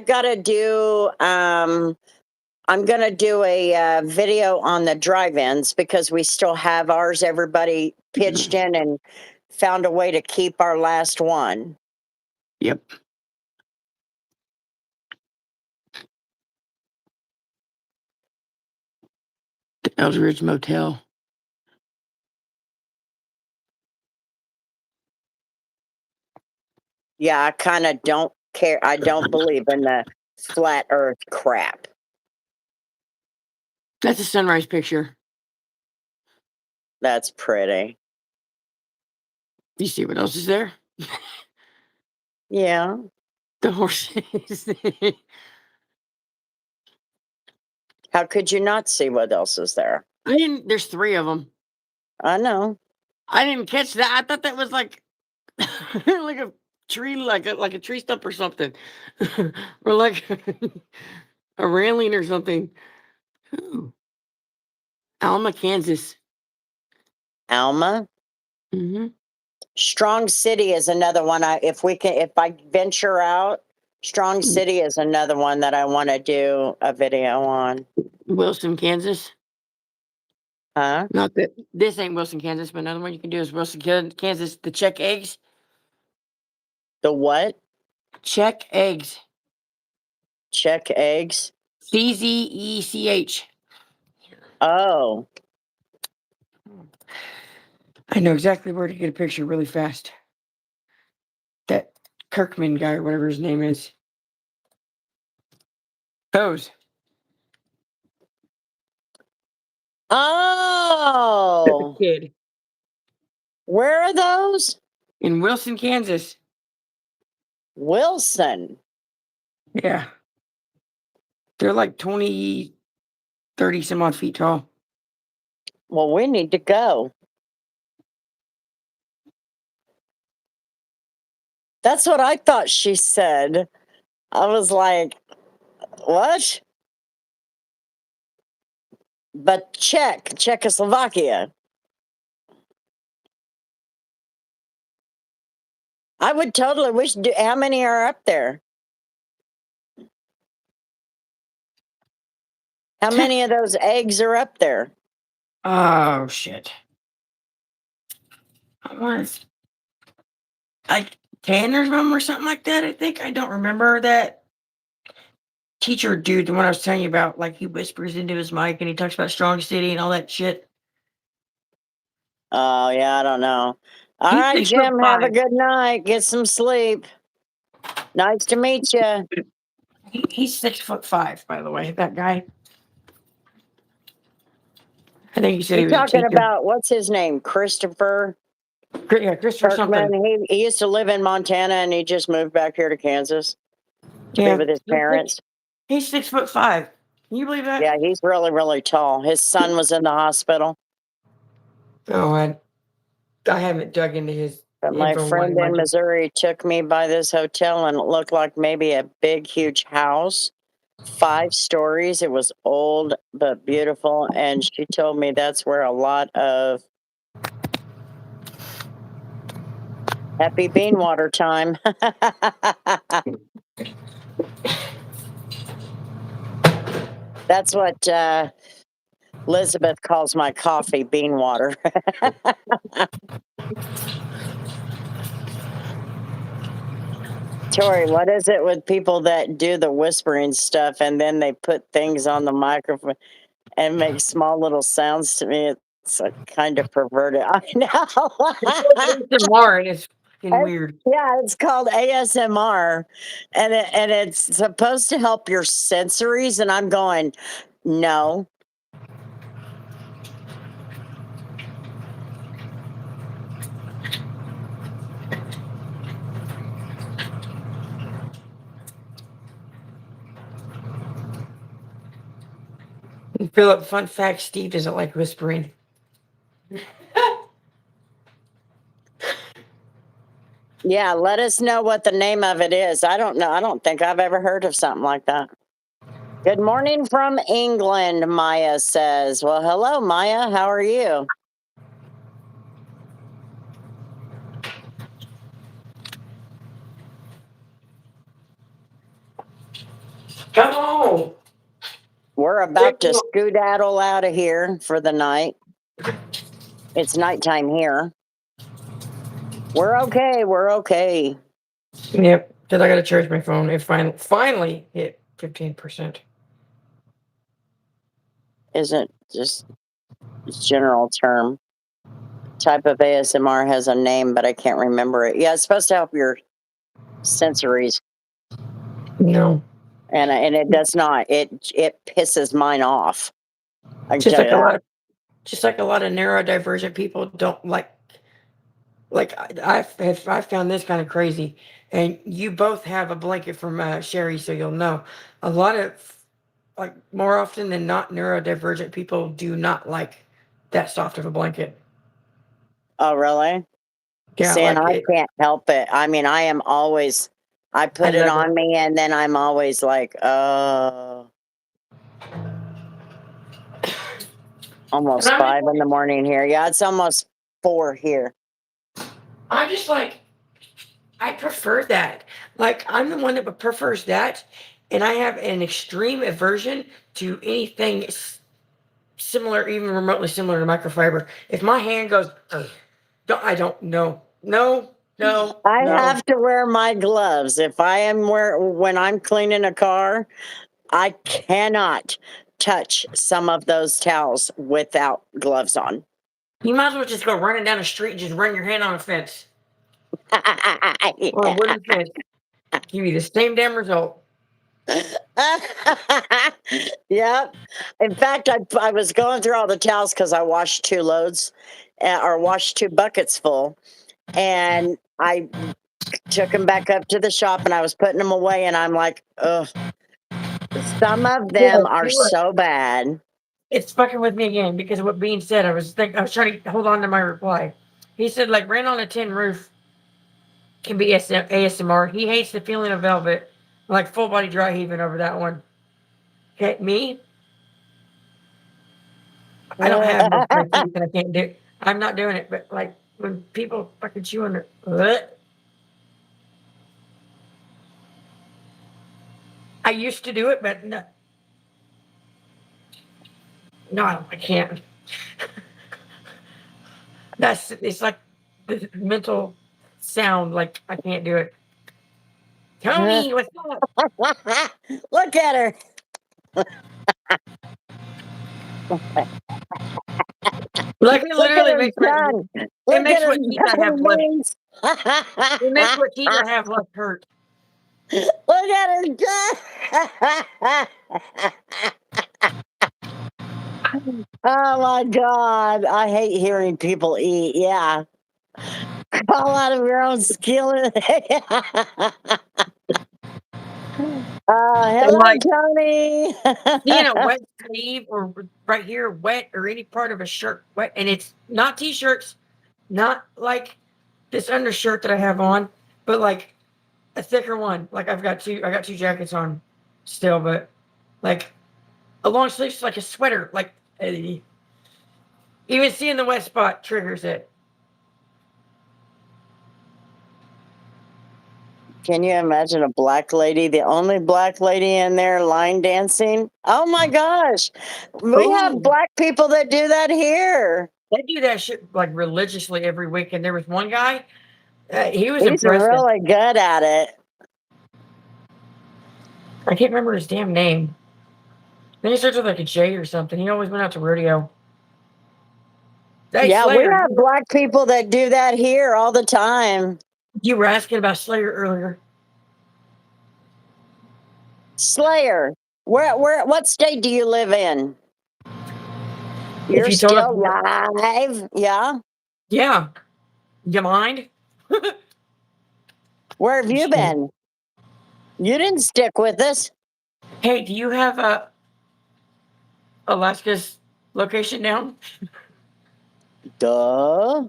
video on the drive-ins because we still have ours. Everybody pitched in and found a way to keep our last one. Yep. The Eldridge Motel. Yeah, I kind of don't care. I don't believe in the flat earth crap. That's a sunrise picture. That's pretty. You see what else is there? Yeah. The horses. How could you not see what else is there? I didn't. There's 3 of them. I know. I didn't catch that. I thought that was like, like a tree, like a tree stump or something, or like a railing or something. Ooh. Alma, Kansas. Alma. Mm-hmm. Strong City is another one. If I venture out, Strong City is another one that I want to do a video on. Wilson, Kansas. Huh? Not that this ain't Wilson, Kansas, but another one you can do is Wilson, Kansas. The Czech eggs. The what? Czech eggs. Check eggs. CZECH. Oh. I know exactly where to get a picture really fast. That Kirkman guy, or whatever his name is. Those. Oh. Kid. Where are those? In Wilson, Kansas. Wilson. Yeah. They're like 20, 30 some odd feet tall. Well, we need to go. That's what I thought she said. I was like, what? But Czechoslovakia. I would totally wish. How many are up there? How many of those eggs are up there? Oh, shit. I want like 10 of them or something like that, I think. I don't remember that teacher dude, the one I was telling you about. Like, he whispers into his mic and he talks about Strong City and all that shit. Oh, yeah, I don't know. All He's right, 6'5". Jim, have a good night. Get some sleep. Nice to meet you. He's 6'5", by the way, that guy. I think he said he You're was a talking teacher. about, what's his name? Christopher Yeah, Christopher Kirkman. something. He used to live in Montana and he just moved back here to Kansas to be Yeah, with his parents. he's 6'5". Can you believe that? Yeah, he's really, really tall. His son was in the hospital. Oh, I haven't dug into his But my info one. friend in Missouri took me by this hotel, and it looked like maybe a big, huge house, 5 stories. It was old but beautiful, and she told me that's where a lot of happy bean water time. That's what Elizabeth calls my coffee, bean water. Tori, what is it with people that do the whispering stuff and then they put things on the microphone and make small little sounds to me? It's kind of perverted. I know. ASMR, and it's fucking weird. Yeah, it's called ASMR, and it's supposed to help your sensories. And I'm going, no. Philip, fun fact: Steve doesn't like whispering. Yeah, let us know what the name of it is. I don't know. I don't think I've ever heard of something like that. Good morning from England, Maya says. Well, hello, Maya. How are you? Come on. We're about to skedaddle out of here for the night. It's nighttime here. We're okay. We're okay. Yep, because I got to charge my phone. It finally hit 15%. Isn't just general term. Type of ASMR has a name, but I can't remember it. Yeah, it's supposed to help your sensories, No, and it does not. It pisses mine off. I can just tell like you a that. lot, just like a lot of neurodivergent people don't like. Like I've found this kind of crazy, and you both have a blanket from Sherry, so you'll know. A lot of, like, more often than not, neurodivergent people do not like that soft of a blanket. Oh, really? Yeah, See, and like I it. can't help it. I mean, I am always. I I put it love on it. me, and then I'm always like, And almost 5 in the morning here. Yeah, it's almost 4 here. I'm just like, I prefer that. Like, I'm the one that prefers that, and I have an extreme aversion to anything similar, even remotely similar to microfiber. If my hand goes, ugh, I don't know. No, no, I no. have to wear my gloves if I am when I'm cleaning a car. I cannot touch some of those towels without gloves on. You might as well just go running down the street and just run your hand on a fence or a wooden fence. Give you the same damn result. Yep. In fact, I was going through all the towels because I washed 2 loads or washed 2 buckets full. And I took them back up to the shop and I was putting them away. And I'm like, ugh, some of them are so bad. It's fucking with me again because of what Bean said. I was trying to hold on to my reply. He said, like, ran on a tin roof can be ASMR. He hates the feeling of velvet, like full body dry heaving over that one. Okay, me, I don't have most of my teeth and I can't do. I'm not doing it. But like when people fucking chew on their, I used to do it, but no, no, I can't. It's like the mental sound. Like I can't do it. Tony, what's up? Look at her. Like it Look at literally her makes tongue. it Look makes at her what teeth I have tongue left. wings. It makes what teeth I have left hurt. Look at her tongue. Oh my God. I hate hearing people eat. Yeah. Crawl out of your own skin. Hello, like Tony. seeing a wet sleeve or right here wet or any part of a shirt wet, and it's not t-shirts, not like this undershirt that I have on, but like a thicker one. Like I got two jackets on still, but like a long sleeve, like a sweater. Like even seeing the wet spot triggers it. Can you imagine a black lady, the only black lady in there line dancing? Oh my gosh. We have Oh, black people that do that here. they do that shit like religiously every week. And there was one guy, he was He's impressive. really good at it. I can't remember his damn name. Then he starts with like a J or something. He always went out to rodeo. Hey, Yeah, we Slayer, have black people that do that here all the time. you were asking about Slayer earlier. Slayer, what state do you live in? If You're you told us, still live? Yeah. yeah, you mind? Where have you been? You didn't stick with us. Hey, do you have Alaska's location down? Duh.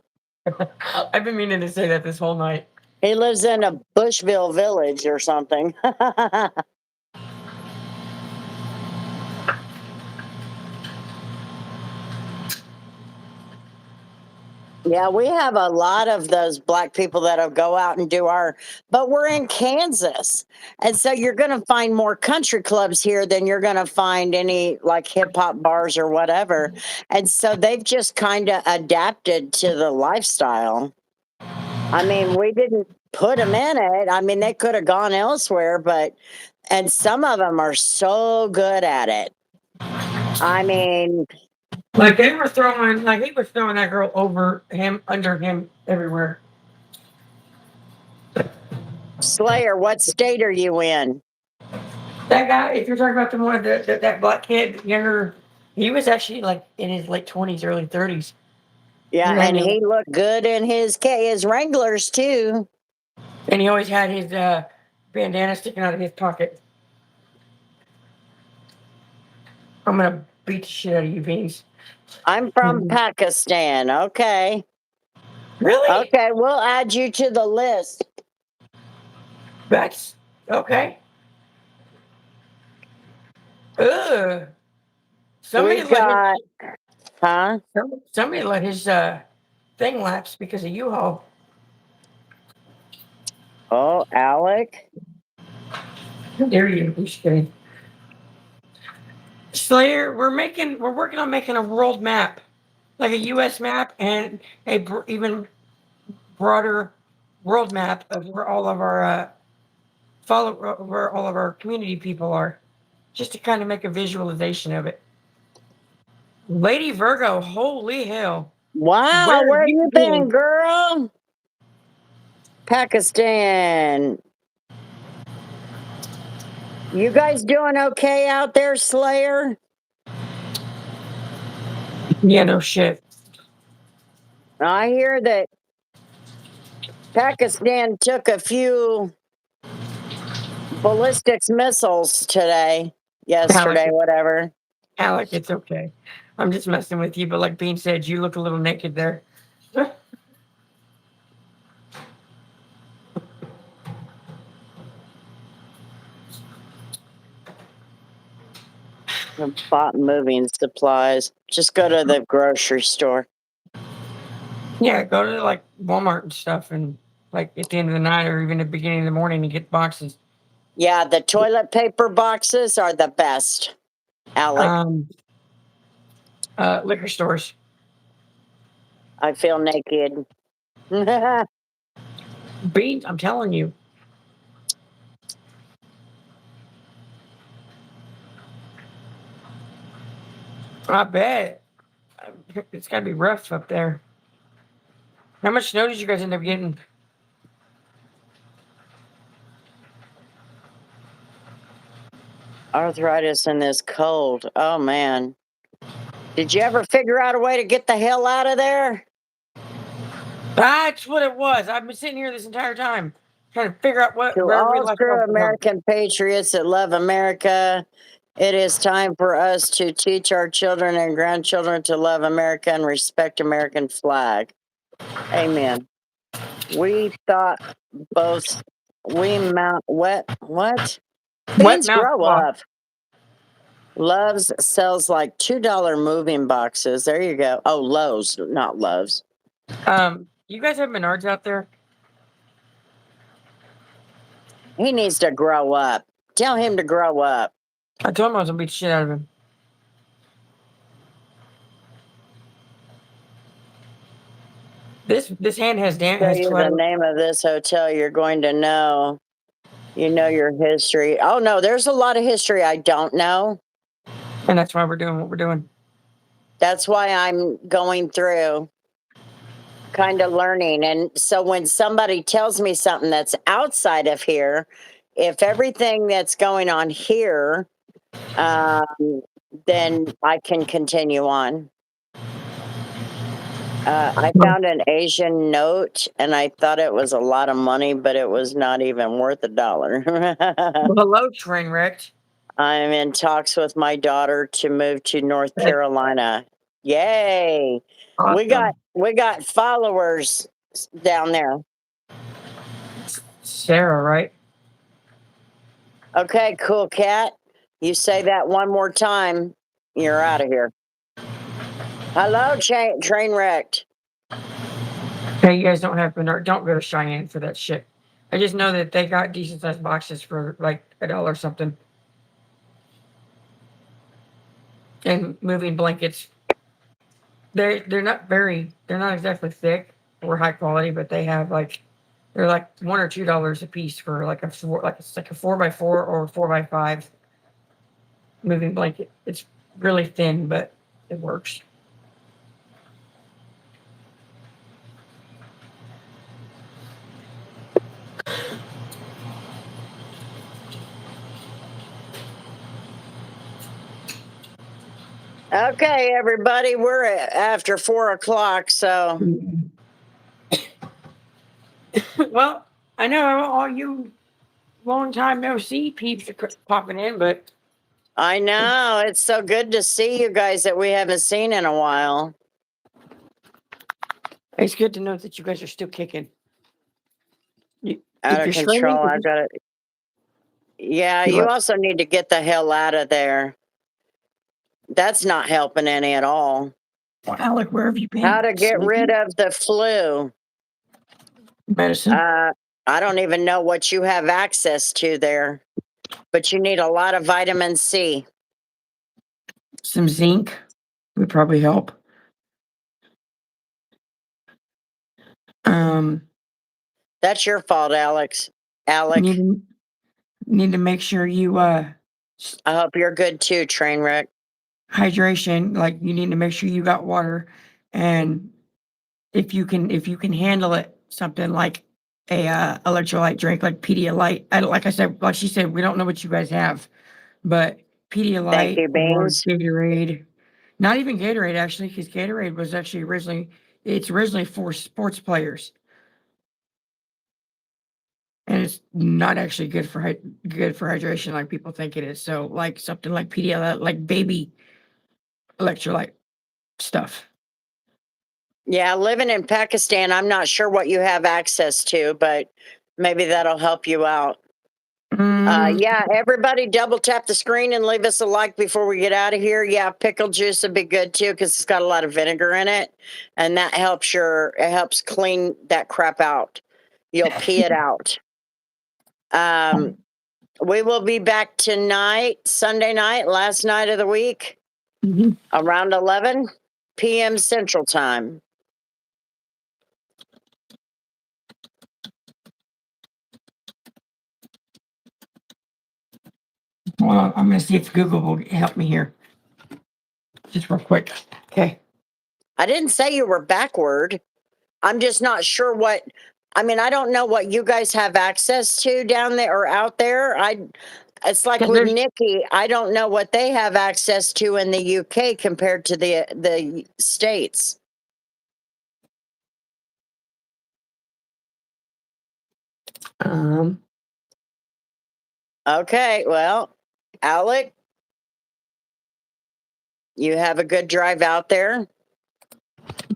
I've been meaning to say that this whole night. He lives in a Bushville village or something. Yeah, we have a lot of those black people that'll go out and do but we're in Kansas. And so you're going to find more country clubs here than you're going to find any like hip hop bars or whatever. And so they've just kind of adapted to the lifestyle. I mean, we didn't put them in it. I mean, they could have gone elsewhere, and some of them are so good at it. I mean, Like they were throwing, like he was throwing that girl over him, under him, everywhere. Slayer, what state are you in? That guy, if you're talking about the one that black kid, younger, he was actually like in his late 20s, early 30s. Yeah, He ran and it, he looked good in his Wranglers too. and he always had his bandana sticking out of his pocket. I'm gonna beat the shit out of you, Beans. I'm from Pakistan. Okay. Really? Okay, we'll add you to the list. That's okay. Ugh. Somebody We've let his got, huh? somebody let his thing lapse because of U-Haul. Oh, Alec. How dare you? I'm just kidding. Slayer, we're working on making a world map, like a U.S. map and even broader world map of where all of our where all of our community people are, just to kind of make a visualization of it. Lady Virgo, holy hell, Wow, where have where have you you been, been? girl? Pakistan. You guys doing okay out there, Slayer? Yeah, no shit. I hear that Pakistan took a few ballistics missiles today, Alec, yesterday, whatever. Alec, it's okay. I'm just messing with you, but like Bean said, you look a little naked there. I bought moving supplies. Just go to the grocery store. Yeah, go to like Walmart and stuff, and like at the end of the night or even at the beginning of the morning, and get boxes. Yeah, the toilet paper boxes are the best, Alec. Um, liquor stores. I feel naked. Beans, I'm telling you. I bet it's got to be rough up there. How much snow did you guys end up getting? Arthritis in this cold. Oh, man. Did you ever figure out a way to get the hell out of there? That's what it was. I've been sitting here this entire time. trying to figure out To where we all left true off. American patriots that love America, it is time for us to teach our children and grandchildren to love America and respect American flag. Amen. We thought both we mount what? Wet Beans mouth grow cloth. up. Love's sells like $2 moving boxes. There you go. Oh, Lowe's, not Love's. You guys have Menards out there? He needs to grow up. Tell him to grow up. I told him I was gonna beat the shit out of him. This hand has Tell you the collateral, name of this hotel, you're going to know. You know your history. Oh no, there's a lot of history I don't know. and that's why we're doing what we're doing. That's why I'm going through kind of learning. And so when somebody tells me something that's outside of here, if everything that's going on here, then I can continue on. I found an Asian note and I thought it was a lot of money, but it was not even worth $1. Well, hello, train wrecked. I'm in talks with my daughter to move to North Carolina. Yay. Awesome. We got followers down there. Sarah, right? Okay, cool cat. You say that one more time, you're out of here. Hello, train wrecked. Hey, you guys don't have Menard. Don't go to Cheyenne for that shit. I just know that they got decent sized boxes for like $1 or something. And moving blankets. They're not exactly thick or high quality, but they have they're like $1 or $2 a piece for like it's like a 4x4 or 4x5 moving blanket. It's really thin, but it works. Okay, everybody, we're after 4 o'clock, so Well, I know all you long time no see peeps are popping in, but I know it's so good to see you guys that we haven't seen in a while. it's good to know that you guys are still kicking. Out If of you're streaming, control. I've got it. Yeah, you also need to get the hell out of there. That's not helping any at all. well, Alec, where have you been? How to get rid Sleeping? of the flu. Medicine. I don't even know what you have access to there, but you need a lot of vitamin C. Some zinc would probably help. That's your fault, Alex. Alec. Need to make sure you I hope you're good too, train wreck. hydration. Like you need to make sure you got water, and if you can handle it, something like a electrolyte drink like Pedialyte. Like I said, like she said, we don't know what you guys have, but Thank Pedialyte you, or Beans. Gatorade. Not even Gatorade actually, because Gatorade was actually originally for sports players, and it's not actually good for hydration like people think it is. So like something like Pedialyte, like baby electrolyte stuff. Yeah, living in Pakistan, I'm not sure what you have access to, but maybe that'll help you out. Yeah, everybody double tap the screen and leave us a like before we get out of here. Yeah, pickle juice would be good too because it's got a lot of vinegar in it, and that helps it helps clean that crap out. You'll pee it out. We will be back tonight, Sunday night, last night of the week, around 11 p.m. Central Time. Well, I'm going to see if Google will help me here. Just real quick. Okay. I didn't say you were backward. I'm just not sure I don't know what you guys have access to down there or out there. It's like with Nikki, I don't know what they have access to in the UK compared to the States. Um, Okay, well, Alec, you have a good drive out there.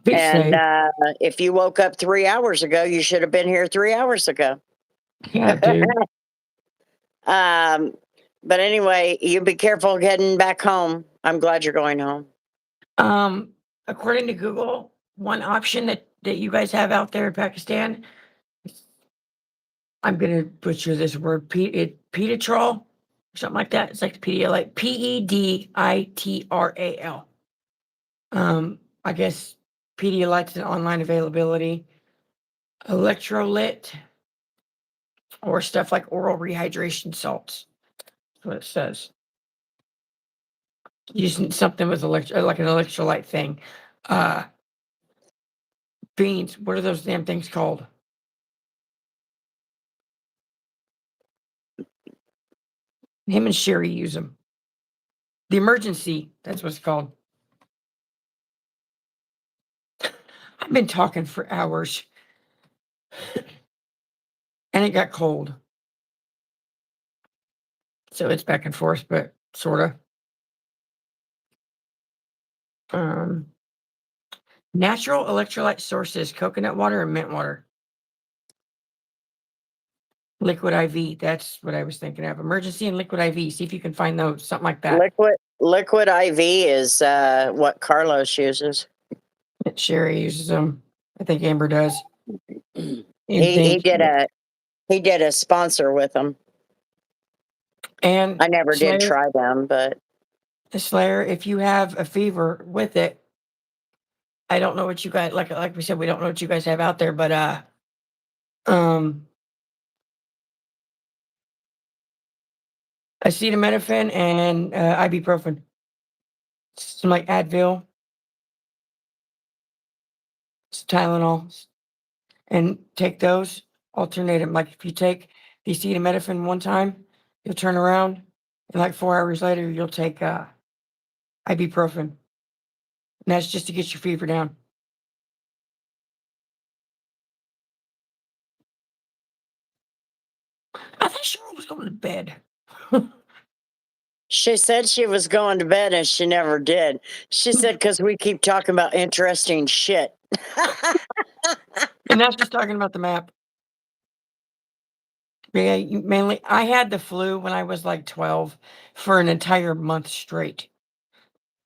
be And safe. if you woke up 3 hours ago, you should have been here 3 hours ago. Yeah, dude. But anyway, you be careful getting back home. I'm glad you're going home. Um, According to Google, one option that you guys have out there in Pakistan, I'm gonna butcher this word, Peditrol, or something like that. It's like Pedialyte, Peditral. I guess Pedialyte's an online availability. Electrolyte or stuff like oral rehydration salts. That's what it says. Using something with like an electrolyte thing. Uh, Beans, what are those damn things called? Him and Sherry use them. The emergency, that's what it's called. I've been talking for hours. And it got cold. So it's back and forth, but sorta. Um, Natural electrolyte sources, coconut water and mint water. Liquid IV, that's what I was thinking of. Emergency and liquid IV. See if you can find those, something like that. Liquid IV is what Carlos uses. Sherry uses them. I think Amber does. he And he did a sponsor with them. And I never did Slayer, try them, but Slayer, if you have a fever with it, I don't know what you guys like we said, we don't know what you guys have out there, but um acetaminophen and ibuprofen. Some like Advil, some Tylenol, and take those, alternate them. Like if you take the acetaminophen one time, you'll turn around, and like 4 hours later, you'll take ibuprofen. And that's just to get your fever down. I thought Cheryl was going to bed. she said she was going to bed and she never did. She said, because we keep talking about interesting shit. And that's just talking about the map. Yeah, mainly, I had the flu when I was like 12 for an entire month straight.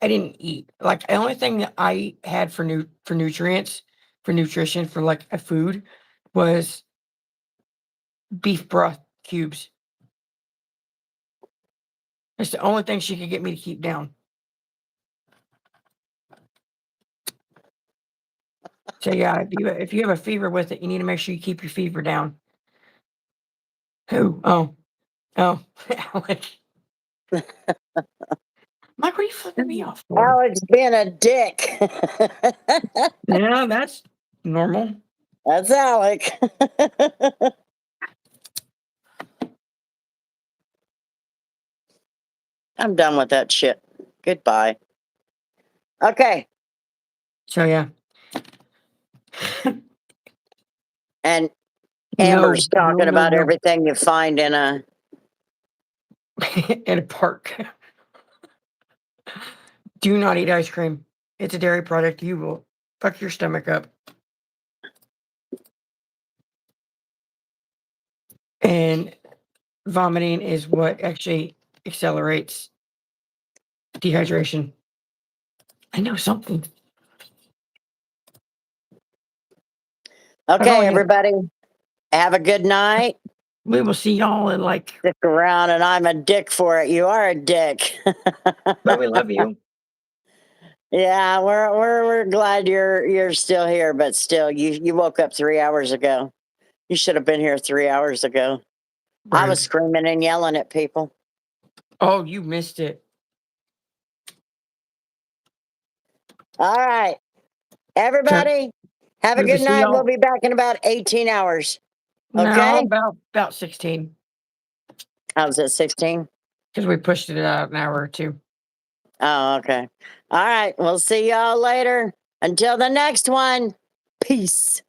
I didn't eat. Like the only thing that I had for nutrients, for nutrition, for like a food was beef broth cubes. It's the only thing she could get me to keep down. So yeah, if you have a fever with it, you need to make sure you keep your fever down. Who? Oh, Alec. Mike, what are you flipping me off for? Alex being a dick. Yeah, that's normal. That's Alec. I'm done with that shit. Goodbye. Okay. So yeah. And Amber's talking about No. everything you find in a In a park. Do not eat ice cream. It's a dairy product. You will fuck your stomach up. And vomiting is what actually accelerates dehydration. I know something. Okay, everybody. Have a good night. We will see y'all in like. Stick around, and I'm a dick for it. You are a dick. But we love you. Yeah, we're glad you're still here, but still, you woke up 3 hours ago. You should have been here 3 hours ago. I was screaming and yelling at people. Oh, you missed it. All right, everybody, have a We will good see night. We'll y'all. be back in about 18 hours. No, Okay? about 16. How's it, 16? Because we pushed it out an hour or two. Oh, okay. All right. We'll see y'all later. Until the next one. Peace.